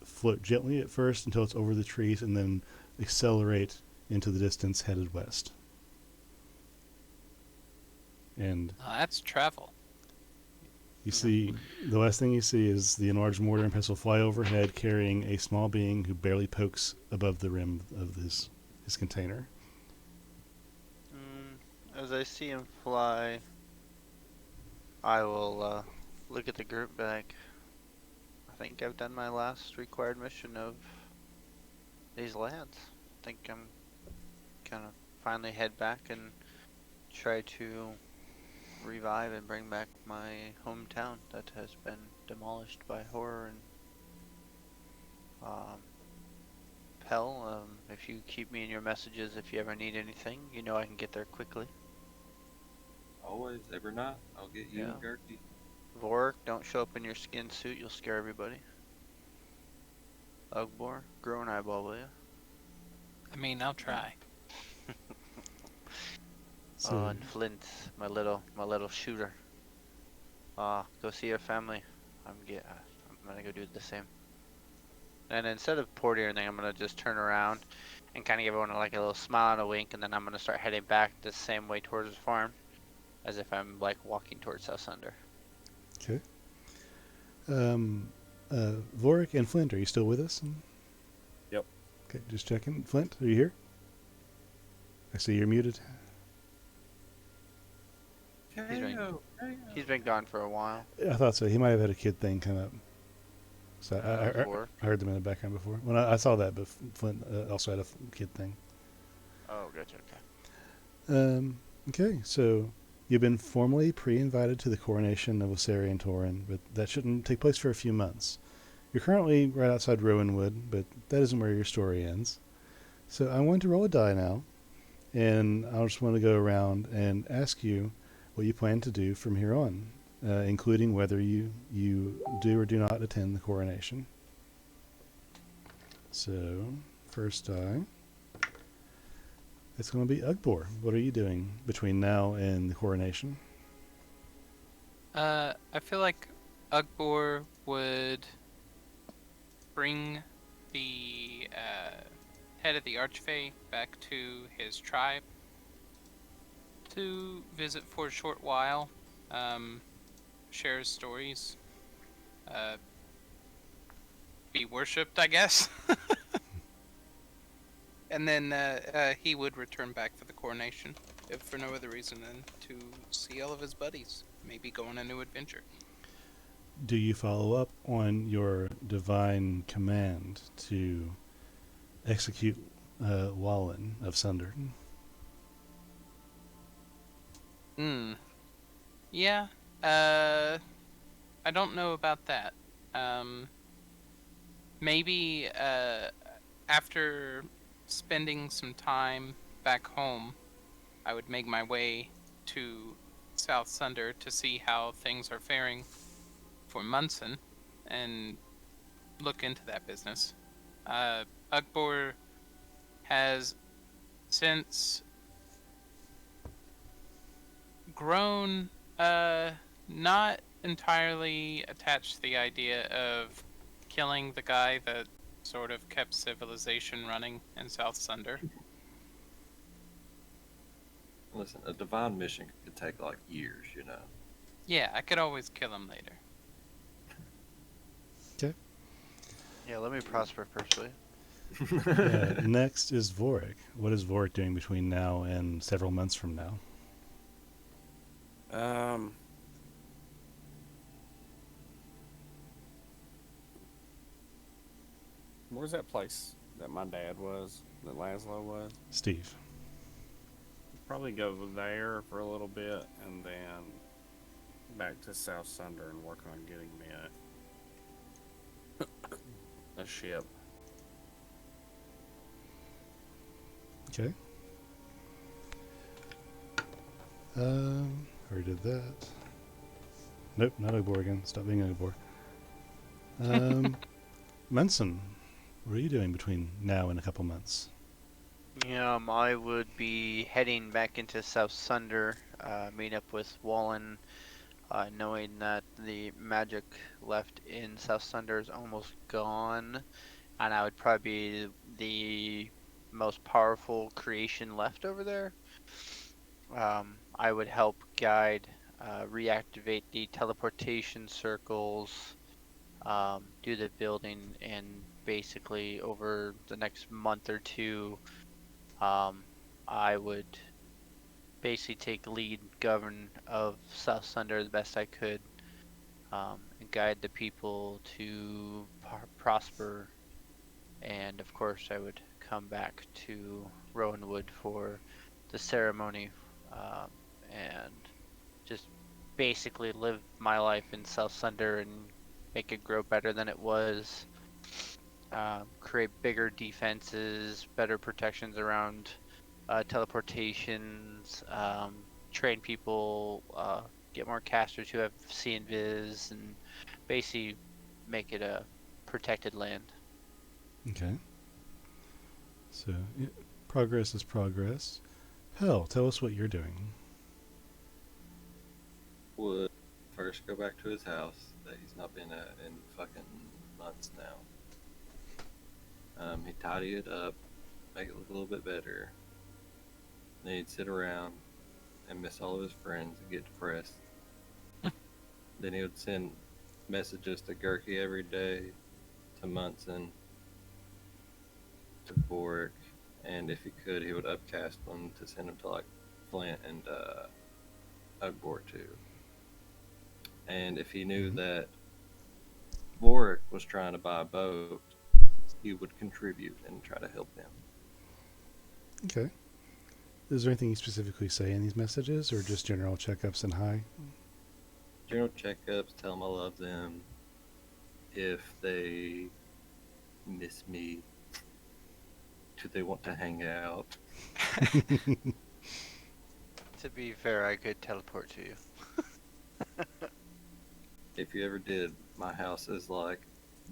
float gently at first until it's over the trees, and then accelerate into the distance headed west. And That's travel. you see, the last thing you see is the enlarged mortar and pestle fly overhead, carrying a small being who barely pokes above the rim of his container. As I see him fly, I will look at the group back. I think I've done my last required mission of these lands. I think I'm gonna finally head back and try to revive and bring back my hometown that has been demolished by horror and hell. If you keep me in your messages, if you ever need anything, you know I can get there quickly. Always, every night, I'll get you Yeah. and Gertie. Vorik, don't show up in your skin suit, you'll scare everybody. Ugbor, grow an eyeball, will you? I mean, I'll try. Oh, and Flint, my little shooter. Go see your family. I'm gonna go do the same. And instead of porting or anything, I'm gonna just turn around and kind of give everyone like a little smile and a wink, and then I'm gonna start heading back the same way towards the farm, as if I'm like walking towards South Sunder. Okay. Vorik and Flint, are you still with us? Yep. Okay, just checking. Flint, are you here? I see you're muted. He's been gone for a while. I thought so. He might have had a kid thing come up. So Before. I heard them in the background before. When I saw that, but Flint also had a kid thing. Oh, gotcha. Okay. Okay, so you've been formally pre-invited to the coronation of Osarian Torin, but that shouldn't take place for a few months. You're currently right outside Rowanwood, but that isn't where your story ends. So I'm going to roll a die now, and I just want to go around and ask you what you plan to do from here on, including whether you do or do not attend the coronation. So, first die. It's going to be Ugbor. What are you doing between now and the coronation? I feel like Ugbor would bring the head of the Archfey back to his tribe to visit for a short while, share his stories, be worshipped, I guess. And then he would return back for the coronation, if for no other reason than to see all of his buddies, maybe go on a new adventure. Do you follow up on your divine command to execute Wallen of Sunder? Yeah. I don't know about that. Maybe after spending some time back home, I would make my way to South Sunder to see how things are faring for Munson and look into that business. Ugbor has since grown not entirely attached to the idea of killing the guy that sort of kept civilization running in South Sunder. Listen, a divine mission could take like years, you know. Yeah, I could always kill him later. Okay. Yeah, let me prosper firstly. Next is Vorik. What is Vorik doing between now and several months from now? Where's that place that my dad was, that Laszlo was? Steve. Probably go there for a little bit and then back to South Sunder and work on getting me A ship. Okay. Already did that. Nope, not Ogbor again. Stop being Ogbor. Menson, what are you doing between now and a couple months? I would be heading back into South Sunder, meet up with Wallen, knowing that the magic left in South Sunder is almost gone, and I would probably be the most powerful creation left over there. I would help guide, reactivate the teleportation circles, do the building, and basically over the next month or two, I would basically take lead, govern of South Sunder the best I could, and guide the people to prosper. And of course, I would come back to Rowanwood for the ceremony, um, and just basically live my life in South Sunder and make it grow better than it was. Create bigger defenses, better protections around teleportations, train people, get more casters who have see and viz, and basically make it a protected land. Okay. So, progress is progress. Hell, tell us what you're doing. Would first go back to his house that he's not been at in fucking months now. He'd tidy it up, make it look a little bit better. Then he'd sit around and miss all of his friends and get depressed. Then he would send messages to Gurky every day, to Munson, to Boric, and if he could, he would upcast one to send them to like Flint and Ugbor too. And if he knew that Boric was trying to buy a boat, he would contribute and try to help him. Okay. Is there anything you specifically say in these messages, or just general checkups and hi? General checkups, tell them I love them. If they miss me, do they want to hang out? To be fair, I could teleport to you. If you ever did, my house is like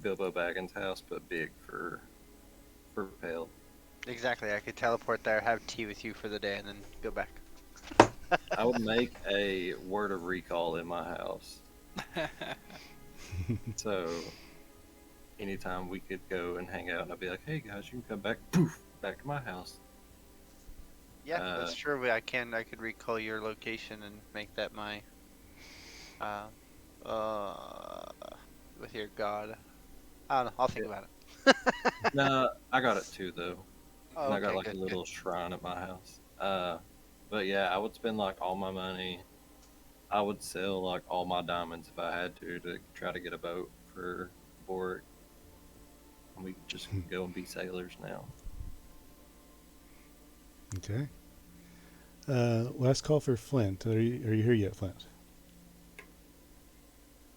Bilbo Baggins' house, but big for Pale. Exactly, I could teleport there, have tea with you for the day, and then go back. I would make a word of recall in my house. So anytime we could go and hang out, and I'd be like, hey guys, you can come back, poof, back to my house. Yeah, that's true. I could recall your location and make that my with your god. I don't know. I'll think about it. No, I got it too though. Oh, And I got okay, like a good, little shrine at my house. But yeah, I would spend like all my money. I would sell like all my diamonds if I had to try to get a boat for Boric. And we could just go and be sailors now. Okay. Last call for Flint. Are you here yet, Flint?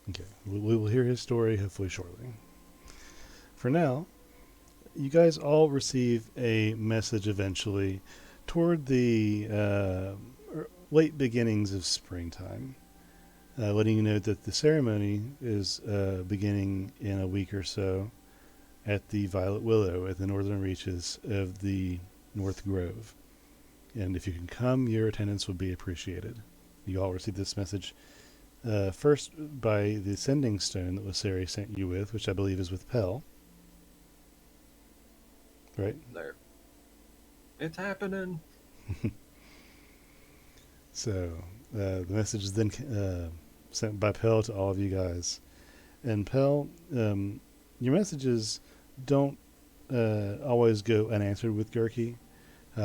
Okay. We will hear his story hopefully shortly. For now, you guys all receive a message eventually toward the late beginnings of springtime, letting you know that the ceremony is beginning in a week or so at the Violet Willow at the northern reaches of the North Grove. And if you can come, your attendance would be appreciated. You all received this message first by the sending stone that Sari sent you with, which I believe is with Pell. Right? There. It's happening. So the message is then sent by Pell to all of you guys. And Pell, your messages don't always go unanswered with Gurky.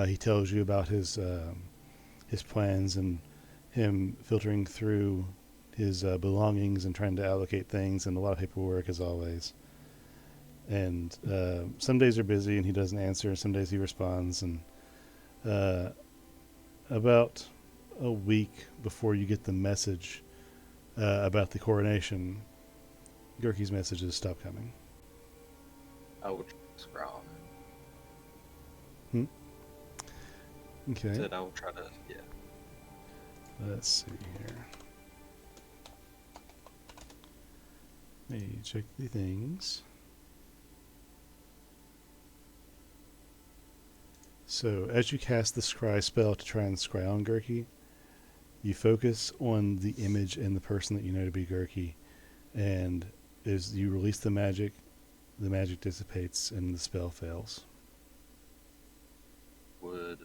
He tells you about his plans and him filtering through his belongings and trying to allocate things, and a lot of paperwork as always. And some days are busy and he doesn't answer. Some days he responds. And about a week before you get the message about the coronation, Gurky's messages stop coming. I will scroll. Okay. Said I will try to. Yeah. Let's see here. Let me check the things. So, as you cast the scry spell to try and scry on Gurky, you focus on the image and the person that you know to be Gurky, and as you release the magic dissipates and the spell fails. Would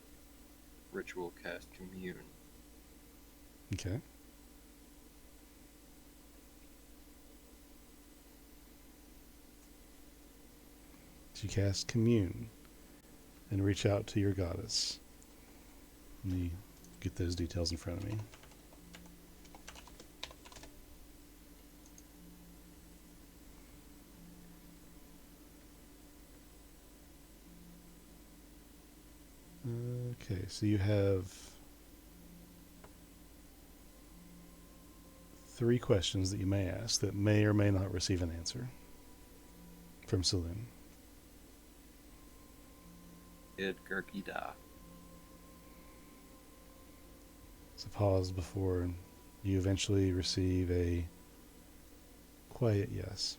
ritual cast commune? Okay. So you cast commune and reach out to your goddess. Let me get those details in front of me. Okay, so you have 3 questions that you may ask that may or may not receive an answer from Saloon. Did Gurky die? So pause before you eventually receive a quiet yes.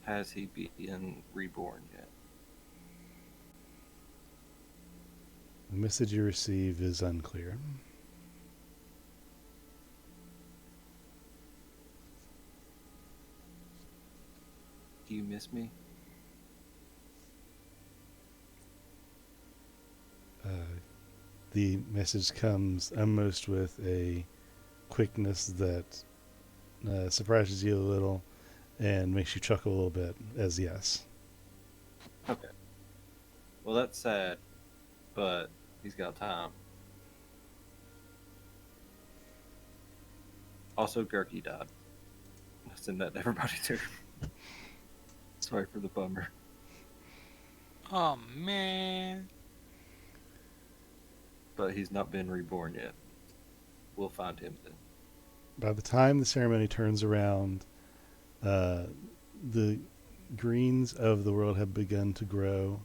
Has he been reborn yet? The message you receive is unclear. Do you miss me? The message comes almost with a quickness that surprises you a little and makes you chuckle a little bit as yes. Okay. Well, that's sad, but he's got time. Also, Gurky died. I'll send that to everybody too. Sorry for the bummer. Oh man. But he's not been reborn yet. We'll find him then. By the time the ceremony turns around, the greens of the world have begun to grow,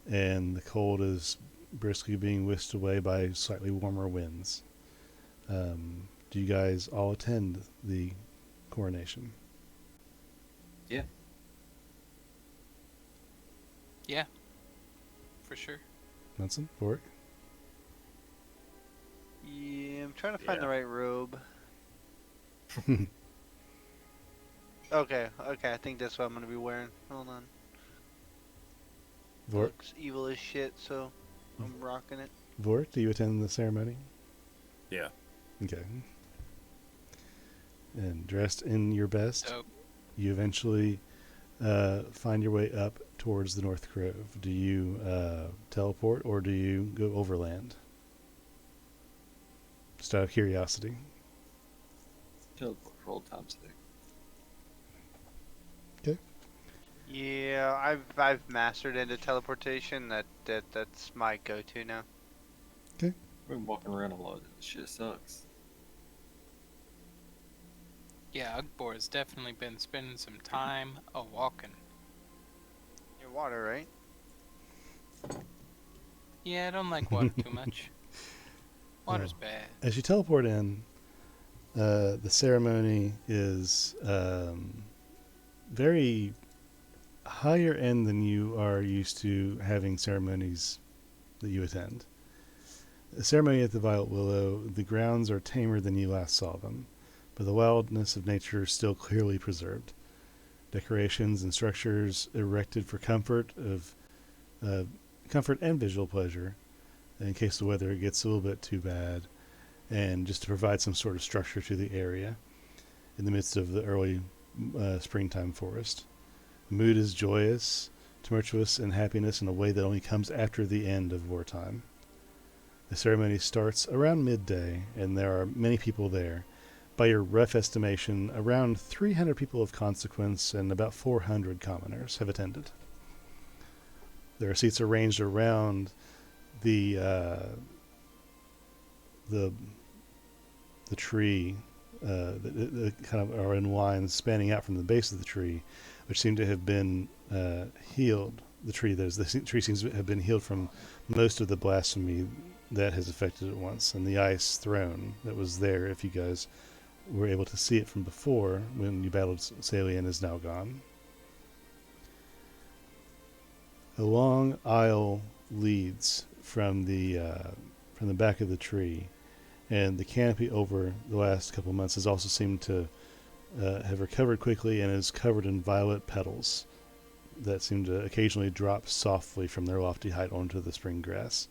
and the cold is briskly being whisked away by slightly warmer winds. Do you guys all attend the coronation? Yeah. Yeah. For sure. Munson? Vork? Yeah, I'm trying to find Yeah. the right robe. Okay, I think that's what I'm gonna be wearing. Hold on. Vork? Looks evil as shit, so I'm rocking it. Vork, do you attend the ceremony? Yeah. Okay. And dressed in your best, Dope. you eventually find your way up towards the North Grove. Do you teleport or do you go overland? Just out of curiosity. Teleport for old time's sake. Yeah, I've mastered into teleportation. That's my go-to now. I've been walking around a lot. This shit sucks. Yeah, Ugbor has definitely been spending some time a walking. Your water, right? Yeah, I don't like water too much. Water's bad. As you teleport in, the ceremony is very higher end than you are used to having ceremonies that you attend. The ceremony at the Violet Willow, the grounds are tamer than you last saw them, but the wildness of nature is still clearly preserved. Decorations and structures erected for comfort and visual pleasure, in case the weather gets a little bit too bad, and just to provide some sort of structure to the area in the midst of the early springtime forest. The mood is joyous, tumultuous, and happiness in a way that only comes after the end of wartime. The ceremony starts around midday, and there are many people there. By your rough estimation, around 300 people of consequence and about 400 commoners have attended. There are seats arranged around the tree that kind of are in lines spanning out from the base of the tree, which seem to have been healed. The tree seems to have been healed from most of the blasphemy that has affected it once, and the ice throne that was there, if you guys were able to see it from before when you battled Salian, is now gone. A long aisle leads from the back of the tree, and the canopy over the last couple of months has also seemed to have recovered quickly and is covered in violet petals that seem to occasionally drop softly from their lofty height onto the spring grass.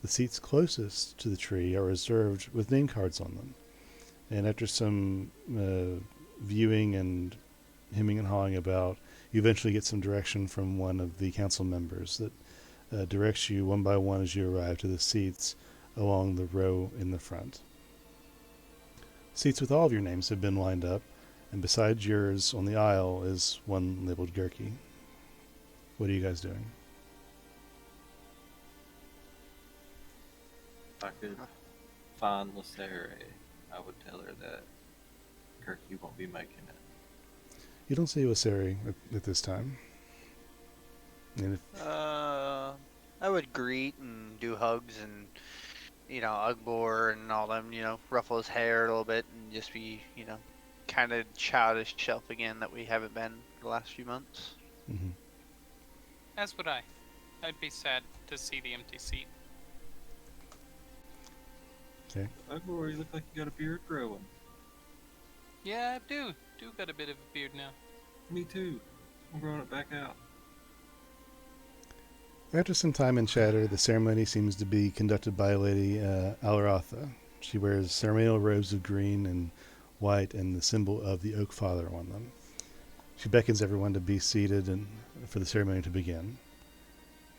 The seats closest to the tree are reserved with name cards on them, and after some viewing and hemming and hawing about, you eventually get some direction from one of the council members that directs you one by one as you arrive to the seats along the row in the front. Seats with all of your names have been lined up, and beside yours on the aisle is one labeled Gurky. What are you guys doing? If I could find Lacere, I would tell her that Kirky won't be making it. You don't see Waseri at this time. And if, I would greet and do hugs and, Ugbor and all them, ruffle his hair a little bit and just be, kind of childish self again that we haven't been the last few months. mm-hmm. As would I. I'd be sad to see the empty seat. Okay. Ugor, you look like you got a beard growing. Yeah, I do. Do got a bit of a beard now. Me too. I'm growing it back out. After some time in chatter, the ceremony seems to be conducted by Lady Alaratha. She wears ceremonial robes of green and white and the symbol of the Oak Father on them. She beckons everyone to be seated and for the ceremony to begin.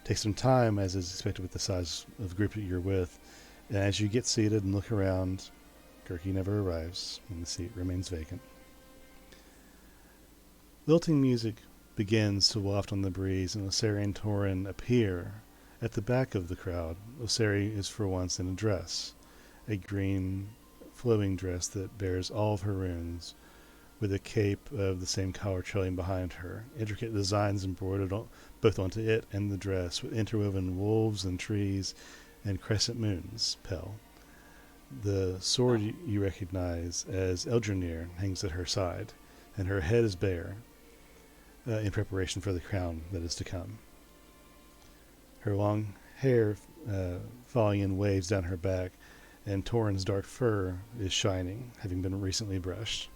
Take some time, as is expected with the size of the group that you're with, and as you get seated and look around, Gurky never arrives, and the seat remains vacant. Lilting music begins to waft on the breeze, and Oseri and Torin appear at the back of the crowd. Oseri is for once in a dress, a green flowing dress that bears all of her runes, with a cape of the same color trailing behind her. Intricate designs embroidered both onto it and the dress, with interwoven wolves and trees and crescent moons, Pell. The sword you recognize as Eldrinir hangs at her side, and her head is bare, in preparation for the crown that is to come. Her long hair falling in waves down her back, and Torin's dark fur is shining, having been recently brushed.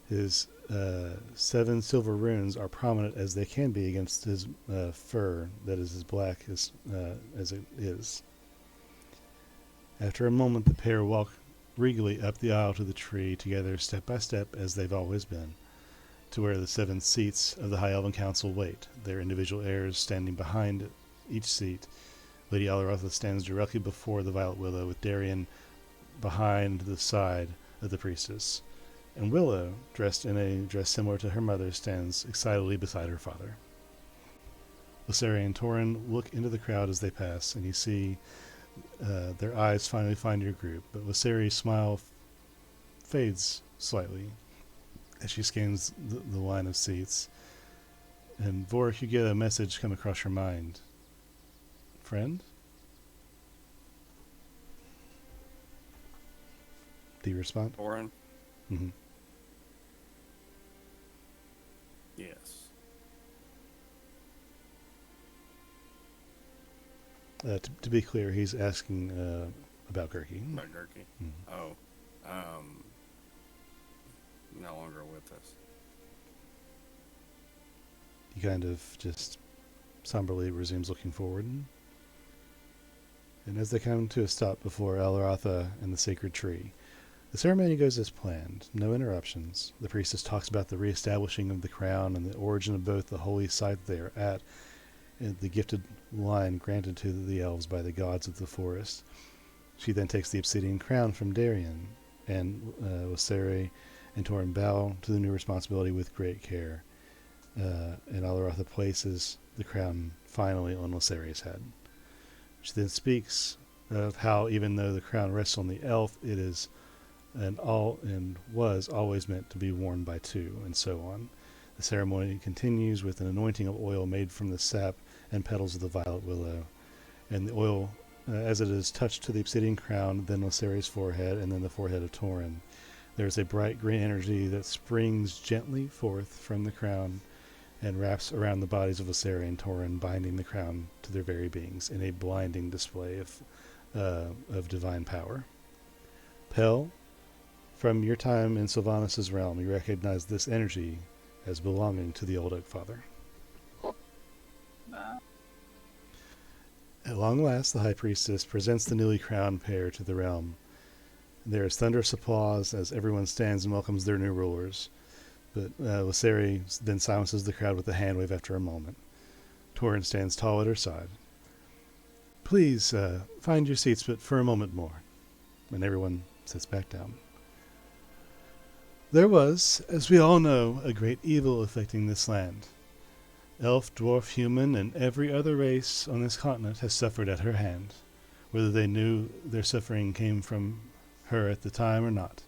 His 7 silver runes are prominent as they can be against his fur that is as black as it is. After a moment, the pair walk regally up the aisle to the tree together, step by step, as they've always been, to where the 7 seats of the High Elven Council wait, their individual heirs standing behind each seat. Lady Alaratha stands directly before the Violet Willow, with Darian behind the side of the priestess, and Willow, dressed in a dress similar to her mother's, stands excitedly beside her father. Lacere and Torin look into the crowd as they pass, and you see their eyes finally find your group, but Lacere's smile fades slightly as she scans the line of seats. And Vorik, you get a message come across your mind. Friend? Do you respond? Orin? Mm-hmm. Yes. To be clear, he's asking about Gurky. About Gurky? Mhm. Oh. No longer with us. He kind of just somberly resumes looking forward. And as they come to a stop before Alaratha and the sacred tree, the ceremony goes as planned. No interruptions. The priestess talks about the reestablishing of the crown and the origin of both the holy site they are at and the gifted line granted to the elves by the gods of the forest. She then takes the obsidian crown from Darian, and Lacere and Torin bow to the new responsibility with great care. And Alaratha places the crown finally on Lacere's head. She then speaks of how, even though the crown rests on the elf, it is and was always meant to be worn by two, and so on. The ceremony continues with an anointing of oil made from the sap and petals of the violet willow, and the oil, as it is touched to the obsidian crown, then Lysari's forehead, and then the forehead of Torin. There is a bright green energy that springs gently forth from the crown and wraps around the bodies of Lysari and Torin, binding the crown to their very beings in a blinding display of divine power. Pel, from your time in Sylvanas' realm, you recognize this energy as belonging to the old Oak Father. At long last, the High Priestess presents the newly crowned pair to the realm. There is thunderous applause as everyone stands and welcomes their new rulers, but Lysari then silences the crowd with a hand wave after a moment. Torin stands tall at her side. Please, find your seats, but for a moment more. And everyone sits back down. There was, as we all know, a great evil afflicting this land. Elf, dwarf, human, and every other race on this continent has suffered at her hand, whether they knew their suffering came from her at the time or not.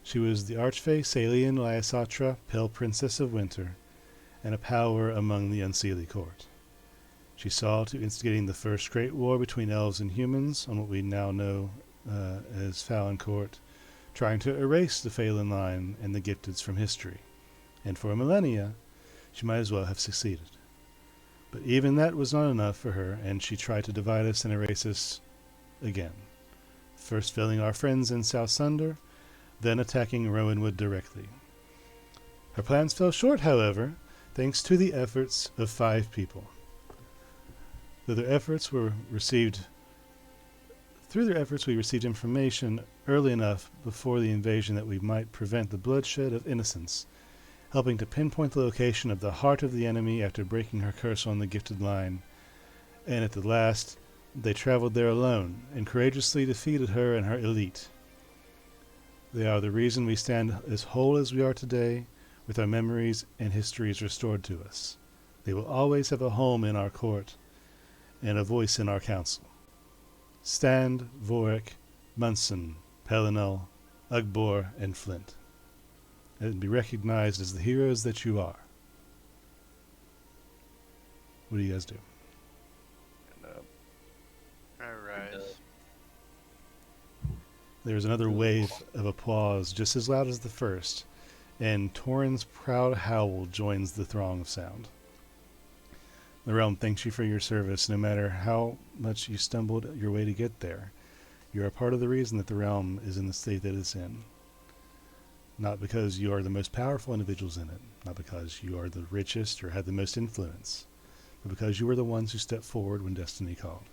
She was the archfey Salian Lyasatra, pale princess of winter, and a power among the Unseelie court. She saw to instigating the first great war between elves and humans on what we now know as Falonkort, trying to erase the Phelan line and the Gifteds from history, and for millennia she might as well have succeeded. But even that was not enough for her, and she tried to divide us and erase us again, first filling our friends in South Sunder, then attacking Rowanwood directly. Her plans fell short, however, thanks to the efforts of 5 people. Through their efforts, we received information early enough before the invasion that we might prevent the bloodshed of innocents, helping to pinpoint the location of the heart of the enemy after breaking her curse on the gifted line, and at the last they traveled there alone and courageously defeated her and her elite. They are the reason we stand as whole as we are today, with our memories and histories restored to us. They will always have a home in our court and a voice in our council. Stand, Vorik, Munson, Pelinel, Ugbor, and Flint, and be recognized as the heroes that you are. What do you guys do? Alright. There's another wave of applause, just as loud as the first, and Torin's proud howl joins the throng of sound. The realm thanks you for your service, no matter how much you stumbled your way to get there. You are part of the reason that the realm is in the state that it's in. Not because you are the most powerful individuals in it, not because you are the richest or had the most influence, but because you were the ones who stepped forward when destiny called.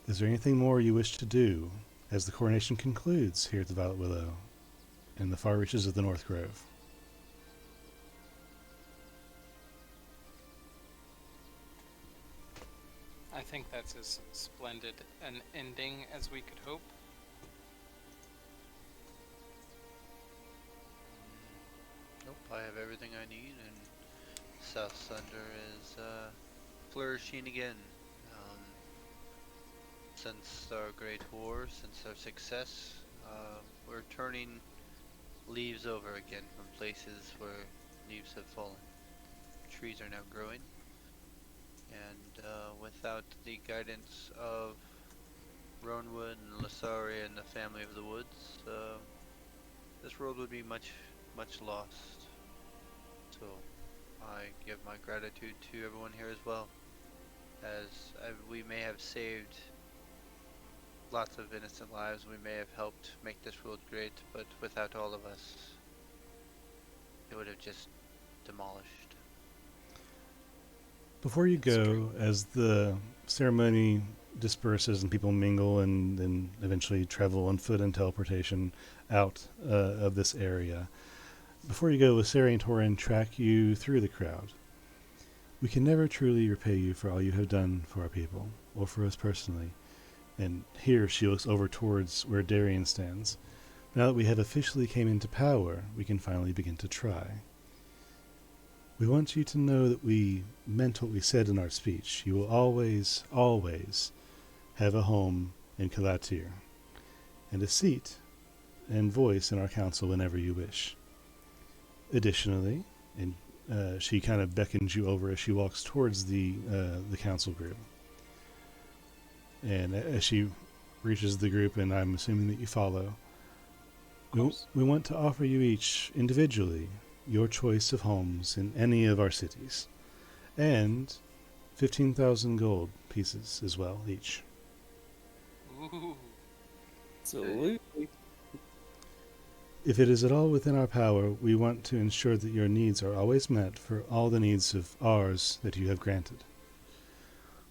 Is there anything more you wish to do as the coronation concludes here at the Violet Willow in the far reaches of the North Grove? I think that's as splendid an ending as we could hope. Nope, I have everything I need, and South Sunder is flourishing again. Since our Great War, since our success, we're turning leaves over again from places where leaves have fallen. Trees are now growing, and without the guidance of Rowanwood and Lysari and the family of the woods, this world would be much lost. So I give my gratitude to everyone here as well, as we may have saved lots of innocent lives, we may have helped make this world great, but without all of us, it would have just demolished. Before you go, as the ceremony disperses and people mingle and then eventually travel on foot and teleportation out of this area, before you go, Lysari and Torin track you through the crowd. We can never truly repay you for all you have done for our people, or for us personally. And here she looks over towards where Darian stands. Now that we have officially came into power, we can finally begin to try. We want you to know that we meant what we said in our speech. You will always, always have a home in Calatir. and a seat and voice in our council whenever you wish. Additionally, and she kind of beckons you over as she walks towards the council group. And as she reaches the group, and I'm assuming that you follow, we want to offer you each individually your choice of homes in any of our cities, and 15,000 gold pieces as well each. Ooh. Absolutely. If it is at all within our power, we want to ensure that your needs are always met for all the needs of ours that you have granted.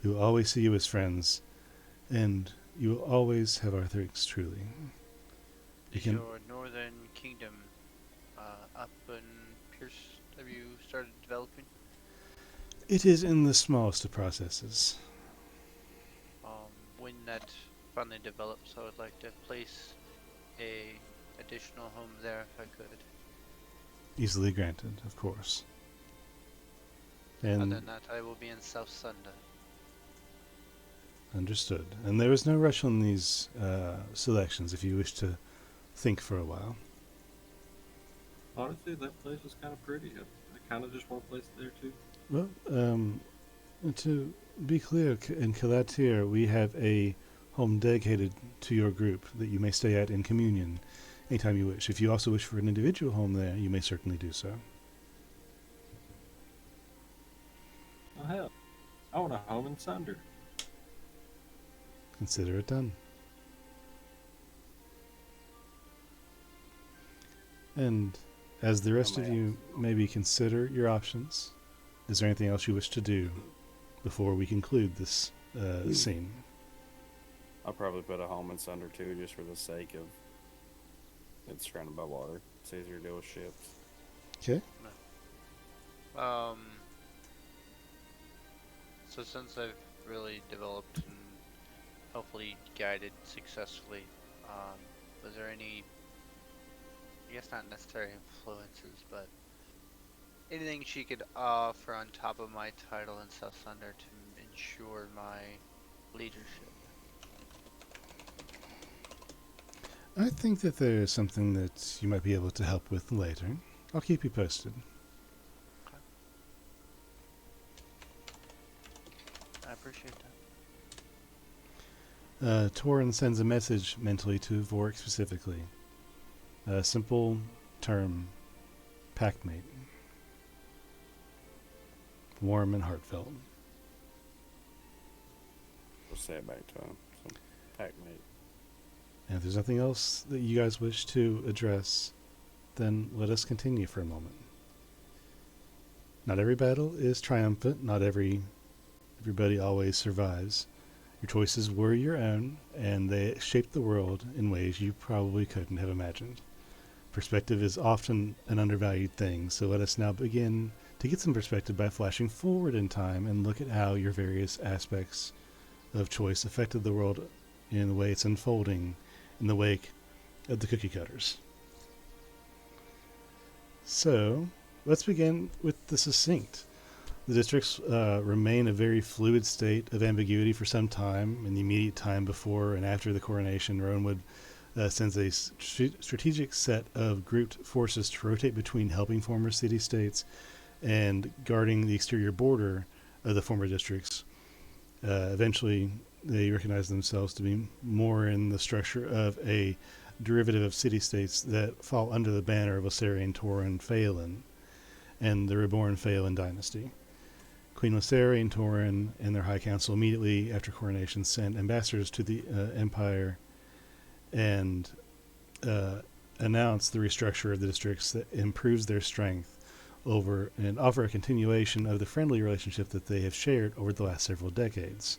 We will always see you as friends, and you will always have our thanks truly. Is your northern kingdom up and Pierce? Have you started developing? It is in the smallest of processes. When that finally develops, I would like to place a additional home there if I could. Easily granted, of course. Other And than that, I will be in South Sunder. understood. And there is no rush on these selections if you wish to think for a while. Honestly, that place was kind of pretty. I kind of just want to place there too. Well, to be clear, in Calatir, we have a home dedicated to your group that you may stay at in communion anytime you wish. If you also wish for an individual home there, you may certainly do so. Oh hell, I want a home in Sunder. Consider it done. And as the rest of you maybe consider your options, is there anything else you wish to do before we conclude this scene? I'll probably put a home in Sunder too, just for the sake of it's surrounded by water. It's easier to deal with ships. Okay. So since I've really developed and hopefully guided successfully, was there any, I guess not necessarily influences, but anything she could offer on top of my title in South Sunder to ensure my leadership? I think that there is something that you might be able to help with later. I'll keep you posted. I appreciate that. Torin sends a message mentally to Vorik specifically. A simple term, packmate. Warm and heartfelt. We'll say it back to him. So, packmate. And if there's nothing else that you guys wish to address, then let us continue for a moment. Not every battle is triumphant. Not everybody always survives. Your choices were your own, and they shaped the world in ways you probably couldn't have imagined. Perspective is often an undervalued thing, so let us now begin to get some perspective by flashing forward in time and look at how your various aspects of choice affected the world in the way it's unfolding in the wake of the cookie cutters. So, let's begin with the succinct. The districts remain a very fluid state of ambiguity for some time. In the immediate time before and after the coronation, Rowanwood sends a strategic set of grouped forces to rotate between helping former city-states and guarding the exterior border of the former districts. Eventually, they recognize themselves to be more in the structure of a derivative of city-states that fall under the banner of Lysarian Tauren Phelan and the reborn Phelan dynasty. Queen Lysarian Tauren and their High Council immediately after coronation sent ambassadors to the Empire and announced the restructure of the districts that improves their strength over and offer a continuation of the friendly relationship that they have shared over the last several decades,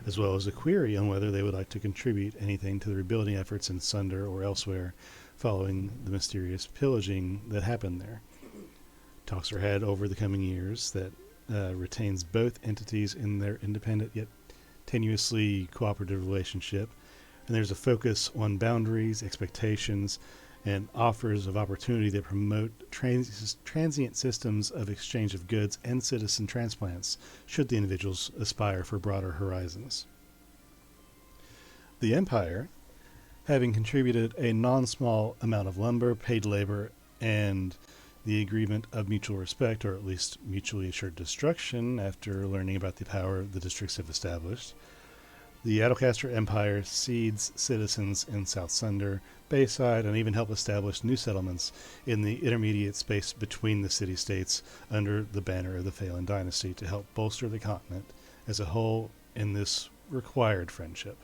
as well as a query on whether they would like to contribute anything to the rebuilding efforts in Sunder or elsewhere following the mysterious pillaging that happened there. Talks are had over the coming years that retains both entities in their independent yet tenuously cooperative relationship, and there's a focus on boundaries, expectations, and offers of opportunity that promote transient systems of exchange of goods and citizen transplants should the individuals aspire for broader horizons. The Empire having contributed a non-small amount of lumber, paid labor, and the agreement of mutual respect, or at least mutually assured destruction, after learning about the power the districts have established, the Adelcaster Empire cedes citizens in South Sunder, Bayside, and even help establish new settlements in the intermediate space between the city-states under the banner of the Phelan dynasty to help bolster the continent as a whole in this required friendship.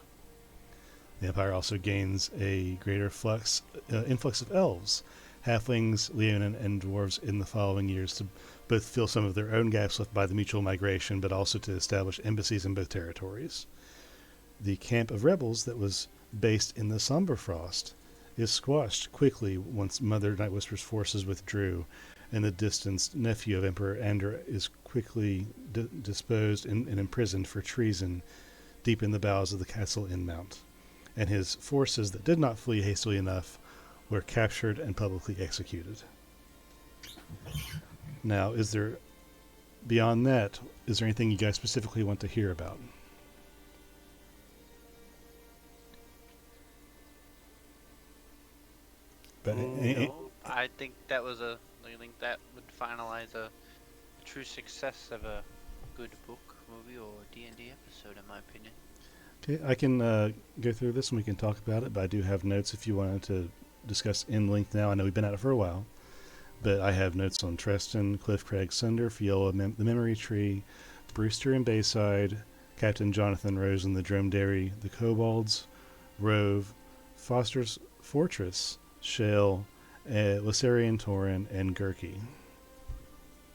The Empire also gains a greater influx of elves, halflings, leonin, and dwarves in the following years to both fill some of their own gaps left by the mutual migration, but also to establish embassies in both territories. The camp of rebels that was based in the Somberfrost is squashed quickly once Mother Night Whisper's forces withdrew, and the distanced nephew of Emperor Ander is quickly disposed and imprisoned for treason deep in the bowels of the castle in Mount. And his forces that did not flee hastily enough were captured and publicly executed. Now, beyond that, is there anything you guys specifically want to hear about? But I think that was I think that would finalize a true success of a good book, movie, or D&D episode, in my opinion. okay, I can go through this and we can talk about it, but I do have notes if you wanted to discuss in length now. I know we've been at it for a while, but I have notes on Treston, Cliff Craig Sunder, Fiola, the Memory Tree, Brewster and Bayside, Captain Jonathan Rose and the Dromedary, the Kobolds, Rove, Foster's Fortress, Shale, Lysarian Torin, and Gurky.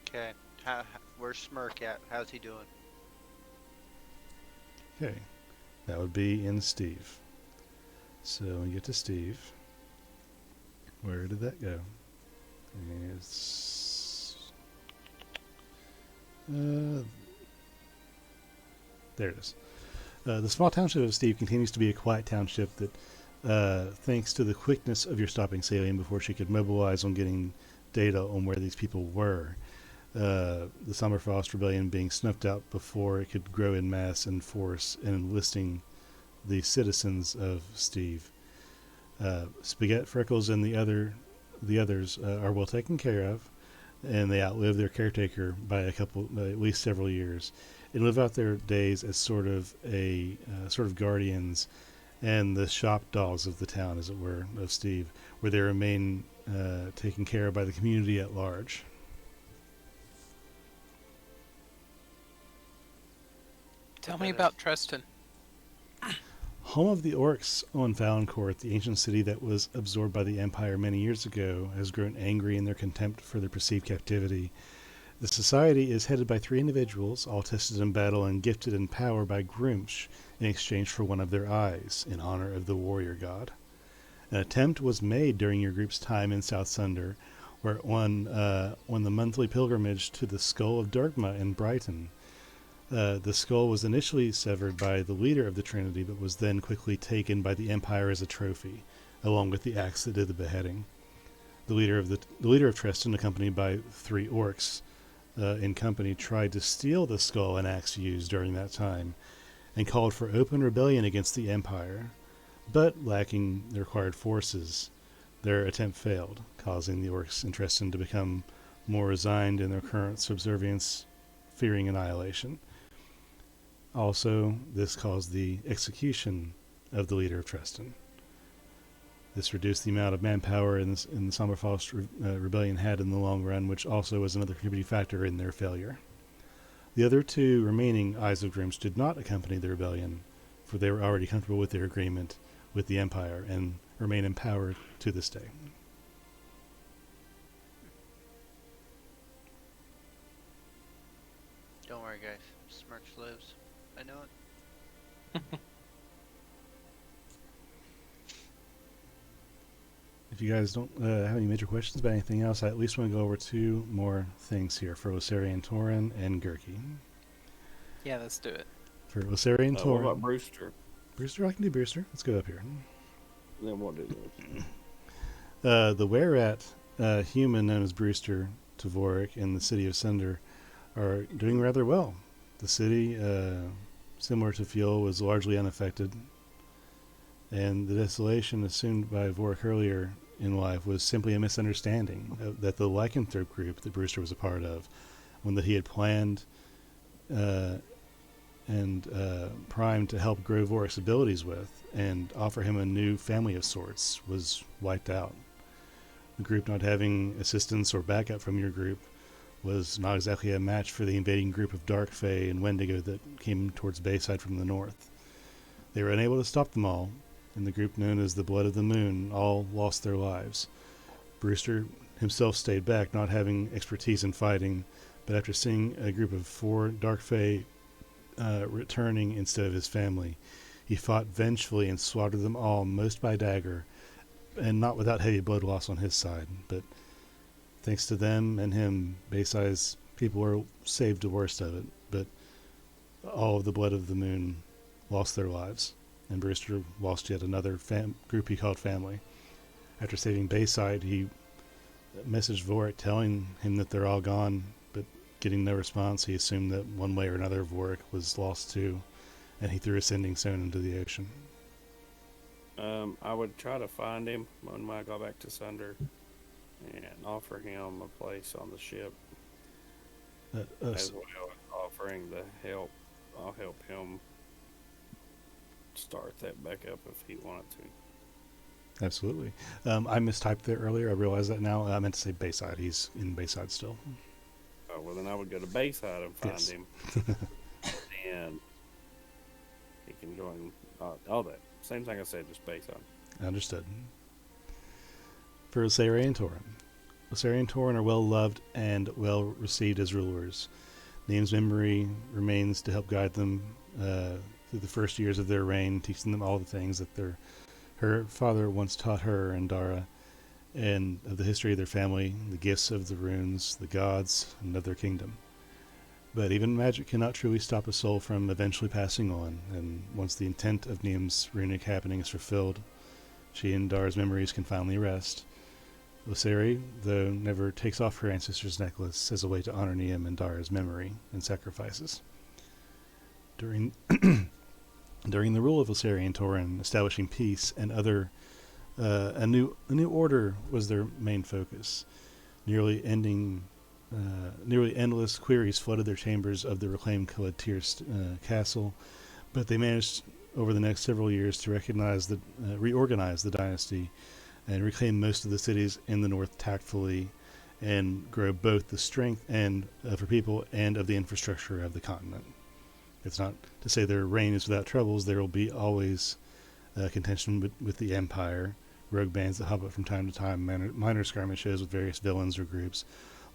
Okay, where's Smirk at? How's he doing? Okay, that would be in Steve. So we get to Steve. Where did that go? It's there it is. The small township of Steve continues to be a quiet township that, thanks to the quickness of your stopping Salient before she could mobilize on getting data on where these people were, the Summerfrost Rebellion being snuffed out before it could grow in mass and force and enlisting the citizens of Steve. Spaghetti, Freckles, and the others are well taken care of, and they outlive their caretaker by at least several years, and live out their days as sort of guardians and the shop dogs of the town, as it were, of Steve, where they remain taken care of by the community at large. Tell me about Treston. Home of the orcs on Falonkort, the ancient city that was absorbed by the Empire many years ago, has grown angry in their contempt for their perceived captivity. The society is headed by 3 individuals, all tested in battle and gifted in power by Groomsh in exchange for one of their eyes, in honor of the warrior god. An attempt was made during your group's time in South Sunder, where on the monthly pilgrimage to the Skull of Dogma in Brighton. The skull was initially severed by the leader of the Trinity, but was then quickly taken by the Empire as a trophy, along with the axe that did the beheading. The leader of Treston, accompanied by 3 orcs in company, tried to steal the skull and axe used during that time, and called for open rebellion against the Empire. But lacking the required forces, their attempt failed, causing the orcs in Treston to become more resigned in their current subservience, fearing annihilation. Also, this caused the execution of the leader of Treston. This reduced the amount of manpower in the Sommerfrost Rebellion had in the long run, which also was another contributing factor in their failure. The other 2 remaining Eyes of Grimms did not accompany the rebellion, for they were already comfortable with their agreement with the Empire and remain in power to this day. Don't worry, guys. Smirch lives. I know it. If you guys don't have any major questions about anything else, I at least want to go over 2 more things here for Lysarian Torin and Gurky. Yeah, let's do it. For Lysarian What Torin. about Brewster? Brewster, I can do Brewster. Let's go up here. Then what do they? The Were-Rat human known as Brewster, Tavoric, and the city of Sunder are doing rather well. The city, similar to Fuel, was largely unaffected. And the desolation assumed by Vorik earlier in life was simply a misunderstanding that the lycanthrope group that Brewster was a part of, one that he had planned and primed to help grow Vorik's abilities with and offer him a new family of sorts, was wiped out. The group not having assistance or backup from your group was not exactly a match for the invading group of Dark Fae and Wendigo that came towards Bayside from the north. They were unable to stop them all, and the group known as the Blood of the Moon all lost their lives. Brewster himself stayed back, not having expertise in fighting, but after seeing a group of 4 Dark Fae returning instead of his family, he fought vengefully and slaughtered them all, most by dagger, and not without heavy blood loss on his side. But thanks to them and him, Bayside's people were saved the worst of it, but all of the Blood of the Moon lost their lives, and Brewster lost yet another group he called family. After saving Bayside, he messaged Vorik telling him that they're all gone, but getting no response, he assumed that one way or another Vorik was lost too, and he threw a sending stone into the ocean. I would try to find him when I go back to Sunder and offer him a place on the ship, as well as offering the help. I'll help him start that back up if he wanted to. Absolutely. I mistyped there earlier. I realize that now. I meant to say Bayside. He's in Bayside still. Oh, well, then I would go to Bayside and find Yes. him. And he can join all that. Same thing I said, just Bayside. Understood. For Osiri and Torin. Osiri and Torin are well loved and well received as rulers. Name's memory remains to help guide them through the first years of their reign, teaching them all the things that her father once taught her and Dara, and of the history of their family, the gifts of the runes, the gods, and of their kingdom. But even magic cannot truly stop a soul from eventually passing on, and once the intent of Niam's runic happening is fulfilled, she and Dara's memories can finally rest. Osiri, though, never takes off her ancestor's necklace as a way to honor Niam and Dara's memory and sacrifices. During the rule of Osiri and Torin, establishing peace and a new order was their main focus. Nearly endless queries flooded their chambers of the reclaimed Kalatir castle, but they managed over the next several years to reorganize the dynasty and reclaim most of the cities in the north tactfully and grow both the strength and of her people and of the infrastructure of the continent. It's not to say their reign is without troubles. There will be always contention with the Empire, rogue bands that hop up from time to time, minor skirmishes with various villains or groups.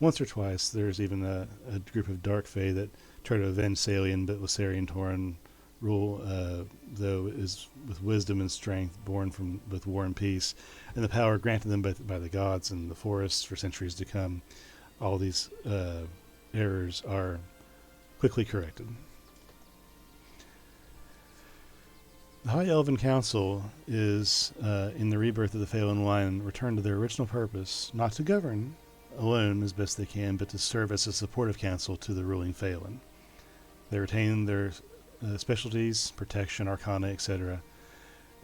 Once or twice, there's even a group of Dark Fae that try to avenge Salian, but Osiri and Torin rule, though, is with wisdom and strength, born from both war and peace, and the power granted them by the gods and the forests for centuries to come. All these errors are quickly corrected. The High Elven Council is, in the rebirth of the Phelan line, returned to their original purpose, not to govern alone as best they can, but to serve as a supportive council to the ruling Phelan. They retain their specialties, protection, arcana, etc.,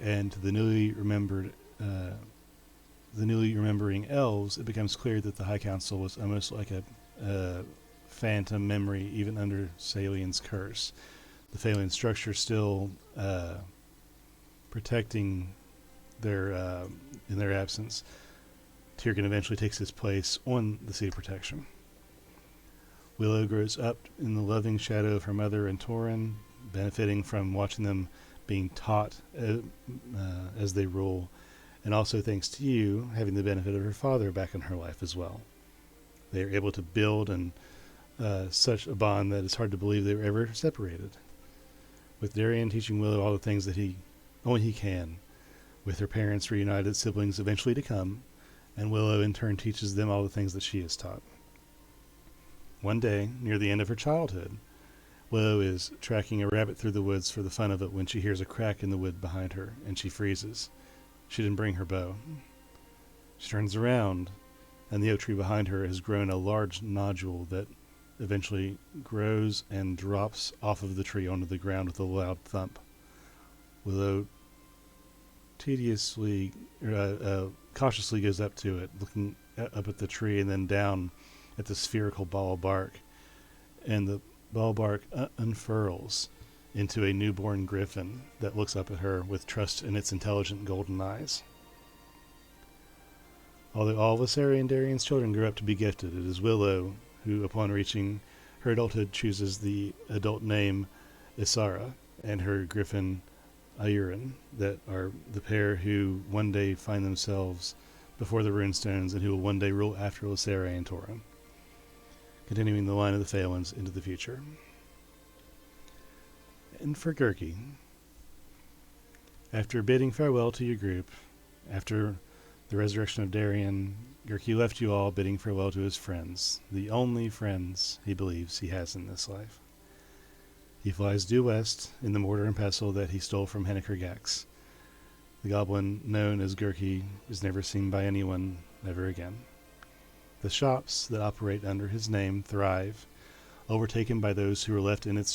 and to the newly remembering elves, it becomes clear that the High Council was almost like a phantom memory, even under Salian's curse. The Phelan structure still protecting their in their absence. Tyrkin eventually takes his place on the Seat of Protection. Willow grows up in the loving shadow of her mother and Torin, benefiting from watching them being taught as they rule, and also thanks to you having the benefit of her father back in her life as well. They are able to build such a bond that it's hard to believe they were ever separated. With Darian teaching Willow all the things that only he can, with her parents' reunited siblings eventually to come, and Willow in turn teaches them all the things that she is taught. One day, near the end of her childhood, Willow is tracking a rabbit through the woods for the fun of it when she hears a crack in the wood behind her, and she freezes. She didn't bring her bow. She turns around, and the oak tree behind her has grown a large nodule that eventually grows and drops off of the tree onto the ground with a loud thump. Willow cautiously goes up to it, looking up at the tree and then down at the spherical ball of bark. And the ball of bark unfurls into a newborn griffin that looks up at her with trust in its intelligent golden eyes. Although all Viserion Darian's children grew up to be gifted, it is Willow who, upon reaching her adulthood, chooses the adult name Isara and her griffin Ayurin, that are the pair who one day find themselves before the runestones and who will one day rule after Lysera and Torin, continuing the line of the Phalans into the future. And for Gurki, after bidding farewell to your group, after the resurrection of Darien, Gurki left you all bidding farewell to his friends, the only friends he believes he has in this life. He flies due west in the mortar and pestle that he stole from Henniker Gax. The goblin known as Gurki is never seen by anyone ever again. The shops that operate under his name thrive, overtaken by those who are left in its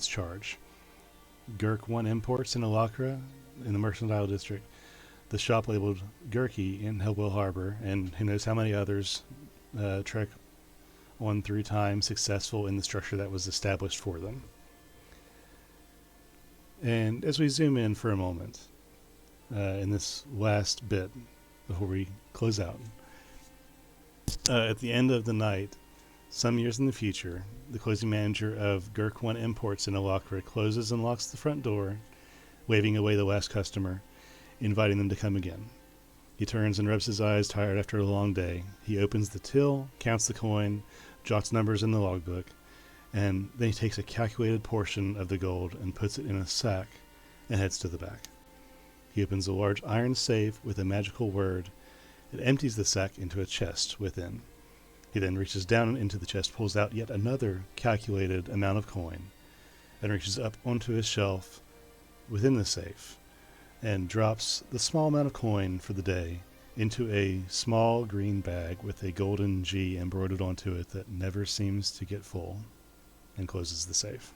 charge. Gurk One Imports in Alakra, in the Merchant Isle District, the shop labeled Gurki in Hellwell Harbor, and who knows how many others trek on through time successful in the structure that was established for them. And as we zoom in for a moment, in this last bit before we close out, at the end of the night, some years in the future, the closing manager of Gurk One Imports in Alakra closes and locks the front door, waving away the last customer, inviting them to come again. He turns and rubs his eyes, tired after a long day. He opens the till, counts the coin, jots numbers in the logbook, and then he takes a calculated portion of the gold and puts it in a sack and heads to the back. He opens a large iron safe with a magical word. It empties the sack into a chest within. He then reaches down into the chest, pulls out yet another calculated amount of coin, and reaches up onto his shelf within the safe, and drops the small amount of coin for the day into a small green bag with a golden G embroidered onto it that never seems to get full, and closes the safe.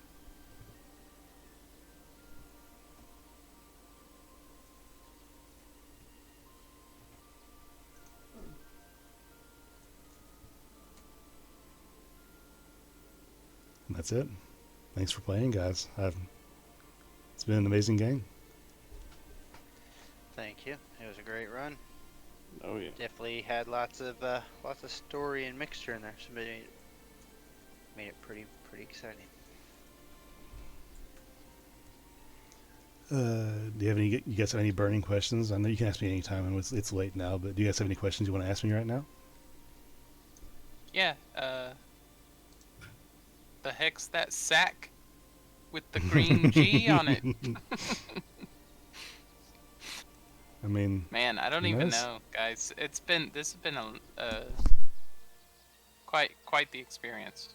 And that's it. Thanks for playing, guys. It's been an amazing game. Thank you. It was a great run. Oh yeah. Definitely had lots of story and mixture in there, so made it pretty exciting. Do you have any? You guys have any burning questions? I know you can ask me anytime, and it's late now. But do you guys have any questions you want to ask me right now? Yeah. The heck's that sack with the green G on it? I mean, Man, I don't even know, guys. This has been a quite the experience.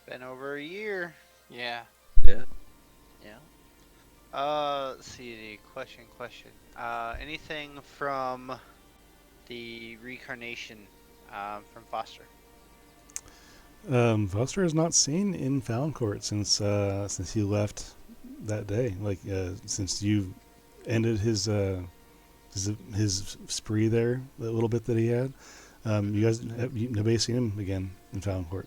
Been over a year. Yeah. Yeah. Let's see the question. Anything from the reincarnation from Foster? Foster has not seen in Falonkort since he left that day. Like since you ended his spree there, the little bit that he had. You guys, nobody's seen him again in Falonkort.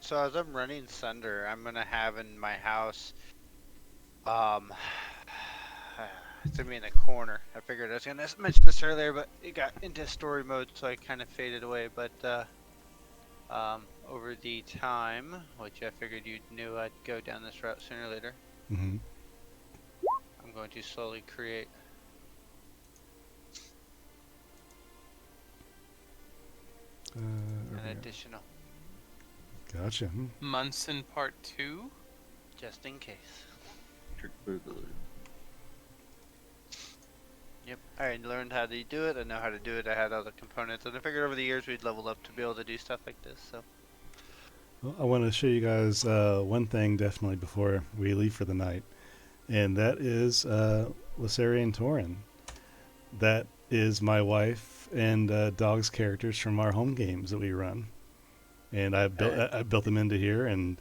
So as I'm running Sunder, I'm gonna have in my house, it's gonna be in the corner. I figured I was gonna mention this earlier, but it got into story mode, so I kind of faded away. But over the time, which I figured you knew I'd go down this route sooner or later, Mm-hmm. I'm going to slowly create. An additional, Gotcha. Munson Part 2? just in case. Trick Boogaloo. Yep, I learned how to do it. I know how to do it. I had all the components, and I figured over the years we'd level up to be able to do stuff like this. So. Well, I want to show you guys one thing definitely before we leave for the night, and that is Lysera and Torin. That is my wife and Dog's characters from our home games that we run, and I built them into here, and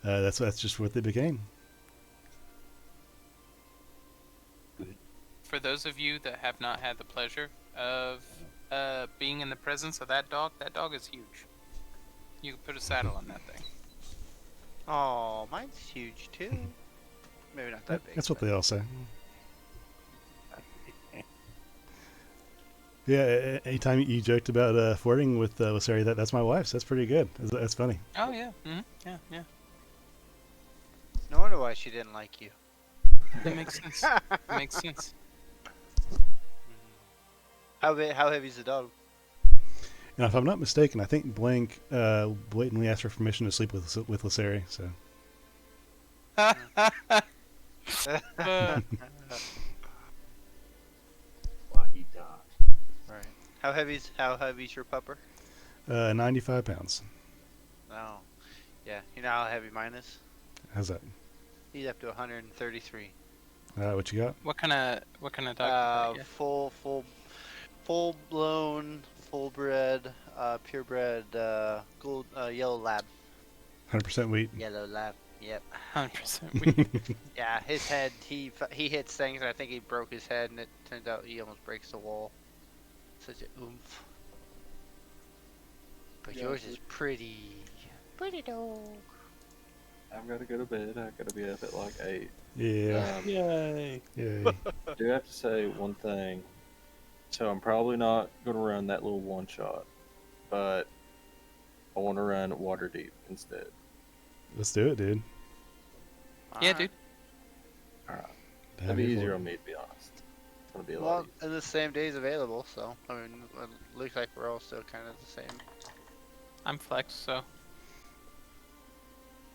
that's just what they became. for those of you that have not had the pleasure of being in the presence of that dog is huge. You can put a saddle on that thing. Oh, mine's huge too. Maybe not that big. That's what but- they all say. Yeah, anytime you joked about flirting with Sarah, that's my wife's. That's pretty good. That's funny. Oh yeah, yeah, yeah. No wonder why she didn't like you. That makes sense. It makes sense. How heavy's the dog? And if I'm not mistaken, I think Blank blatantly asked for permission to sleep with Lasari. So Why he died. Right. How heavy's your pupper? 95 pounds. No. Yeah. You know how heavy mine is? How's that? He's up to 133. What you got? What kind of dog? Full blown, full bred, purebred, gold, yellow lab. 100% wheat. Yellow lab. Yep. 100% weed. Yeah, his head. He hits things, and I think he broke his head, and it turns out he almost breaks the wall. Such a oomph. But Yeah, yours is pretty. Pretty dog. I've got to go to bed. I've got to be up at like 8. Yeah. Yay! Yay. I do have to say one thing. So I'm probably not going to run that little one shot, but I want to run water deep instead. Let's do it, dude. Yeah, dude. Alright. Have That'd be you easier for- on me, to be honest. It's going to be a lot Well, easier. and the same days available, so I mean, it looks like we're all still kind of the same. I'm flex, so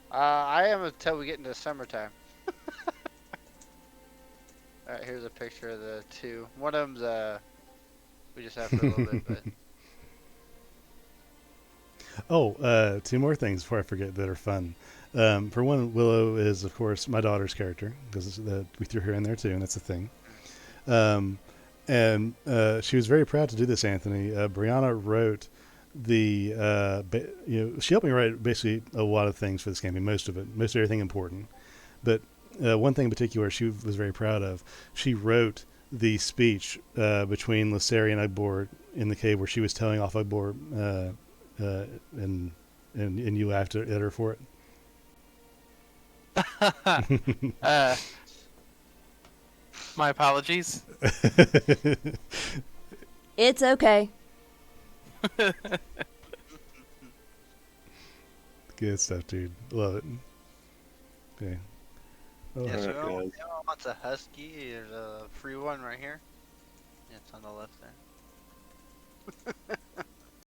I am until we get into summertime. Alright, here's a picture of the two. One of them's we just have for a little bit, but Oh, two more things before I forget that are fun. For one, Willow is, of course, my daughter's character because we threw her in there too, and that's a thing. And she was very proud to do this, Anthony. Brianna wrote she helped me write basically a lot of things for this campaign, most of everything important. But one thing in particular she was very proud of. She wrote the speech between Lasari and Ugbor in the cave where she was telling off Ugbor, and you laughed at her for it. my apologies. It's okay. Good stuff, dude. Love it. Okay. Oh, yeah, so Alright, everyone guys. wants a husky. There's a free one right here. Yeah, it's on the left there.